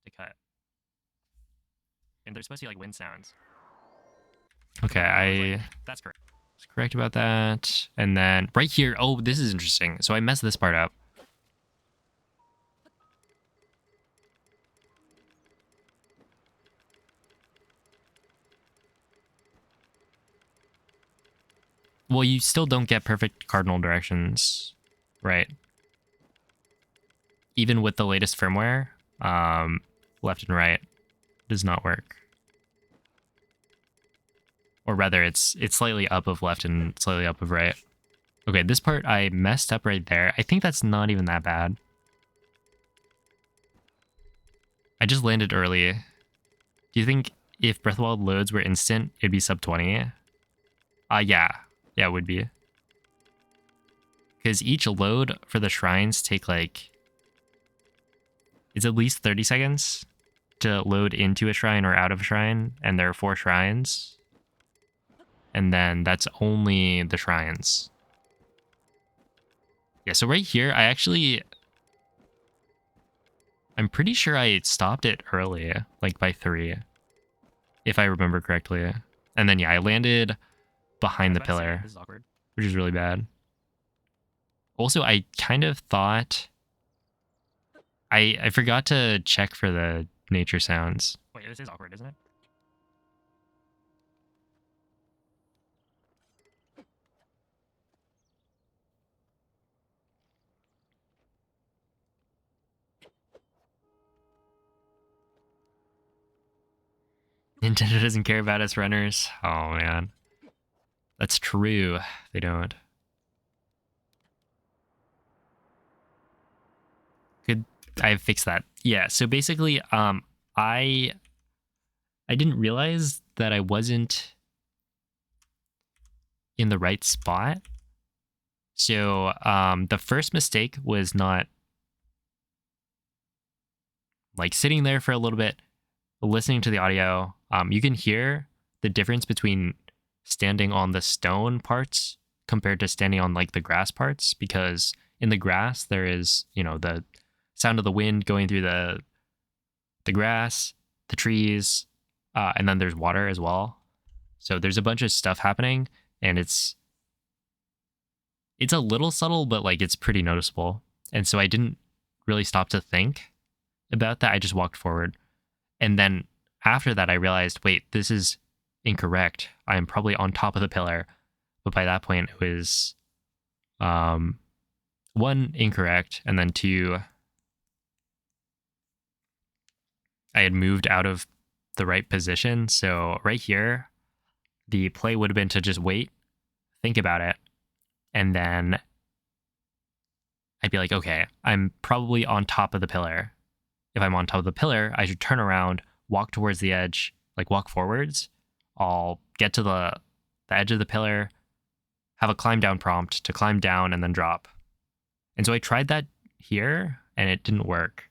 to cut, and there's supposed to be like wind sounds. Okay, That's correct. was correct about that. And then right here, oh, this is interesting. So I messed this part up. Well, you still don't get perfect cardinal directions, right? Even with the latest firmware, left and right does not work. Or rather, it's slightly up of left and slightly up of right. Okay, this part I messed up right there. I think that's not even that bad. I just landed early. Do you think if Breath of the Wild loads were instant, it'd be sub 20? Yeah. Yeah, it would be. Because each load for the shrines take like... It's at least 30 seconds to load into a shrine or out of a shrine, and there are 4 shrines. And then that's only the shrines. Yeah, so right here, I'm pretty sure I stopped it early, like by 3, if I remember correctly. And then, yeah, I landed behind the pillar, This is awkward. which is really bad. Also, I kind of thought... I forgot to check for the nature sounds. Wait, this is awkward, isn't it? Nintendo doesn't care about us runners. Oh, man. That's true. They don't. Good. I fixed that. Yeah, so basically, I didn't realize that I wasn't in the right spot. So the first mistake was not like sitting there for a little bit, listening to the audio. You can hear the difference between standing on the stone parts compared to standing on like the grass parts, because in the grass there is, the sound of the wind going through the grass, the trees, and then there's water as well. So there's a bunch of stuff happening, and it's a little subtle, but like it's pretty noticeable. And so I didn't really stop to think about that. I just walked forward. And then after that, I realized, wait, this is incorrect. I'm probably on top of the pillar. But by that point, it was 1, incorrect, and then 2, I had moved out of the right position. So right here, the play would have been to just wait, think about it, and then I'd be like, okay, I'm probably on top of the pillar. If I'm on top of the pillar, I should turn around, walk towards the edge, like walk forwards. I'll get to the edge of the pillar, have a climb down prompt to climb down and then drop. And so I tried that here and it didn't work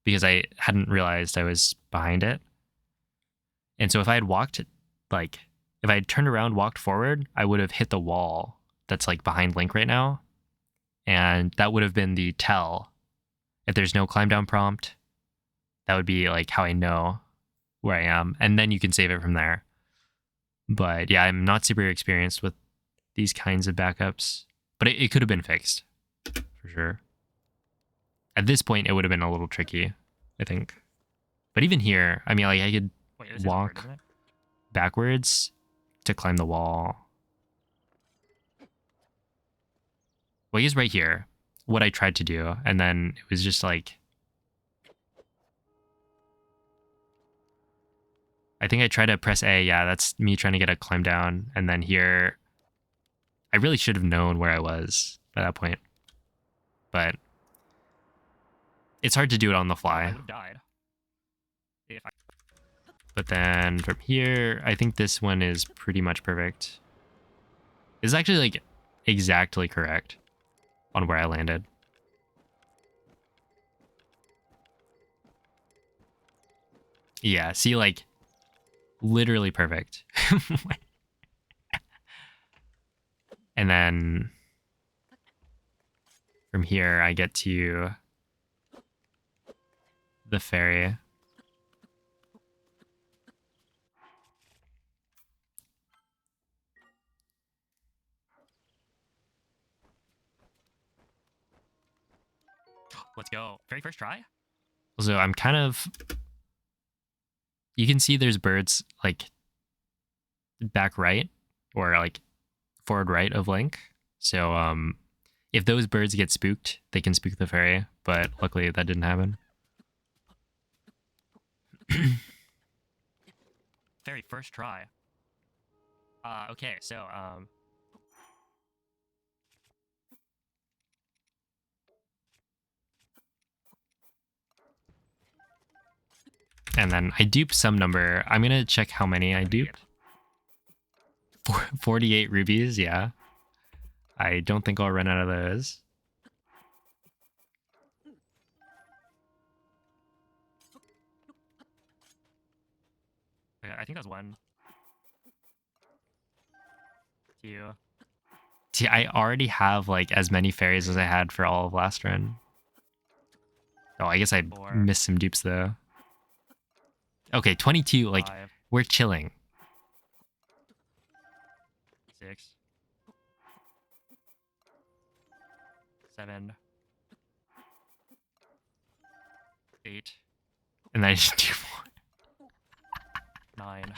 because I hadn't realized I was behind it. And so if I had walked, like, if I had turned around, walked forward, I would have hit the wall that's like behind Link right now. And that would have been the tell. If there's no climb down prompt, that would be like how I know where I am. And then you can save it from there. But yeah, I'm not super experienced with these kinds of backups. But it could have been fixed, for sure. At this point, it would have been a little tricky, I think. But even here, I mean, like I could walk backwards to climb the wall. Well, he's right here. What I tried to do, and then it was just like, I think I tried to press A. Yeah, that's me trying to get a climb down. And then here, I really should have known where I was at that point. But it's hard to do it on the I fly. would have died. If I... But then from here, I think this one is pretty much perfect. It's actually like exactly correct on where I landed. Yeah, see, like literally perfect. And then from here, I get to the ferry. Let's go. Very first try? So I'm kind of, you can see there's birds like back right or like forward right of Link. So if those birds get spooked, they can spook the ferry, but luckily that didn't happen. Very first try. Okay, so And then I dupe some number. I'm going to check how many I duped. 48 rubies, yeah. I don't think I'll run out of those. okay, I think that was 1, 2. See, I already have like as many fairies as I had for all of last run. Oh, I guess I 4, missed some dupes though. Okay, 22, like 5, we're chilling. 6, 7, 8, And then I just do more. 9.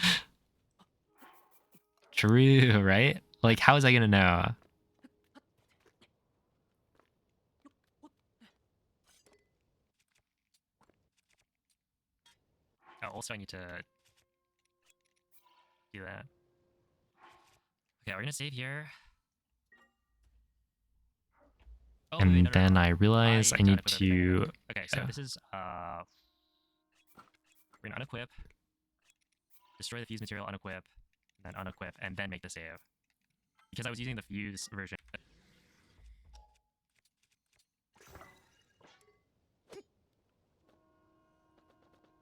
True, right? Like, how was I gonna know? Oh, also I need to do that. Okay, we're gonna save here. Oh, wait, And no, no, then no. I realize I gotta need equip everything. to. Okay, so this is we're gonna unequip, destroy the fuse material, unequip, and then unequip, and then make the save. Because I was using the fuse version.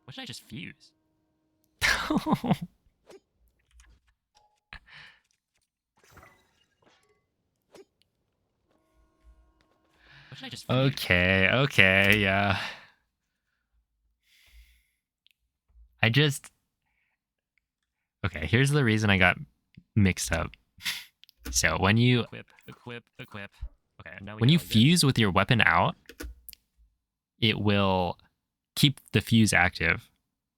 What should I just fuse? What should I just fuse? Okay, yeah. Okay, here's the reason I got mixed up. So when you Equip. Okay, now we when go you like this. fuse with your weapon out, it will keep the fuse active.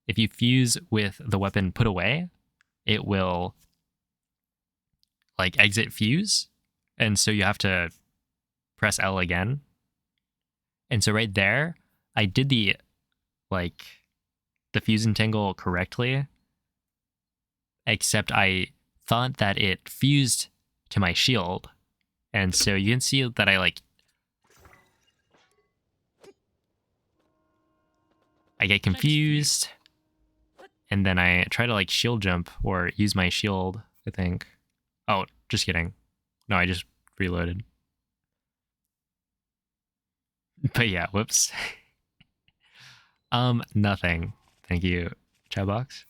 If you fuse with the weapon put away, it will like exit fuse. And so you have to press L again. And so right there, I did the fuse entangle correctly, except I thought that it fused to my shield. And so you can see that I I get confused, and then I try to like shield jump or use my shield, I think. Oh, just kidding. No, I just reloaded. But yeah, whoops. Nothing. Thank you, chat box.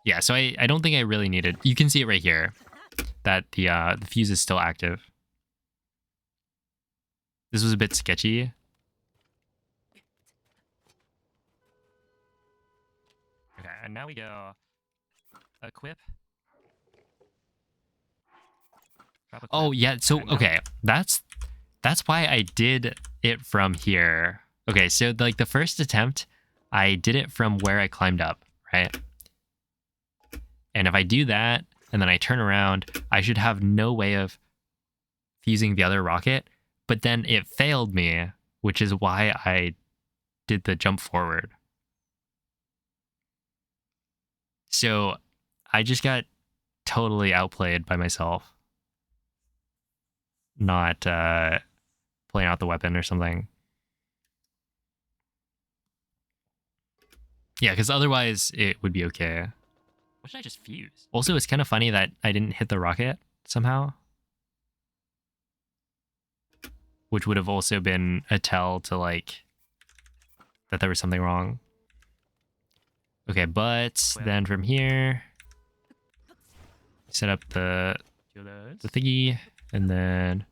Yeah, so I don't think I really needed. You can see it right here that the fuse is still active. This was a bit sketchy. Okay, and now we go equip. Drop equip. Oh yeah, so okay, that's why I did it from here. Okay, so like the first attempt, I did it from where I climbed up, right? And if I do that and then I turn around, I should have no way of fusing the other rocket, but then it failed me, which is why I did the jump forward. So I just got totally outplayed by myself. Not playing out the weapon or something. Yeah, because otherwise it would be okay. What did I just fuse? Also, it's kind of funny that I didn't hit the rocket somehow. Which would have also been a tell to like that there was something wrong. Okay, but then from here, set up the thingy, and then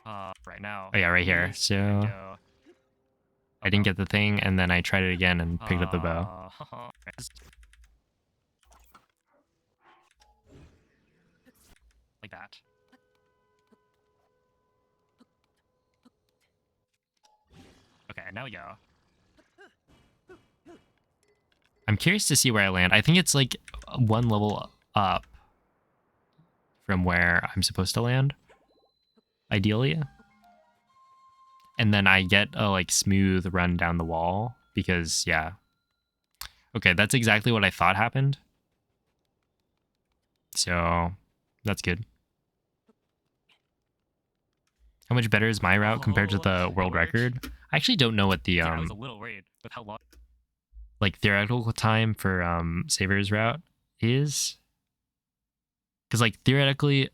right now. Oh yeah, right here. So I didn't get the thing, and then I tried it again and picked up the bow. Like that. Okay, now we go. I'm curious to see where I land. I think it's like one level up from where I'm supposed to land, ideally. And then I get a like smooth run down the wall because, yeah. Okay, that's exactly what I thought happened. So that's good. How much better is my route compared to the world record? I actually don't know what the Yeah, I was a little worried with how long. Like theoretical time for Saber's route is, because like theoretically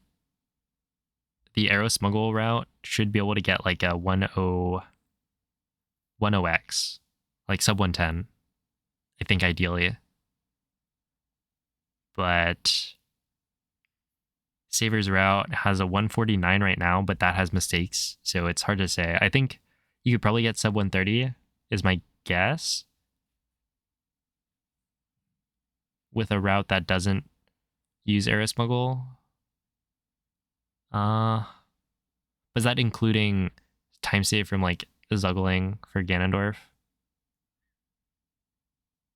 the arrow smuggle route should be able to get like a 10x, like sub 110, I think ideally. But Saber's route has a 149 right now, but that has mistakes, so it's hard to say. I think you could probably get sub 130 is my guess, with a route that doesn't use arrow smuggle. Was that including time save from like Zuggling for Ganondorf?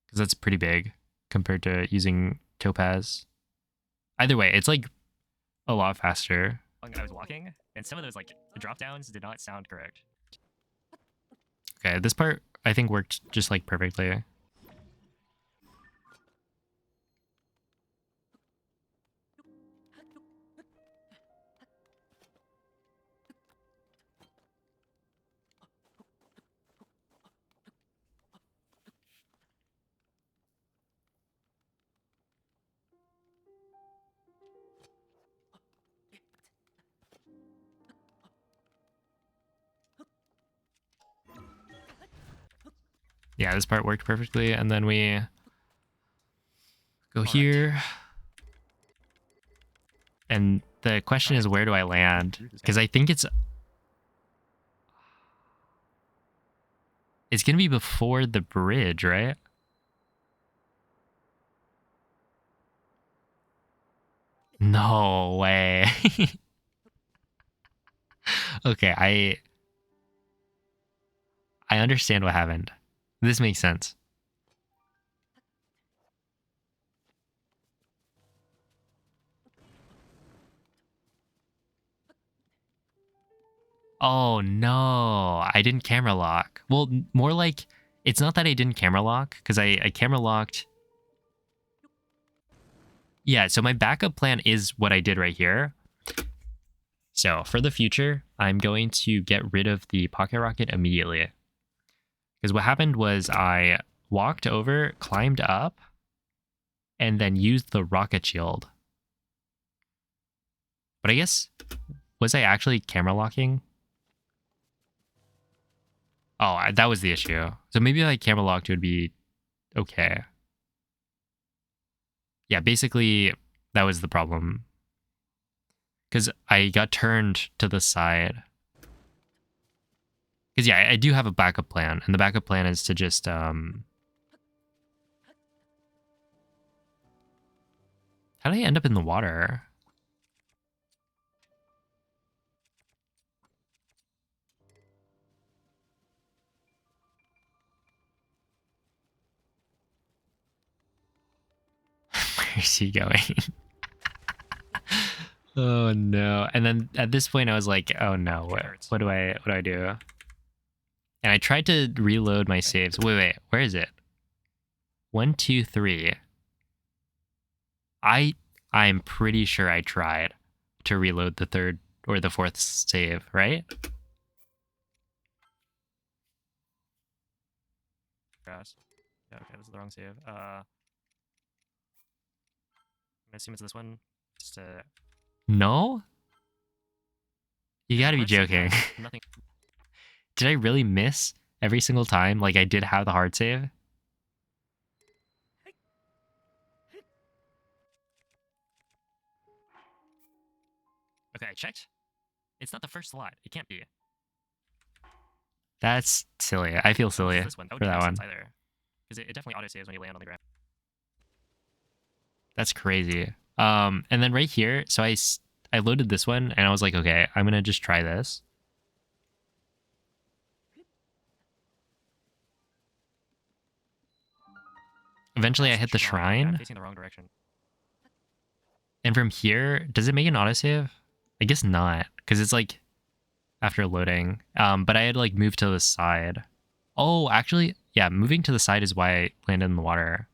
Because that's pretty big compared to using Topaz. Either way, it's like a lot faster. I was walking, and some of those like drop downs did not sound correct. Okay, this part I think worked just like perfectly. Yeah, this part worked perfectly, and then we go here. And the question is, where do I land? Because I think it's going to be before the bridge, right? No way. Okay, I understand what happened. This makes sense. Oh no, I didn't camera lock. Well, more like it's not that I didn't camera lock, because I camera locked. Yeah, so my backup plan is what I did right here. So for the future, I'm going to get rid of the pocket rocket immediately. Because what happened was I walked over, climbed up, and then used the rocket shield. But I guess, was I actually camera locking? Oh, that was the issue. So maybe if I camera locked, it would be okay. Yeah, basically, that was the problem. Because I got turned to the side. Because yeah, I do have a backup plan. And the backup plan is to just... How did I end up in the water? Where's he going? Oh no. And then at this point I was like, oh no, what do I do? And I tried to reload my saves. Wait, where is it? 1, 2, 3. I'm pretty sure I tried to reload the third or the fourth save, right? Grass. Yeah, okay, this is the wrong save. I'm gonna assume it's this one. Just No? You gotta be joking. Nothing. Did I really miss every single time? Like I did have the hard save? Okay, I checked. It's not the first slot. It can't be. That's silly. I feel silly This one. That would for be that one. either. Because it definitely auto saves when you land on the ground. That's crazy. And then right here, so I loaded this one and I was like, okay, I'm gonna just try this. Eventually I hit the Yeah, shrine. facing the wrong direction. And from here, does it make an autosave? I guess not, because it's like after loading. But I had like moved to the side. Oh, actually, yeah, moving to the side is why I landed in the water.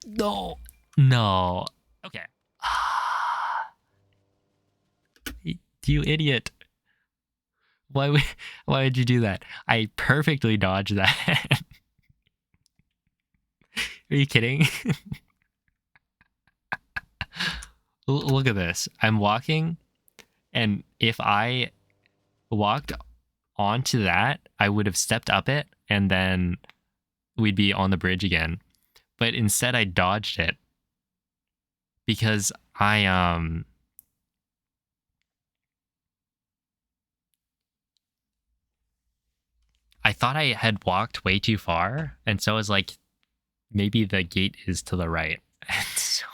No. No. Okay. You idiot. Why would you do that? I perfectly dodged that. Are you kidding? Look at this. I'm walking, and if I walked onto that, I would have stepped up it, and then we'd be on the bridge again. But instead, I dodged it because I thought I had walked way too far, and so I was like, maybe the gate is to the right. And so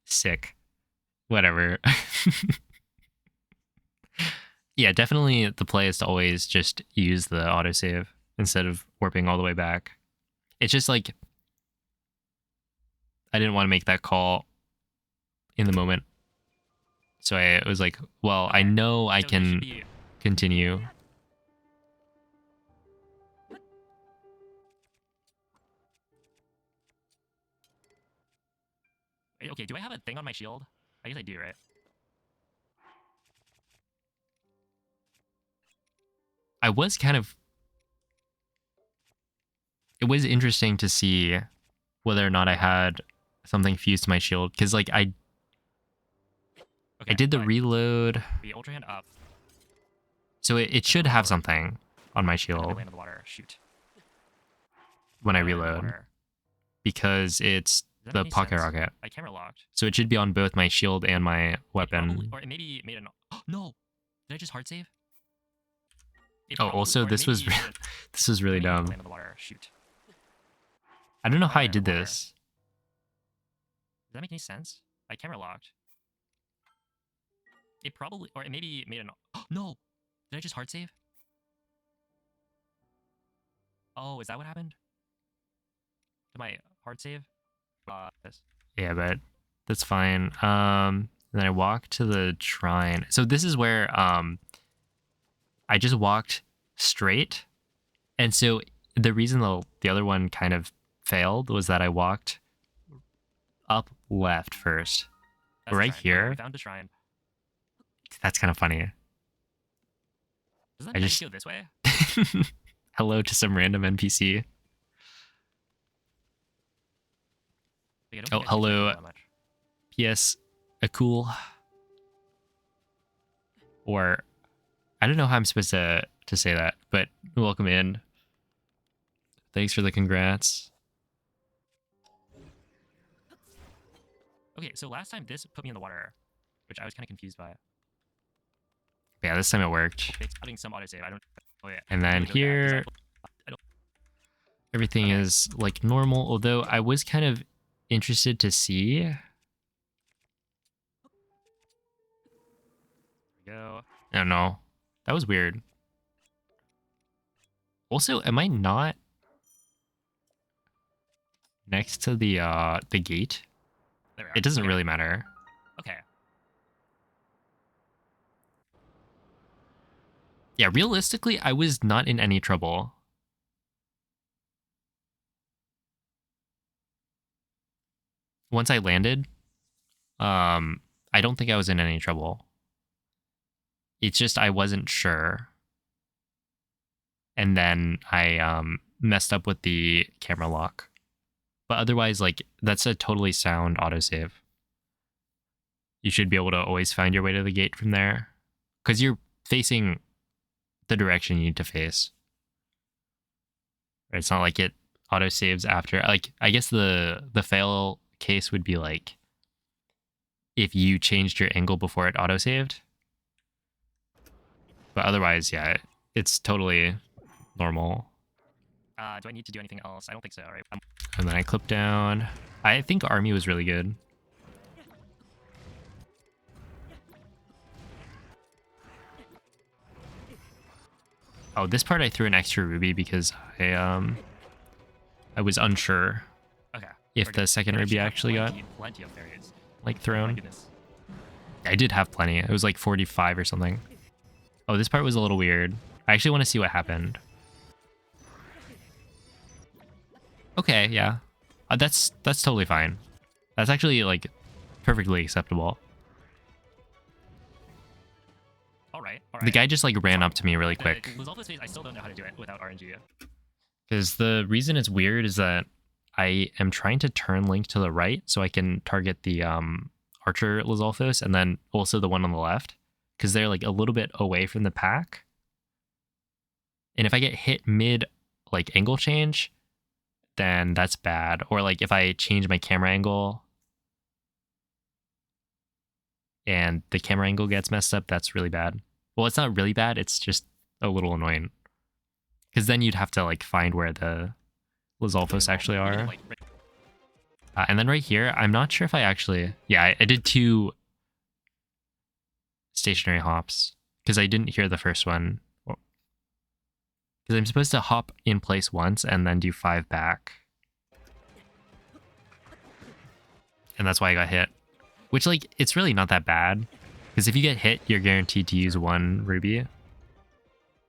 sick. Whatever. Yeah, definitely the play is to always just use the autosave instead of warping all the way back. It's just like I didn't want to make that call in the moment. So I was like, well, I know I can continue. Okay, do I have a thing on my shield? I guess I do, right? I was kind of... It was interesting to see whether or not I had something fused to my shield. Because, like, I did the reload. The ultra hand up. So it should have something on my I shield land in the water. Shoot. when I Land in the reload. water. Because it's Does that the make any pocket sense? rocket. I camera locked. So it should be on both my shield and my weapon. Or it maybe made an... Oh, no! Did I just hard save? Oh, also this was this was really dumb. Land in the water. Shoot. I don't know how I Land in did the water. this. Does that make any sense? I camera locked. It probably... Or it maybe made an... Oh, no! Did I just hard save? Oh, is that what happened? Did my hard save? This. Yeah, but that's fine. Then I walk to the shrine. So this is where I just walked straight. And so the reason the other one kind of failed was that I walked up left first. That's the Right shrine. here. We found the shrine. That's kind of funny. Doesn't I that just- go this way? Hello to some random NPC. Like, I don't Oh, think I changed hello. that that much. P.S. A cool. Or I don't know how I'm supposed to say that, but welcome in. Thanks for the congrats. Okay, so last time this put me in the water, which I was kind of confused by. Yeah, this time it worked. It's putting some autosave. I don't. Oh yeah. And then here, everything Okay. is like normal, although I was kind of interested to see. There we go. Oh no, that was weird. Also, am I not next to the gate? There we are. It doesn't Okay. really matter. Okay. Yeah, realistically, I was not in any trouble. Once I landed, I don't think I was in any trouble. It's just I wasn't sure. And then I messed up with the camera lock. But otherwise, like, that's a totally sound autosave. You should be able to always find your way to the gate from there. Because you're facing the direction you need to face. It's not like it autosaves after. Like, I guess the fail case would be like if you changed your angle before it autosaved. But otherwise, yeah, it's totally normal. Do I need to do anything else? I don't think so. Right. And then I clip down. I think Army was really good. Oh, this part I threw an extra ruby because I was unsure Okay. if we're the good. second We ruby have actually got plenty of fairies. like Oh my thrown. goodness. I did have plenty. It was like 45 or something. Oh, this part was a little weird. I actually want to see what happened. Okay, yeah. That's totally fine. That's actually like perfectly acceptable. All right. The guy just like ran up to me really quick. Resolve this phase. I still don't know how to do it without RNG. Because the reason it's weird is that I am trying to turn Link to the right so I can target the Archer Lizalfos and then also the one on the left. Because they're like a little bit away from the pack. And if I get hit mid like angle change, then that's bad. Or like if I change my camera angle and the camera angle gets messed up, that's really bad. Well, it's not really bad, it's just a little annoying. Because then you'd have to like find where the Lizalfos actually are. And then right here, I'm not sure if I actually... Yeah, I did 2 stationary hops. Because I didn't hear the first one. Because I'm supposed to hop in place once and then do 5 back. And that's why I got hit. Which, like, it's really not that bad. Because if you get hit, you're guaranteed to use 1 ruby.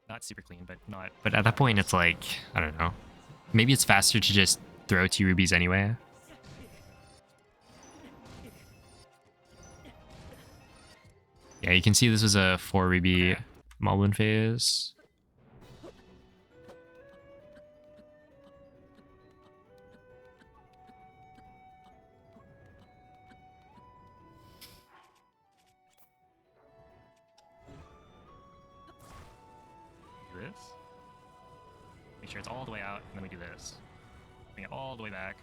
Not super clean, but not. But at that point, it's like, I don't know. Maybe it's faster to just throw 2 rubies anyway. Yeah, you can see this was a 4 ruby Moblin phase. Do this. Make sure it's all the way out, and then we do this. Bring it all the way back.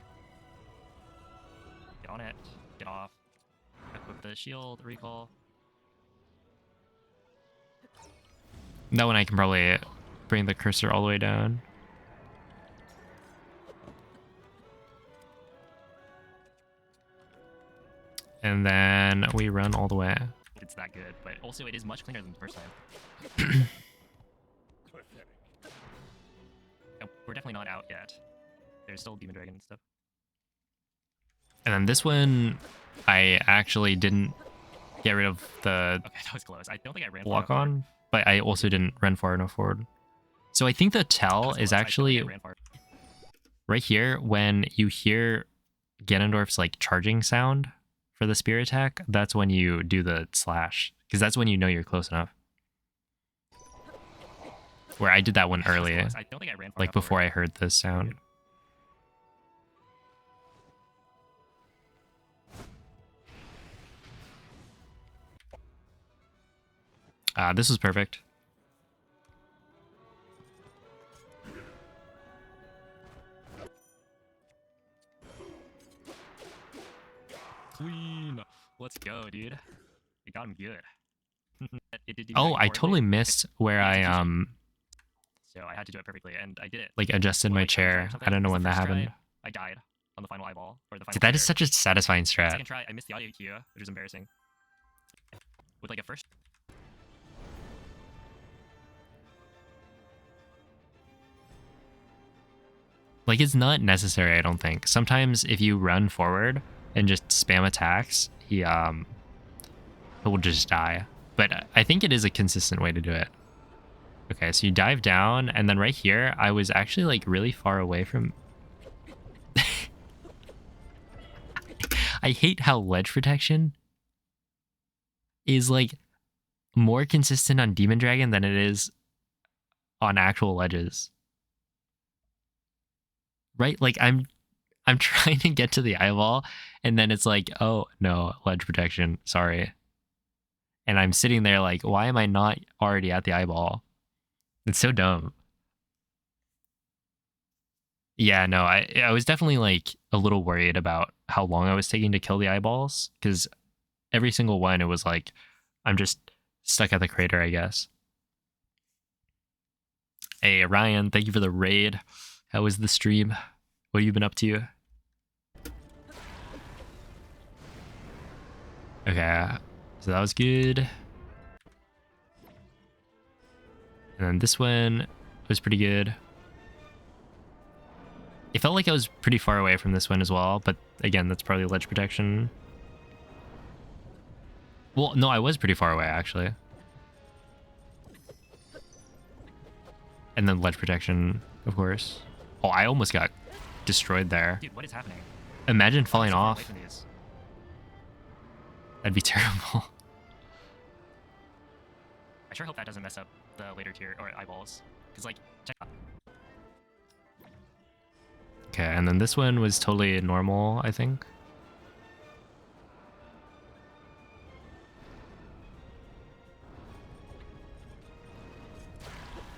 Get on it. Get off. Equip the shield. Recall. That one I can probably bring the cursor all the way down. And then we run all the way. It's that good, but also it is much cleaner than the first time. Pathetic. And we're definitely not out yet. There's still Demon Dragon and stuff. And then this one, I actually didn't get rid of the Okay, that was close. I don't think I ran block far enough on, but I also didn't run far enough forward. So I think the forward. That tell was is close. I don't think actually... I ran far. right here, when you hear Ganondorf's like charging sound for the spear attack, that's when you do the slash, because that's when you know you're close enough. Where I did that one early, I don't think I ran far like enough before over. I heard this sound. This was perfect. Queen. Let's go, dude. We got him good. It did Oh, I horribly. totally missed where I So I had to do it perfectly, and I did it. like adjusted What, my like, third try or chair. I something? don't know 'Cause when the that first try, happened. I died on the final eyeball or the final. Dude, that is spear. such a satisfying strat. Second try, I missed the audio cue, which was embarrassing. With like a first. Like, it's not necessary, I don't think. Sometimes if you run forward and just spam attacks, he will just die. But I think it is a consistent way to do it. Okay, so you dive down, and then right here, I was actually like really far away from... I hate how ledge protection is like more consistent on Demon Dragon than it is on actual ledges. Right? Like I'm trying to get to the eyeball, and then it's like, oh no, ledge protection, sorry. And I'm sitting there like, why am I not already at the eyeball? It's so dumb. Yeah, no, I was definitely like a little worried about how long I was taking to kill the eyeballs, because every single one, it was like, I'm just stuck at the crater, I guess. Hey, Ryan, thank you for the raid. How was the stream? What have you been up to? Okay, so that was good. And then this one was pretty good. It felt like I was pretty far away from this one as well, but again, that's probably ledge protection. Well, no, I was pretty far away, actually. And then ledge protection, of course. Oh, I almost got destroyed there. Dude, what is happening? Imagine falling I'm so far away off. from these. That'd be terrible. I sure hope that doesn't mess up the later tier or eyeballs. Because like, check out. Okay, and then this one was totally normal, I think.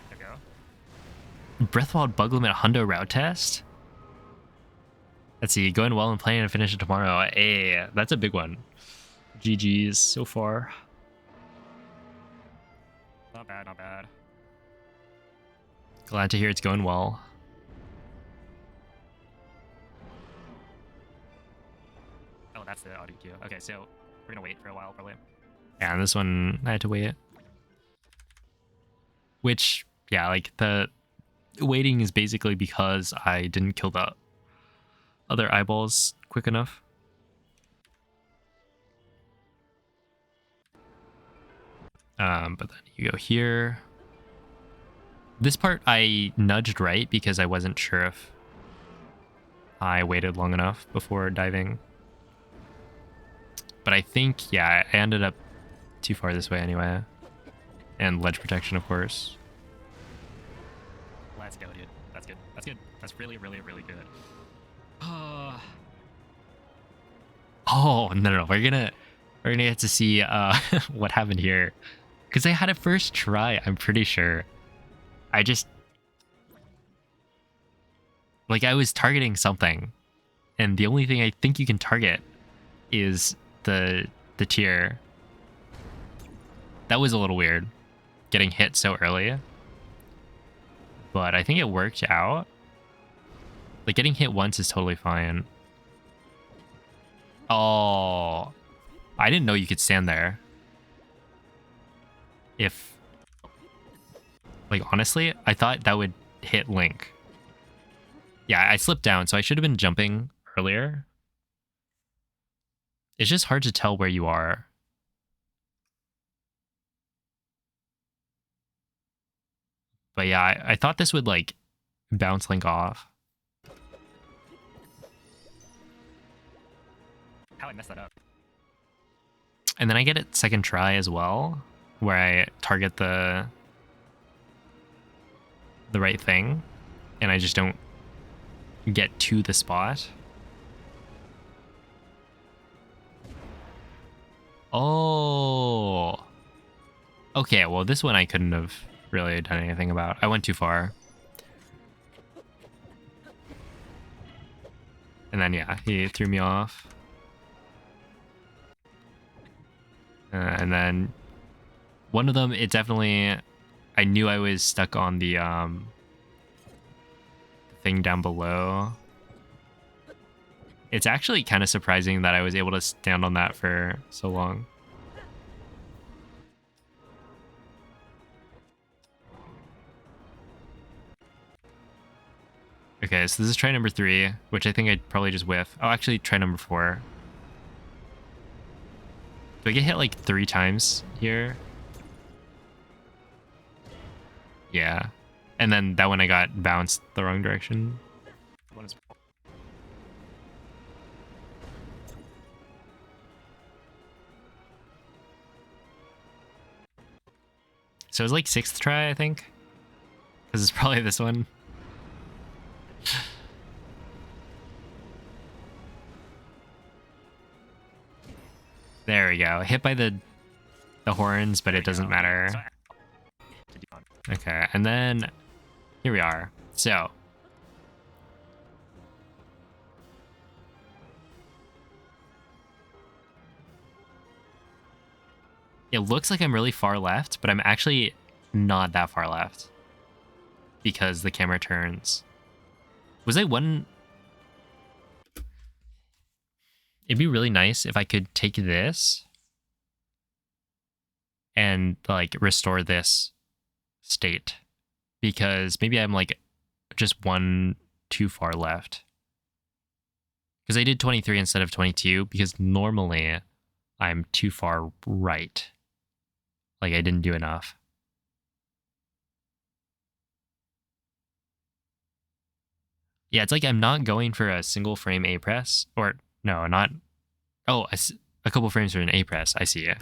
There we go. Breathwald bug limit hundo route test? Let's see, going well and planning to finish it tomorrow. Hey, that's a big one. GG's so far. Not bad, not bad. Glad to hear it's going well. Oh, that's the audio cue. Okay, so we're gonna wait for a while, probably. Yeah, and this one, I had to wait. Which, yeah, like, the waiting is basically because I didn't kill the other eyeballs quick enough. But then you go here. This part I nudged right because I wasn't sure if I waited long enough before diving. But I think, yeah, I ended up too far this way anyway. And ledge protection, of course. Let's go, dude. That's good. That's good. That's really, really, really good. Oh, no, we're gonna get to see what happened here. Because I had a first try, I'm pretty sure. I just... like, I was targeting something. And the only thing I think you can target is the tier. That was a little weird, getting hit so early. But I think it worked out. Like, getting hit once is totally fine. Oh, I didn't know you could stand there. If, like, honestly, I thought that would hit Link. Yeah, I slipped down, so I should have been jumping earlier. It's just hard to tell where you are. But yeah, I thought this would, like, bounce Link off. how I messed that up. And then I get it second try as well, where I target the right thing, and I just don't get to the spot. Oh. Okay, well, this one I couldn't have really done anything about. I went too far. And then, yeah, he threw me off. And then one of them, it definitely... I knew I was stuck on the thing down below. It's actually kind of surprising that I was able to stand on that for so long. Okay, so this is try number 3, which I think I'd probably just whiff. Oh, actually, try number 4. Do I get hit like 3 times here? Yeah. And then that one I got bounced the wrong direction. One is So it was like 6th try, I think. Because it's probably this one. There we go. Hit by the horns, but it doesn't matter. Okay, and then here we are. So it looks like I'm really far left, but I'm actually not that far left because the camera turns. Was I one? It'd be really nice if I could take this and like restore this state, because maybe I'm like just one too far left, because I did 23 instead of 22 because normally I'm too far right. Like I didn't do enough. Yeah, it's like I'm not going for a single frame A press, or no, not. Oh, a couple frames for an A press. I see it.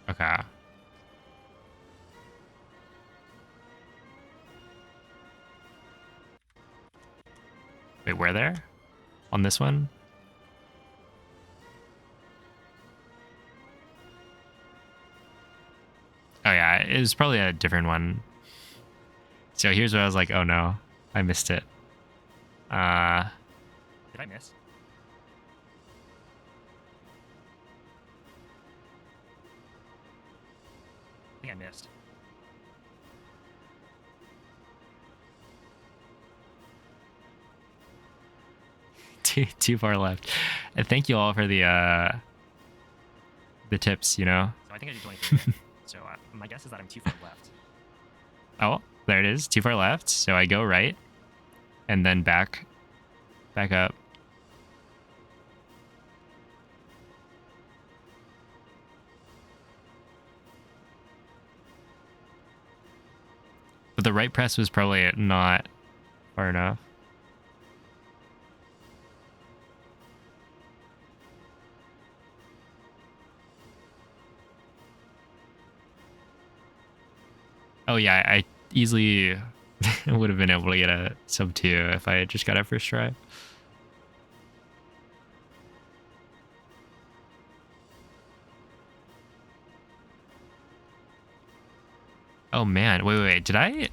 Okay. Wait, where there? On this one? Oh yeah, it was probably a different one. So here's where I was like, oh no, I missed it. Did I miss? I think I missed. Too far left. And thank you all for the tips, you know. So I think I did 23. So my guess is that I'm too far left. Oh, there it is. Too far left. So I go right and then back up. But the right press was probably not far enough. Oh yeah, I easily would have been able to get a sub 2 if I had just got a first try. Oh man, wait, did I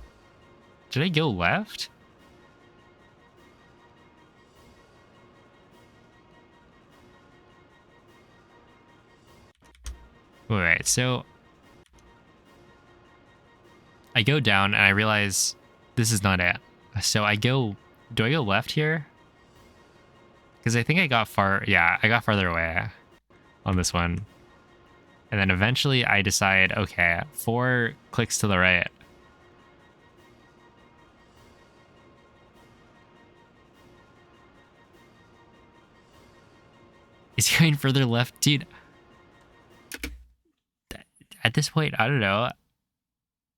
go left? Wait, so I go down and I realize this is not it. So do I go left here? Because I think I got I got farther away on this one. And then eventually I decide, okay, 4 clicks to the right. Is he going further left? Dude, at this point, I don't know.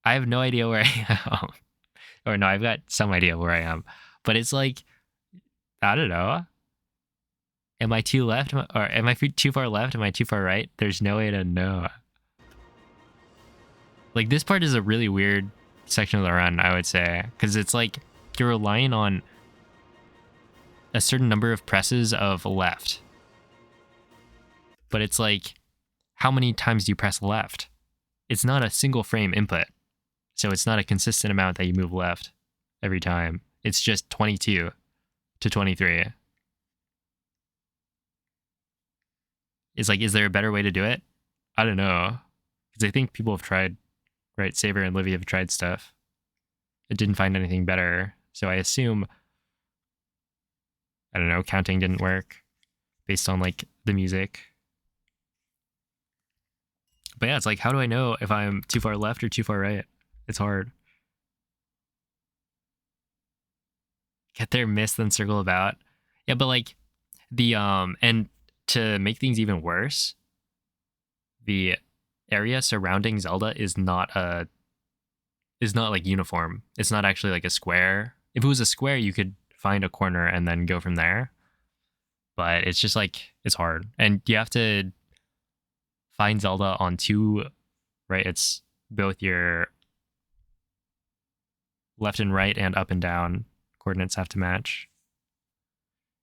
I have no idea where I am. Or no, I've got some idea where I am. But it's like, I don't know. Am I too left? Or am I too far left? Am I too far right? There's no way to know. Like, this part is a really weird section of the run, I would say. Because it's like, you're relying on a certain number of presses of left. But it's like, how many times do you press left? It's not a single frame input. So it's not a consistent amount that you move left every time. It's just 22 to 23. It's like, is there a better way to do it? I don't know. Because I think people have tried, right? Saber and Livy have tried stuff. It didn't find anything better. So I assume, I don't know, counting didn't work based on like the music. But yeah, it's like, how do I know if I'm too far left or too far right? It's hard. Get there, miss, then circle about. Yeah, but like the and to make things even worse, the area surrounding Zelda is not like uniform. It's not actually like a square. If it was a square, you could find a corner and then go from there. But it's just like, it's hard. And you have to find Zelda on two, right? It's both your left and right and up and down coordinates have to match.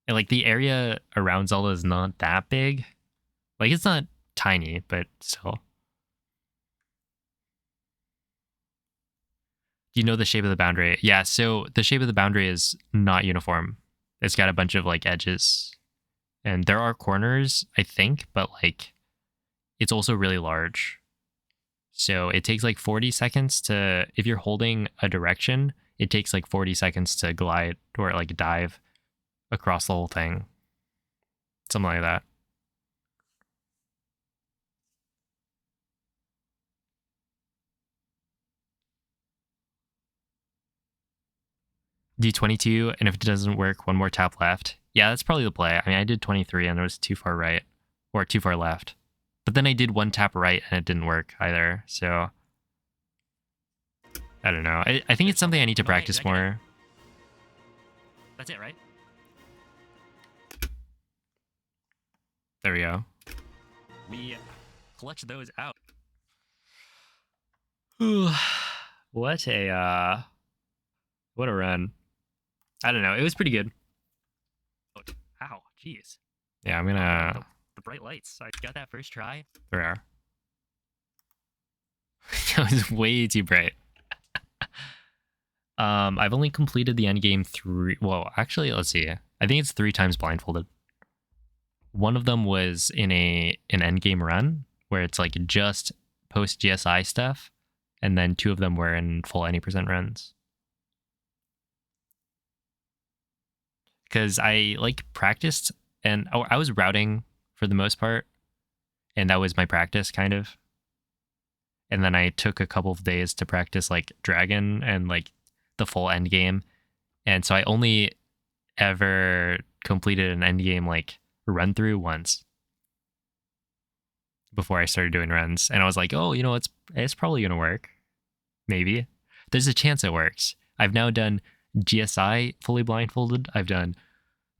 And like the area around Zelda is not that big. Like, it's not tiny, but still. Do you know the shape of the boundary? Yeah, so the shape of the boundary is not uniform. It's got a bunch of like edges. And there are corners, I think, but like it's also really large. So it takes like 40 seconds to, if you're holding a direction, it takes like 40 seconds to glide or like dive across the whole thing. Something like that. Do 22, and if it doesn't work, one more tap left. Yeah, that's probably the play. I mean, I did 23 and it was too far right or too far left. But then I did one tap right and it didn't work either. So I don't know. I think it's something I need to practice more. That's it, right? There we go. We clutch those out. What a run. I don't know. It was pretty good. Ow, jeez. Yeah, I'm gonna. The bright lights. I got that first try. There we are. That was way too bright. I've only completed the end game well, actually, let's see. I think it's 3 times blindfolded. One of them was in an end game run where it's like just post GSI stuff, and then 2 of them were in full any percent runs. Because I like practiced, and I was routing for the most part, and that was my practice kind of. And then I took a couple of days to practice like Dragon and like the full end game, and so I only ever completed an end game like run through once before I started doing runs, and I was like, oh, you know, it's probably gonna work. Maybe there's a chance it works. I've now done GSI fully blindfolded. I've done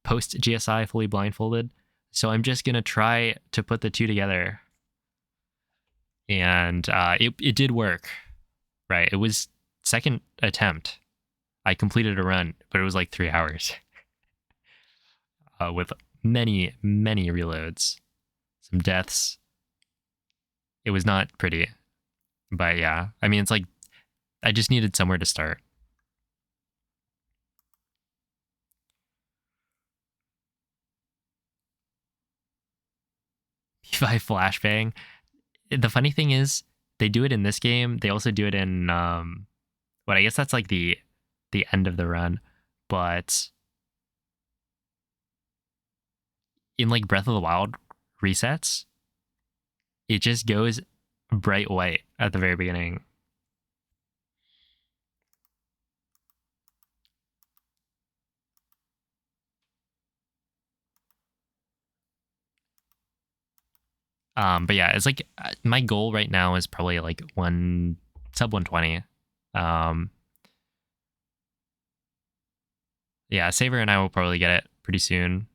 post GSI fully blindfolded. So I'm just gonna try to put the 2 together. And it did work, right? It was second attempt. I completed a run, but it was like 3 hours with many reloads, some deaths. It was not pretty, but yeah. I mean, it's like I just needed somewhere to start. P5 flashbang. The funny thing is, they do it in this game. They also do it in I guess that's like the end of the run, but in like Breath of the Wild resets, it just goes bright white at the very beginning. But yeah, it's like my goal right now is probably like sub 120. Yeah, Saver and I will probably get it pretty soon.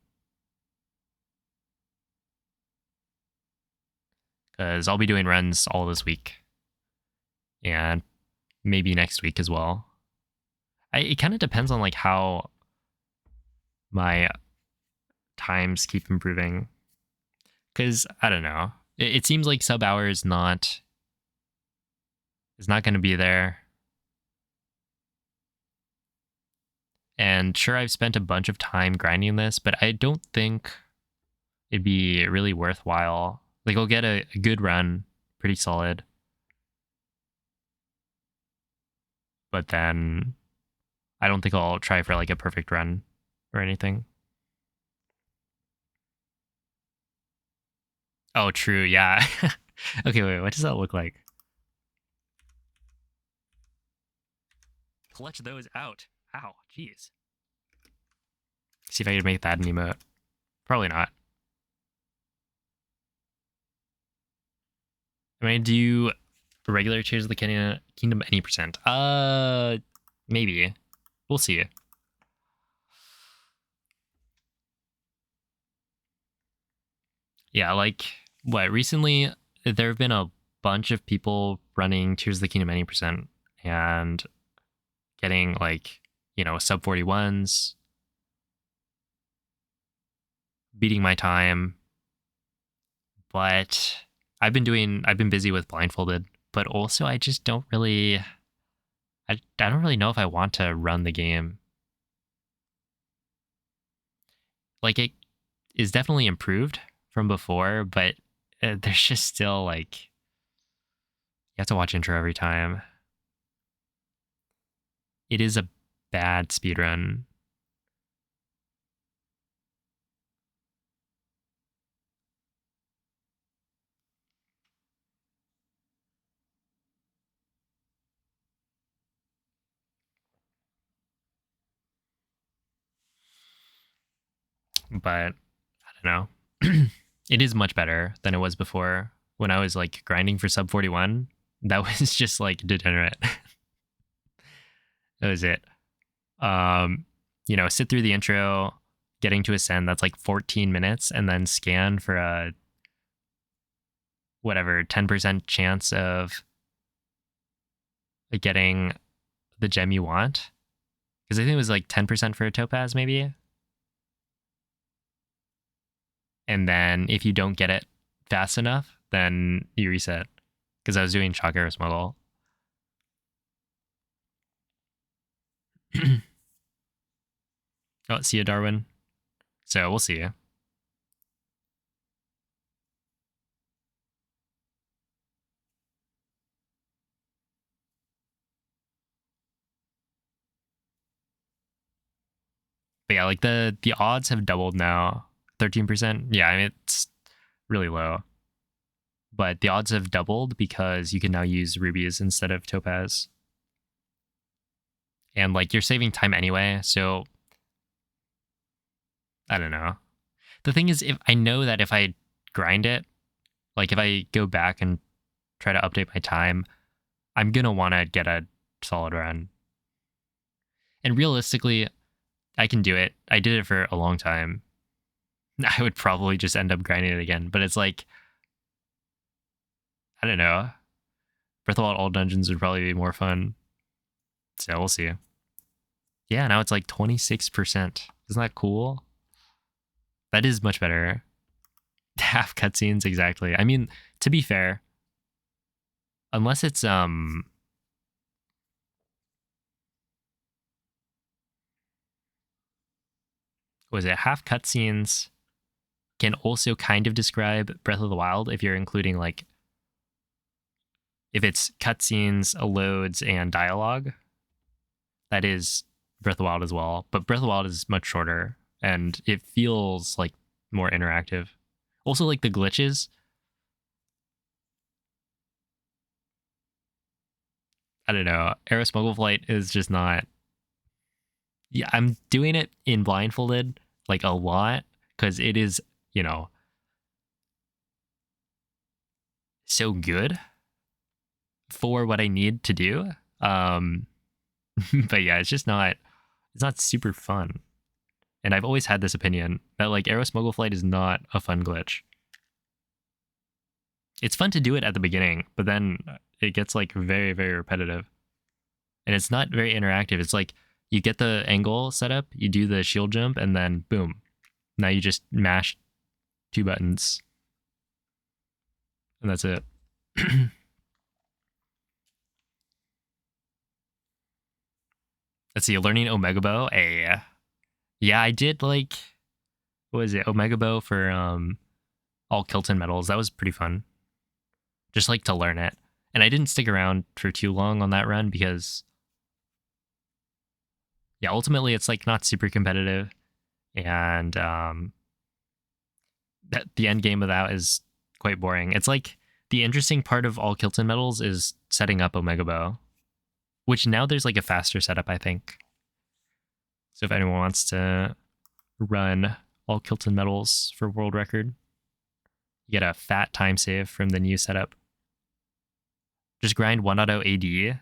because I'll be doing runs all this week and maybe next week as well. It kind of depends on like how my times keep improving, because I don't know. It seems like sub hour is not going to be there. And sure, I've spent a bunch of time grinding this, but I don't think it'd be really worthwhile. Like, I'll get a good run, pretty solid. But then I don't think I'll try for like a perfect run or anything. Oh, true. Yeah. Okay, wait. What does that look like? Clutch those out. Ow, jeez. See if I can make that an emote. Probably not. I'm gonna do regular Tears of the Kingdom any percent. Maybe. We'll see. Yeah, like what recently there have been a bunch of people running Tears of the Kingdom any percent and getting like, you know, sub 41s, beating my time. But I've been busy with Blindfolded, but also I just don't really I don't really know if I want to run the game. Like, it is definitely improved from before, but there's just still like, you have to watch intro every time. It is a bad speedrun. But I don't know. It is much better than it was before when I was like grinding for sub 41. That was just like degenerate. That was it. You know, sit through the intro, getting to ascend, that's like 14 minutes, and then scan for a whatever 10% chance of getting the gem you want. Because I think it was like 10% for a topaz, maybe. And then if you don't get it fast enough, then you reset. Because I was doing Shock Arrow Smuggle. Oh, see you, Darwin. So we'll see you. But yeah, like the odds have doubled now. 13%. Yeah, I mean, it's really low. But the odds have doubled because you can now use rubies instead of topaz. And like, you're saving time anyway, so I don't know. The thing is, if I know that if I grind it, like if I go back and try to update my time, I'm gonna want to get a solid run. And realistically, I can do it. I did it for a long time. I would probably just end up grinding it again, but it's like, I don't know. Breath of the Wild all dungeons would probably be more fun. So we'll see. Yeah, now it's like 26%. Isn't that cool? That is much better. Half cutscenes, exactly. I mean, to be fair, unless it's was it half cutscenes can also kind of describe Breath of the Wild if you're including like, if it's cutscenes, loads, and dialogue. That is Breath of the Wild as well, but Breath of the Wild is much shorter and it feels like more interactive. Also, like the glitches, I don't know. Arrow Smuggle Flight is just not. Yeah, I'm doing it in Blindfolded like a lot because it is, you know, so good for what I need to do. But yeah, it's not super fun. And I've always had this opinion that like Arrow Smuggle Flight is not a fun glitch. It's fun to do it at the beginning, but then it gets like very, very repetitive. And it's not very interactive. It's like you get the angle set up, you do the shield jump, and then boom. Now you just mash 2 buttons. And that's it. Let's see, learning Omega Bow. Yeah, I did like, what was it? Omega Bow for all Kilton medals. That was pretty fun. Just like to learn it. And I didn't stick around for too long on that run because, yeah, ultimately it's like not super competitive. And that the end game of that is quite boring. It's like the interesting part of all Kilton medals is setting up Omega Bow, which now there's like a faster setup, I think. So if anyone wants to run all Kilton medals for world record, you get a fat time save from the new setup. Just grind 1.0 AD.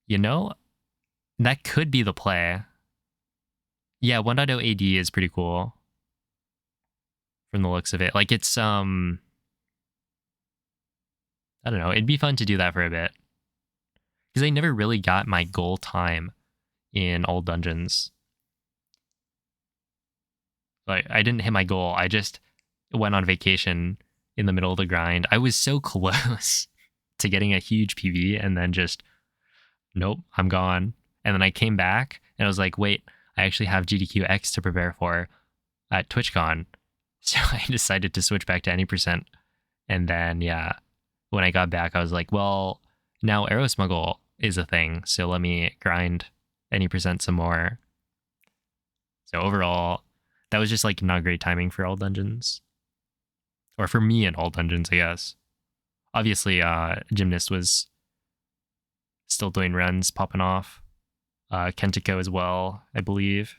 You know, that could be the play. Yeah, 1.0 AD is pretty cool from the looks of it. Like it's I don't know, it'd be fun to do that for a bit. Because I never really got my goal time in all dungeons. Like I didn't hit my goal. I just went on vacation in the middle of the grind. I was so close to getting a huge PV and then just nope, I'm gone. And then I came back and I was like, wait, I actually have GDQX to prepare for at TwitchCon. So I decided to switch back to any percent. And then, yeah, when I got back, I was like, well, now Arrow Smuggle is a thing. So let me grind any percent some more. So overall, that was just like not great timing for all dungeons. Or for me in all dungeons, I guess. Obviously, Gymnast was still doing runs, popping off. Kentiko as well, I believe.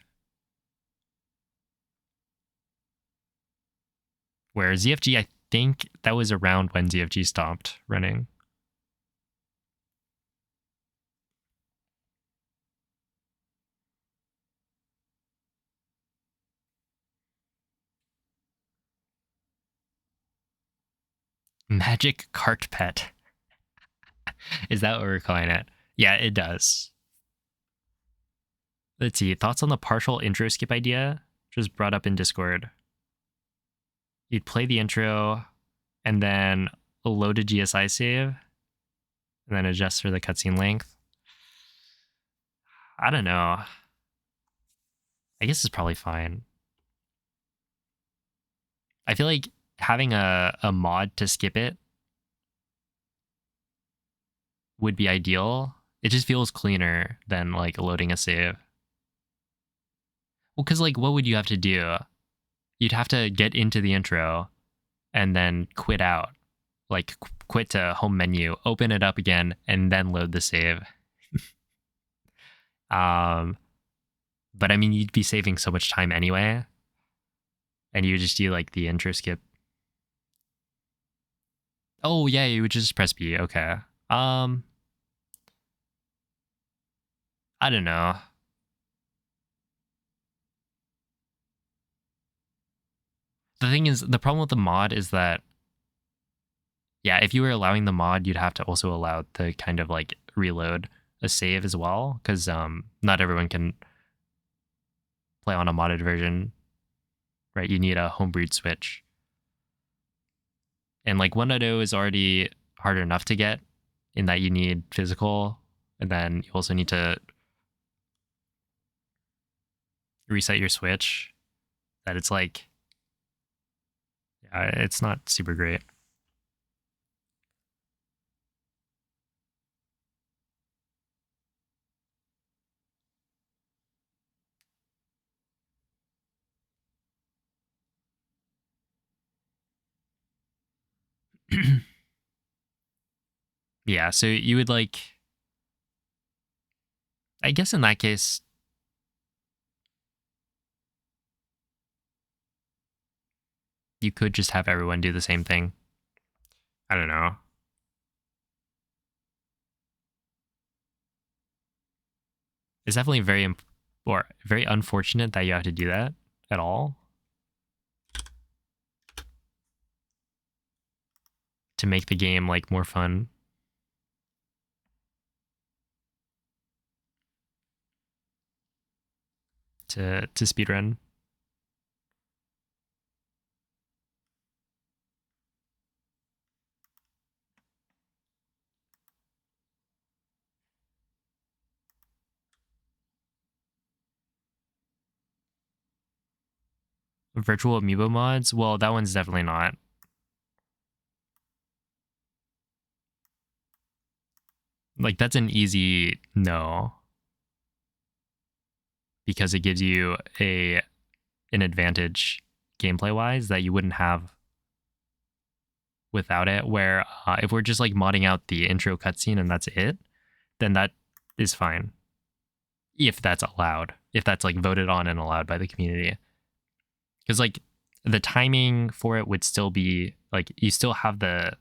Where ZFG, I think that was around when ZFG stopped running. Magic Cart Pet. Is that what we're calling it? Yeah, it does. Let's see. Thoughts on the partial intro skip idea? Which was brought up in Discord. You'd play the intro and then load a GSI save and then adjust for the cutscene length. I don't know. I guess it's probably fine. I feel like having a mod to skip it would be ideal. It just feels cleaner than like loading a save. Well, because like what would you have to do? You'd have to get into the intro and then quit out. Like quit to home menu, open it up again, and then load the save. But I mean, you'd be saving so much time anyway. And you would just do like the intro skip. Oh yeah, you would just press B. Okay. I don't know. The thing is, the problem with the mod is that, yeah, if you were allowing the mod, you'd have to also allow to kind of like reload a save as well, because not everyone can play on a modded version, right? You need a homebrewed Switch. And like 1.0 is already hard enough to get in that you need physical, and then you also need to reset your Switch. That it's like, yeah, it's not super great. Yeah, so you would like, I guess in that case, you could just have everyone do the same thing. I don't know. It's definitely very unfortunate that you have to do that at all. to make the game like more fun. To speedrun. Virtual amiibo mods? Well, that one's definitely not. Like, that's an easy no. Because it gives you an advantage gameplay-wise that you wouldn't have without it, where if we're just like modding out the intro cutscene and that's it, then that is fine. If that's allowed. If that's like voted on and allowed by the community. Because like the timing for it would still be like you still have the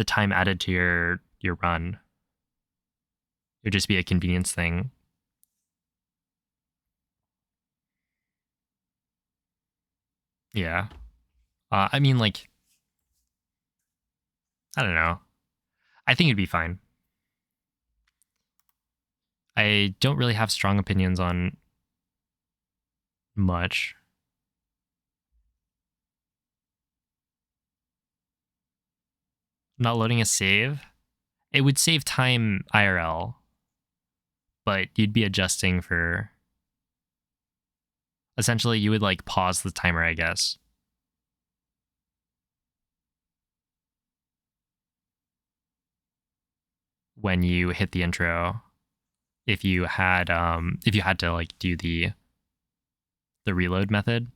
time added to your run. It would just be a convenience thing. Yeah. I mean, like, I don't know. I think it'd be fine. I don't really have strong opinions on much. Not loading a save. It would save time IRL, but you'd be adjusting for. Essentially, you would like pause the timer, I guess. When you hit the intro, if you had to like do the reload method.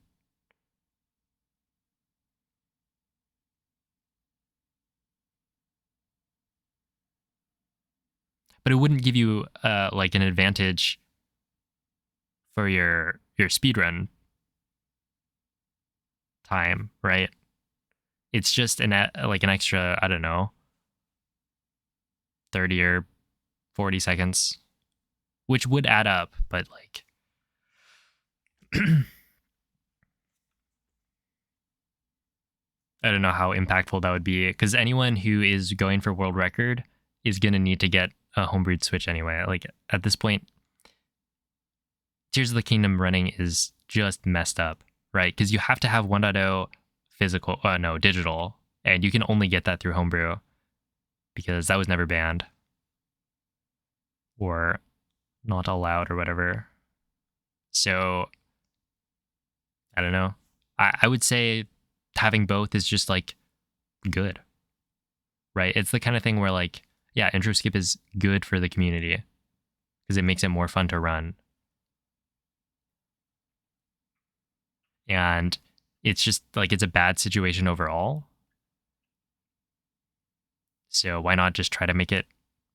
But it wouldn't give you like an advantage for your speedrun time, right? It's just like an extra, I don't know, 30 or 40 seconds, which would add up, but like I don't know how impactful that would be, because anyone who is going for world record is going to need to get a homebrewed Switch anyway. Like at this point, Tears of the Kingdom running is just messed up, right? Because you have to have 1.0 physical, digital, and you can only get that through homebrew because that was never banned or not allowed or whatever. So I don't know. I would say having both is just like good, right? It's the kind of thing where like, yeah, intro skip is good for the community because it makes it more fun to run. And it's just like it's a bad situation overall. So why not just try to make it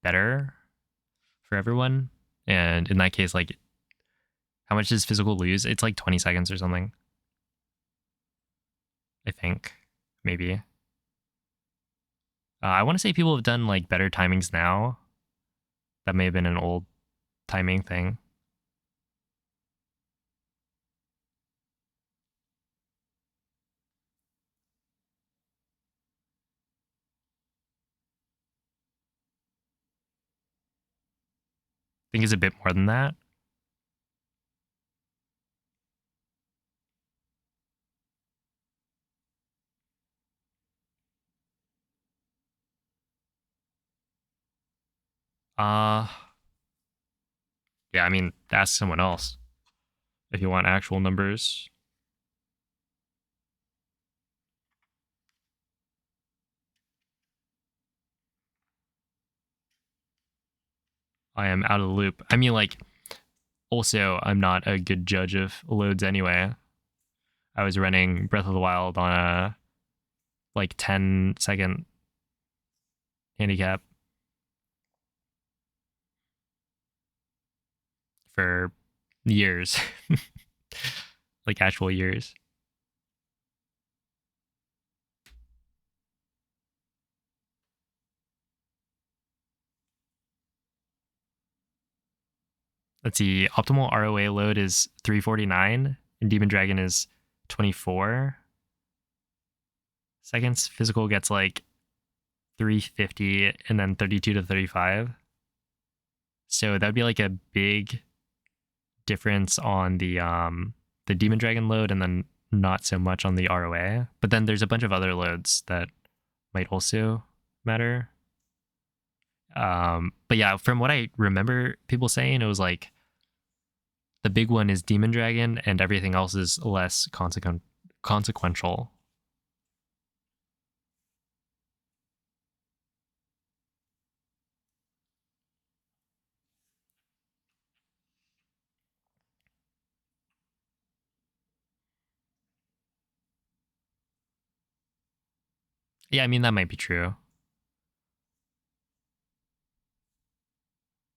better for everyone? And in that case, like, how much does physical lose? It's like 20 seconds or something. I think, maybe. I want to say people have done like better timings now. That may have been an old timing thing. I think it's a bit more than that. Uh yeah, I mean, ask someone else if you want actual numbers. I am out of the loop. I mean, like, also, I'm not a good judge of loads anyway. I was running Breath of the Wild on a like 10-second handicap for years. Like actual years. Let's see. Optimal ROA load is 349 and Demon Dragon is 24. seconds. Physical gets like 350 and then 32 to 35. So that would be like a big difference on the Demon Dragon load, and then not so much on the ROA. But then there's a bunch of other loads that might also matter. But yeah, from what I remember people saying, it was like the big one is Demon Dragon and everything else is less consequential. Yeah, I mean, that might be true.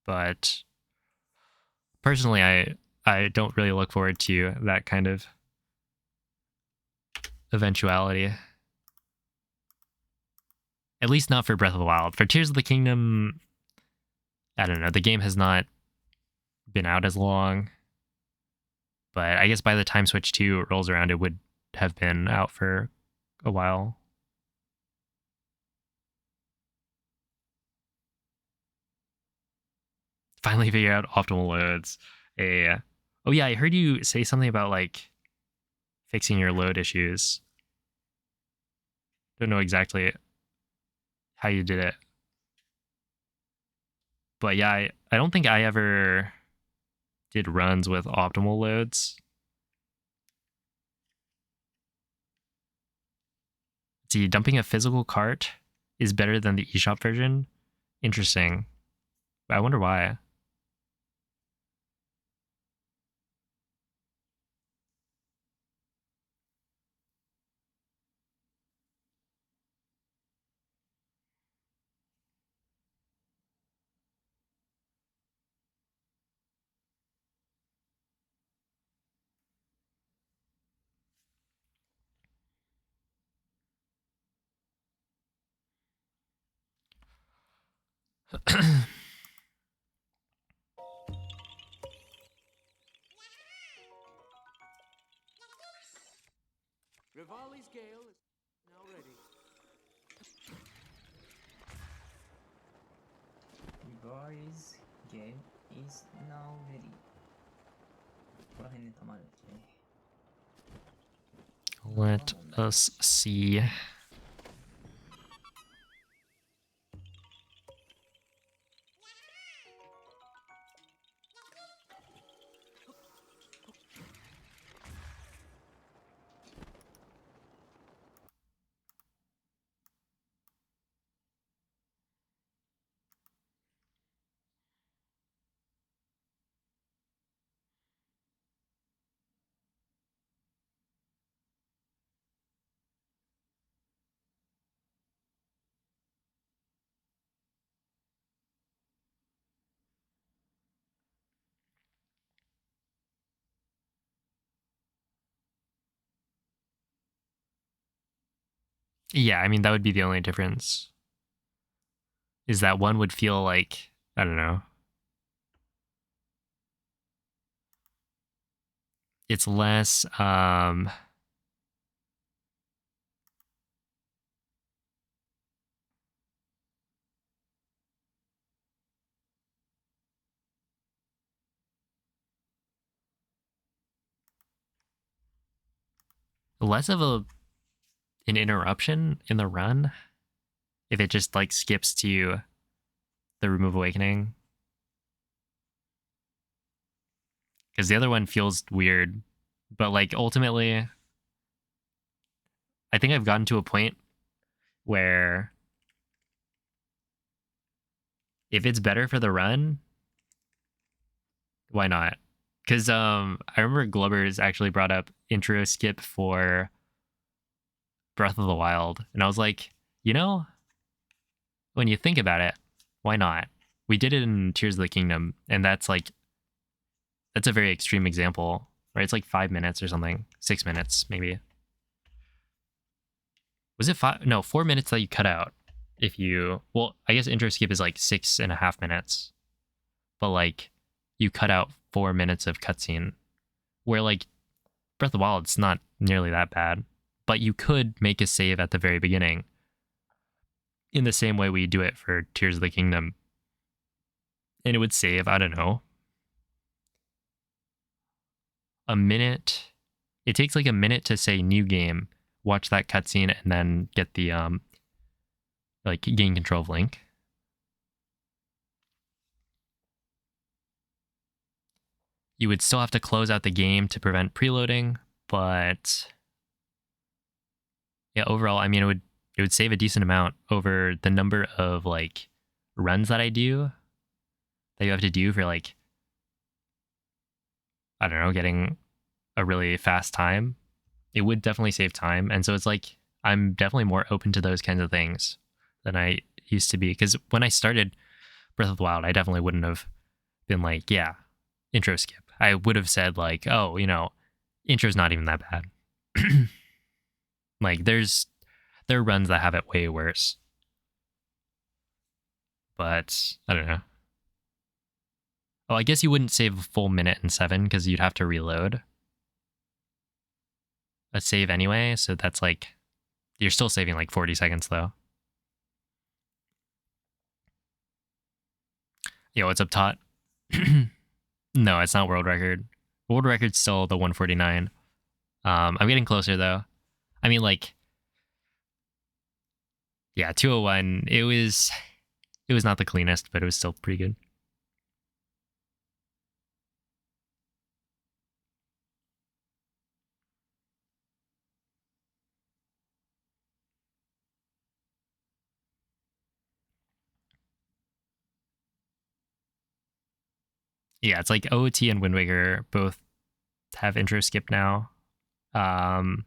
But personally, I don't really look forward to that kind of eventuality. At least not for Breath of the Wild. For Tears of the Kingdom, I don't know. The game has not been out as long. But I guess by the time Switch 2 rolls around, it would have been out for a while. Finally figure out optimal loads. Oh yeah, I heard you say something about like fixing your load issues. Don't know exactly how you did it. But yeah, I don't think I ever did runs with optimal loads. See, dumping a physical cart is better than the eShop version. Interesting. I wonder why. Rivali's gale is now ready. Rivali's game is now ready. ここら辺に溜まるんですね。 Let us see. Yeah, I mean, that would be the only difference. Is that one would feel like, I don't know. It's less, less of an interruption in the run if it just like skips to the Remove Awakening. Because the other one feels weird. But like ultimately, I think I've gotten to a point where if it's better for the run, why not? Because I remember Glubbers actually brought up intro skip for Breath of the Wild, and I was like, you know, when you think about it, why not? We did it in Tears of the Kingdom, and that's a very extreme example, right? It's like 5 minutes or something, 6 minutes maybe. Was it 5? No, 4 minutes that you cut out. If you, well, I guess intro skip is like 6.5 minutes, but like you cut out 4 minutes of cutscene, where like Breath of the Wild, it's not nearly that bad, but you could make a save at the very beginning in the same way we do it for Tears of the Kingdom. And it would save, I don't know, a minute. It takes like a minute to say new game, watch that cutscene, and then get the like gain control of Link. You would still have to close out the game to prevent preloading, but yeah, overall, I mean, it would save a decent amount over the number of like runs that I do that you have to do for like, I don't know, getting a really fast time. It would definitely save time. And so it's like, I'm definitely more open to those kinds of things than I used to be. Because when I started Breath of the Wild, I definitely wouldn't have been like, yeah, intro skip. I would have said like, oh, you know, intro's not even that bad. Like there are runs that have it way worse. But I don't know. Oh, I guess you wouldn't save a full minute in 7 because you'd have to reload a save anyway. So that's like, you're still saving like 40 seconds though. Yo, what's up, Tot? No, it's not world record. World record's still the 149. I'm getting closer though. I mean, like, yeah, 201. It was not the cleanest, but it was still pretty good. Yeah, it's like OOT and Wind Waker both have intro skip now. And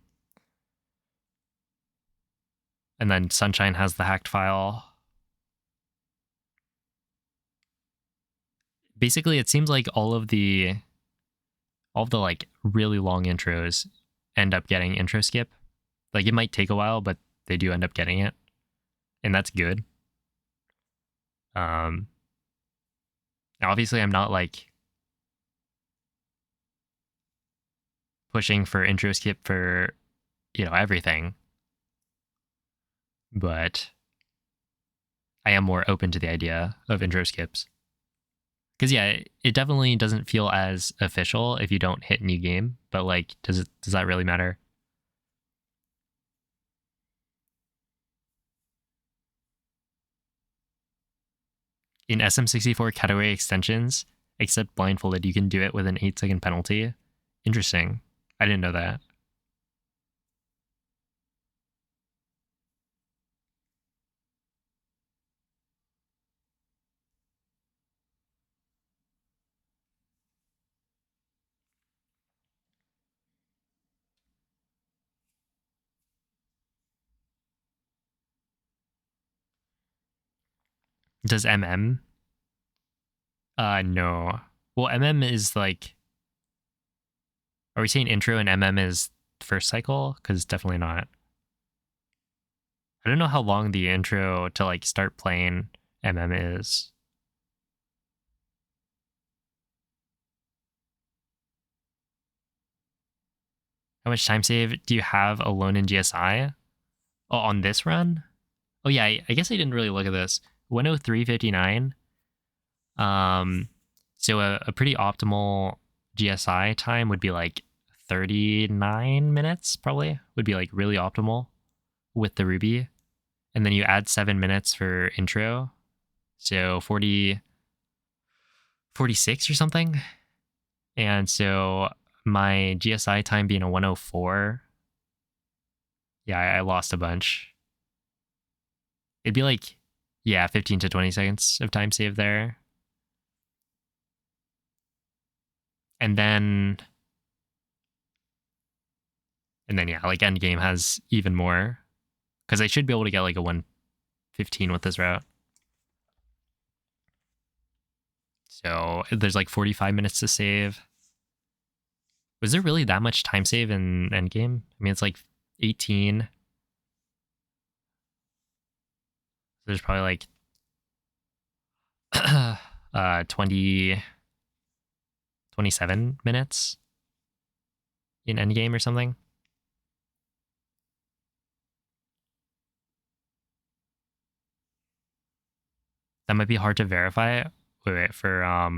then Sunshine has the hacked file. Basically, it seems like all of the like really long intros end up getting intro skip. Like it might take a while, but they do end up getting it. And that's good. Now obviously I'm not like pushing for intro skip for, you know, everything. But I am more open to the idea of intro skips. Because yeah, it definitely doesn't feel as official if you don't hit new game, but like does that really matter? In SM64 category extensions, except Blindfolded, you can do it with an 8-second penalty. Interesting. I didn't know that. Does MM? No. Well, MM is like, are we saying intro and MM is first cycle? Because definitely not. I don't know how long the intro to like start playing MM is. How much time save do you have alone in GSI? Oh, on this run? Oh yeah, I guess I didn't really look at this. 103.59. So a pretty optimal GSI time would be like 39 minutes, probably. Would be like really optimal with the Ruby. And then you add 7 minutes for intro. So 46 or something. And so my GSI time being a 104. Yeah, I lost a bunch. It'd be like, yeah, 15 to 20 seconds of time saved there. And then yeah, like endgame has even more. Because I should be able to get like a 115 with this route. So there's like 45 minutes to save. Was there really that much time save in endgame? I mean, it's like 18. There's probably like 20, 27 minutes in endgame or something. That might be hard to verify. Wait, for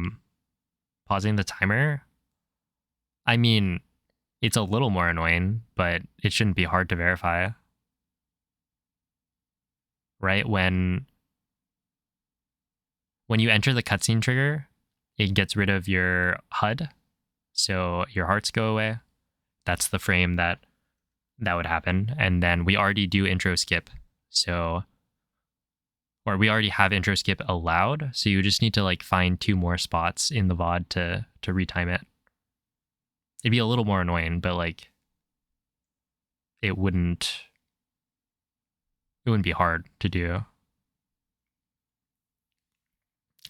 pausing the timer. I mean, it's a little more annoying, but it shouldn't be hard to verify. Right? When you enter the cutscene trigger, it gets rid of your HUD. So your hearts go away. That's the frame that would happen. And then we already do intro skip. So, or we already have intro skip allowed. So you just need to like find 2 more spots in the VOD to retime it. It'd be a little more annoying, but like it wouldn't be hard to do.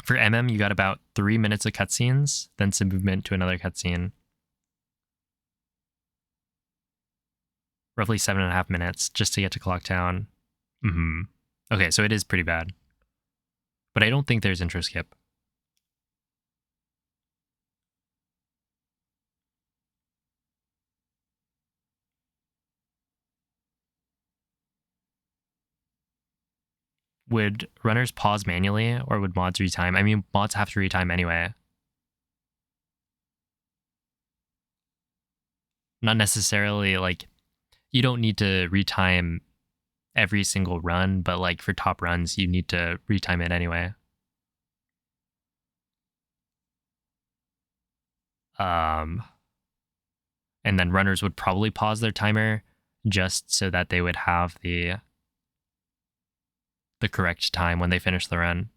For MM, you got about 3 minutes of cutscenes, then some movement to another cutscene. Roughly 7.5 minutes just to get to Clocktown. Okay, so it is pretty bad. But I don't think there's intro skip. Would runners pause manually or would mods retime? I mean, mods have to retime anyway. Not necessarily like you don't need to retime every single run, but like for top runs, you need to retime it anyway. And then runners would probably pause their timer just so that they would have the correct time when they finish the run.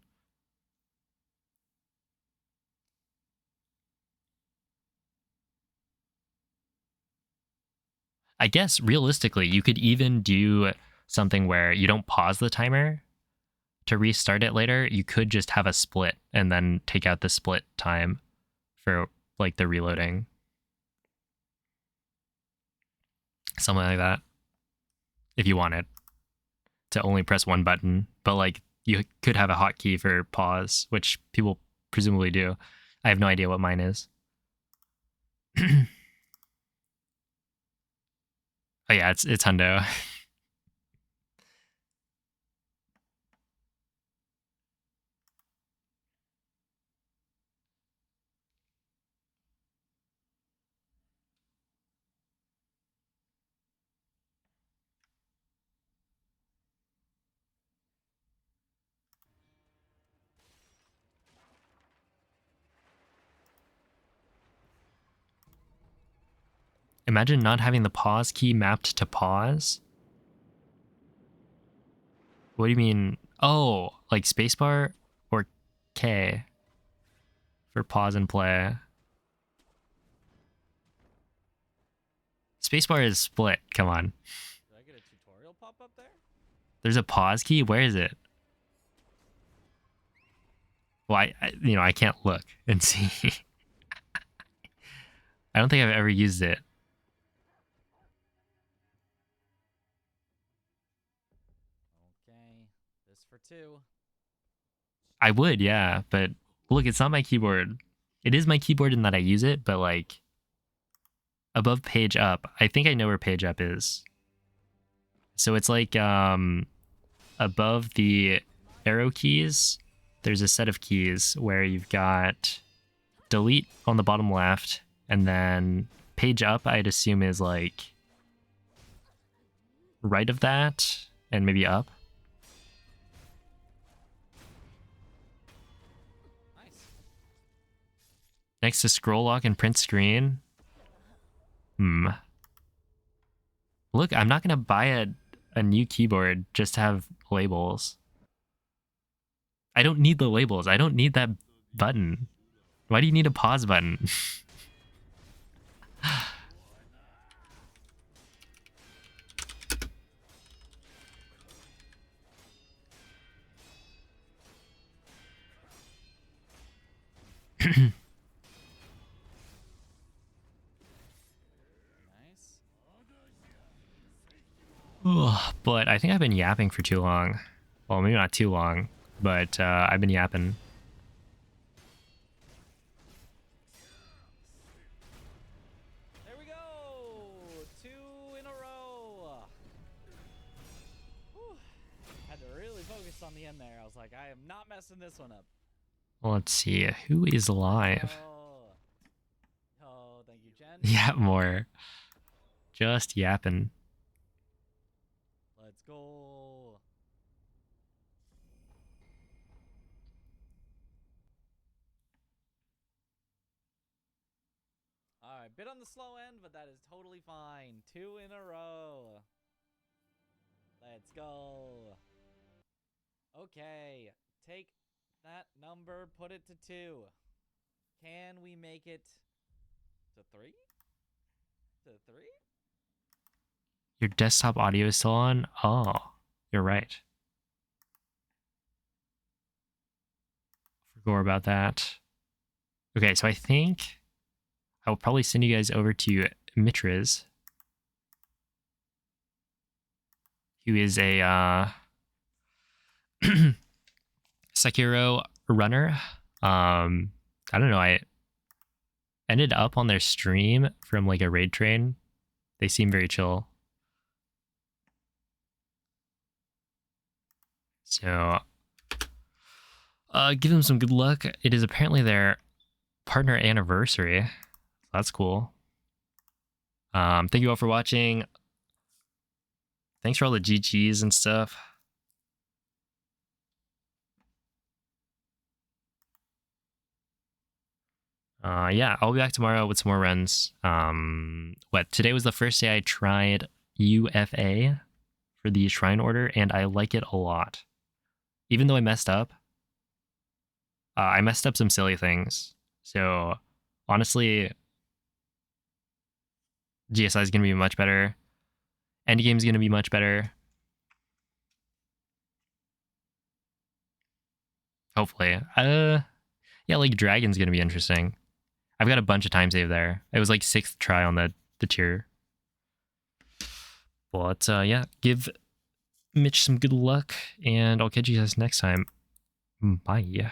I guess realistically, you could even do something where you don't pause the timer to restart it later. You could just have a split and then take out the split time for like the reloading. Something like that. If you wanted to only press one button, but like you could have a hotkey for pause, which people presumably do. I have no idea what mine is. Oh yeah, it's hundo. Imagine not having the pause key mapped to pause. What do you mean? Oh, like spacebar or K for pause and play. Spacebar is split. Come on. Did I get a tutorial pop up there? There's a pause key. Where is it? Well, I can't look and see. I don't think I've ever used it. Okay, this for 2. I would, yeah, but look, it's not my keyboard. It is my keyboard in that I use it, but like above page up, I think I know where page up is. So it's like above the arrow keys, there's a set of keys where you've got delete on the bottom left, and then page up, I'd assume, is like right of that, and maybe up. Nice. Next to scroll lock and print screen. Look, I'm not gonna buy a new keyboard just to have labels. I don't need the labels. I don't need that button. Why do you need a pause button? Nice. But I think I've been yapping for too long. Well, maybe not too long, but I've been yapping. There we go! 2 in a row! Whew. Had to really focus focused on the end there. I was like, I am not messing this one up. Let's see. Who is live? Oh, thank you, Jen. Yeah, more. Just yapping. Let's go. All right, bit on the slow end, but that is totally fine. 2 in a row. Let's go. Okay, take that number, put it to 2. Can we make it to 3? To 3? Your desktop audio is still on? Oh, you're right. Forgot about that. Okay, so I think I'll probably send you guys over to Mitriz, who is a Sekiro runner. I don't know, I ended up on their stream from like a raid train. They seem very chill. So give them some good luck. It is apparently their partner anniversary. That's cool. Thank you all for watching. Thanks for all the GGs and stuff. Yeah, I'll be back tomorrow with some more runs. Today was the first day I tried UFA for the Shrine Order, and I like it a lot. Even though I messed up some silly things. So, honestly, GSI is going to be much better. Endgame is going to be much better. Hopefully. Yeah, like Dragon's going to be interesting. I've got a bunch of time save there. It was like 6th try on the tier. But yeah, give Mitch some good luck, and I'll catch you guys next time. Bye.